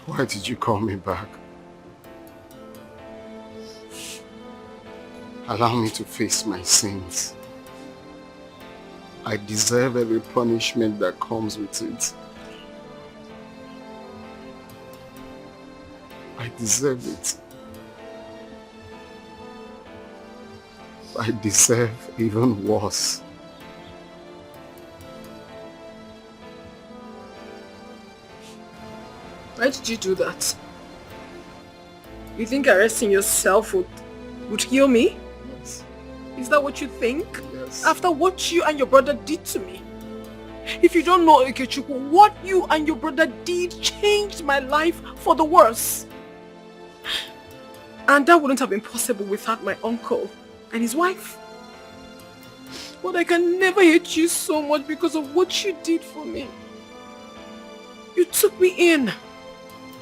Why did you call me back? Allow me to face my sins. I deserve every punishment that comes with it. I deserve it. I deserve even worse. Why did you do that? You think arresting yourself would heal me? Yes. Is that what you think? Yes. After what you and your brother did to me? If you don't know, Ikechukwu, what you and your brother did changed my life for the worse. And that wouldn't have been possible without my uncle and his wife. But I can never hate you so much because of what you did for me. You took me in.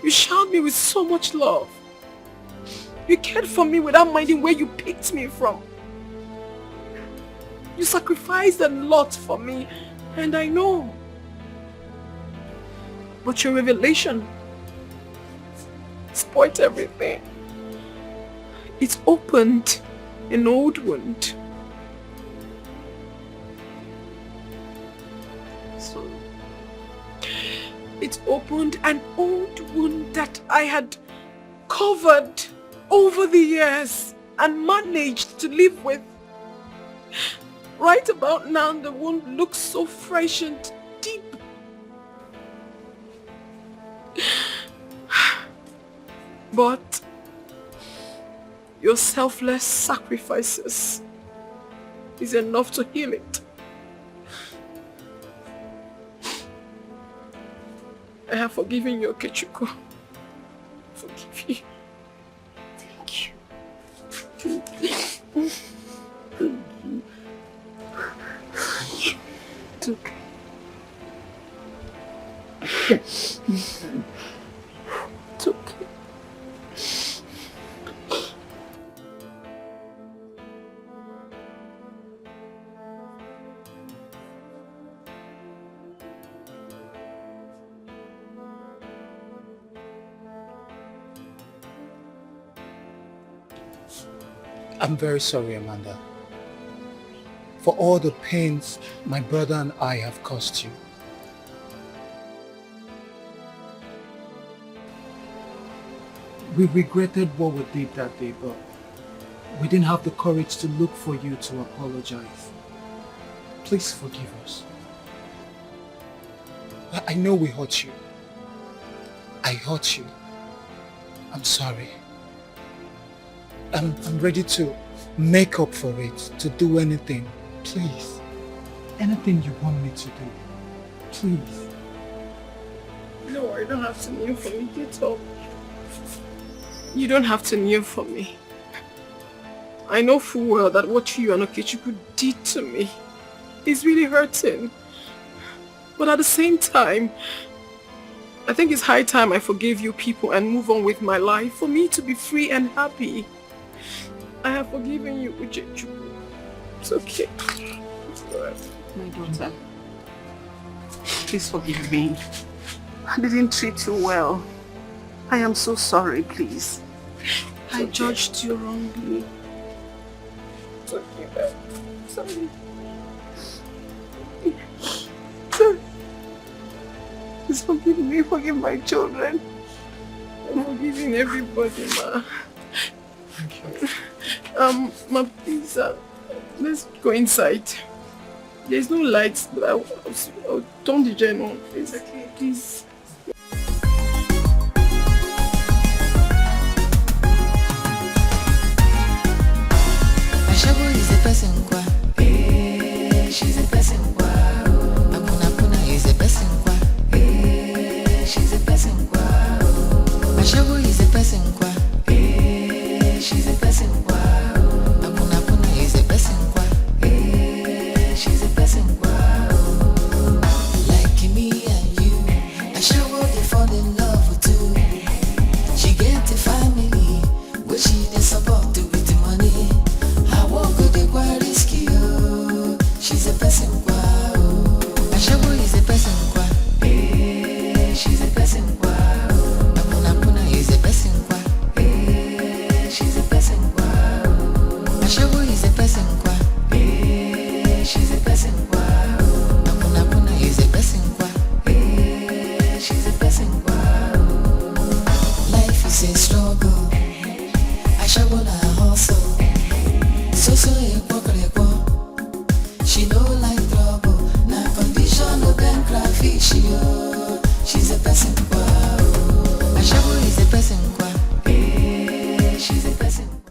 You showered me with so much love. You cared for me without minding where you picked me from. You sacrificed a lot for me, and I know. But your revelation spoiled everything. It opened an old wound. It opened an old wound that I had covered over the years and managed to live with. Right about now, the wound looks so fresh and deep. But your selfless sacrifices is enough to heal it. I have forgiven you, Okechukwu. Forgive you. Thank you. It's okay. It's okay. I'm very sorry, Amanda, for all the pains my brother and I have caused you. We regretted what we did that day, but we didn't have the courage to look for you to apologize. Please forgive us. I know we hurt you. I hurt you. I'm sorry. I'm ready to make up for it, to do anything. Please. Anything you want me to do. Please. No, you don't have to kneel for me. Get up. You don't have to kneel for me. I know full well that what you and Okechukwu did to me is really hurting. But at the same time, I think it's high time I forgave you people and move on with my life for me to be free and happy. I have forgiven you, Okechukwu. It's okay. It's alright. My daughter, please forgive me. I didn't treat you well. I am so sorry, please. I judged you wrongly. It's okay, babe. Sorry. Sorry. Please forgive me, forgive my children. I'm forgiving everybody, ma. Thank you. Ma, please, let's go inside. There's no lights, but I'll turn the gen on. Please, okay, please. Ashabu is a person kwa. She's a person kwa. Apuna is a person kwa. She's a person kwa. Ashabu is a person kwa. She's a person kwa. Apuna is a person kwa. She's a person kwa. Like me and you, Ashabu they fall in love too. She get a family, but she dey support to with the money. I walk with the quite risky. She's a person kwa. Ashabu is a person kwa. She's a person kwa. Apuna is a person kwa. She's a person kwa. Ashabu is a person kwa. She's a person kwa. Apuna is a person kwa. She's a person kwa. Life is a struggle. Ashabu na hustle. So hypocrite. She no like trouble. Na condition open crafish yo. She's a person kwa. Ashabu is a person